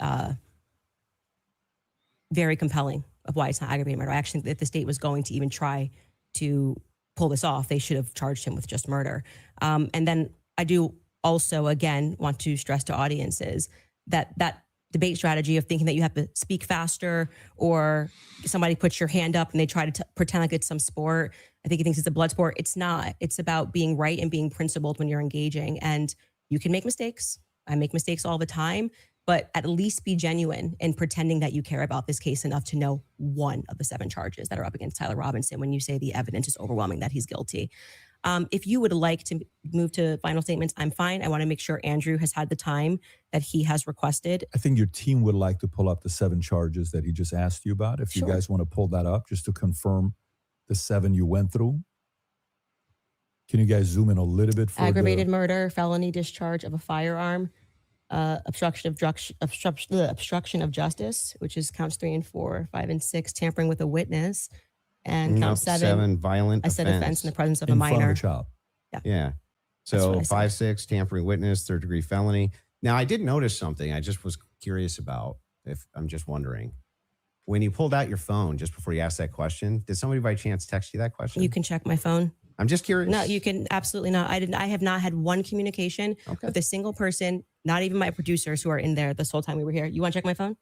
very compelling of why it's not aggravated murder. I actually think if the state was going to even try to pull this off, they should have charged him with just murder. And then I do also, again, want to stress to audiences that debate strategy of thinking that you have to speak faster or somebody puts your hand up and they try to pretend like it's some sport. I think he thinks it's a blood sport. It's not. It's about being right and being principled when you're engaging. And you can make mistakes. I make mistakes all the time, but at least be genuine in pretending that you care about this case enough to know one of the 7 charges that are up against Tyler Robinson when you say the evidence is overwhelming that he's guilty. If you would like to move to final statements, I'm fine. I want to make sure Andrew has had the time that he has requested. I think your team would like to pull up the 7 charges that he just asked you about. If you Sure. guys want to pull that up just to confirm the 7 you went through. Can you guys zoom in a little bit for Aggravated murder, felony discharge of a firearm, obstruction of justice, which is counts 3 and 4, 5 and 6, tampering with a witness, and count 7, violent I said offense in the presence of a in front minor. of a child? Yeah. That's what So I said. 5, 6, tampering witness, 3rd-degree felony. Now, I did notice something I just was curious about. If I'm just wondering, when you pulled out your phone just before you asked that question, did somebody by chance text you that question? You can check my phone. I'm just curious. No, you can absolutely not. I have not had one communication Okay. with a single person, not even my producers who are in there this whole time we were here. You want to check my phone?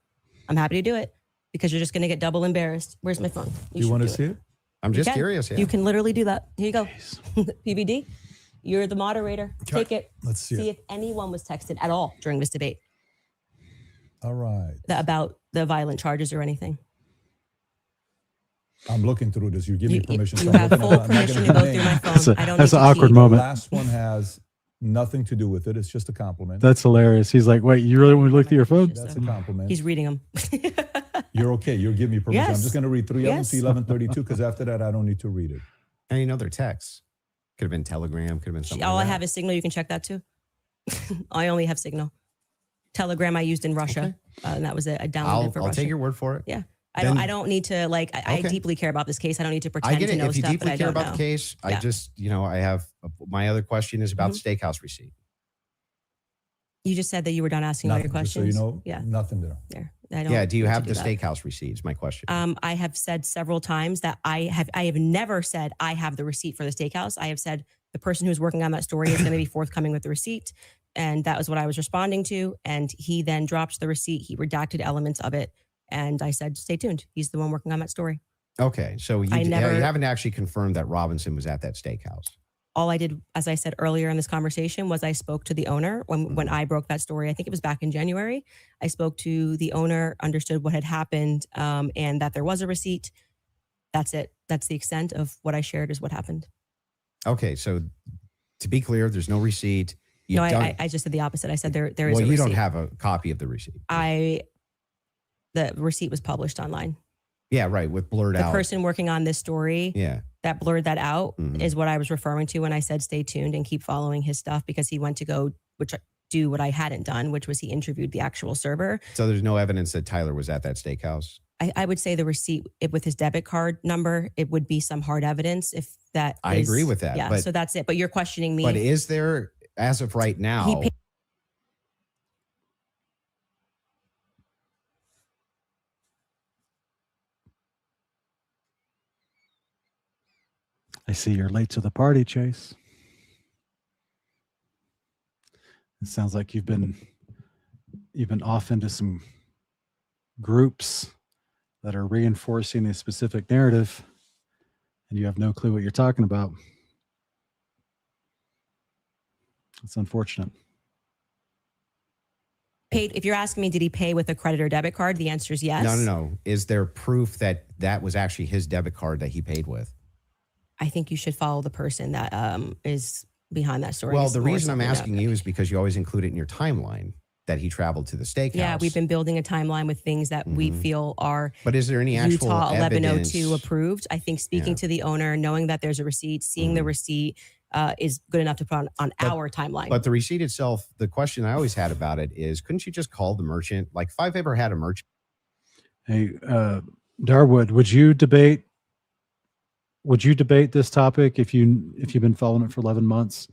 I'm happy to do it because you're just going to get double embarrassed. Where's my phone? You should want to do see it? I'm You just can. curious. Yeah. You can literally do that. Here you go. PBD, you're the moderator. Okay. Take it. Let's see See it. if anyone was texted at all during this debate All right. about the violent charges or anything. I'm looking through this. You give me permission. You so I'm have looking full at it. I'm not permission to gonna go name through my it. phone. I don't That's need an to awkward cheat. moment. The last one has nothing to do with it. It's just a compliment. That's hilarious. He's like, wait, you really want to look through your phone? That's a compliment. He's reading them. You're okay. You'll give me permission. I'm Yes. just going to read 3 of them Yes. to 1132 because after that, I don't need to read it. And you know their texts. Could have been Telegram. Could have been something. All like I that. have is Signal. You can check that too. I only have Signal. Telegram I used in Russia, and that was it. I downloaded it for I'll Russia. take your word for it. Yeah. Then- I don't need to like. I Okay. deeply care about this case. I don't need to I pretend get to it. know If you stuff that deeply I care don't about know. the case, I Yeah. just, I have my other question is about the steakhouse receipt. You just said that you were done asking all your Nothing, just so questions. you know, Yeah. nothing there. There. I don't Yeah. Do you need to have do the that. steakhouse receipts? My question. I have said several times that I have never said I have the receipt for the steakhouse. I have said the person who's working on that story is going to be forthcoming with the receipt. And that was what I was responding to. And he then dropped the receipt. He redacted elements of it. And I said, stay tuned. He's the one working on that story. Okay. So you haven't actually confirmed that Robinson was at that steakhouse. All I did, as I said earlier in this conversation, was I spoke to the owner when I broke that story. I think it was back in January. I spoke to the owner, understood what had happened, and that there was a receipt. That's it. That's the extent of what I shared is what happened. Okay. So to be clear, there's no receipt. I just said the opposite. I said there is a receipt. Well, you don't have a copy of the receipt. The receipt was published online. Yeah, right. With blurred out. The person working on this story that blurred that out is what I was referring to when I said stay tuned and keep following his stuff, because he went to go do what I hadn't done, which was he interviewed the actual server. So there's no evidence that Tyler was at that steakhouse? I would say the receipt with his debit card number, it would be some hard evidence if that I agree with that. Yeah, so that's it. But you're questioning me. But is there, as of right now... I see you're late to the party, Chase. It sounds like you've been off into some groups that are reinforcing a specific narrative, and you have no clue what you're talking about. It's unfortunate. Paid. If you're asking me, did he pay with a credit or debit card? The answer is yes. No. Is there proof that that was actually his debit card that he paid with? I think you should follow the person that is behind that story. Well, the reason I'm asking you is because you always include it in your timeline that he traveled to the steakhouse. Yeah, we've been building a timeline with things that we feel are But is there any actual Utah 1102 evidence? approved. I think speaking to the owner, knowing that there's a receipt, seeing the receipt is good enough to put on our timeline. But the receipt itself, the question I always had about it is, couldn't you just call the merchant? Like if I've ever had a merchant. Hey, Darwood, would you debate this topic if you've been following it for 11 months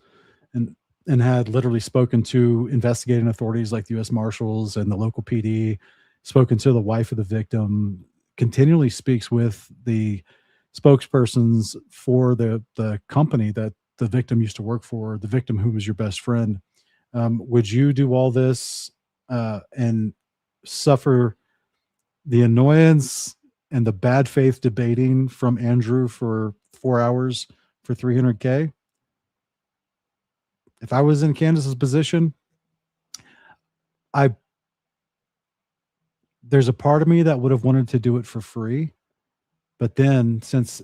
and had literally spoken to investigating authorities like the U.S. Marshals and the local PD, spoken to the wife of the victim, continually speaks with the spokespersons for the company that the victim used to work for, the victim who was your best friend? Would you do all this and suffer the annoyance and the bad faith debating from Andrew for 4 hours for $300K? If I was in Candace's position, there's a part of me that would have wanted to do it for free. But then since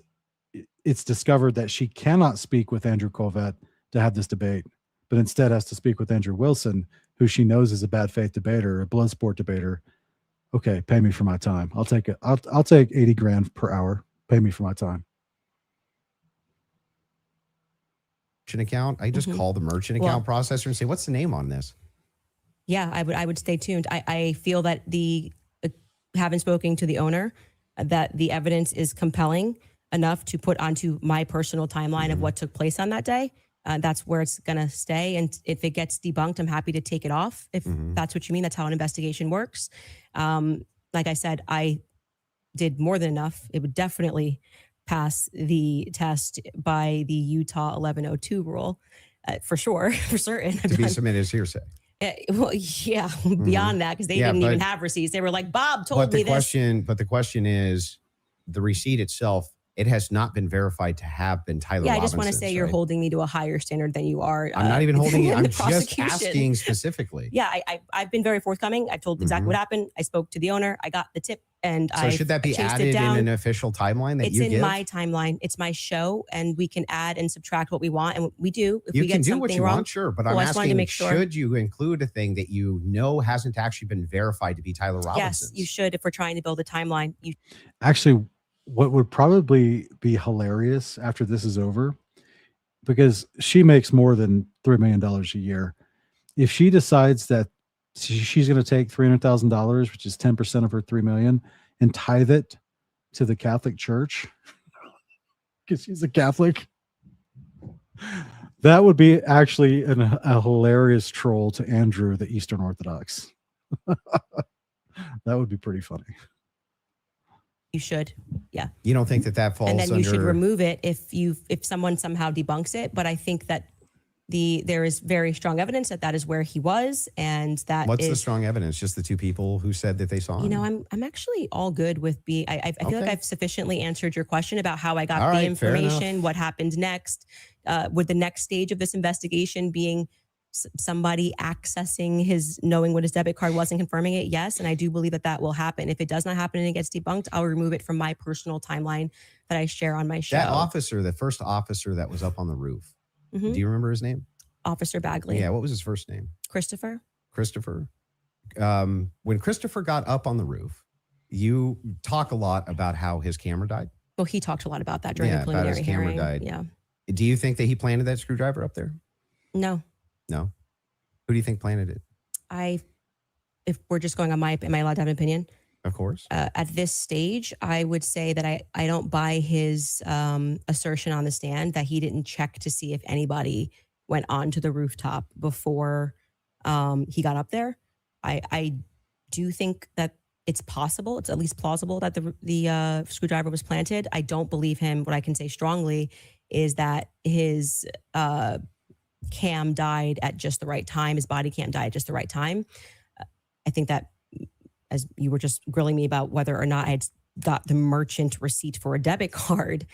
it's discovered that she cannot speak with Andrew Colvett to have this debate, but instead has to speak with Andrew Wilson, who she knows is a bad faith debater, a blood sport debater. Okay, pay me for my time. I'll take it. I'll take 80 grand per hour. Pay me for my time. Account. I just call the merchant account processor and say, what's the name on this? Yeah, I would stay tuned. I feel that having spoken to the owner, that the evidence is compelling enough to put onto my personal timeline of what took place on that day. That's where it's going to stay. And if it gets debunked, I'm happy to take it off. If that's what you mean, that's how an investigation works. Like I said, I did more than enough. It would definitely pass the test by the Utah 1102 rule, for sure, for certain. To be submitted as hearsay. Well, yeah, beyond that, because they didn't even have receipts. They were like, Bob told me this. But the question is, the receipt itself, it has not been verified to have been Tyler Robinson's. I just want to say you're holding me to a higher standard than you are. I'm not even holding you. I'm just asking specifically. Yeah, I've been very forthcoming. I told exactly what happened. I spoke to the owner. I got the tip. And so should that be added in an official timeline that you give? It's in my timeline. It's my show, and we can add and subtract what we want, and we do. If you we get can do something what you wrong, want, sure. But I'm asking, to make sure. Should you include a thing that you know hasn't actually been verified to be Tyler Robinson's? Yes, you should. If we're trying to build a timeline, Actually, what would probably be hilarious after this is over, because she makes more than $3 million a year, if she decides that she's going to take $300,000, which is 10% of her $3 million, and tithe it to the Catholic Church, because she's a Catholic, that would be actually a hilarious troll to Andrew, the Eastern Orthodox. That would be pretty funny. You should, yeah. You don't think that falls under... And then you should remove it if someone somehow debunks it. But I think that there is very strong evidence that is where he was, and that What's the is, strong evidence? Just the two people who said that they saw him? you know, I'm actually all good with being. I feel like Okay. I've sufficiently answered your question about how I got All the right, fair enough. information, what happened next, with the next stage of this investigation being somebody accessing knowing what his debit card was and confirming it. Yes, and I do believe that will happen. If it does not happen and it gets debunked, I'll remove it from my personal timeline that I share on my show. That officer, the first officer that was up on the roof, Mhm. do you remember his name? Officer Bagley. Yeah, what was his first name? Christopher. Christopher. When Christopher got up on the roof, you talk a lot about how his camera died. Well, he talked a lot about that during Yeah, the about his preliminary camera hearing. died. Yeah. Do you think that he planted that screwdriver up there? No. No. Who do you think planted it? If we're just going on am I allowed to have an opinion? Of course. At this stage, I would say that I don't buy his assertion on the stand that he didn't check to see if anybody went onto the rooftop before he got up there. I do think that it's possible, it's at least plausible that the screwdriver was planted. I don't believe him. What I can say strongly is that his cam died at just the right time. His body cam died at just the right time. I think that, as you were just grilling me about whether or not I had got the merchant receipt for a debit card,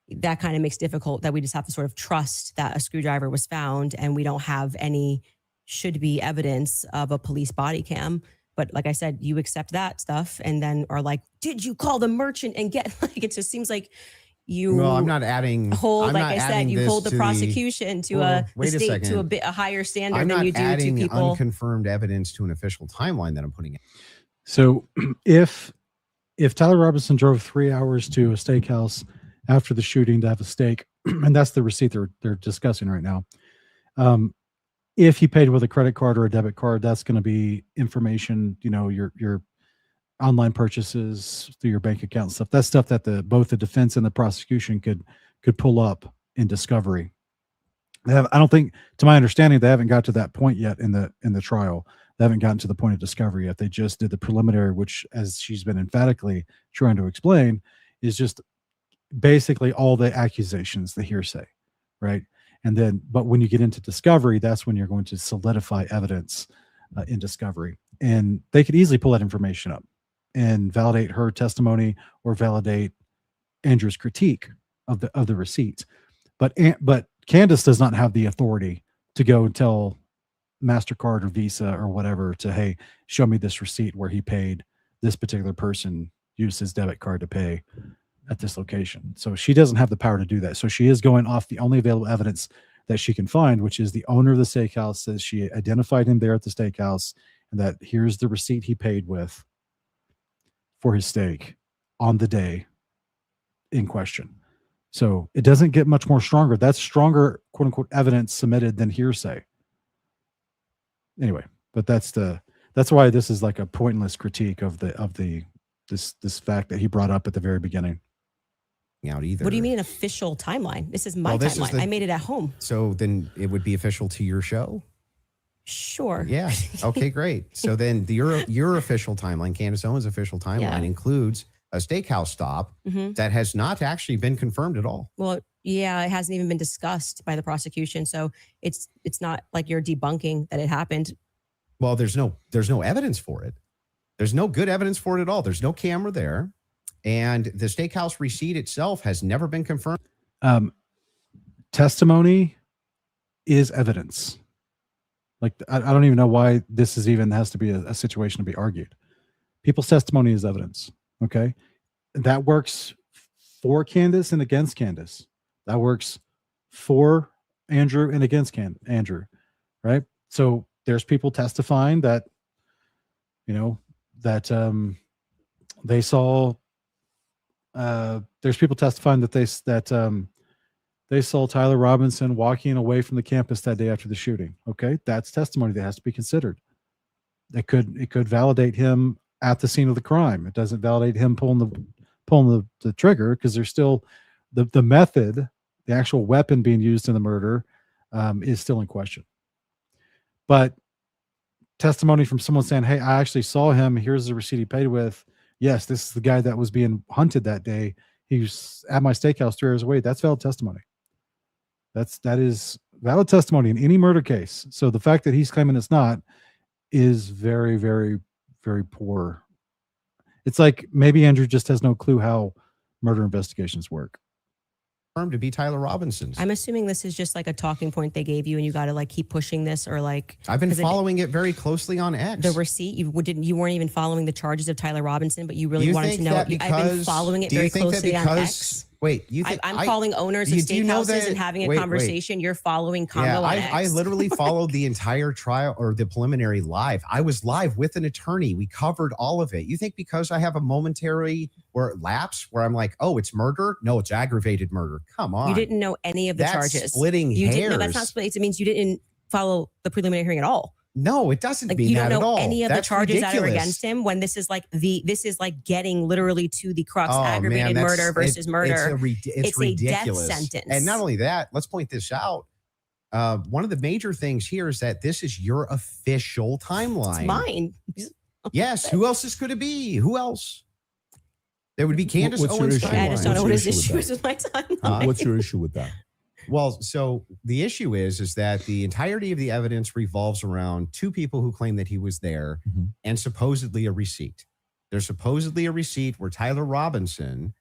that kind of makes difficult that we just have to sort of trust that a screwdriver was found and we don't have any should be evidence of a police body cam. But like I said, you accept that stuff and then are like, did you call the merchant and get, like, it just seems like you Well, I'm not adding. hold, I'm like not I said, adding you this hold the to prosecution to Well, a wait a state second. to a higher standard I'm than not you do to adding people. unconfirmed evidence to an official timeline that I'm putting in. So if Tyler Robinson drove 3 hours to a steakhouse after the shooting to have a steak, and that's the receipt they're discussing right now. If he paid with a credit card or a debit card, that's going to be information, your online purchases through your bank account and stuff. That's stuff that both the defense and the prosecution could pull up in discovery. I don't think, to my understanding, they haven't got to that point yet in the trial. They haven't gotten to the point of discovery yet. They just did the preliminary, which, as she's been emphatically trying to explain, is just basically all the accusations, the hearsay, right? And then, but when you get into discovery, that's when you're going to solidify evidence in discovery. And they could easily pull that information up and validate her testimony or validate Andrew's critique of the receipt. But Candace does not have the authority to go and tell MasterCard or Visa or whatever to, hey, show me this receipt where he paid this particular person, used his debit card to pay at this location. So she doesn't have the power to do that. So she is going off the only available evidence that she can find, which is the owner of the steakhouse says she identified him there at the steakhouse and that here's the receipt he paid with for his steak on the day in question. So it doesn't get much more stronger. That's stronger, quote unquote, evidence submitted than hearsay. Anyway, but that's why this is like a pointless critique of this fact that he brought up at the very beginning. Out either. What do you mean an official timeline? This is my This is timeline. I made it at home. So then it would be official to your show? Sure. Yeah. Okay, great. So then your official timeline, Candace Owens' official timeline, includes a steakhouse stop that has not actually been confirmed at all. Well, yeah, it hasn't even been discussed by the prosecution. So it's not like you're debunking that it happened. Well, there's no evidence for it. There's no good evidence for it at all. There's no camera there. And the steakhouse receipt itself has never been confirmed. Testimony is evidence. Like, I don't even know why this has to be a situation to be argued. People's testimony is evidence. Okay. That works for Candace and against Candace. That works for Andrew and against Andrew. Right. So there's people testifying that, they saw, there's people testifying that they saw Tyler Robinson walking away from the campus that day after the shooting. Okay. That's testimony that has to be considered. It could validate him at the scene of the crime. It doesn't validate him pulling the trigger because there's still the method, the actual weapon being used in the murder is still in question. But testimony from someone saying, hey, I actually saw him. Here's the receipt he paid with. Yes, this is the guy that was being hunted that day. He was at my steakhouse 3 hours away. That's valid testimony. That is valid testimony in any murder case. So the fact that he's claiming it's not is very, very, very poor. It's like maybe Andrew just has no clue how murder investigations work. To be Tyler Robinson's. I'm assuming this is just like a talking point they gave you, and you got to like keep pushing this, or like I've been following it very closely on X. The receipt you weren't even following the charges of Tyler Robinson, but you really wanted to know. I've been following it very closely on X. Wait, you think I'm calling owners of steakhouses and having a conversation? You're following Congo on X. I literally followed the entire trial or the preliminary live. I was live with an attorney. We covered all of it. You think because I have a momentary or lapse where I'm like, oh, it's murder? No, it's aggravated murder. Come on. You didn't know any of the charges. Splitting hairs. Didn't know. That's not splitting. It means you didn't follow the preliminary hearing at all. No, it doesn't mean you that don't at all. know any of the charges that are ridiculous. against him when this is like getting literally to the crux. Aggravated murder versus murder. It's ridiculous. A death sentence. And not only that, let's point this out. One of the major things here is that this is your official timeline. It's mine. Yes. Who else is going to be? Who else? There would be Candace Owens' timeline. I just don't know what his issue is with my timeline. What's your issue with that? Well, so the issue is that the entirety of the evidence revolves around two people who claim that he was there and supposedly a receipt. There's supposedly a receipt where Tyler Robinson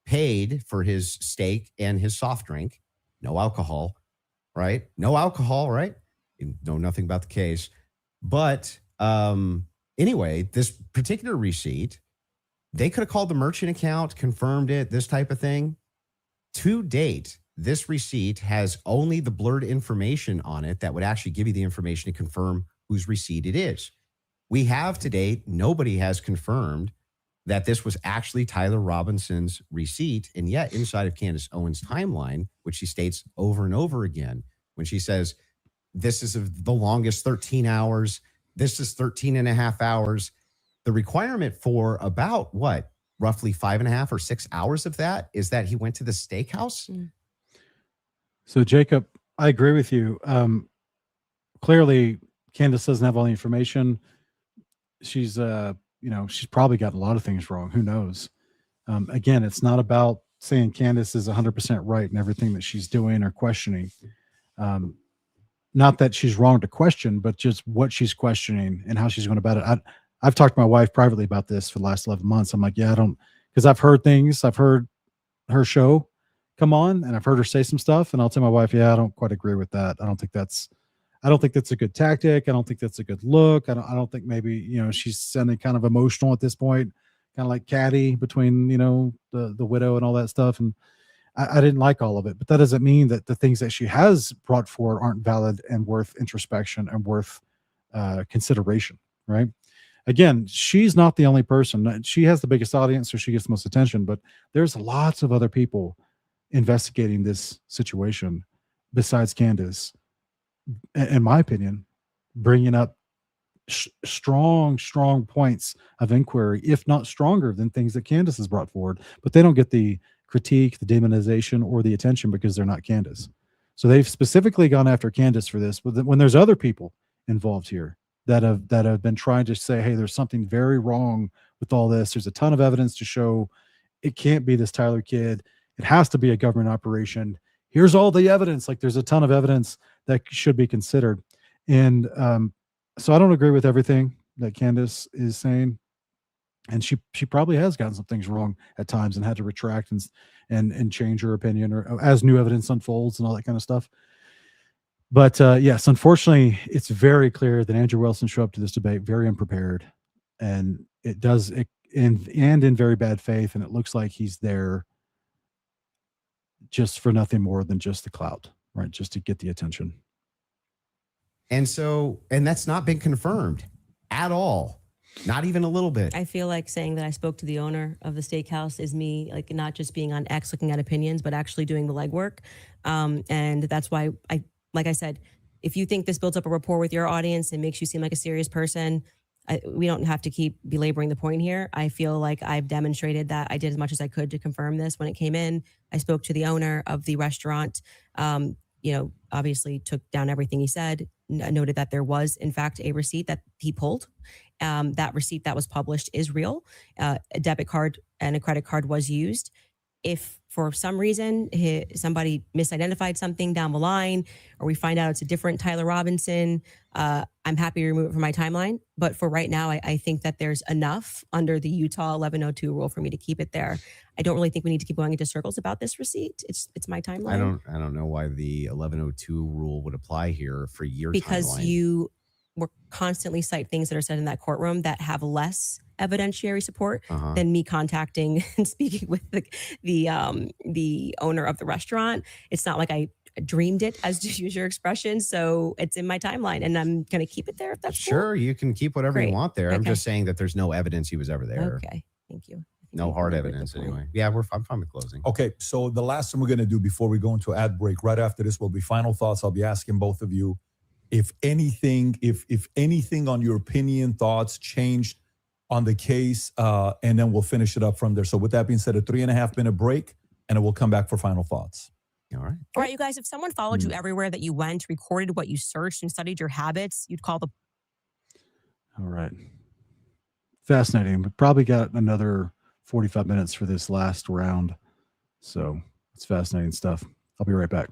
paid for his steak and his soft drink. No alcohol, right? No alcohol, right? You know nothing about the case. But anyway, this particular receipt, they could have called the merchant account, confirmed it, this type of thing. To date, this receipt has only the blurred information on it that would actually give you the information to confirm whose receipt it is. We have to date, nobody has confirmed that this was actually Tyler Robinson's receipt. And yet inside of Candace Owens' timeline, which she states over and over again, when she says, this is the longest 13 hours, this is 13 and a half hours, the requirement for about roughly 5.5 or 6 hours of that is that he went to the steakhouse. So Jacob, I agree with you. Clearly Candace doesn't have all the information. She's, she's probably gotten a lot of things wrong. Who knows? Again, it's not about saying Candace is 100% right in everything that she's doing or questioning. Not that she's wrong to question, but just what she's questioning and how she's going about it. I've talked to my wife privately about this for the last 11 months. I'm like, because I've heard things. I've heard her show come on and I've heard her say some stuff, and I'll tell my wife, I don't quite agree with that. I don't think that's a good tactic. I don't think that's a good look. I don't think maybe, she's sounding kind of emotional at this point, kind of like catty between, the widow and all that stuff. And I didn't like all of it, but that doesn't mean that the things that she has brought forward aren't valid and worth introspection and worth consideration. Right. Again, she's not the only person. She has the biggest audience, so she gets the most attention, but there's lots of other people investigating this situation besides Candace, in my opinion, bringing up strong points of inquiry, if not stronger than things that Candace has brought forward, but they don't get the critique, the demonization, or the attention because they're not Candace. So they've specifically gone after Candace for this, but when there's other people involved here that have been trying to say, hey, there's something very wrong with all this. There's a ton of evidence to show it can't be this Tyler kid. It has to be a government operation. Here's all the evidence. Like, there's a ton of evidence that should be considered. And so I don't agree with everything that Candace is saying. And she probably has gotten some things wrong at times and had to retract and change her opinion or as new evidence unfolds and all that kind of stuff. But yes, unfortunately, it's very clear that Andrew Wilson showed up to this debate very unprepared, and in very bad faith. And it looks like he's there just for nothing more than just the clout, right? Just to get the attention. And that's not been confirmed at all. Not even a little bit. I feel like saying that I spoke to the owner of the steakhouse is me, like, not just being on X looking at opinions, but actually doing the legwork. And that's why like I said, if you think this builds up a rapport with your audience and makes you seem like a serious person, we don't have to keep belaboring the point here. I feel like I've demonstrated that I did as much as I could to confirm this when it came in. I spoke to the owner of the restaurant, obviously took down everything he said, noted that there was, in fact, a receipt that he pulled. That receipt that was published is real. A debit card and a credit card was used. if for some reason somebody misidentified something down the line, or we find out it's a different Tyler Robinson, I'm happy to remove it from my timeline. But for right now, I think that there's enough under the Utah 1102 rule for me to keep it there. I don't really think we need to keep going into circles about this receipt. It's my timeline. I don't know why the 1102 rule would apply here for your because timeline. you will constantly cite things that are said in that courtroom that have less evidentiary support than me contacting and speaking with the owner of the restaurant. It's not like I dreamed it, as to use your expression. So it's in my timeline, and I'm going to keep it there if that's sure. cool. You can keep whatever you Great. want there. I'm Okay. just saying that there's no evidence he was ever there. Okay, thank you. No hard evidence anyway. Yeah, I'm fine with closing. Okay, so the last thing we're going to do before we go into ad break, right after this will be final thoughts. I'll be asking both of you if anything, if anything on your opinion, thoughts changed on the case, and then we'll finish it up from there. So with that being said, a 3.5 minute break, and then we'll come back for final thoughts. All right. All right, you guys, if someone followed you everywhere that you went, recorded what you searched, and studied your habits, you'd call the... All right. Fascinating. We probably got another 45 minutes for this last round. So it's fascinating stuff. I'll be right back.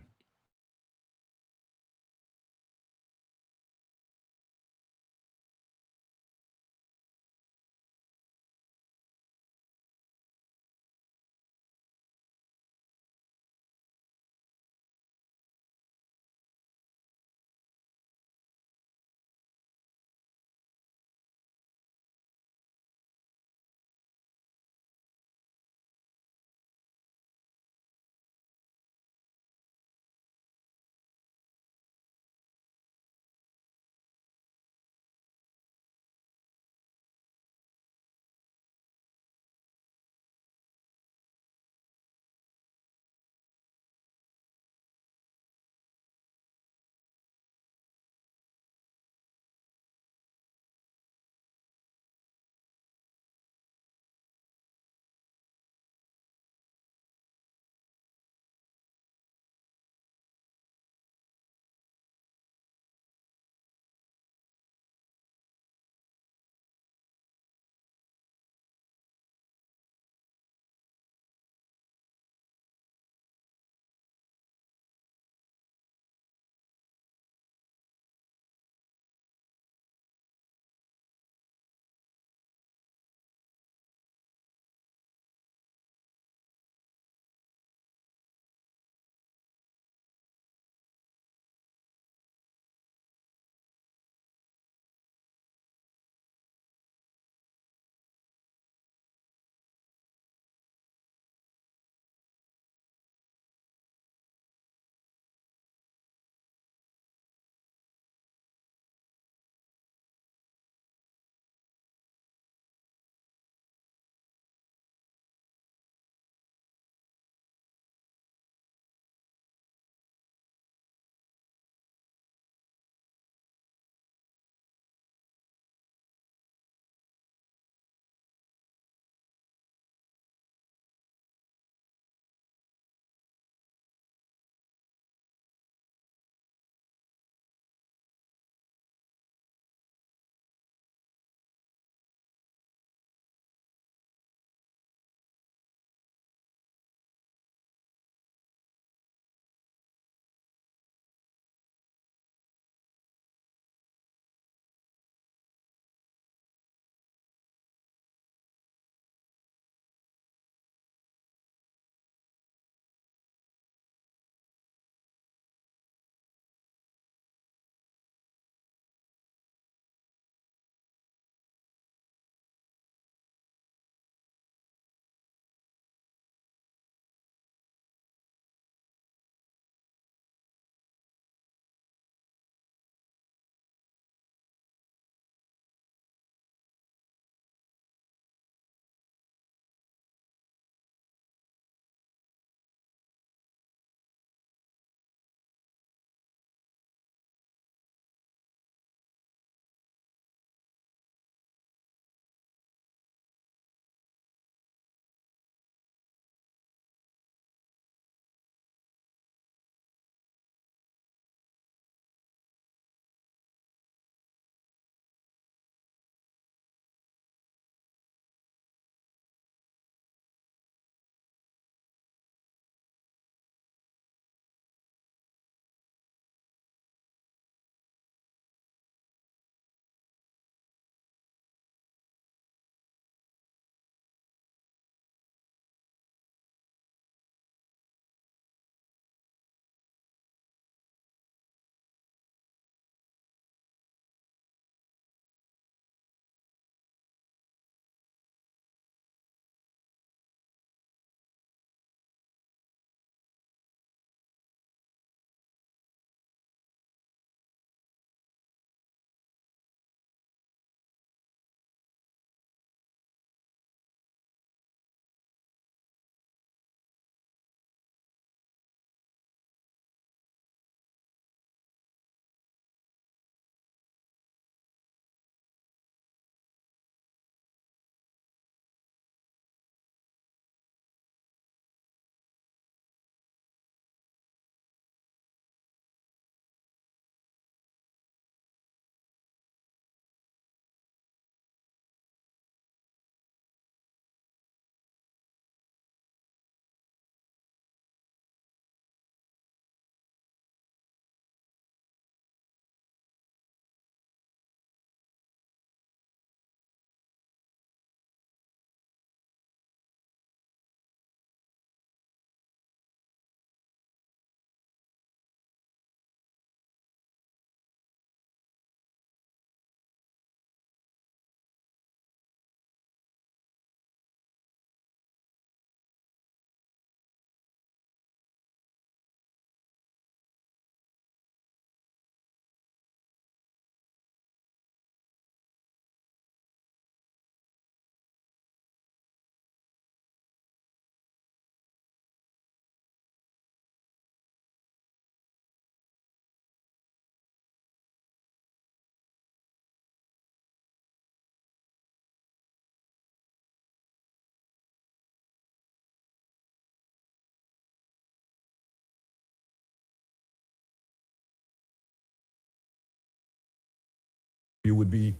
you would be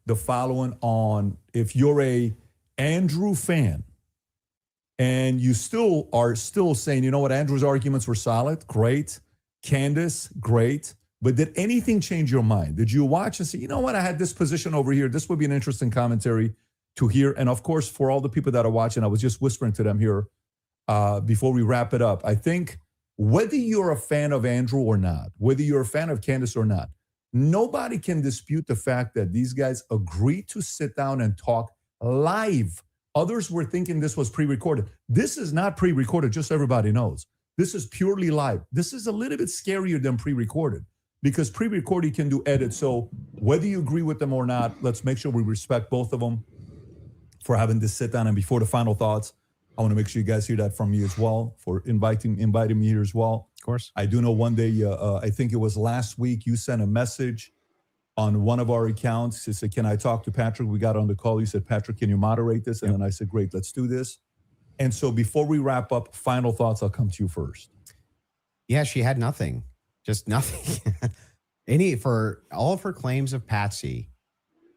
the following on if you're a Andrew fan and you still are saying, you know what, Andrew's arguments were solid, great. Candace, great. But did anything change your mind? Did you watch and say, you know what, I had this position over here. This would be an interesting commentary to hear. And of course, for all the people that are watching, I was just whispering to them here before we wrap it up. I think whether you're a fan of Andrew or not, whether you're a fan of Candace or not, nobody can dispute the fact that these guys agreed to sit down and talk live. Others were thinking this was pre-recorded. This is not pre-recorded, just so everybody knows. This is purely live. This is a little bit scarier than pre-recorded because pre-recorded can do edits. So whether you agree with them or not, let's make sure we respect both of them for having this sit down. And before the final thoughts, I want to make sure you guys hear that from me as well, for inviting me here as well. Of course. I do know one day, I think it was last week, you sent a message on one of our accounts. You said, can I talk to Patrick? We got on the call. You said, Patrick, can you moderate this? And then I said, great, let's do this. And so before we wrap up, final thoughts, I'll come to you first. Yeah, she had nothing, just nothing. For all of her claims of Patsy,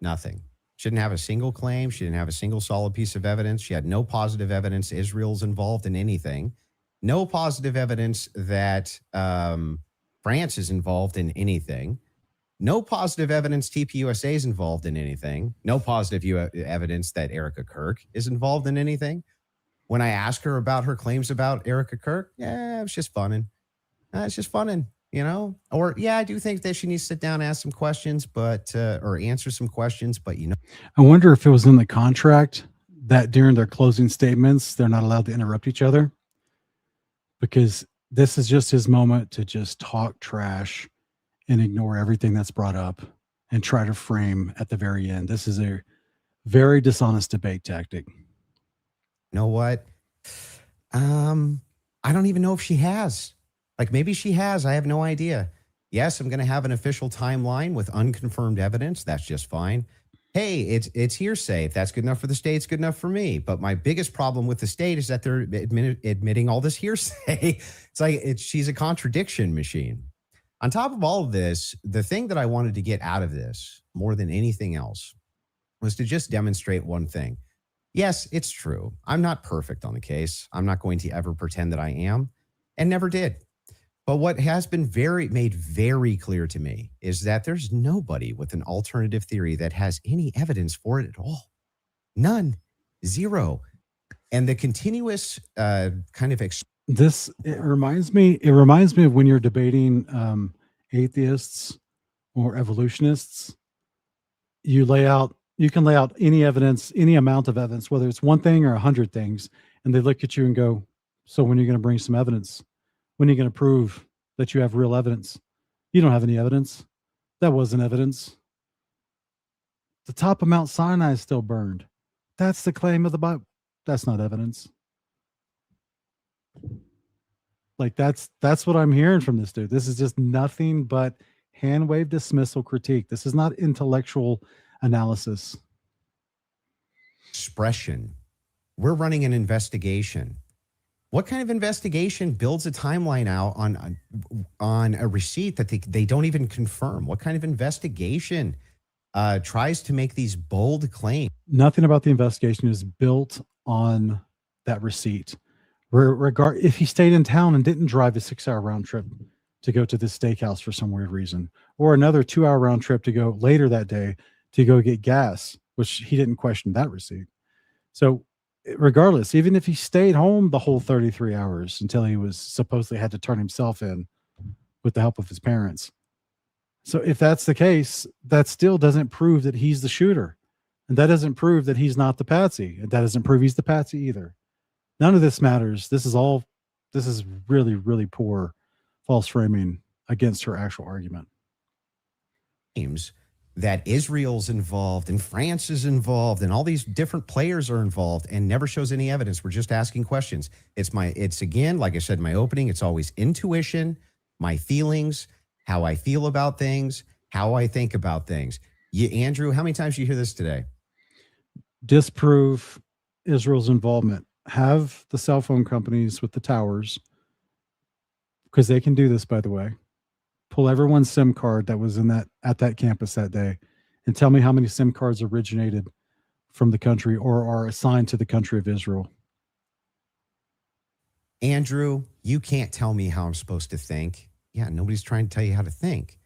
nothing. She didn't have a single claim. She didn't have a single solid piece of evidence. She had no positive evidence Israel's involved in anything. No positive evidence that France is involved in anything. No positive evidence TPUSA is involved in anything. No positive evidence that Erica Kirk is involved in anything. When I ask her about her claims about Erica Kirk, yeah, it's just funning. It's just funning, you know? Or, yeah, I do think that she needs to sit down and ask some questions, but, or answer some questions, but, you know. I wonder if it was in the contract that during their closing statements, they're not allowed to interrupt each other, because this is just his moment to just talk trash and ignore everything that's brought up and try to frame at the very end. This is a very dishonest debate tactic. You know what? I don't even know if she has. Like, maybe she has. I have no idea. Yes, I'm going to have an official timeline with unconfirmed evidence. That's just fine. Hey, it's hearsay. If that's good enough for the state, it's good enough for me. But my biggest problem with the state is that they're admitting all this hearsay. It's like she's a contradiction machine. On top of all of this, the thing that I wanted to get out of this more than anything else was to just demonstrate one thing. Yes, it's true. I'm not perfect on the case. I'm not going to ever pretend that I am, and never did. But what has been made very clear to me is that there's nobody with an alternative theory that has any evidence for it at all. None. Zero. And the continuous kind of it reminds me of when you're debating atheists or evolutionists. You can lay out any evidence, any amount of evidence, whether it's one thing or 100 things, and they look at you and go, so when are you going to bring some evidence? When are you going to prove that you have real evidence? You don't have any evidence. That wasn't evidence. The top of Mount Sinai is still burned. That's the claim of the Bible. That's not evidence. Like, that's what I'm hearing from this dude. This is just nothing but hand-wave dismissal critique. This is not intellectual analysis. Expression. We're running an investigation. What kind of investigation builds a timeline out on a receipt that they don't even confirm? What kind of investigation tries to make these bold claims? Nothing about the investigation is built on that receipt. If he stayed in town and didn't drive a 6-hour round trip to go to this steakhouse for some weird reason, or another 2-hour round trip to go later that day to go get gas, which he didn't question that receipt. So regardless, even if he stayed home the whole 33 hours until he was supposedly had to turn himself in with the help of his parents. So if that's the case, that still doesn't prove that he's the shooter. And that doesn't prove that he's not the patsy. And that doesn't prove he's the patsy either. None of this matters. This is really, really poor false framing against her actual argument. That Israel's involved and France is involved and all these different players are involved and never shows any evidence. We're just asking questions. It's again, like I said in my opening, it's always intuition, my feelings, how I feel about things, how I think about things. Andrew, how many times do you hear this today? Disprove Israel's involvement. Have the cell phone companies with the towers, because they can do this, by the way, pull everyone's SIM card that was at that campus that day and tell me how many SIM cards originated from the country or are assigned to the country of Israel. Andrew, you can't tell me how I'm supposed to think. Yeah, nobody's trying to tell you how to think.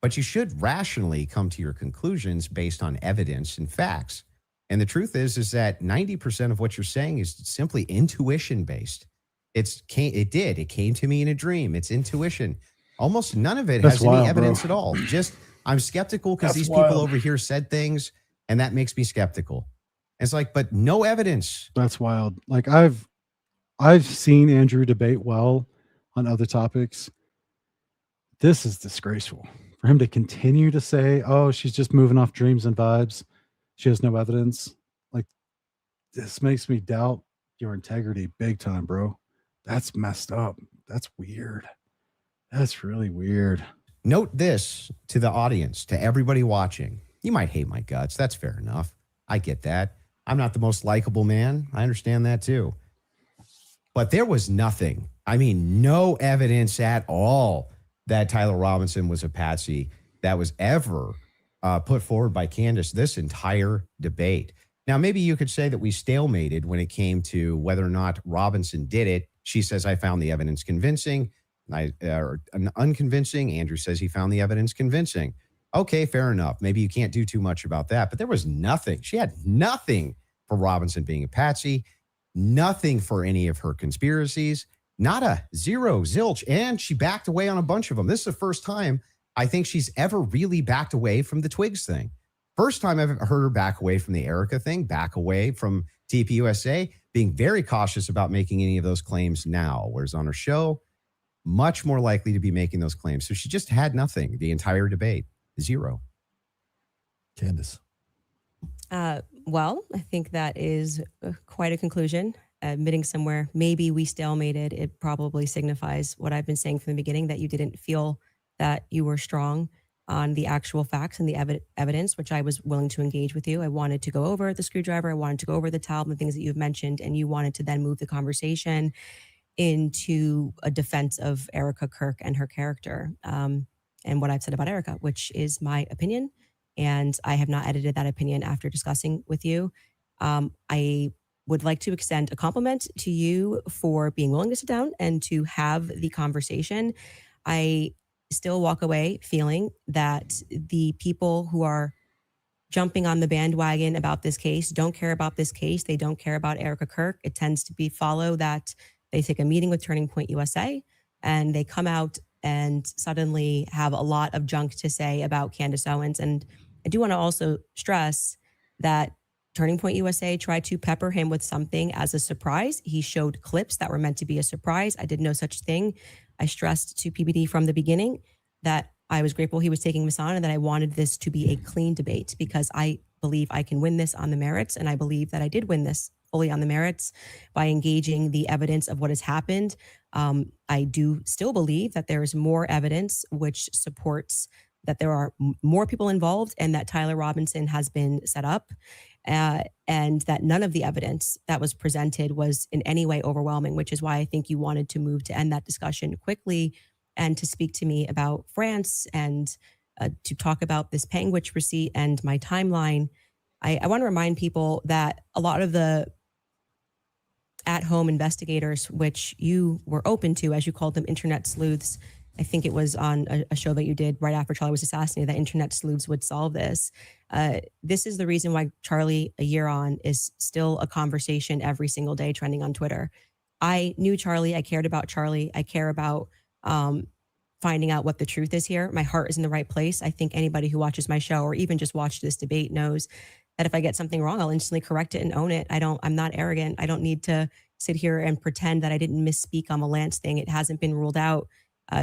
But you should rationally come to your conclusions based on evidence and facts. And the truth is that 90% of what you're saying is simply intuition based. It came to me in a dream. It's intuition. Almost none of it That's has wild, any evidence bro. at all. Just I'm skeptical because That's these wild. people over here said things, and that makes me skeptical. It's like, but no evidence. That's wild. Like I've seen Andrew debate well on other topics. This is disgraceful for him to continue to say, "Oh, she's just moving off dreams and vibes. She has no evidence." Like, this makes me doubt your integrity big time, bro. That's messed up. That's weird. That's really weird. Note this to the audience, to everybody watching. You might hate my guts. That's fair enough. I get that. I'm not the most likable man. I understand that too. But there was nothing. I mean, no evidence at all that Tyler Robinson was a patsy that was ever put forward by Candace this entire debate. Now, maybe you could say that we stalemated when it came to whether or not Robinson did it. She says, I found the evidence convincing. Unconvincing. Andrew says he found the evidence convincing. Okay, fair enough. Maybe you can't do too much about that. But there was nothing. She had nothing for Robinson being a patsy, nothing for any of her conspiracies, not a zero, zilch. And she backed away on a bunch of them. This is the first time I think she's ever really backed away from the Twigs thing. First time I've heard her back away from the Erica thing, back away from TPUSA, being very cautious about making any of those claims now. Whereas on her show, much more likely to be making those claims. So she just had nothing the entire debate. Zero. Candace. Well, I think that is quite a conclusion. Admitting somewhere, maybe we stalemated. It probably signifies what I've been saying from the beginning, that you didn't feel that you were strong on the actual facts and the evidence, which I was willing to engage with you. I wanted to go over the screwdriver. I wanted to go over the towel and the things that you've mentioned, and you wanted to then move the conversation into a defense of Erica Kirk and her character, and what I've said about Erica, which is my opinion. And I have not edited that opinion after discussing with you. I would like to extend a compliment to you for being willing to sit down and to have the conversation. I still walk away feeling that the people who are jumping on the bandwagon about this case don't care about this case. They don't care about Erica Kirk. It tends to be follow that they take a meeting with Turning Point USA and they come out and suddenly have a lot of junk to say about Candace Owens. And I do want to also stress that Turning Point USA tried to pepper him with something as a surprise. He showed clips that were meant to be a surprise. I did no such thing. I stressed to PBD from the beginning that I was grateful he was taking this on and that I wanted this to be a clean debate because I believe I can win this on the merits. And I believe that I did win this fully on the merits by engaging the evidence of what has happened. I do still believe that there is more evidence which supports that there are more people involved and that Tyler Robinson has been set up, and that none of the evidence that was presented was in any way overwhelming, which is why I think you wanted to move to end that discussion quickly and to speak to me about France and to talk about this Panguitch receipt and my timeline. I want to remind people that a lot of the at-home investigators, which you were open to, as you called them, internet sleuths. I think it was on a show that you did right after Charlie was assassinated that internet sleuths would solve this. This is the reason why Charlie, a year on, is still a conversation every single day trending on Twitter. I knew Charlie. I cared about Charlie. I care about finding out what the truth is here. My heart is in the right place. I think anybody who watches my show or even just watched this debate knows that if I get something wrong, I'll instantly correct it and own it. I'm not arrogant. I don't need to sit here and pretend that I didn't misspeak on the Lance thing. It hasn't been ruled out.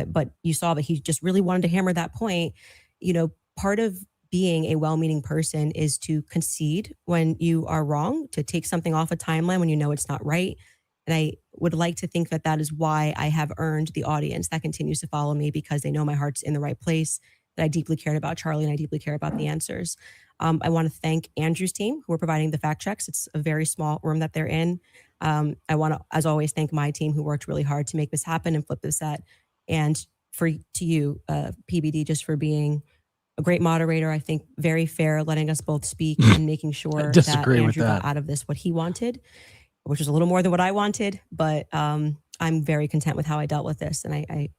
But you saw that he just really wanted to hammer that point. You know, part of being a well-meaning person is to concede when you are wrong, to take something off a timeline when you know it's not right. And I would like to think that that is why I have earned the audience that continues to follow me, because they know my heart's in the right place, that I deeply cared about Charlie and I deeply care about the answers. I want to thank Andrew's team who are providing the fact checks. It's a very small room that they're in. I want to, as always, thank my team who worked really hard to make this happen and flip this set. And to you, PBD, just for being a great moderator. I think very fair, letting us both speak and making sure that disagree with Andrew got that. out of this what he wanted, which is a little more than what I wanted. But I'm very content with how I dealt with this, and I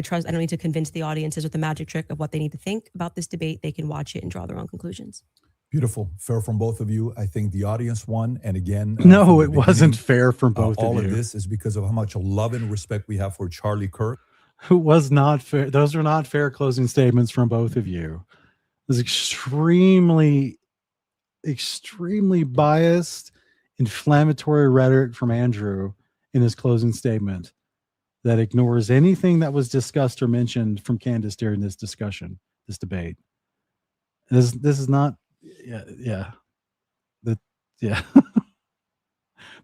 trust. I don't need to convince the audiences with the magic trick of what they need to think about this debate. They can watch it and draw their own conclusions. Beautiful. Fair from both of you. I think the audience won. And again, No, from the it wasn't beginning, fair from both all of you. of this is because of how much love and respect we have for Charlie Kirk. It was not fair. Those are not fair closing statements from both of you. It was extremely biased, inflammatory rhetoric from Andrew in his closing statement that ignores anything that was discussed or mentioned from Candace during this discussion, this debate. This is not, yeah.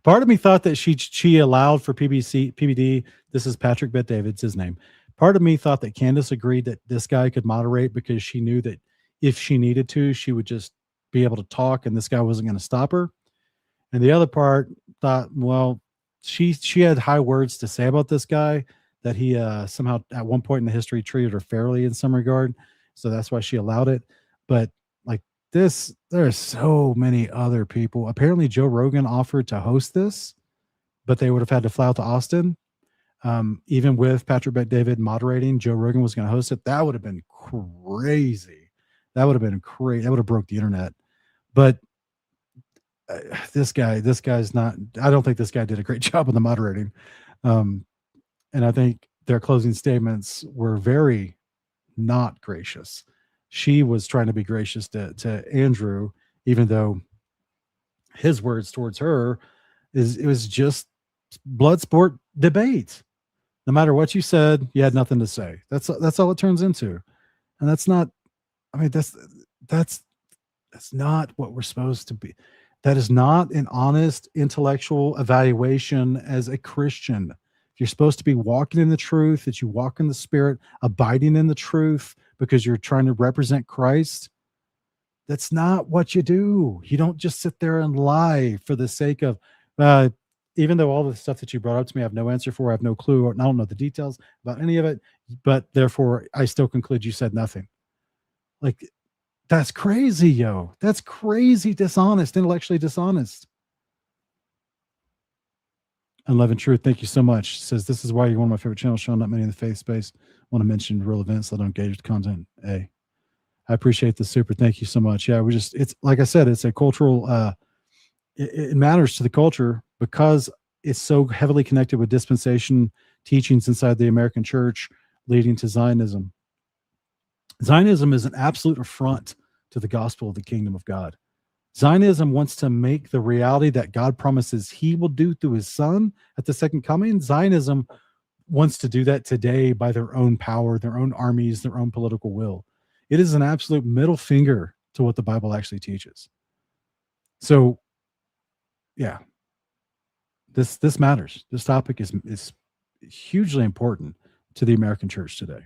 Part of me thought that she allowed for PBD. This is Patrick Bet David's his name. Part of me thought that Candace agreed that this guy could moderate because she knew that if she needed to, she would just be able to talk and this guy wasn't going to stop her. And the other part thought, well, she had high words to say about this guy, that he somehow at one point in the history treated her fairly in some regard. So that's why she allowed it. But like this, there are so many other people. Apparently Joe Rogan offered to host this, but they would have had to fly out to Austin. Even with Patrick Bet David moderating, Joe Rogan was going to host it. That would have been crazy. That would have been crazy. That would have broke the internet. But this guy's not, I don't think this guy did a great job on the moderating. And I think their closing statements were very not gracious. She was trying to be gracious to Andrew, even though his words towards her it was just blood sport debate. No matter what you said, you had nothing to say. That's all it turns into. And that's not, I mean, that's not what we're supposed to be. That is not an honest intellectual evaluation as a Christian. You're supposed to be walking in the truth, that you walk in the Spirit, abiding in the truth because you're trying to represent Christ. That's not what you do. You don't just sit there and lie for the sake of, even though all the stuff that you brought up to me, I have no answer for, I have no clue, or I don't know the details about any of it, but therefore I still conclude you said nothing. Like, that's crazy, yo. That's crazy dishonest, intellectually dishonest. Unleavened Truth, thank you so much. Says, this is why you're one of my favorite channels, showing up many in the faith space. Want to mention real events that don't engage with content. Hey, I appreciate the super. Thank you so much. Yeah, it's like I said, it's a cultural, it matters to the culture because it's so heavily connected with dispensation teachings inside the American church, leading to Zionism. Zionism is an absolute affront to the gospel of the kingdom of God. Zionism wants to make the reality that God promises he will do through his son at the second coming. Zionism wants to do that today by their own power, their own armies, their own political will. It is an absolute middle finger to what the Bible actually teaches. So, yeah, this matters. This topic is hugely important to the American church today.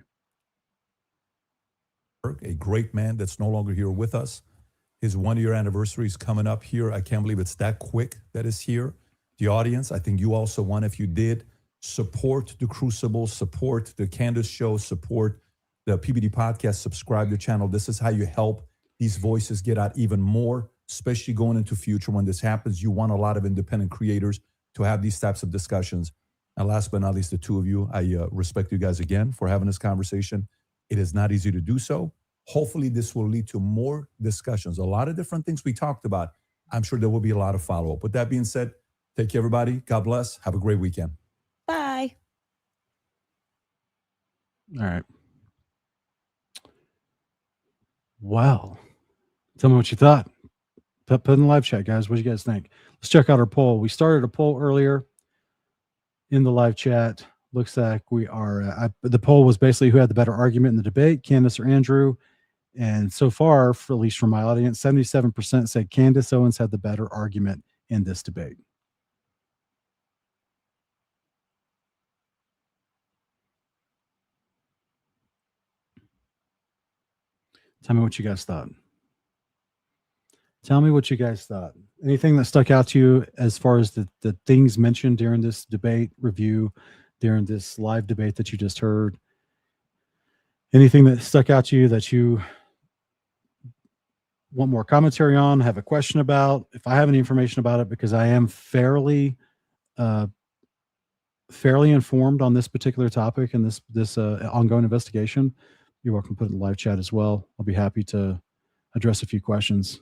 A great man that's no longer here with us. His 1-year anniversary is coming up here. I can't believe it's that quick that is here. The audience, I think you also won. If you did, support the Crucible, support the Candace Show, support the PBD podcast, subscribe to the channel. This is how you help these voices get out even more, especially going into future when this happens. You want a lot of independent creators to have these types of discussions. And last but not least, the two of you, I respect you guys again for having this conversation. It is not easy to do so. Hopefully this will lead to more discussions. A lot of different things we talked about. I'm sure there will be a lot of follow-up. With that being said, take care, everybody. God bless. Have a great weekend. Bye. All right. Well, tell me what you thought. Put in the live chat, guys. What do you guys think? Let's check out our poll. We started a poll earlier in the live chat. Looks like we are, the poll was basically who had the better argument in the debate, Candace or Andrew. And so far, at least from my audience, 77% said Candace Owens had the better argument in this debate. Tell me what you guys thought. Tell me what you guys thought. Anything that stuck out to you as far as the things mentioned during this debate review, during this live debate that you just heard? Anything that stuck out to you that you want more commentary on, have a question about, if I have any information about it, because I am fairly informed on this particular topic and this ongoing investigation, you're welcome to put it in the live chat as well. I'll be happy to address a few questions.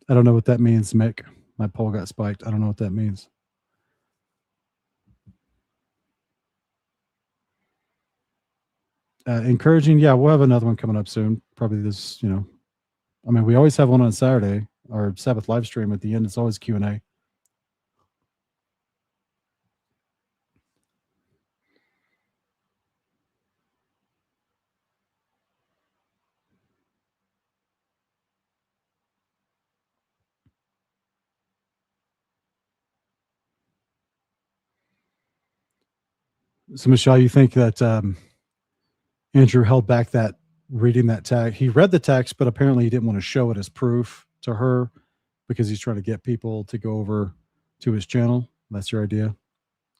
I don't know what that means, Mick. My poll got spiked. I don't know what that means. Encouraging. Yeah, we'll have another one coming up soon. Probably this, I mean, we always have one on Saturday, our Sabbath live stream at the end. It's always Q&A. So, Michelle, you think that Andrew held back that reading that text? He read the text, but apparently he didn't want to show it as proof to her because he's trying to get people to go over to his channel. That's your idea?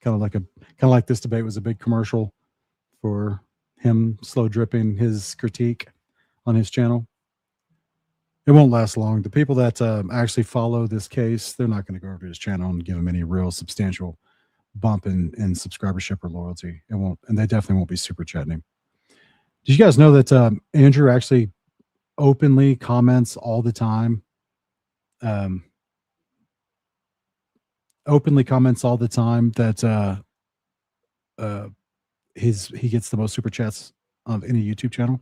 Kind of like this debate was a big commercial for him slow dripping his critique on his channel. It won't last long. The people that actually follow this case, they're not going to go over to his channel and give him any real substantial bump in subscribership or loyalty. It won't, and they definitely won't be super chatting him. Did you guys know that Andrew actually openly comments all the time? Openly comments all the time that he gets the most super chats of any YouTube channel.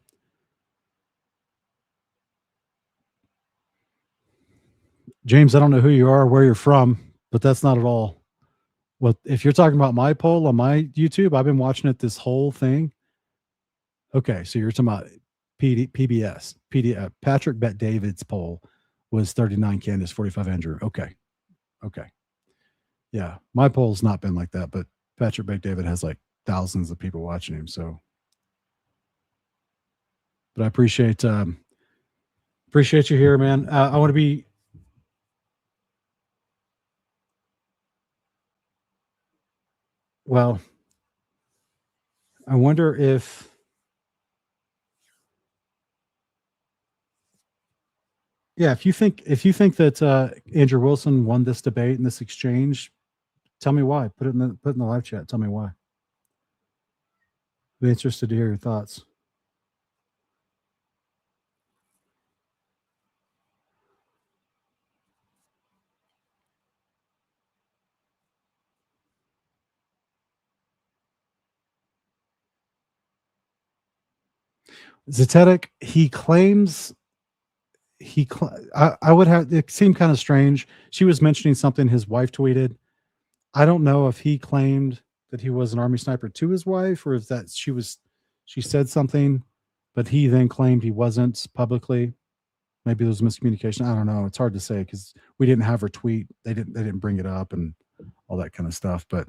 James, I don't know who you are, where you're from, but that's not at all. What if you're talking about my poll on my YouTube? I've been watching it this whole thing. Okay, so you're talking about PBS. Patrick Bet David's poll was 39 Candace, 45 Andrew. Okay. Yeah, my poll's not been like that, but Patrick Bet David has like thousands of people watching him. So, but I appreciate you here, man. I want to be. Well, I wonder if. Yeah, if you think that Andrew Wilson won this debate and this exchange, tell me why. Put it in the live chat. Tell me why. Be interested to hear your thoughts. Zetetic, he claims I would have, it seemed kind of strange. She was mentioning something his wife tweeted. I don't know if he claimed that he was an Army sniper to his wife, or if that she said something, but he then claimed he wasn't publicly. Maybe there was miscommunication. I don't know. It's hard to say because we didn't have her tweet. They didn't bring it up and all that kind of stuff. But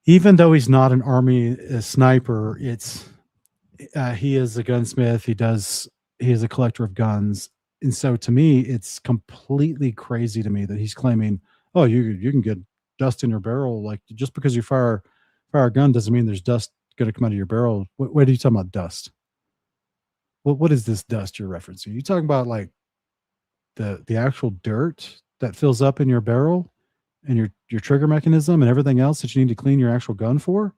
even though he's not an Army sniper, he is a gunsmith. He is a collector of guns. And so to me, it's completely crazy to me that he's claiming, oh, you can get dust in your barrel. Like just because you fire a gun doesn't mean there's dust going to come out of your barrel. What are you talking about, dust? What is this dust you're referencing? You talking about like the actual dirt that fills up in your barrel and your trigger mechanism and everything else that you need to clean your actual gun for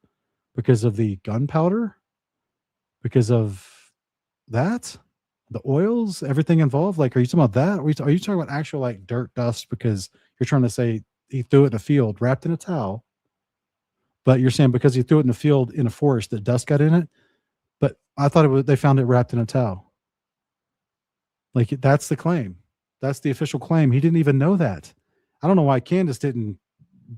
because of the gunpowder, because of that, the oils, everything involved? Like, are you talking about that? Are you talking about actual like dirt dust because you're trying to say he threw it in a field wrapped in a towel, but you're saying because he threw it in the field in a forest that dust got in it? But I thought they found it wrapped in a towel. Like that's the claim. That's the official claim. He didn't even know that. I don't know why Candace didn't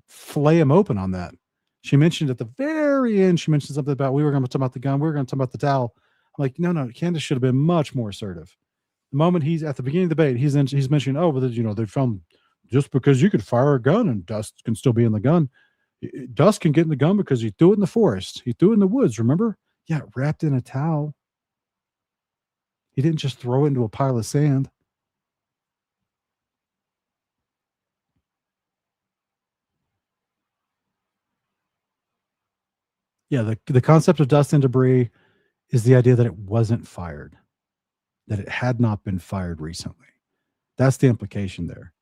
flay him open on that. She mentioned at the very end, she mentioned something about we were going to talk about the gun. We were going to talk about the towel. I'm like, no, Candace should have been much more assertive. The moment he's at the beginning of the debate, he's mentioning, oh, but they found just because you could fire a gun and dust can still be in the gun. Dust can get in the gun because he threw it in the forest. He threw it in the woods. Remember? Yeah, wrapped in a towel. He didn't just throw it into a pile of sand. Yeah, the concept of dust and debris is the idea that it wasn't fired, that it had not been fired recently. That's the implication there.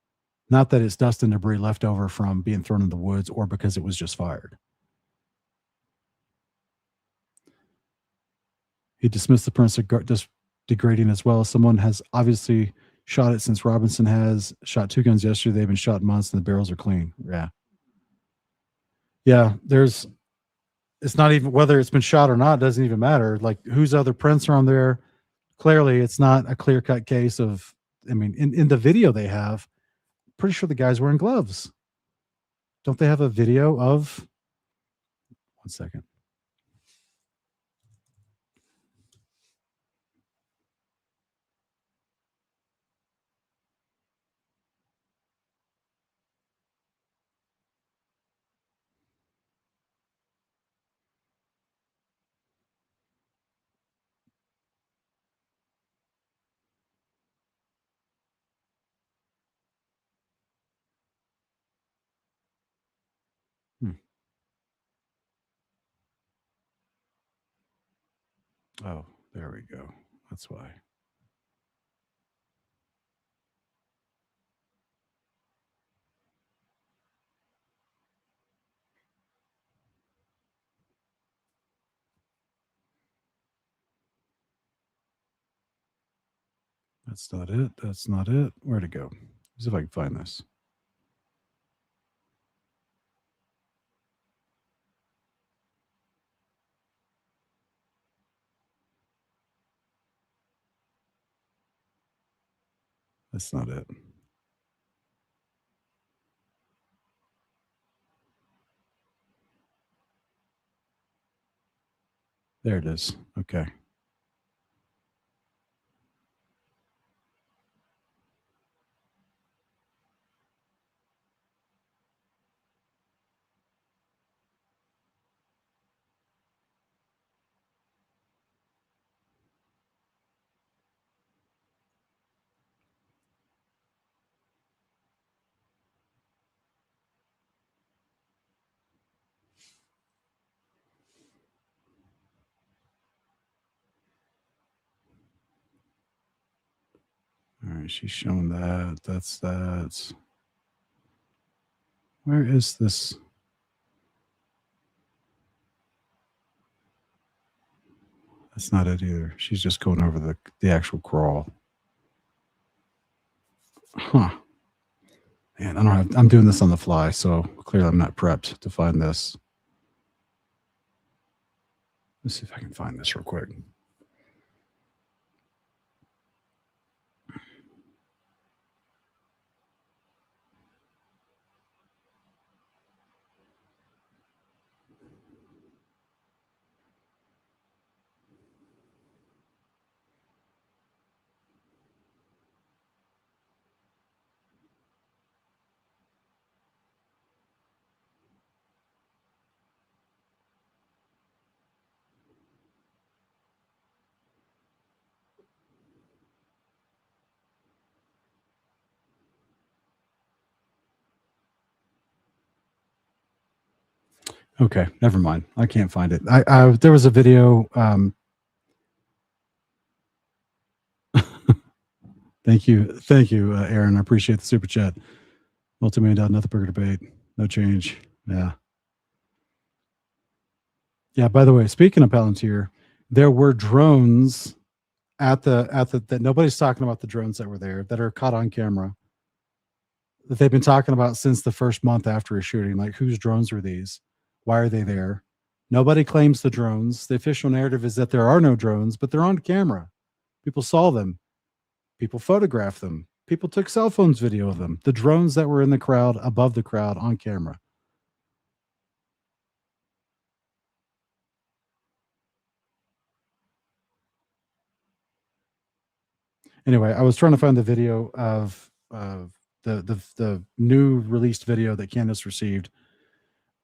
Not that it's dust and debris left over from being thrown in the woods or because it was just fired. He dismissed the principle of degrading as well. Someone has obviously shot it since Robinson has shot 2 guns yesterday. They've been shot in months and the barrels are clean. Yeah. Yeah, it's not even whether it's been shot or not, doesn't even matter. Like whose other prints are on there. Clearly, it's not a clear-cut case of, I mean, in the video they have, pretty sure the guy's wearing gloves. Don't they have a video of, 1 second. Oh, there we go. That's why. That's not it. That's not it. Where'd it go? See if I can find this. That's not it. There it is. Okay. All right, she's shown that. That's that. Where is this? That's not it either. She's just going over the actual crawl. Huh. Man, I don't have, I'm doing this on the fly, so clearly I'm not prepped to find this. Let's see if I can find this real quick. Okay, never mind. I can't find it. There was a video. Thank you, Aaron. I appreciate the super chat. Multi-million-dollar nothing burger debate. No change. Yeah. Yeah. By the way, speaking of Palantir, there were drones at the that nobody's talking about the drones that were there that are caught on camera that they've been talking about since the first month after a shooting. Like, whose drones are these? Why are they there? Nobody claims the drones. The official narrative is that there are no drones, but they're on camera. People saw them. People photographed them. People took cell phones video of them. The drones that were in the crowd, above the crowd, on camera. Anyway, I was trying to find the video of the new released video that Candace received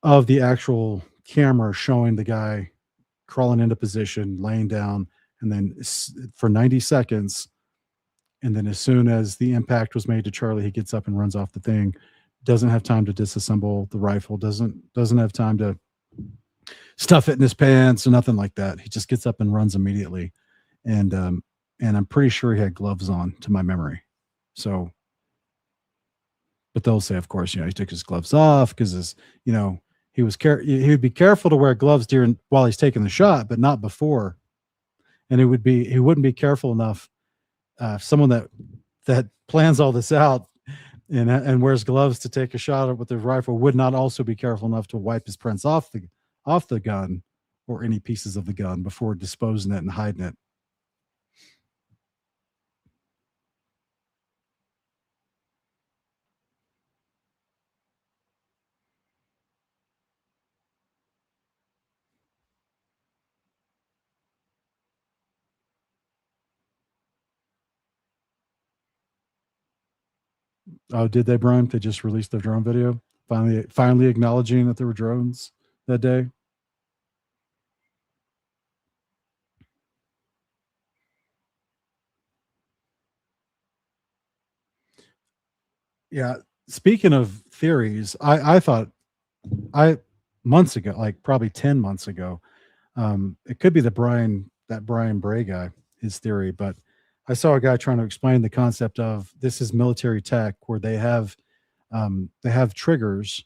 of the actual camera showing the guy crawling into position, laying down, and then for 90 seconds. And then as soon as the impact was made to Charlie, he gets up and runs off the thing. Doesn't have time to disassemble the rifle. Doesn't have time to stuff it in his pants or nothing like that. He just gets up and runs immediately. And I'm pretty sure he had gloves on, to my memory. So, but they'll say, of course, he took his gloves off because he would be careful to wear gloves while he's taking the shot, but not before. And he wouldn't be careful enough. Someone that plans all this out and wears gloves to take a shot with their rifle would not also be careful enough to wipe his prints off the gun or any pieces of the gun before disposing it and hiding it. Oh, did they, Brian? They just released their drone video, finally acknowledging that there were drones that day. Yeah. Speaking of theories, I thought months ago, like probably 10 months ago, it could be that Brian Bray guy, his theory, but I saw a guy trying to explain the concept of this is military tech where they have triggers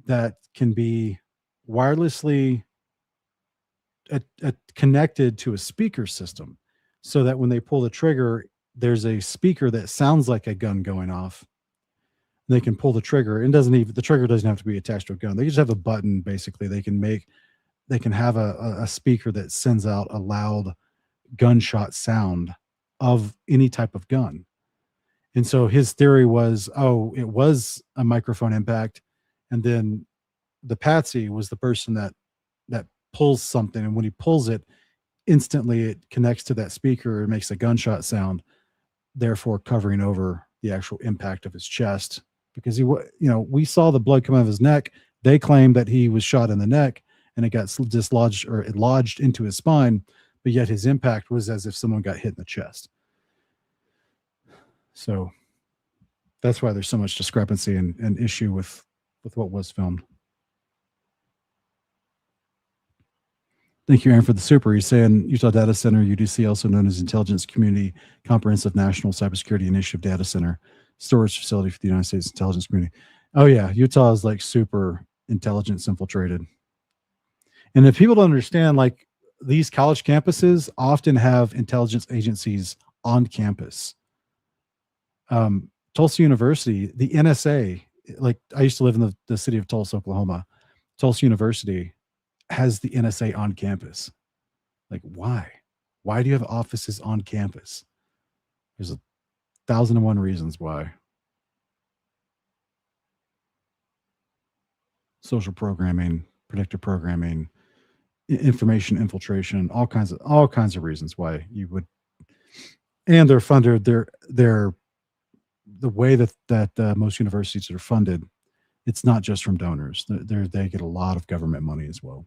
that can be wirelessly connected to a speaker system, so that when they pull the trigger, there's a speaker that sounds like a gun going off. They can pull the trigger, and the trigger doesn't have to be attached to a gun. They just have a button. Basically, they can have a speaker that sends out a loud gunshot sound of any type of gun. And so his theory was, it was a microphone impact, and then the patsy was the person that pulls something, and when he pulls it, instantly it connects to that speaker and makes a gunshot sound, therefore covering over the actual impact of his chest. Because we saw the blood come out of his neck. They claimed that he was shot in the neck and it got dislodged, or it lodged into his spine, but yet his impact was as if someone got hit in the chest. So that's why there's so much discrepancy and issue with what was filmed. Thank you, Aaron, for the super. He's saying Utah Data Center, UDC, also known as Intelligence Community Comprehensive National Cybersecurity Initiative Data Center, storage facility for the United States intelligence community. Oh yeah, Utah is like super intelligence infiltrated. And if people don't understand, like these college campuses often have intelligence agencies on campus. Tulsa University, the NSA, like I used to live in the city of Tulsa, Oklahoma. Tulsa University has the NSA on campus. Like, why? Why do you have offices on campus? There's 1,001 reasons why. Social programming, predictive programming, information infiltration, all kinds of reasons why you would. And they're funded. They're the way that most universities are funded. It's not just from donors. They get a lot of government money as well.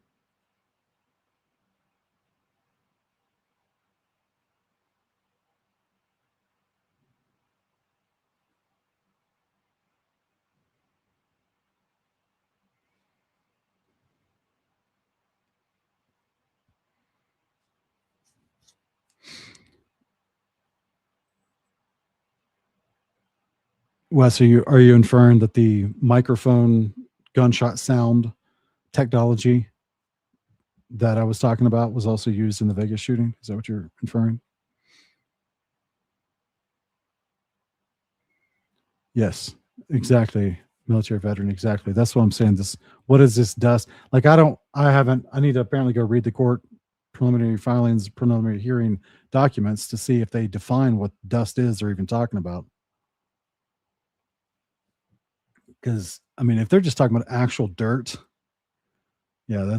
Wes, are you inferring that the microphone gunshot sound technology that I was talking about was also used in the Vegas shooting? Is that what you're inferring? Yes, exactly. Military veteran, exactly. That's what I'm saying. What is this dust? Like, I need to apparently go read the court preliminary filings, preliminary hearing documents to see if they define what dust is they're even talking about. Because, I mean, if they're just talking about actual dirt, yeah,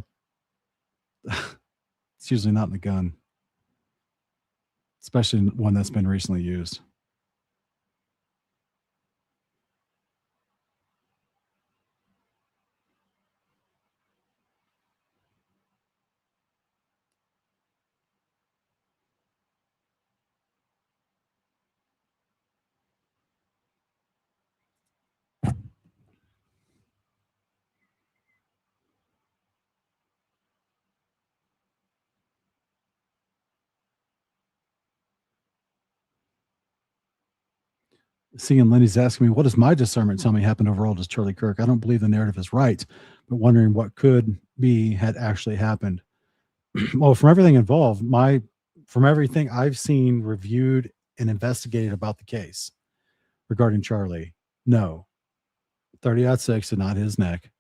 it's usually not in the gun, especially one that's been recently used. Seeing Lenny's asking me, what does my discernment tell me happened overall to Charlie Kirk? I don't believe the narrative is right, but wondering what could be had actually happened. Well, from everything involved, from everything I've seen, reviewed, and investigated about the case regarding Charlie, no, 30-06 did not hit his neck.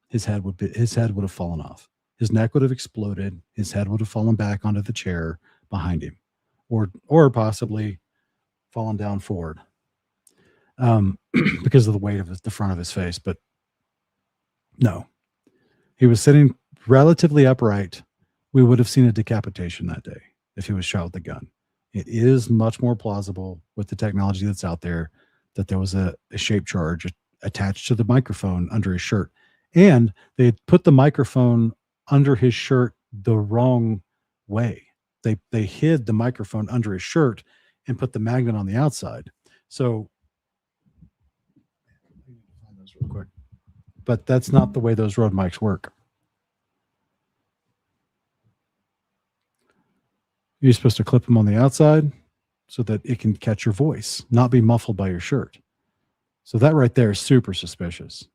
His head would have fallen off. His neck would have exploded. His head would have fallen back onto the chair behind him, or possibly fallen down forward, because of the weight of the front of his face. But no, he was sitting relatively upright. We would have seen a decapitation that day if he was shot with a gun. It is much more plausible with the technology that's out there that there was a shape charge attached to the microphone under his shirt. And they had put the microphone under his shirt the wrong way. They hid the microphone under his shirt and put the magnet on the outside. So, find those real quick. But that's not the way those Rode mics work. You're supposed to clip them on the outside so that it can catch your voice, not be muffled by your shirt. So that right there is super suspicious.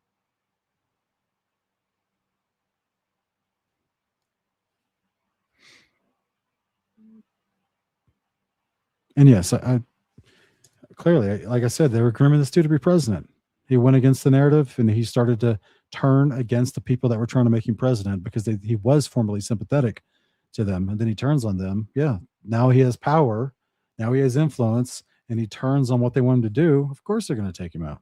And yes, I clearly, like I said, they were grooming this dude to be president. He went against the narrative, and he started to turn against the people that were trying to make him president because he was formerly sympathetic to them. And then he turns on them. Yeah. Now he has power. Now he has influence, and he turns on what they want him to do. Of course, they're going to take him out.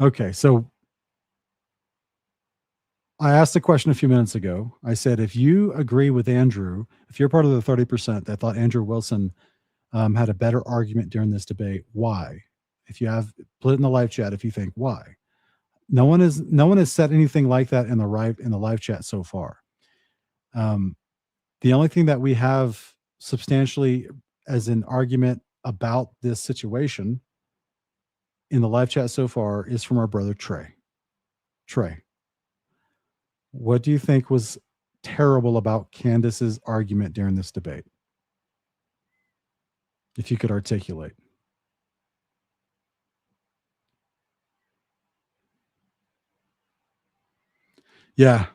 Okay. So I asked a question a few minutes ago. I said, if you agree with Andrew, if you're part of the 30% that thought Andrew Wilson had a better argument during this debate, why? If you have, put it in the live chat if you think why. No one has said anything like that in the live chat so far. The only thing that we have substantially as an argument about this situation in the live chat so far is from our brother Trey. Trey, what do you think was terrible about Candace's argument during this debate? If you could articulate. Yeah,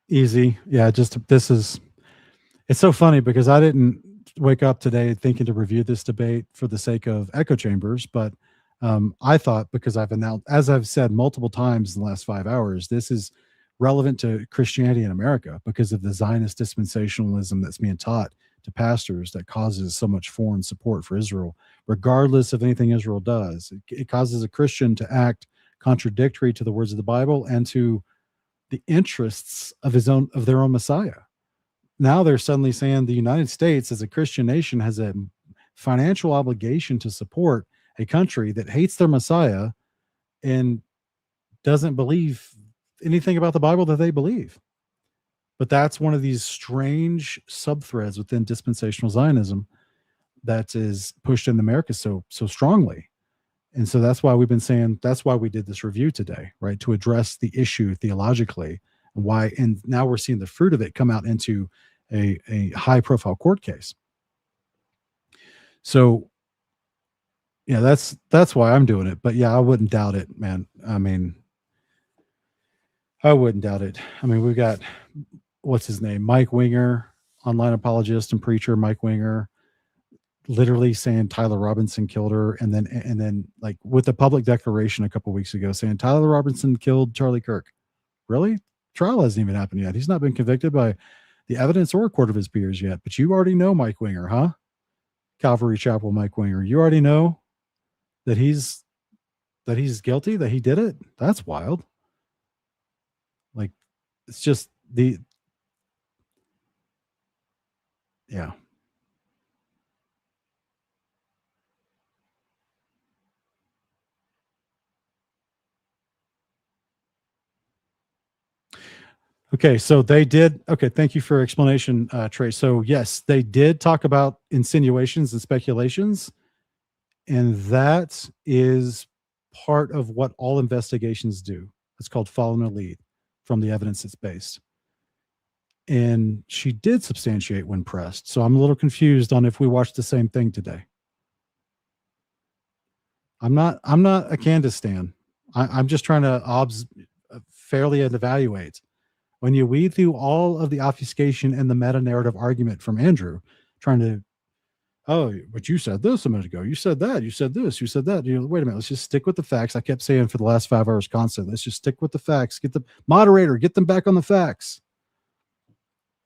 easy. Yeah, it's so funny because I didn't wake up today thinking to review this debate for the sake of echo chambers, but I thought, because I've announced, as I've said multiple times in the last 5 hours, this is relevant to Christianity in America because of the Zionist dispensationalism that's being taught to pastors that causes so much foreign support for Israel, regardless of anything Israel does. It causes a Christian to act contradictory to the words of the Bible and to the interests of their own Messiah. Now they're suddenly saying the United States as a Christian nation has a financial obligation to support a country that hates their Messiah and doesn't believe anything about the Bible that they believe. But that's one of these strange subthreads within dispensational Zionism that is pushed in America so strongly. And so that's why we've been saying, that's why we did this review today, right? To address the issue theologically, and now we're seeing the fruit of it come out into a high profile court case. So yeah, that's why I'm doing it. But yeah, I wouldn't doubt it, man. I mean, I wouldn't doubt it. I mean, we've got, what's his name? Mike Winger, online apologist and preacher, Mike Winger, literally saying Tyler Robinson killed her. And then like with a public declaration a couple of weeks ago saying Tyler Robinson killed Charlie Kirk. Really? Trial hasn't even happened yet. He's not been convicted by the evidence or a court of his peers yet. But you already know Mike Winger, huh? Calvary Chapel Mike Winger. You already know that he's guilty, that he did it. That's wild. Like, it's just yeah. Okay, so they did. Okay, thank you for explanation, Trey. So yes, they did talk about insinuations and speculations And that is part of what all investigations do. It's called following a lead from the evidence it's based. And she did substantiate when pressed. So I'm a little confused on if we watched the same thing today. I'm not a Candace stan. I'm just trying to fairly evaluate. When you weed through all of the obfuscation and the meta-narrative argument from Andrew, trying to, oh, but you said this a minute ago. You said that. You said this. You said that. Wait a minute. Let's just stick with the facts. I kept saying for the last 5 hours constantly, let's just stick with the facts. Get the moderator, get them back on the facts.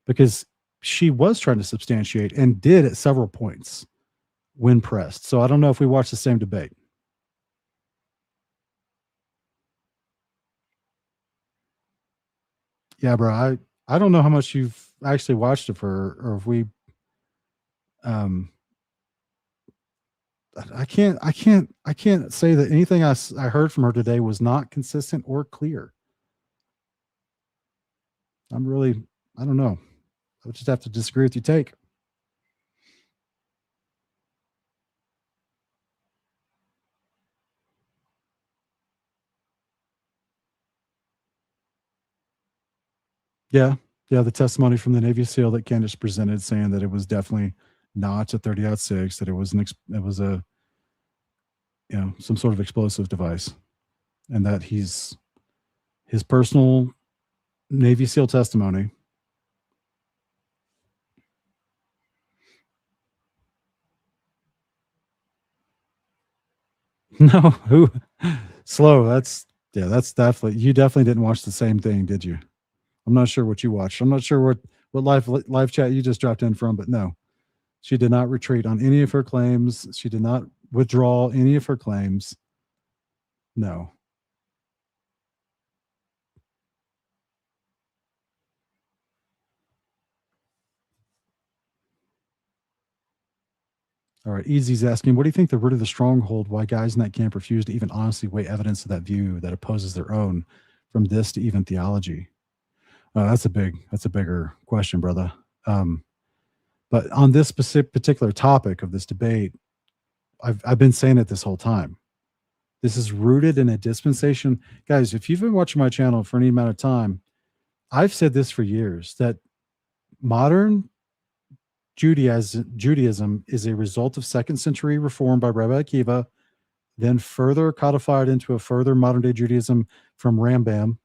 Because she was trying to substantiate and did at several points when pressed. So I don't know if we watched the same debate. Yeah, bro. I don't know how much you've actually watched of her, or if we I can't say that anything I heard from her today was not consistent or clear. I don't know. I would just have to disagree with your take. Yeah. Yeah. The testimony from the Navy SEAL that Candace presented saying that it was definitely not a 30-06, that it was a, some sort of explosive device, and that his personal Navy SEAL testimony. No, who slow. That's definitely, you definitely didn't watch the same thing, did you? I'm not sure what you watched. I'm not sure what live chat you just dropped in from, but no, she did not retreat on any of her claims. She did not withdraw any of her claims. No. All right. Easy's asking, what do you think the root of the stronghold? Why guys in that camp refuse to even honestly weigh evidence of that view that opposes their own, from this to even theology? That's a bigger question, brother. But on this particular topic of this debate, I've been saying it this whole time. This is rooted in a dispensation. Guys, if you've been watching my channel for any amount of time, I've said this for years, that modern Judaism is a result of 2nd century reform by Rabbi Akiva, then further codified into a further modern day Judaism from Rambam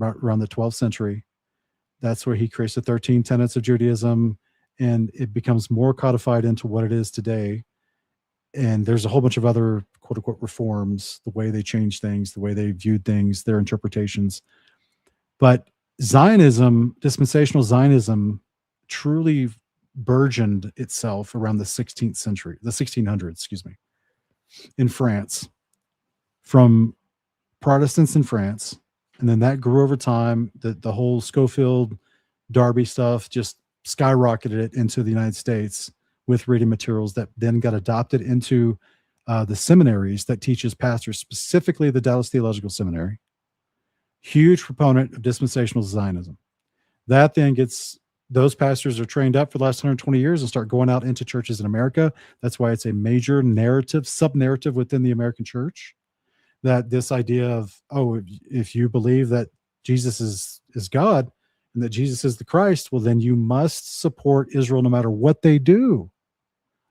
around the 12th century. That's where he creates the 13 tenets of Judaism, and it becomes more codified into what it is today. And there's a whole bunch of other quote unquote reforms, the way they change things, the way they viewed things, their interpretations. But Zionism, dispensational Zionism, truly burgeoned itself around the 1600s, in France, from Protestants in France. And then that grew over time. The whole Schofield Darby stuff just skyrocketed it into the United States with reading materials that then got adopted into the seminaries that teaches pastors, specifically the Dallas Theological Seminary. Huge proponent of dispensational Zionism. That then those pastors are trained up for the last 120 years and start going out into churches in America. That's why it's a major narrative, sub-narrative within the American church. That this idea of, oh, if you believe that Jesus is God and that Jesus is the Christ, well, then you must support Israel no matter what they do.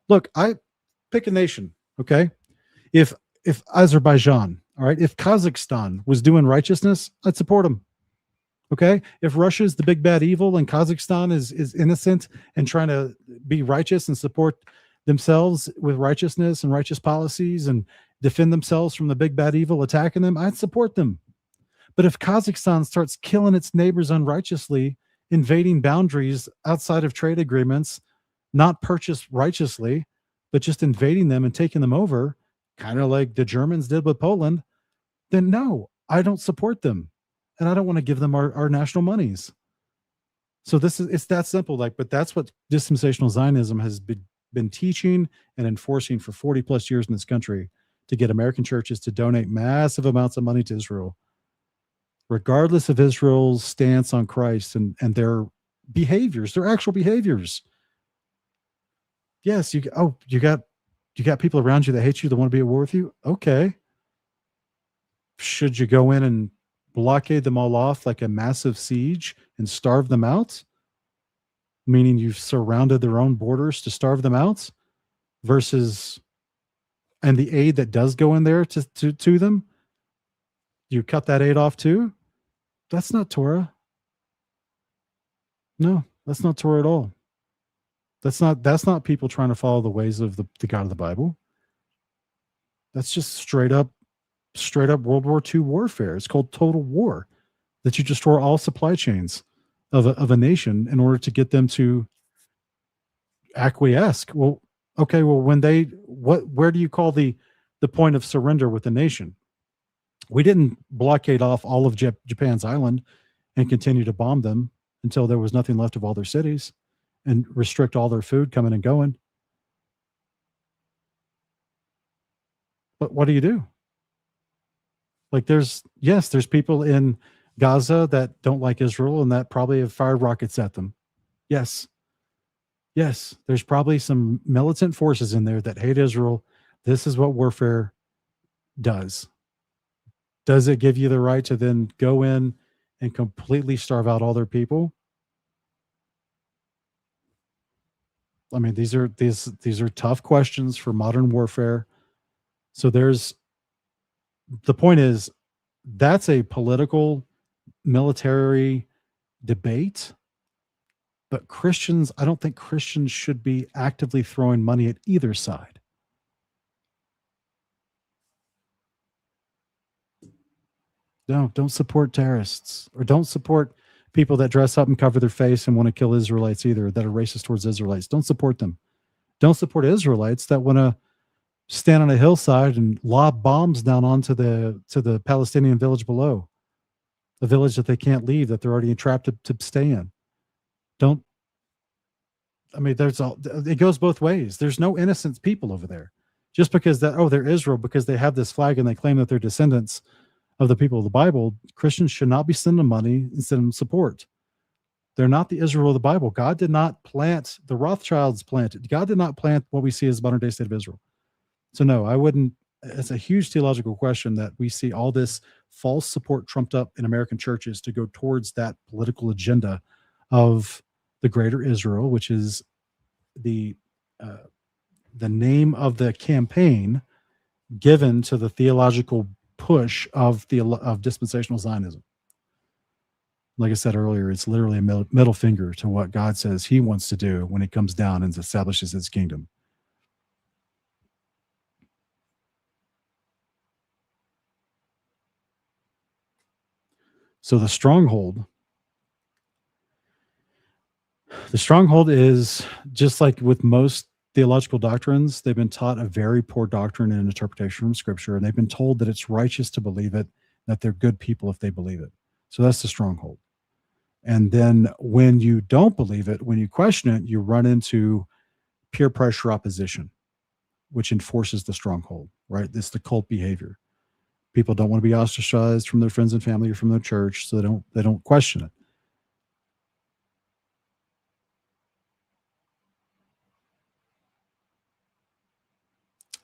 Look, I pick a nation, okay? If Azerbaijan, all right, if Kazakhstan was doing righteousness, I'd support them. Okay? If Russia's the big bad evil and Kazakhstan is innocent and trying to be righteous and support themselves with righteousness and righteous policies and defend themselves from the big bad evil attacking them, I'd support them. But if Kazakhstan starts killing its neighbors unrighteously, invading boundaries outside of trade agreements, not purchased righteously, but just invading them and taking them over, kind of like the Germans did with Poland, then no, I don't support them. And I don't want to give them our national monies. So it's that simple. But that's what dispensational Zionism has been teaching and enforcing for 40 plus years in this country, to get American churches to donate massive amounts of money to Israel, regardless of Israel's stance on Christ and their behaviors, their actual behaviors. Yes, you got You got people around you that hate you, that want to be at war with you. Okay. Should you go in and blockade them all off like a massive siege and starve them out? Meaning you've surrounded their own borders to starve them out versus, and the aid that does go in there to them, you cut that aid off too? That's not Torah. No, that's not Torah at all. That's not people trying to follow the ways of the God of the Bible. That's just straight up World War II warfare. It's called total war, that you destroy all supply chains of a nation in order to get them to acquiesce. Well, okay, well, where do you call the point of surrender with the nation? We didn't blockade off all of Japan's island and continue to bomb them until there was nothing left of all their cities and restrict all their food coming and going. But what do you do? Like there's people in Gaza that don't like Israel and that probably have fired rockets at them. Yes, there's probably some militant forces in there that hate Israel. This is what warfare does. Does it give you the right to then go in and completely starve out all their people? I mean, these are tough questions for modern warfare. So the point is, that's a political military debate, but I don't think Christians should be actively throwing money at either side. No, don't support terrorists, or don't support people that dress up and cover their face and want to kill Israelites either, that are racist towards Israelites. Don't support them. Don't support Israelites that want to stand on a hillside and lob bombs down onto the Palestinian village below, a village that they can't leave, that they're already trapped to stay in. It goes both ways. There's no innocent people over there. Just because they're Israel, because they have this flag and they claim that they're descendants of the people of the Bible, Christians should not be sending them money and sending them support. They're not the Israel of the Bible. God did not plant, the Rothschilds planted. God did not plant what we see as the modern day state of Israel. So no, I wouldn't. It's a huge theological question that we see all this false support trumped up in American churches to go towards that political agenda of the greater Israel, which is the name of the campaign given to the theological push of dispensational Zionism. Like I said earlier, it's literally a middle finger to what God says he wants to do when he comes down and establishes his kingdom. So the stronghold is just like with most theological doctrines, they've been taught a very poor doctrine and interpretation from Scripture, and they've been told that it's righteous to believe it, that they're good people if they believe it. So that's the stronghold. And then when you don't believe it, when you question it, you run into peer pressure opposition, which enforces the stronghold, right? It's the cult behavior. People don't want to be ostracized from their friends and family or from their church, so they don't question it.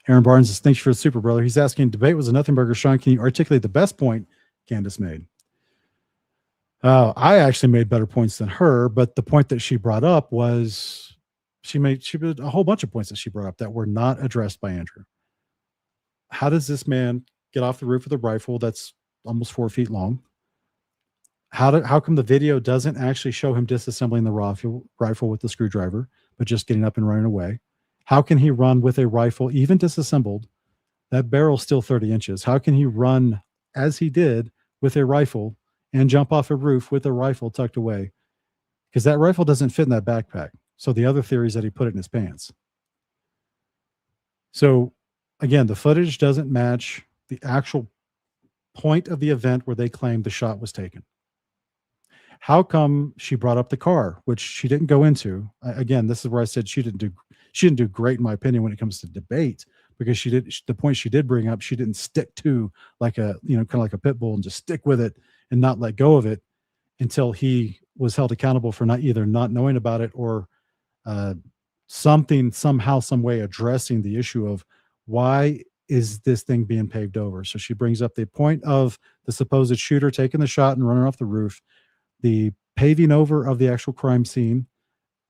Aaron Barnes says, thanks for the super, brother. He's asking, debate was a nothing burger. Sean, can you articulate the best point Candace made? I actually made better points than her, but the point that she brought up was she made a whole bunch of points that she brought up that were not addressed by Andrew. How does this man get off the roof with a rifle that's almost 4 feet long? How come the video doesn't actually show him disassembling the rifle with the screwdriver, but just getting up and running away? How can he run with a rifle, even disassembled? That barrel's still 30 inches. How can he run as he did with a rifle and jump off a roof with a rifle tucked away? Because that rifle doesn't fit in that backpack. So the other theory is that he put it in his pants. So again, the footage doesn't match the actual point of the event where they claim the shot was taken. How come she brought up the car, which she didn't go into? Again, this is where I said she didn't do great, in my opinion, when it comes to debate, because the point she did bring up, she didn't stick to like kind of like a pit bull and just stick with it and not let go of it until he was held accountable for either not knowing about it or something somehow, some way addressing the issue of why is this thing being paved over. So she brings up the point of the supposed shooter taking the shot and running off the roof, the paving over of the actual crime scene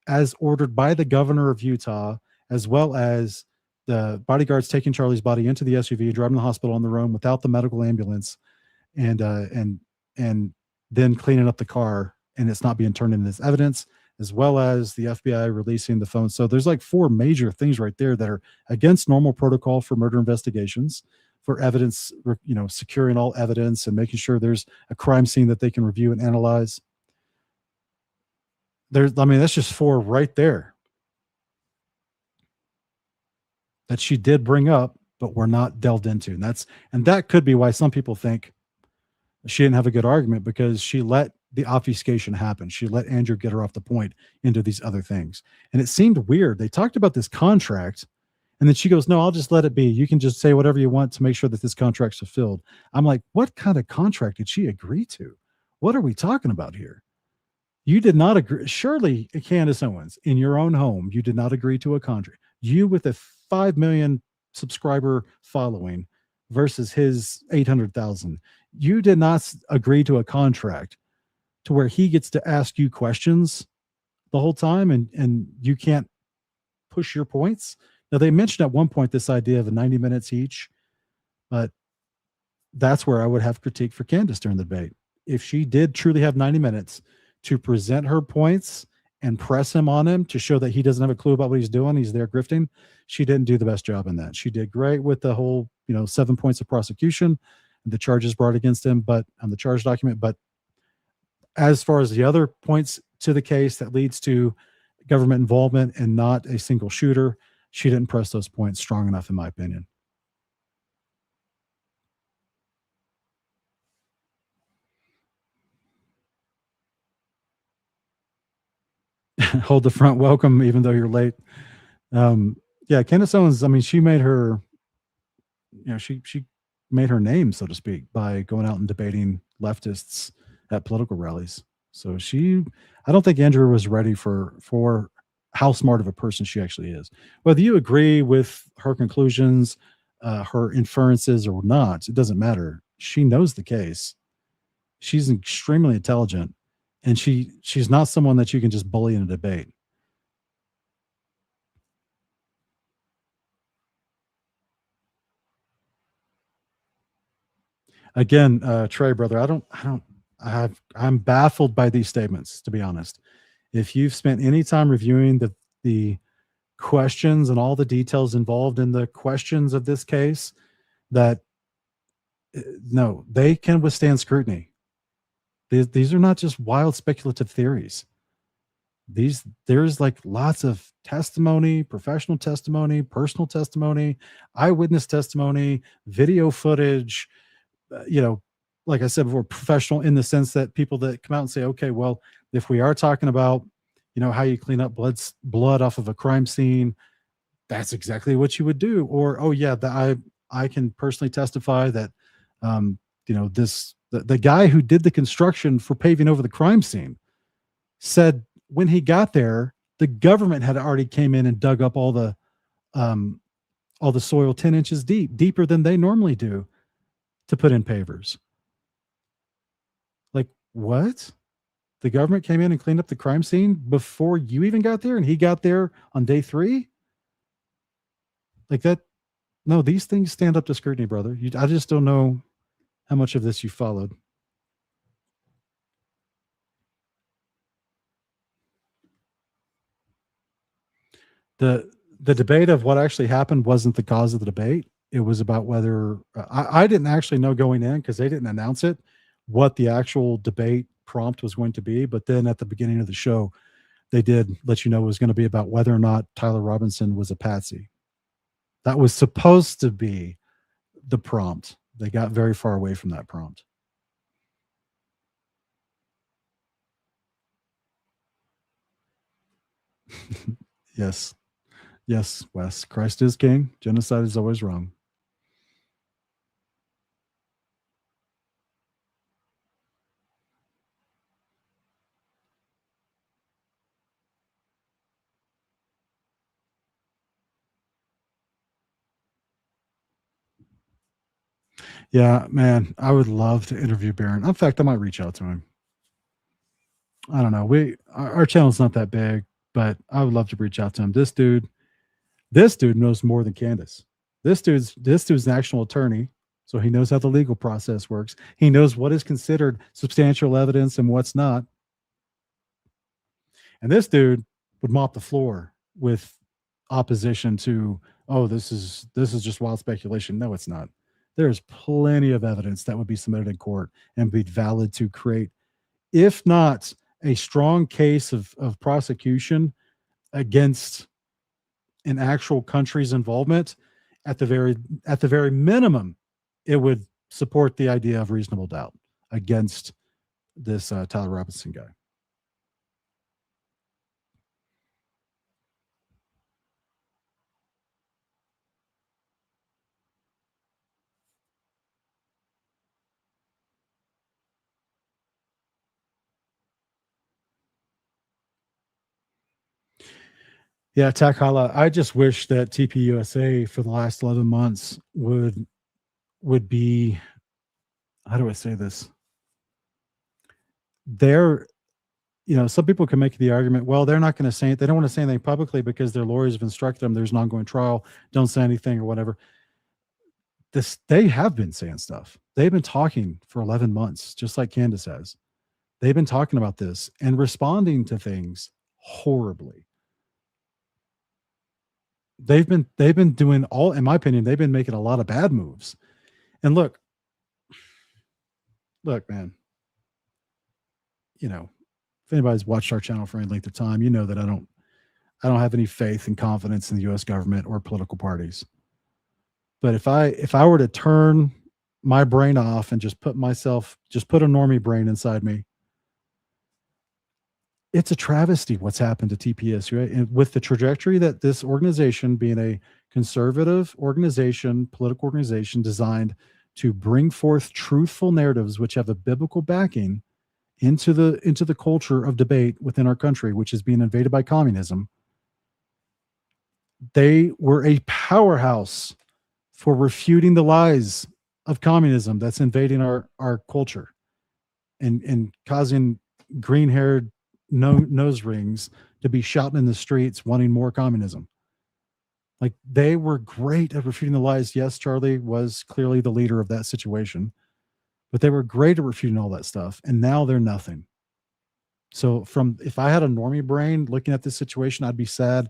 as ordered by the governor of Utah, as well as the bodyguards taking Charlie's body into the SUV, driving to the hospital on their own without the medical ambulance, and then cleaning up the car, and it's not being turned in as evidence, as well as the FBI releasing the phone. So there's like 4 major things right there that are against normal protocol for murder investigations, for evidence, securing all evidence and making sure there's a crime scene that they can review and analyze. That's just 4 right there that she did bring up, but we're not delved into. And that could be why some people think she didn't have a good argument, because she let the obfuscation happen. She let Andrew get her off the point into these other things. And it seemed weird. They talked about this contract, and then she goes, no, I'll just let it be. You can just say whatever you want to make sure that this contract's fulfilled. I'm like, what kind of contract did she agree to? What are we talking about here? You did not agree. Surely, Candace Owens, in your own home, you did not agree to a contract. You with a 5 million subscriber following versus his 800,000. You did not agree to a contract to where he gets to ask you questions the whole time, and you can't push your points. Now, they mentioned at one point this idea of 90 minutes each, but that's where I would have critique for Candace during the debate. If she did truly have 90 minutes to present her points and press him on him to show that he doesn't have a clue about what he's doing, he's there grifting, she didn't do the best job in that. She did great with the whole, 7 points of prosecution, the charges brought against him, but on the charge document. But as far as the other points to the case that leads to government involvement and not a single shooter, she didn't press those points strong enough, in my opinion. Hold the front, welcome, even though you're late. Yeah, Candace Owens, she made her, she made her name, so to speak, by going out and debating leftists at political rallies. So I don't think Andrew was ready for how smart of a person she actually is. Whether you agree with her conclusions, her inferences or not, it doesn't matter. She knows the case. She's extremely intelligent, and she's not someone that you can just bully in a debate. Again, Trey, brother, I'm baffled by these statements, to be honest. If you've spent any time reviewing the questions and all the details involved in the questions of this case, that no, they can withstand scrutiny. These are not just wild speculative theories. There's like lots of testimony, professional testimony, personal testimony, eyewitness testimony, video footage, like I said before, professional in the sense that people that come out and say, okay, well, if we are talking about, how you clean up blood off of a crime scene, that's exactly what you would do. Or, oh yeah, I can personally testify that, the guy who did the construction for paving over the crime scene said when he got there, the government had already came in and dug up all the soil 10 inches deep, deeper than they normally do, to put in pavers. Like, what? The government came in and cleaned up the crime scene before you even got there, and he got there on day 3? Like that? No, these things stand up to scrutiny, brother. I just don't know how much of this you followed. The debate of what actually happened wasn't the cause of the debate. It was about whether I didn't actually know going in, because they didn't announce it, what the actual debate prompt was going to be. But then at the beginning of the show, they did let you know it was going to be about whether or not Tyler Robinson was a patsy. That was supposed to be the prompt. They got very far away from that prompt. Yes. Yes, Wes. Christ is king. Genocide is always wrong. Yeah, man, I would love to interview Barron. In fact, I might reach out to him. I don't know. Our channel's not that big, but I would love to reach out to him. This dude knows more than Candace. This dude's an actual attorney, so he knows how the legal process works. He knows what is considered substantial evidence and what's not. And this dude would mop the floor with opposition to, oh, this is just wild speculation. No, it's not. There's plenty of evidence that would be submitted in court and be valid to create, if not a strong case of prosecution against an actual country's involvement, at the very minimum, it would support the idea of reasonable doubt against this Tyler Robinson guy. Yeah, Takala, I just wish that TPUSA for the last 11 months would be, how do I say this? Some people can make the argument, well, they're not going to say it. They don't want to say anything publicly because their lawyers have instructed them there's an ongoing trial. Don't say anything or whatever. They have been saying stuff. They've been talking for 11 months, just like Candace has. They've been talking about this and responding to things horribly. They've been doing all, in my opinion, they've been making a lot of bad moves. And look, man, if anybody's watched our channel for any length of time, you know that I don't have any faith and confidence in the US government or political parties. But if I were to turn my brain off and just put a normie brain inside me, it's a travesty what's happened to TPS, right? And with the trajectory that this organization, being a conservative organization, political organization designed to bring forth truthful narratives which have a biblical backing into the culture of debate within our country, which is being invaded by communism, they were a powerhouse for refuting the lies of communism that's invading our culture and causing green-haired nose rings to be shouting in the streets wanting more communism. Like, they were great at refuting the lies. Yes, Charlie was clearly the leader of that situation, but they were great at refuting all that stuff. And now they're nothing. So if I had a normie brain looking at this situation, I'd be sad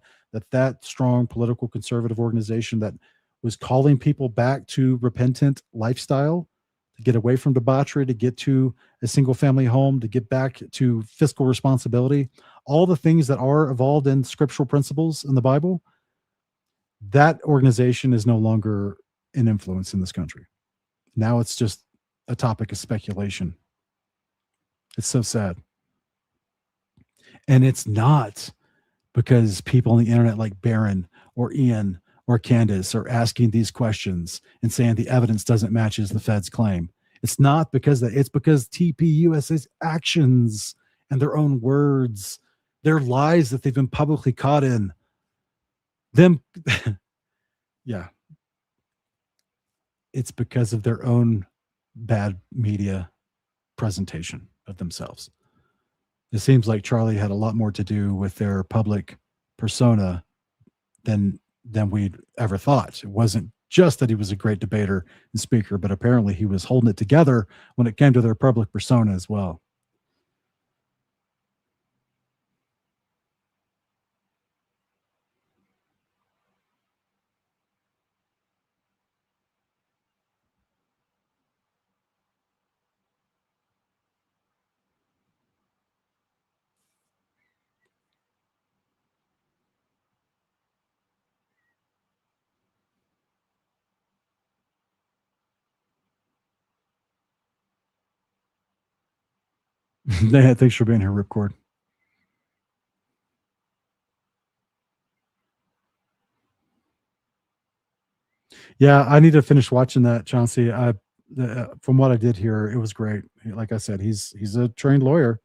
that strong political conservative organization that was calling people back to repentant lifestyle, to get away from debauchery, to get to a single family home, to get back to fiscal responsibility, all the things that are evolved in scriptural principles in the Bible, that organization is no longer an influence in this country. Now it's just a topic of speculation. It's so sad. And it's not because people on the internet like Barron or Ian or Candace are asking these questions and saying the evidence doesn't match as the feds claim. It's not because it's because TPUSA's actions and their own words, their lies that they've been publicly caught in. Yeah. It's because of their own bad media presentation of themselves. It seems like Charlie had a lot more to do with their public persona than we'd ever thought. It wasn't just that he was a great debater and speaker, but apparently he was holding it together when it came to their public persona as well. Thanks for being here, Ripcord. Yeah, I need to finish watching that, Chauncey. From what I did hear, it was great. Like I said, he's a trained lawyer,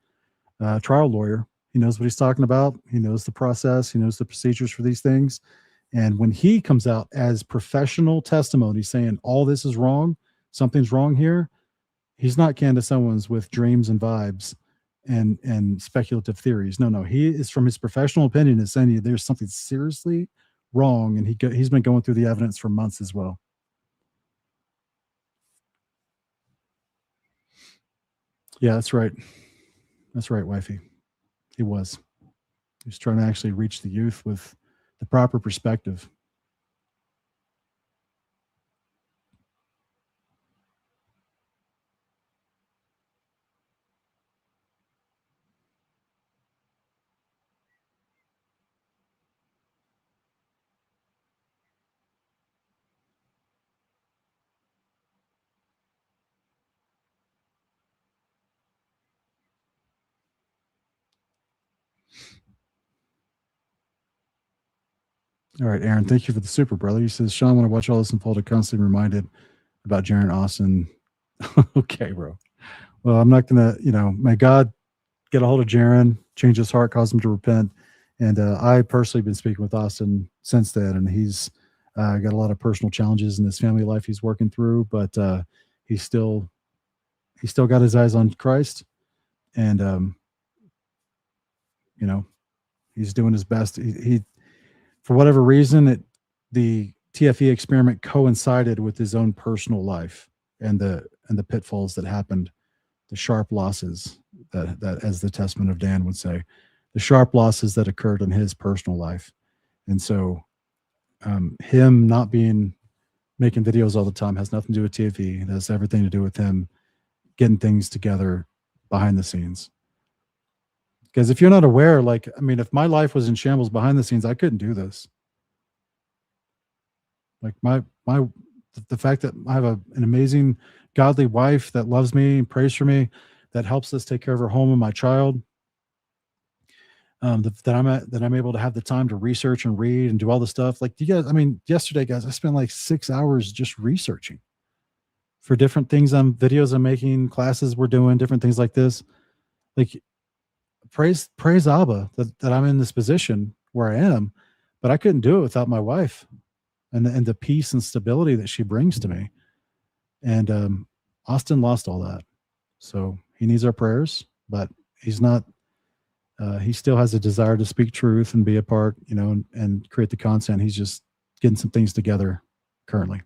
trial lawyer. He knows what he's talking about. He knows the process. He knows the procedures for these things. And when he comes out as professional testimony saying all this is wrong, something's wrong here, he's not Candace Owens with dreams and vibes and speculative theories. No, he is, from his professional opinion, is saying there's something seriously wrong, and he's been going through the evidence for months as well. Yeah, that's right. That's right, wifey. He was. He was trying to actually reach the youth with the proper perspective. All right, Aaron, thank you for the super, brother. He says, Sean, when I watch all this unfold, I'm constantly reminded about Jaron Austin. Okay, bro. Well, I'm not going to, may God get a hold of Jaron, change his heart, cause him to repent. And I personally been speaking with Austin since then, and he's got a lot of personal challenges in his family life he's working through, but he's still got his eyes on Christ, and he's doing his best. He for whatever reason, the TFE experiment coincided with his own personal life and the pitfalls that happened, the sharp losses that as the Testament of Dan would say, the sharp losses that occurred in his personal life. And so him not making videos all the time has nothing to do with TFE. It has everything to do with him getting things together behind the scenes. Because if you're not aware, if my life was in shambles behind the scenes, I couldn't do this. Like the fact that I have an amazing godly wife that loves me and prays for me, that helps us take care of her home and my child. That I'm able to have the time to research and read and do all the stuff. Like, you guys, yesterday, guys, I spent like 6 hours just researching for different things, videos I'm making, classes we're doing, different things like this. Like, praise Abba that I'm in this position where I am, but I couldn't do it without my wife and the peace and stability that she brings to me. And Austin lost all that, so he needs our prayers, but he's not. He still has a desire to speak truth and be a part, and create the content. He's just getting some things together currently.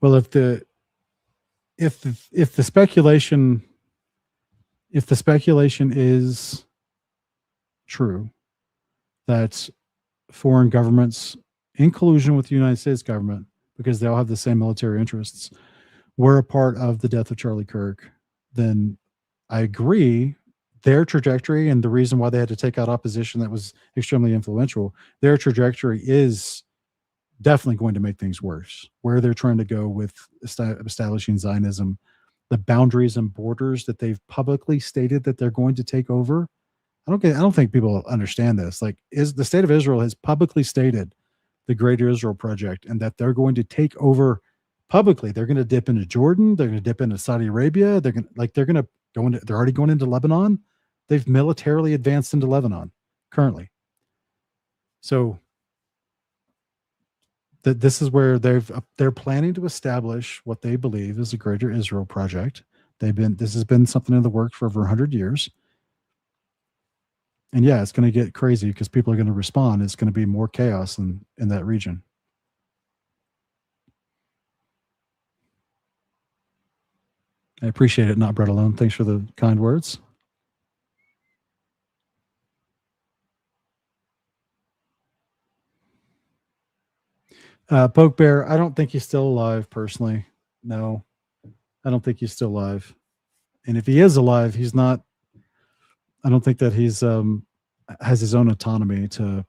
Well, if the speculation is true, that foreign governments, in collusion with the United States government, because they all have the same military interests, were a part of the death of Charlie Kirk, then I agree. Their trajectory and the reason why they had to take out opposition that was extremely influential, their trajectory is definitely going to make things worse. Where they're trying to go with establishing Zionism, the boundaries and borders that they've publicly stated that they're going to take over. I don't think people understand this. Like, the state of Israel has publicly stated the Greater Israel Project, and that they're going to take over publicly. They're going to dip into Jordan. They're going to dip into Saudi Arabia. They're already going into Lebanon. They've militarily advanced into Lebanon currently. So this is where they're planning to establish what they believe is a Greater Israel Project. This has been something in the works for over 100 years. And yeah, it's going to get crazy because people are going to respond. It's going to be more chaos in that region. I appreciate it, not bread alone. Thanks for the kind words. Poke Bear, I don't think he's still alive personally. No, I don't think he's still alive. And if he is alive, he's not. I don't think that he's has his own autonomy to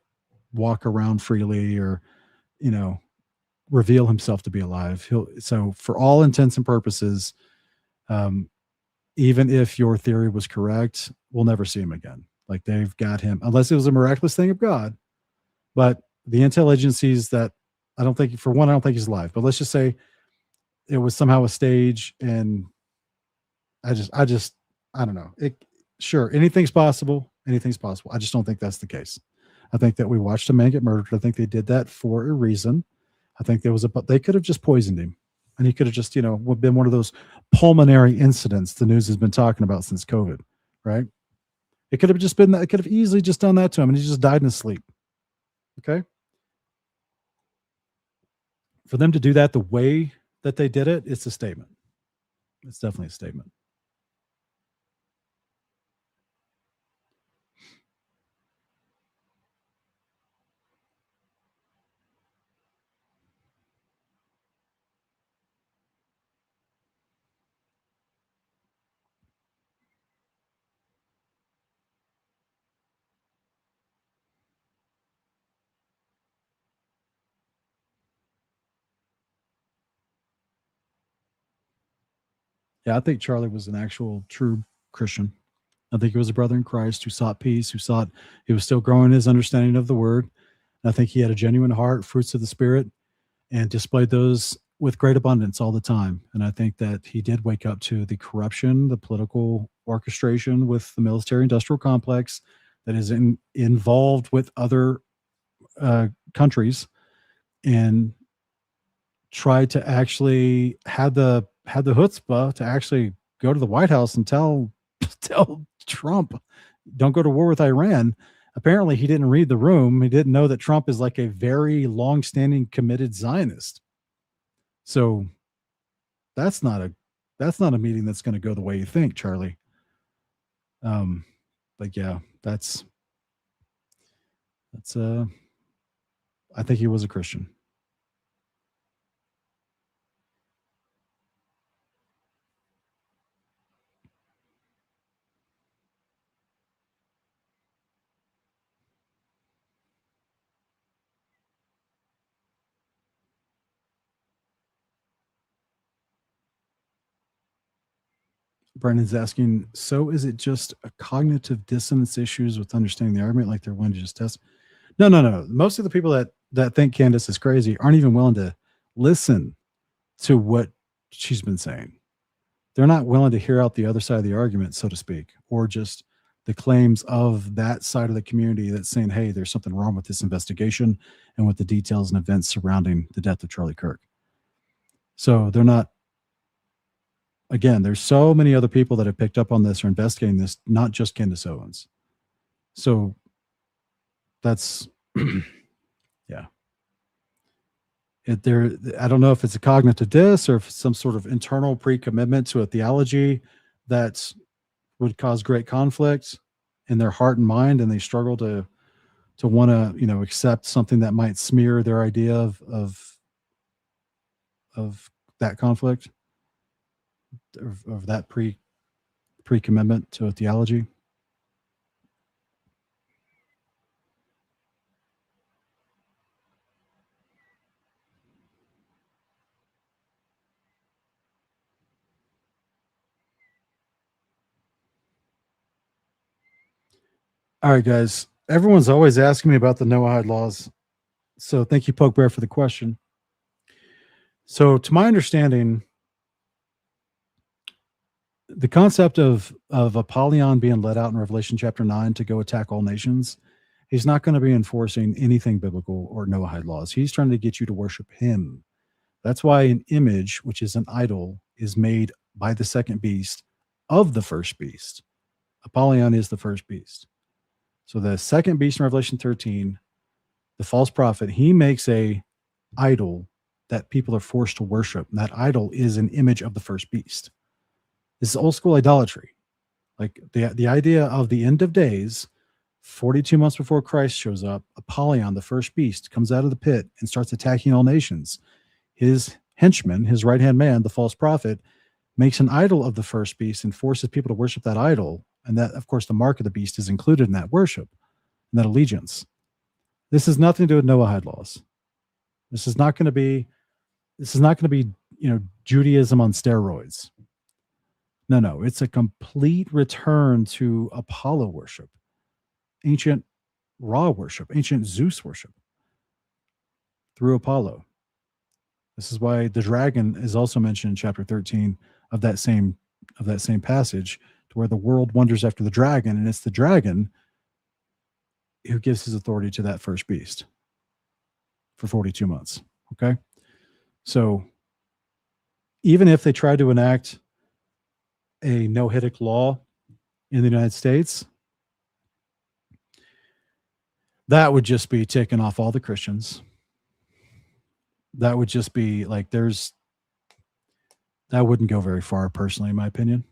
walk around freely, or reveal himself to be alive. So for all intents and purposes, even if your theory was correct, we'll never see him again. Like, they've got him, unless it was a miraculous thing of God. But the intel agencies that I don't think he's alive, but let's just say it was somehow a stage, and I don't know. Sure, anything's possible. Anything's possible. I just don't think that's the case. I think that we watched a man get murdered. I think they did that for a reason. I think they could have just poisoned him, and he could have just, been one of those pulmonary incidents the news has been talking about since COVID, right? It could have just been that. It could have easily just done that to him, and he just died in his sleep. Okay. For them to do that the way that they did it, it's a statement. It's definitely a statement. Yeah, I think Charlie was an actual true Christian. I think he was a brother in Christ who sought peace, he was still growing his understanding of the word. I think he had a genuine heart, fruits of the Spirit, and displayed those with great abundance all the time. And I think that he did wake up to the corruption, the political orchestration with the military industrial complex that is involved with other countries, and tried to actually had the chutzpah to actually go to the White House and tell Trump, don't go to war with Iran. Apparently he didn't read the room. He didn't know that Trump is like a very long-standing committed Zionist. So that's not a meeting that's going to go the way you think, Charlie. But yeah, that's I think he was a Christian. Brandon's asking, so is it just a cognitive dissonance issues with understanding the argument, like they're willing to just test? No. Most of the people that think Candace is crazy aren't even willing to listen to what she's been saying. They're not willing to hear out the other side of the argument, so to speak, or just the claims of that side of the community that's saying, hey, there's something wrong with this investigation and with the details and events surrounding the death of Charlie Kirk. So they're not. Again, there's so many other people that have picked up on this or investigating this, not just Candace Owens. So that's, yeah. I don't know if it's a cognitive diss or if it's some sort of internal pre-commitment to a theology that would cause great conflict in their heart and mind, and they struggle to want to, accept something that might smear their idea of that conflict. Of that pre-commitment to a theology. All right, guys. Everyone's always asking me about the Noahide laws. So thank you, Poke Bear, for the question. So to my understanding, the concept of Apollyon being let out in Revelation chapter 9 to go attack all nations, he's not going to be enforcing anything biblical or Noahide laws. He's trying to get you to worship him. That's why an image, which is an idol, is made by the second beast of the first beast. Apollyon is the first beast. So the second beast in Revelation 13, the false prophet, he makes a idol that people are forced to worship. And that idol is an image of the first beast. This is old school idolatry. Like the idea of the end of days, 42 months before Christ shows up, Apollyon, the first beast, comes out of the pit and starts attacking all nations. His henchman, his right-hand man, the false prophet, makes an idol of the first beast and forces people to worship that idol. And that, of course, the mark of the beast is included in that worship, in that allegiance. This has nothing to do with Noahide laws. This is not going to be This is not going to be, Judaism on steroids. No, it's a complete return to Apollo worship, ancient Ra worship, ancient Zeus worship through Apollo. This is why the dragon is also mentioned in chapter 13 of that same passage, to where the world wonders after the dragon, and it's the dragon who gives his authority to that first beast for 42 months. Okay. So even if they try to enact a Noahidic law in the United States, that would just be taking off all the Christians. That would just be like, that wouldn't go very far, personally, in my opinion.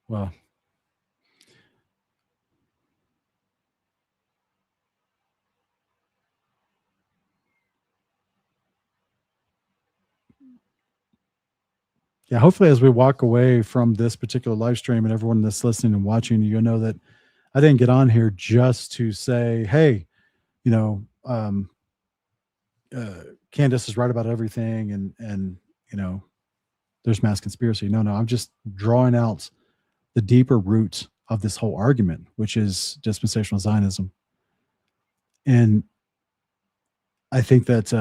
Well, yeah, hopefully as we walk away from this particular live stream, and everyone that's listening and watching, you'll know that I didn't get on here just to say, hey, Candace is right about everything, and there's mass conspiracy. No, I'm just drawing out the deeper root of this whole argument, which is dispensational Zionism. And I think that,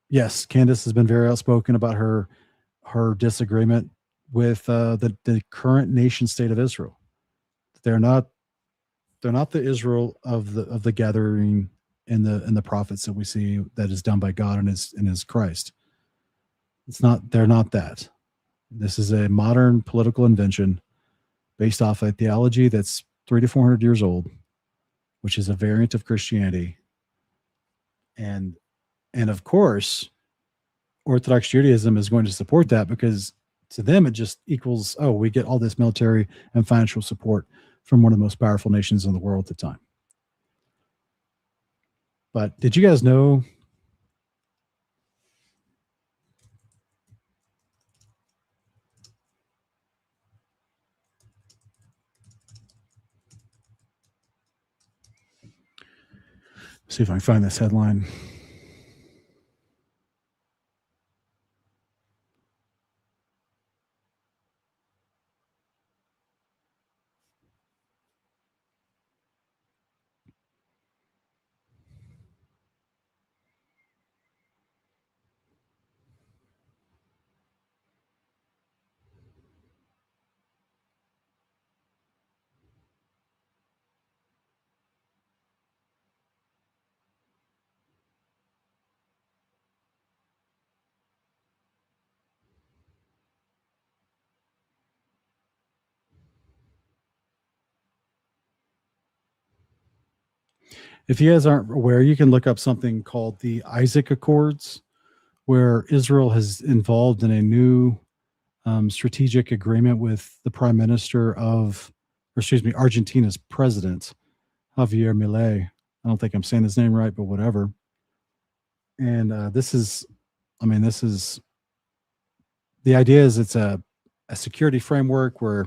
yes, Candace has been very outspoken about her disagreement with the current nation state of Israel. They're not the Israel of the gathering and the prophets that we see that is done by God and his Christ. They're not that. This is a modern political invention based off a theology that's 300 to 400 years old, which is a variant of Christianity. And of course, Orthodox Judaism is going to support that, because to them it just equals, we get all this military and financial support from one of the most powerful nations in the world at the time. But did you guys know see if I can find this headline. If you guys aren't aware, you can look up something called the Isaac Accords, where Israel has involved in a new strategic agreement with the prime minister Argentina's president, Javier Milei. I don't think I'm saying his name right, but whatever. And this is the idea is it's a security framework where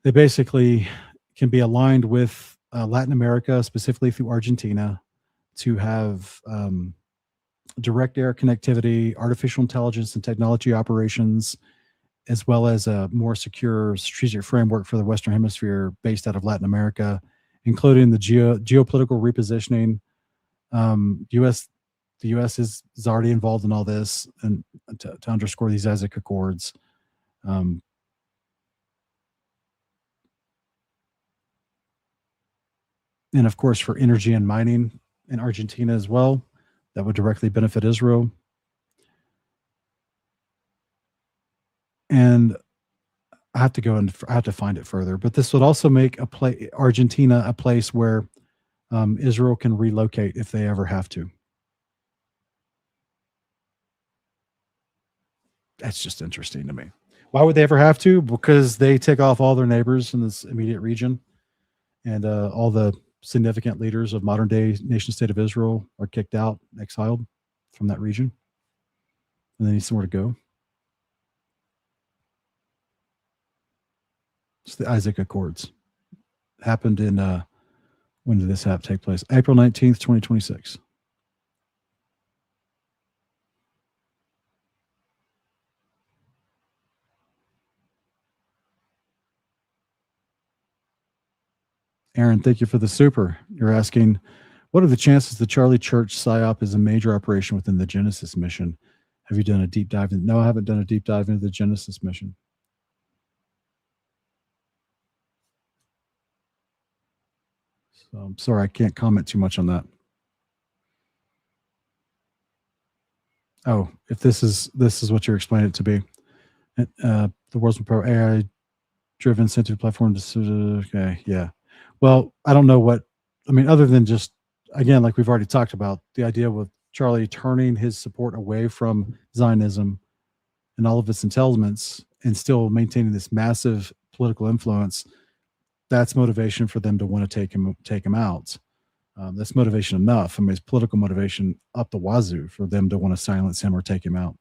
they basically can be aligned with Latin America, specifically through Argentina, to have direct air connectivity, artificial intelligence and technology operations, as well as a more secure strategic framework for the Western Hemisphere based out of Latin America, including the geopolitical repositioning. The U.S. is already involved in all this, and to underscore these Isaac Accords. And of course, for energy and mining in Argentina as well, that would directly benefit Israel. And I have to find it further, but this would also make Argentina a place where Israel can relocate if they ever have to. That's just interesting to me. Why would they ever have to? Because they take off all their neighbors in this immediate region, and all the significant leaders of modern day nation state of Israel are kicked out, exiled from that region, and they need somewhere to go. It's the Isaac Accords. Happened in, when did this take place? April 19th, 2026. Aaron, thank you for the super. You're asking, what are the chances the Charlie Church PSYOP is a major operation within the Genesis mission? Have you done a deep dive? No, I haven't done a deep dive into the Genesis mission. So I'm sorry, I can't comment too much on that. Oh, if this is what you're explaining it to be. The world's AI driven incentive platform. Okay, yeah. Well, I don't know what, I mean, other than just, again, like we've already talked about, the idea with Charlie turning his support away from Zionism and all of its entailments and still maintaining this massive political influence, that's motivation for them to want to take him out. That's motivation enough. I mean, it's political motivation up the wazoo for them to want to silence him or take him out.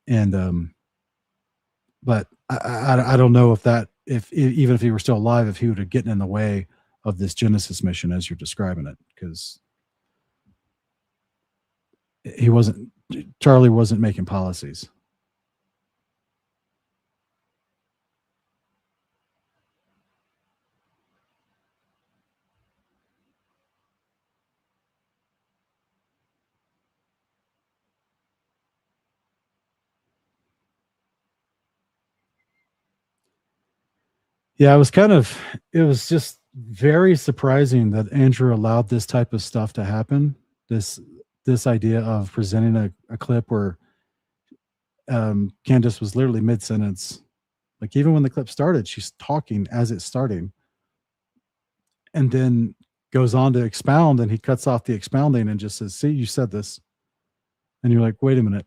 And, but I don't know if that, even if he were still alive, if he would have gotten in the way of this Genesis mission as you're describing it, because Charlie wasn't making policies. Yeah, it was just very surprising that Andrew allowed this type of stuff to happen. This idea of presenting a clip where Candace was literally mid-sentence. Like, even when the clip started, she's talking as it's starting. And then goes on to expound, and he cuts off the expounding and just says, see, you said this. And you're like, wait a minute.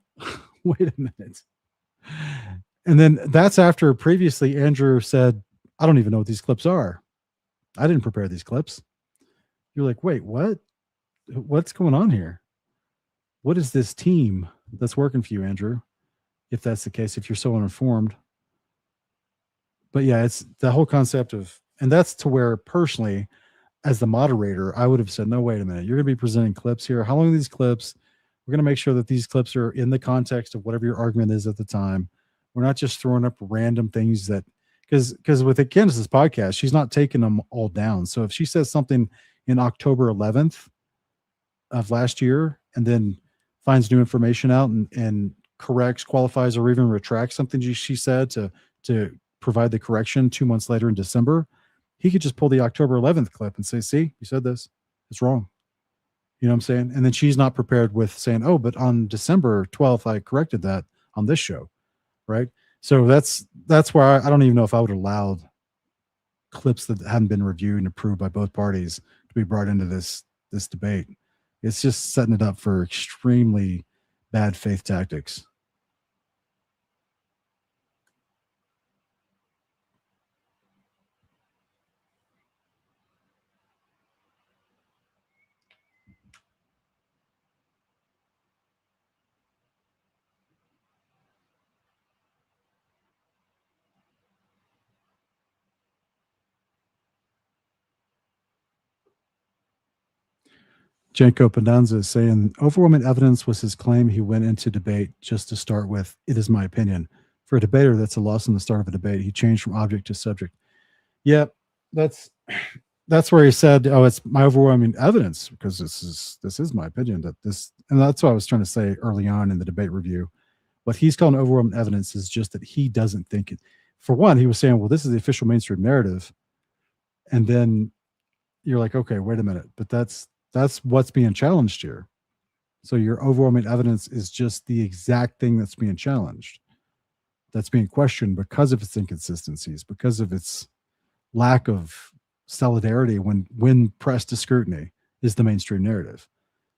Wait a minute. And then that's after previously Andrew said, I don't even know what these clips are. I didn't prepare these clips. You're like, wait, what? What's going on here? What is this team that's working for you, Andrew? If that's the case, if you're so uninformed. But yeah, it's the whole concept of, and that's to where personally, as the moderator, I would have said, no, wait a minute. You're going to be presenting clips here. How long are these clips? We're going to make sure that these clips are in the context of whatever your argument is at the time. We're not just throwing up random things that, because with the Candace's podcast, she's not taking them all down. So if she says something in October 11th of last year and then finds new information out and corrects, qualifies, or even retracts something she said to provide the correction 2 months later in December, he could just pull the October 11th clip and say, see, you said this, it's wrong. You know what I'm saying? And then she's not prepared with saying, oh, but on December 12th, I corrected that on this show. Right. So that's why I don't even know if I would have allowed clips that hadn't been reviewed and approved by both parties to be brought into this debate. It's just setting it up for extremely bad faith tactics. Janko Pendanza is saying overwhelming evidence was his claim he went into debate just to start with, it is my opinion. For a debater, that's a loss in the start of a debate. He changed from object to subject. Yeah, that's where he said, oh, it's my overwhelming evidence, because this is my opinion that this, and that's what I was trying to say early on in the debate review. What he's calling overwhelming evidence is just that he doesn't think it. For one, he was saying, well, this is the official mainstream narrative. And then you're like, okay, wait a minute, but that's what's being challenged here. So your overwhelming evidence is just the exact thing that's being challenged, that's being questioned because of its inconsistencies, because of its lack of solidarity when pressed to scrutiny is the mainstream narrative.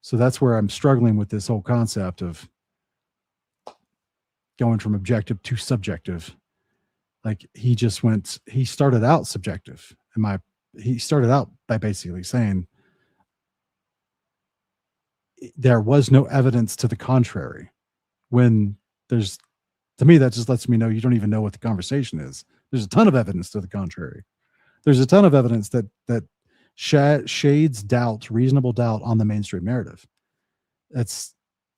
So that's where I'm struggling with this whole concept of going from objective to subjective. Like he started out subjective. He started out by basically saying there was no evidence to the contrary, when to me, that just lets me know you don't even know what the conversation is. There's a ton of evidence to the contrary. There's a ton of evidence that shades doubt, reasonable doubt on the mainstream narrative. But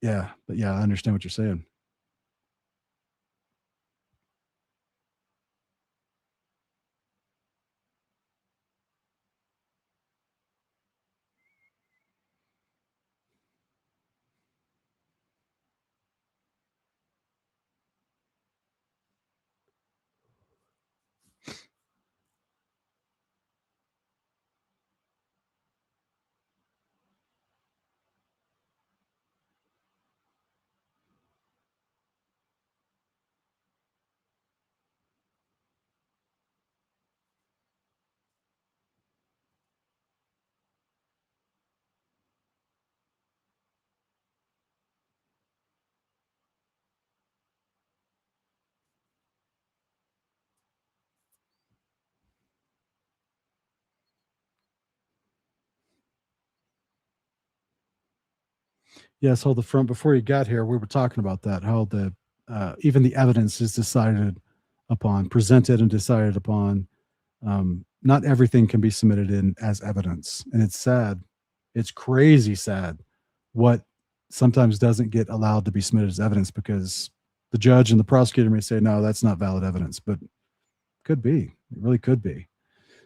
I understand what you're saying. Yeah, so before you got here, we were talking about that, how even the evidence is presented and decided upon. Not everything can be submitted in as evidence, and it's sad. It's crazy sad what sometimes doesn't get allowed to be submitted as evidence, because the judge and the prosecutor may say, no, that's not valid evidence, but could be. It really could be.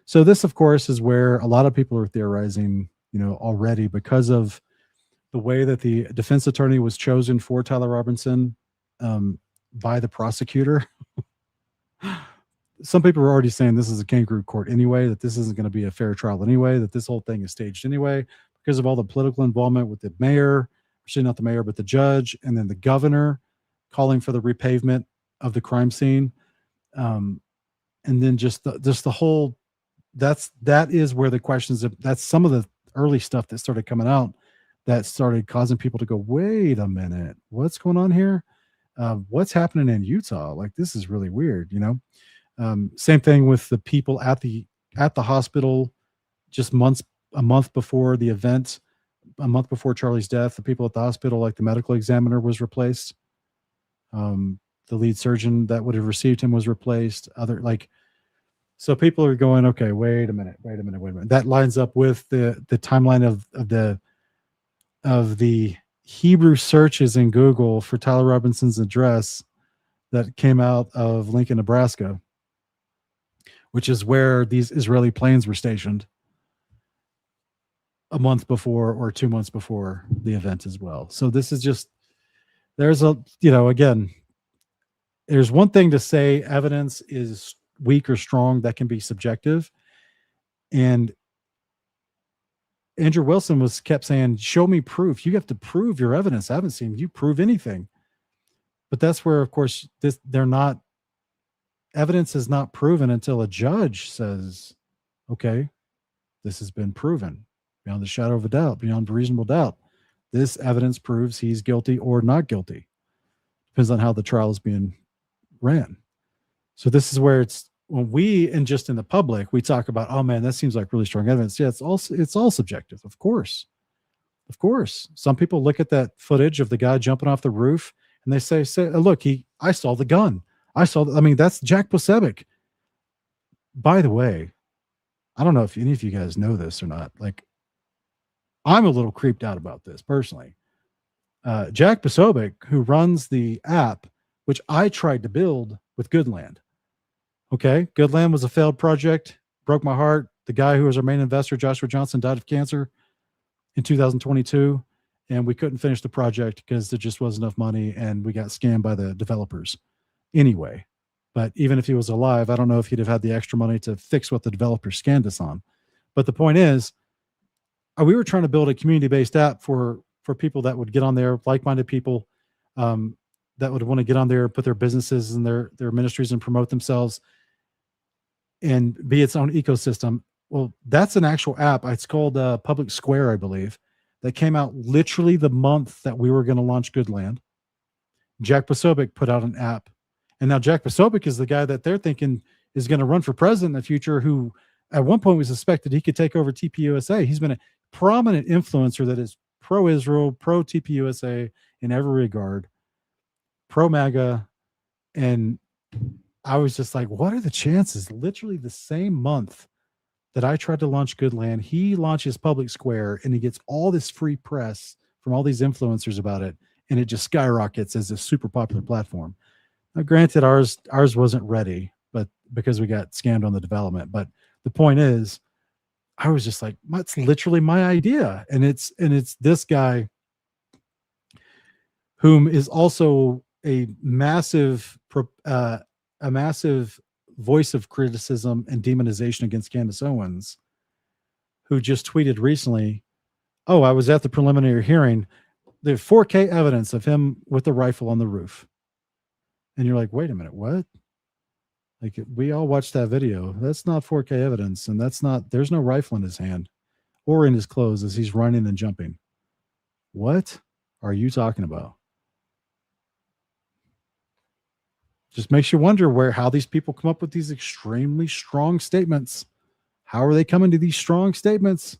So this, of course, is where a lot of people are theorizing, already, because of the way that the defense attorney was chosen for Tyler Robinson by the prosecutor. Some people are already saying this is a kangaroo court anyway, that this isn't going to be a fair trial anyway, that this whole thing is staged anyway, because of all the political involvement with the mayor, actually not the mayor, but the judge, and then the governor calling for the repavement of the crime scene. And then just the whole, that is where the questions that's some of the early stuff that started coming out that started causing people to go, wait a minute, what's going on here? What's happening in Utah? Like, this is really weird, Same thing with the people at the hospital, just a month before the event, a month before Charlie's death. The people at the hospital, like the medical examiner was replaced. The lead surgeon that would have received him was replaced. So people are going, okay, wait a minute. That lines up with the timeline of the Hebrew searches in Google for Tyler Robinson's address that came out of Lincoln, Nebraska, which is where these Israeli planes were stationed a month before or 2 months before the event as well. So this is just, again, there's one thing to say evidence is weak or strong, that can be subjective. And Andrew Wilson kept saying, show me proof. You have to prove your evidence. I haven't seen you prove anything. But that's where, of course, evidence is not proven until a judge says, okay, this has been proven beyond the shadow of a doubt, beyond reasonable doubt. This evidence proves he's guilty or not guilty. Depends on how the trial is being ran. So this is where when just in the public, we talk about, oh man, that seems like really strong evidence. Yeah, it's all subjective, of course. Of course. Some people look at that footage of the guy jumping off the roof and they say, look, I saw the gun. That's Jack Posebic. By the way, I don't know if any of you guys know this or not. Like, I'm a little creeped out about this personally. Jack Posebic, who runs the app, which I tried to build with Goodland. Okay, Goodland was a failed project. Broke my heart. The guy who was our main investor, Joshua Johnson, died of cancer in 2022, and we couldn't finish the project because there just wasn't enough money, and we got scammed by the developers anyway. But even if he was alive, I don't know if he'd have had the extra money to fix what the developers scammed us on. But the point is, we were trying to build a community-based app for people that would get on there, like-minded people that would want to get on there, put their businesses and their ministries and promote themselves and be its own ecosystem. Well, that's an actual app. It's called Public Square, I believe, that came out literally the month that we were going to launch Goodland. Jack Posobiec put out an app. And now Jack Posobiec is the guy that they're thinking is going to run for president in the future, who at one point we suspected he could take over TPUSA. He's been a prominent influencer that is pro-Israel, pro-TPUSA in every regard, pro-MAGA. And I was just like, what are the chances? Literally the same month that I tried to launch Goodland, he launches Public Square and he gets all this free press from all these influencers about it. And it just skyrockets as a super popular platform. Now, granted, ours wasn't ready, but because we got scammed on the development. But the point is, I was just like, that's literally my idea. And it's this guy whom is also a massive voice of criticism and demonization against Candace Owens, who just tweeted recently, "Oh, I was at the preliminary hearing. There's 4K evidence of him with the rifle on the roof." And you're like, wait a minute, what? Like, we all watched that video. That's not 4K evidence. And there's no rifle in his hand or in his clothes as he's running and jumping. What are you talking about? Just makes you wonder how these people come up with these extremely strong statements. How are they coming to these strong statements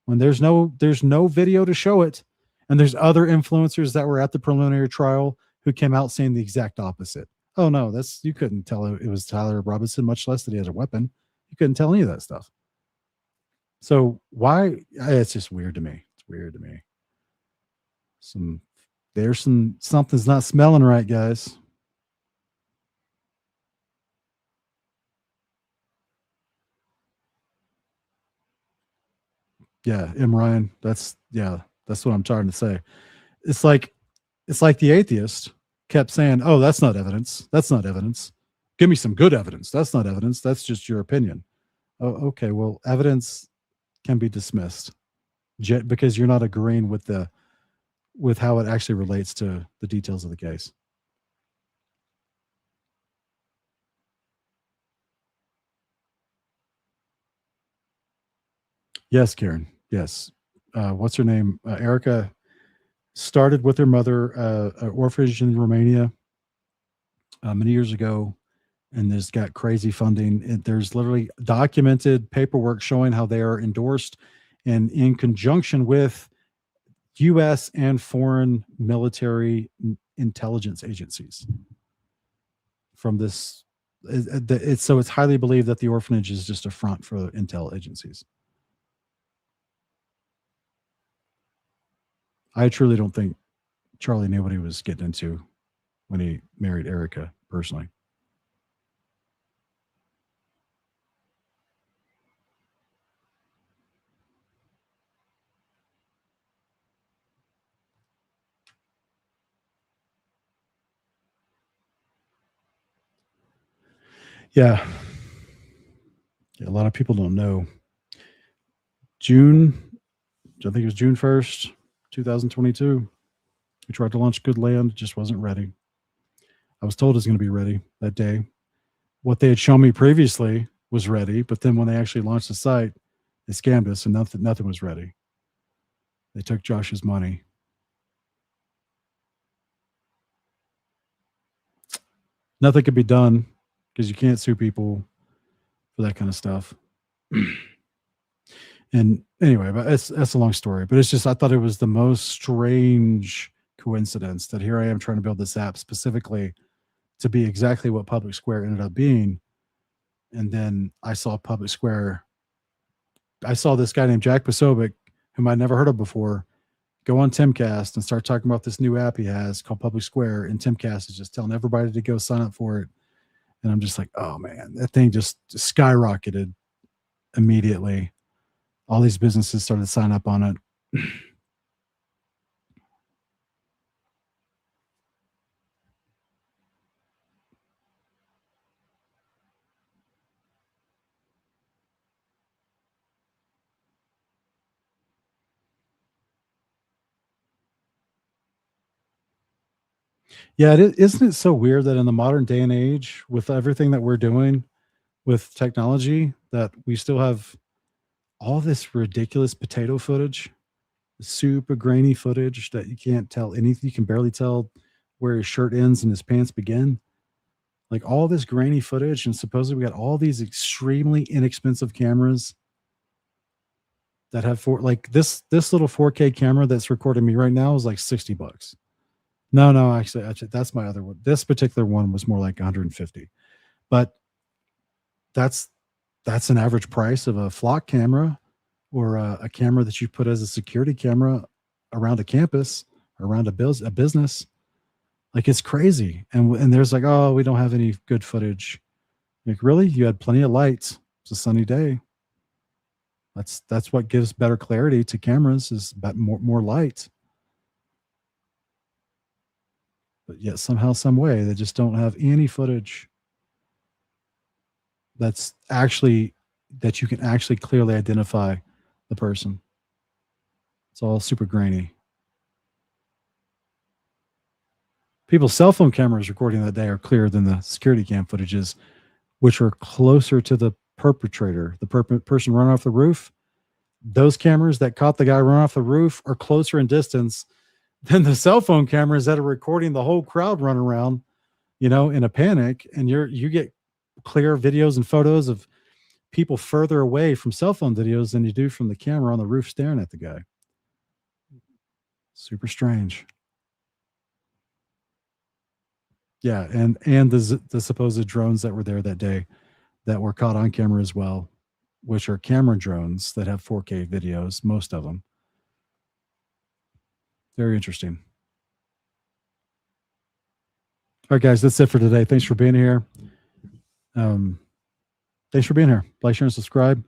when there's no video to show it? And there's other influencers that were at the preliminary trial who came out saying the exact opposite. Oh no, you couldn't tell it was Tyler Robinson, much less that he had a weapon. You couldn't tell any of that stuff. So why? It's just weird to me. It's weird to me. Something's not smelling right, guys. Yeah, Ryan. That's what I'm trying to say. It's like the atheist kept saying, "Oh, that's not evidence. That's not evidence. Give me some good evidence. That's not evidence. That's just your opinion." Oh, okay. Well, evidence can be dismissed because you're not agreeing with how it actually relates to the details of the case. Yes, Karen. Yes. What's her name? Erica started with her mother, an orphanage in Romania many years ago, and there's got crazy funding. There's literally documented paperwork showing how they are endorsed and in conjunction with U.S. and foreign military intelligence agencies. From this, so it's highly believed that the orphanage is just a front for intel agencies. I truly don't think Charlie knew what he was getting into when he married Erica, personally. Yeah. A lot of people don't know. I think it was June 1st, 2022. We tried to launch Goodland. It just wasn't ready. I was told it was going to be ready that day. What they had shown me previously was ready, but then when they actually launched the site, they scammed us and nothing was ready. They took Josh's money. Nothing could be done because you can't sue people for that kind of stuff. And anyway, but that's a long story. But it's just, I thought it was the most strange coincidence that here I am trying to build this app specifically to be exactly what Public Square ended up being. And then I saw Public Square. I saw this guy named Jack Posobiec, whom I'd never heard of before, go on Timcast and start talking about this new app he has called Public Square. And Timcast is just telling everybody to go sign up for it. And I'm just like, oh man, that thing just skyrocketed immediately. All these businesses started to sign up on it. Yeah, isn't it so weird that in the modern day and age, with everything that we're doing with technology, that we still have all this ridiculous potato footage, super grainy footage that you can't tell anything. You can barely tell where his shirt ends and his pants begin. Like all this grainy footage, and supposedly we got all these extremely inexpensive cameras that have this little 4K camera that's recording me right now is like $60. No, actually, that's my other one. This particular one was more like 150, but that's an average price of a flock camera or a camera that you put as a security camera around a campus, around a business. Like, it's crazy. And there's like, oh, we don't have any good footage. Like, really? You had plenty of lights. It's a sunny day. That's what gives better clarity to cameras, is about more light. But yet somehow, some way, they just don't have any footage that you can actually clearly identify the person. It's all super grainy. People's cell phone cameras recording that day are clearer than the security cam footages, which are closer to the perpetrator, the person running off the roof. Those cameras that caught the guy running off the roof are closer in distance than the cell phone cameras that are recording the whole crowd run around, in a panic. And you get clear videos and photos of people further away from cell phone videos than you do from the camera on the roof staring at the guy. Super strange. Yeah, and the supposed drones that were there that day that were caught on camera as well, which are camera drones that have 4K videos, most of them. Very interesting. All right, guys, that's it for today. Thanks for being here. Thanks for being here. Like, share, and subscribe.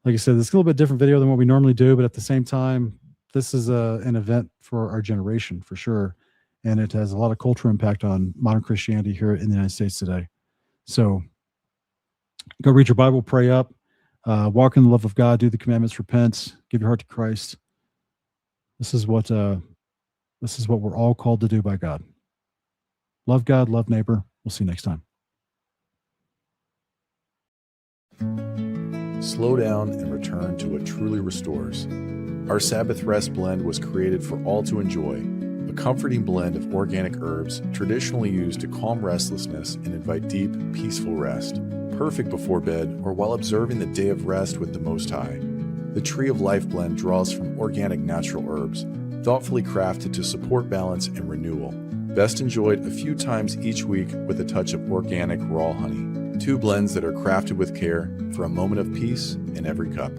Like I said, this is a little bit different video than what we normally do, but at the same time, this is an event for our generation, for sure. And it has a lot of cultural impact on modern Christianity here in the United States today. So go read your Bible, pray up, walk in the love of God, do the commandments, repent, give your heart to Christ. This is what we're all called to do by God. Love God, love neighbor. We'll see you next time. Slow down and return to what truly restores. Our Sabbath Rest blend was created for all to enjoy. A comforting blend of organic herbs traditionally used to calm restlessness and invite deep, peaceful rest. Perfect before bed or while observing the day of rest with the Most High. The Tree of Life blend draws from organic natural herbs, thoughtfully crafted to support balance and renewal. Best enjoyed a few times each week with a touch of organic raw honey. 2 blends that are crafted with care for a moment of peace in every cup.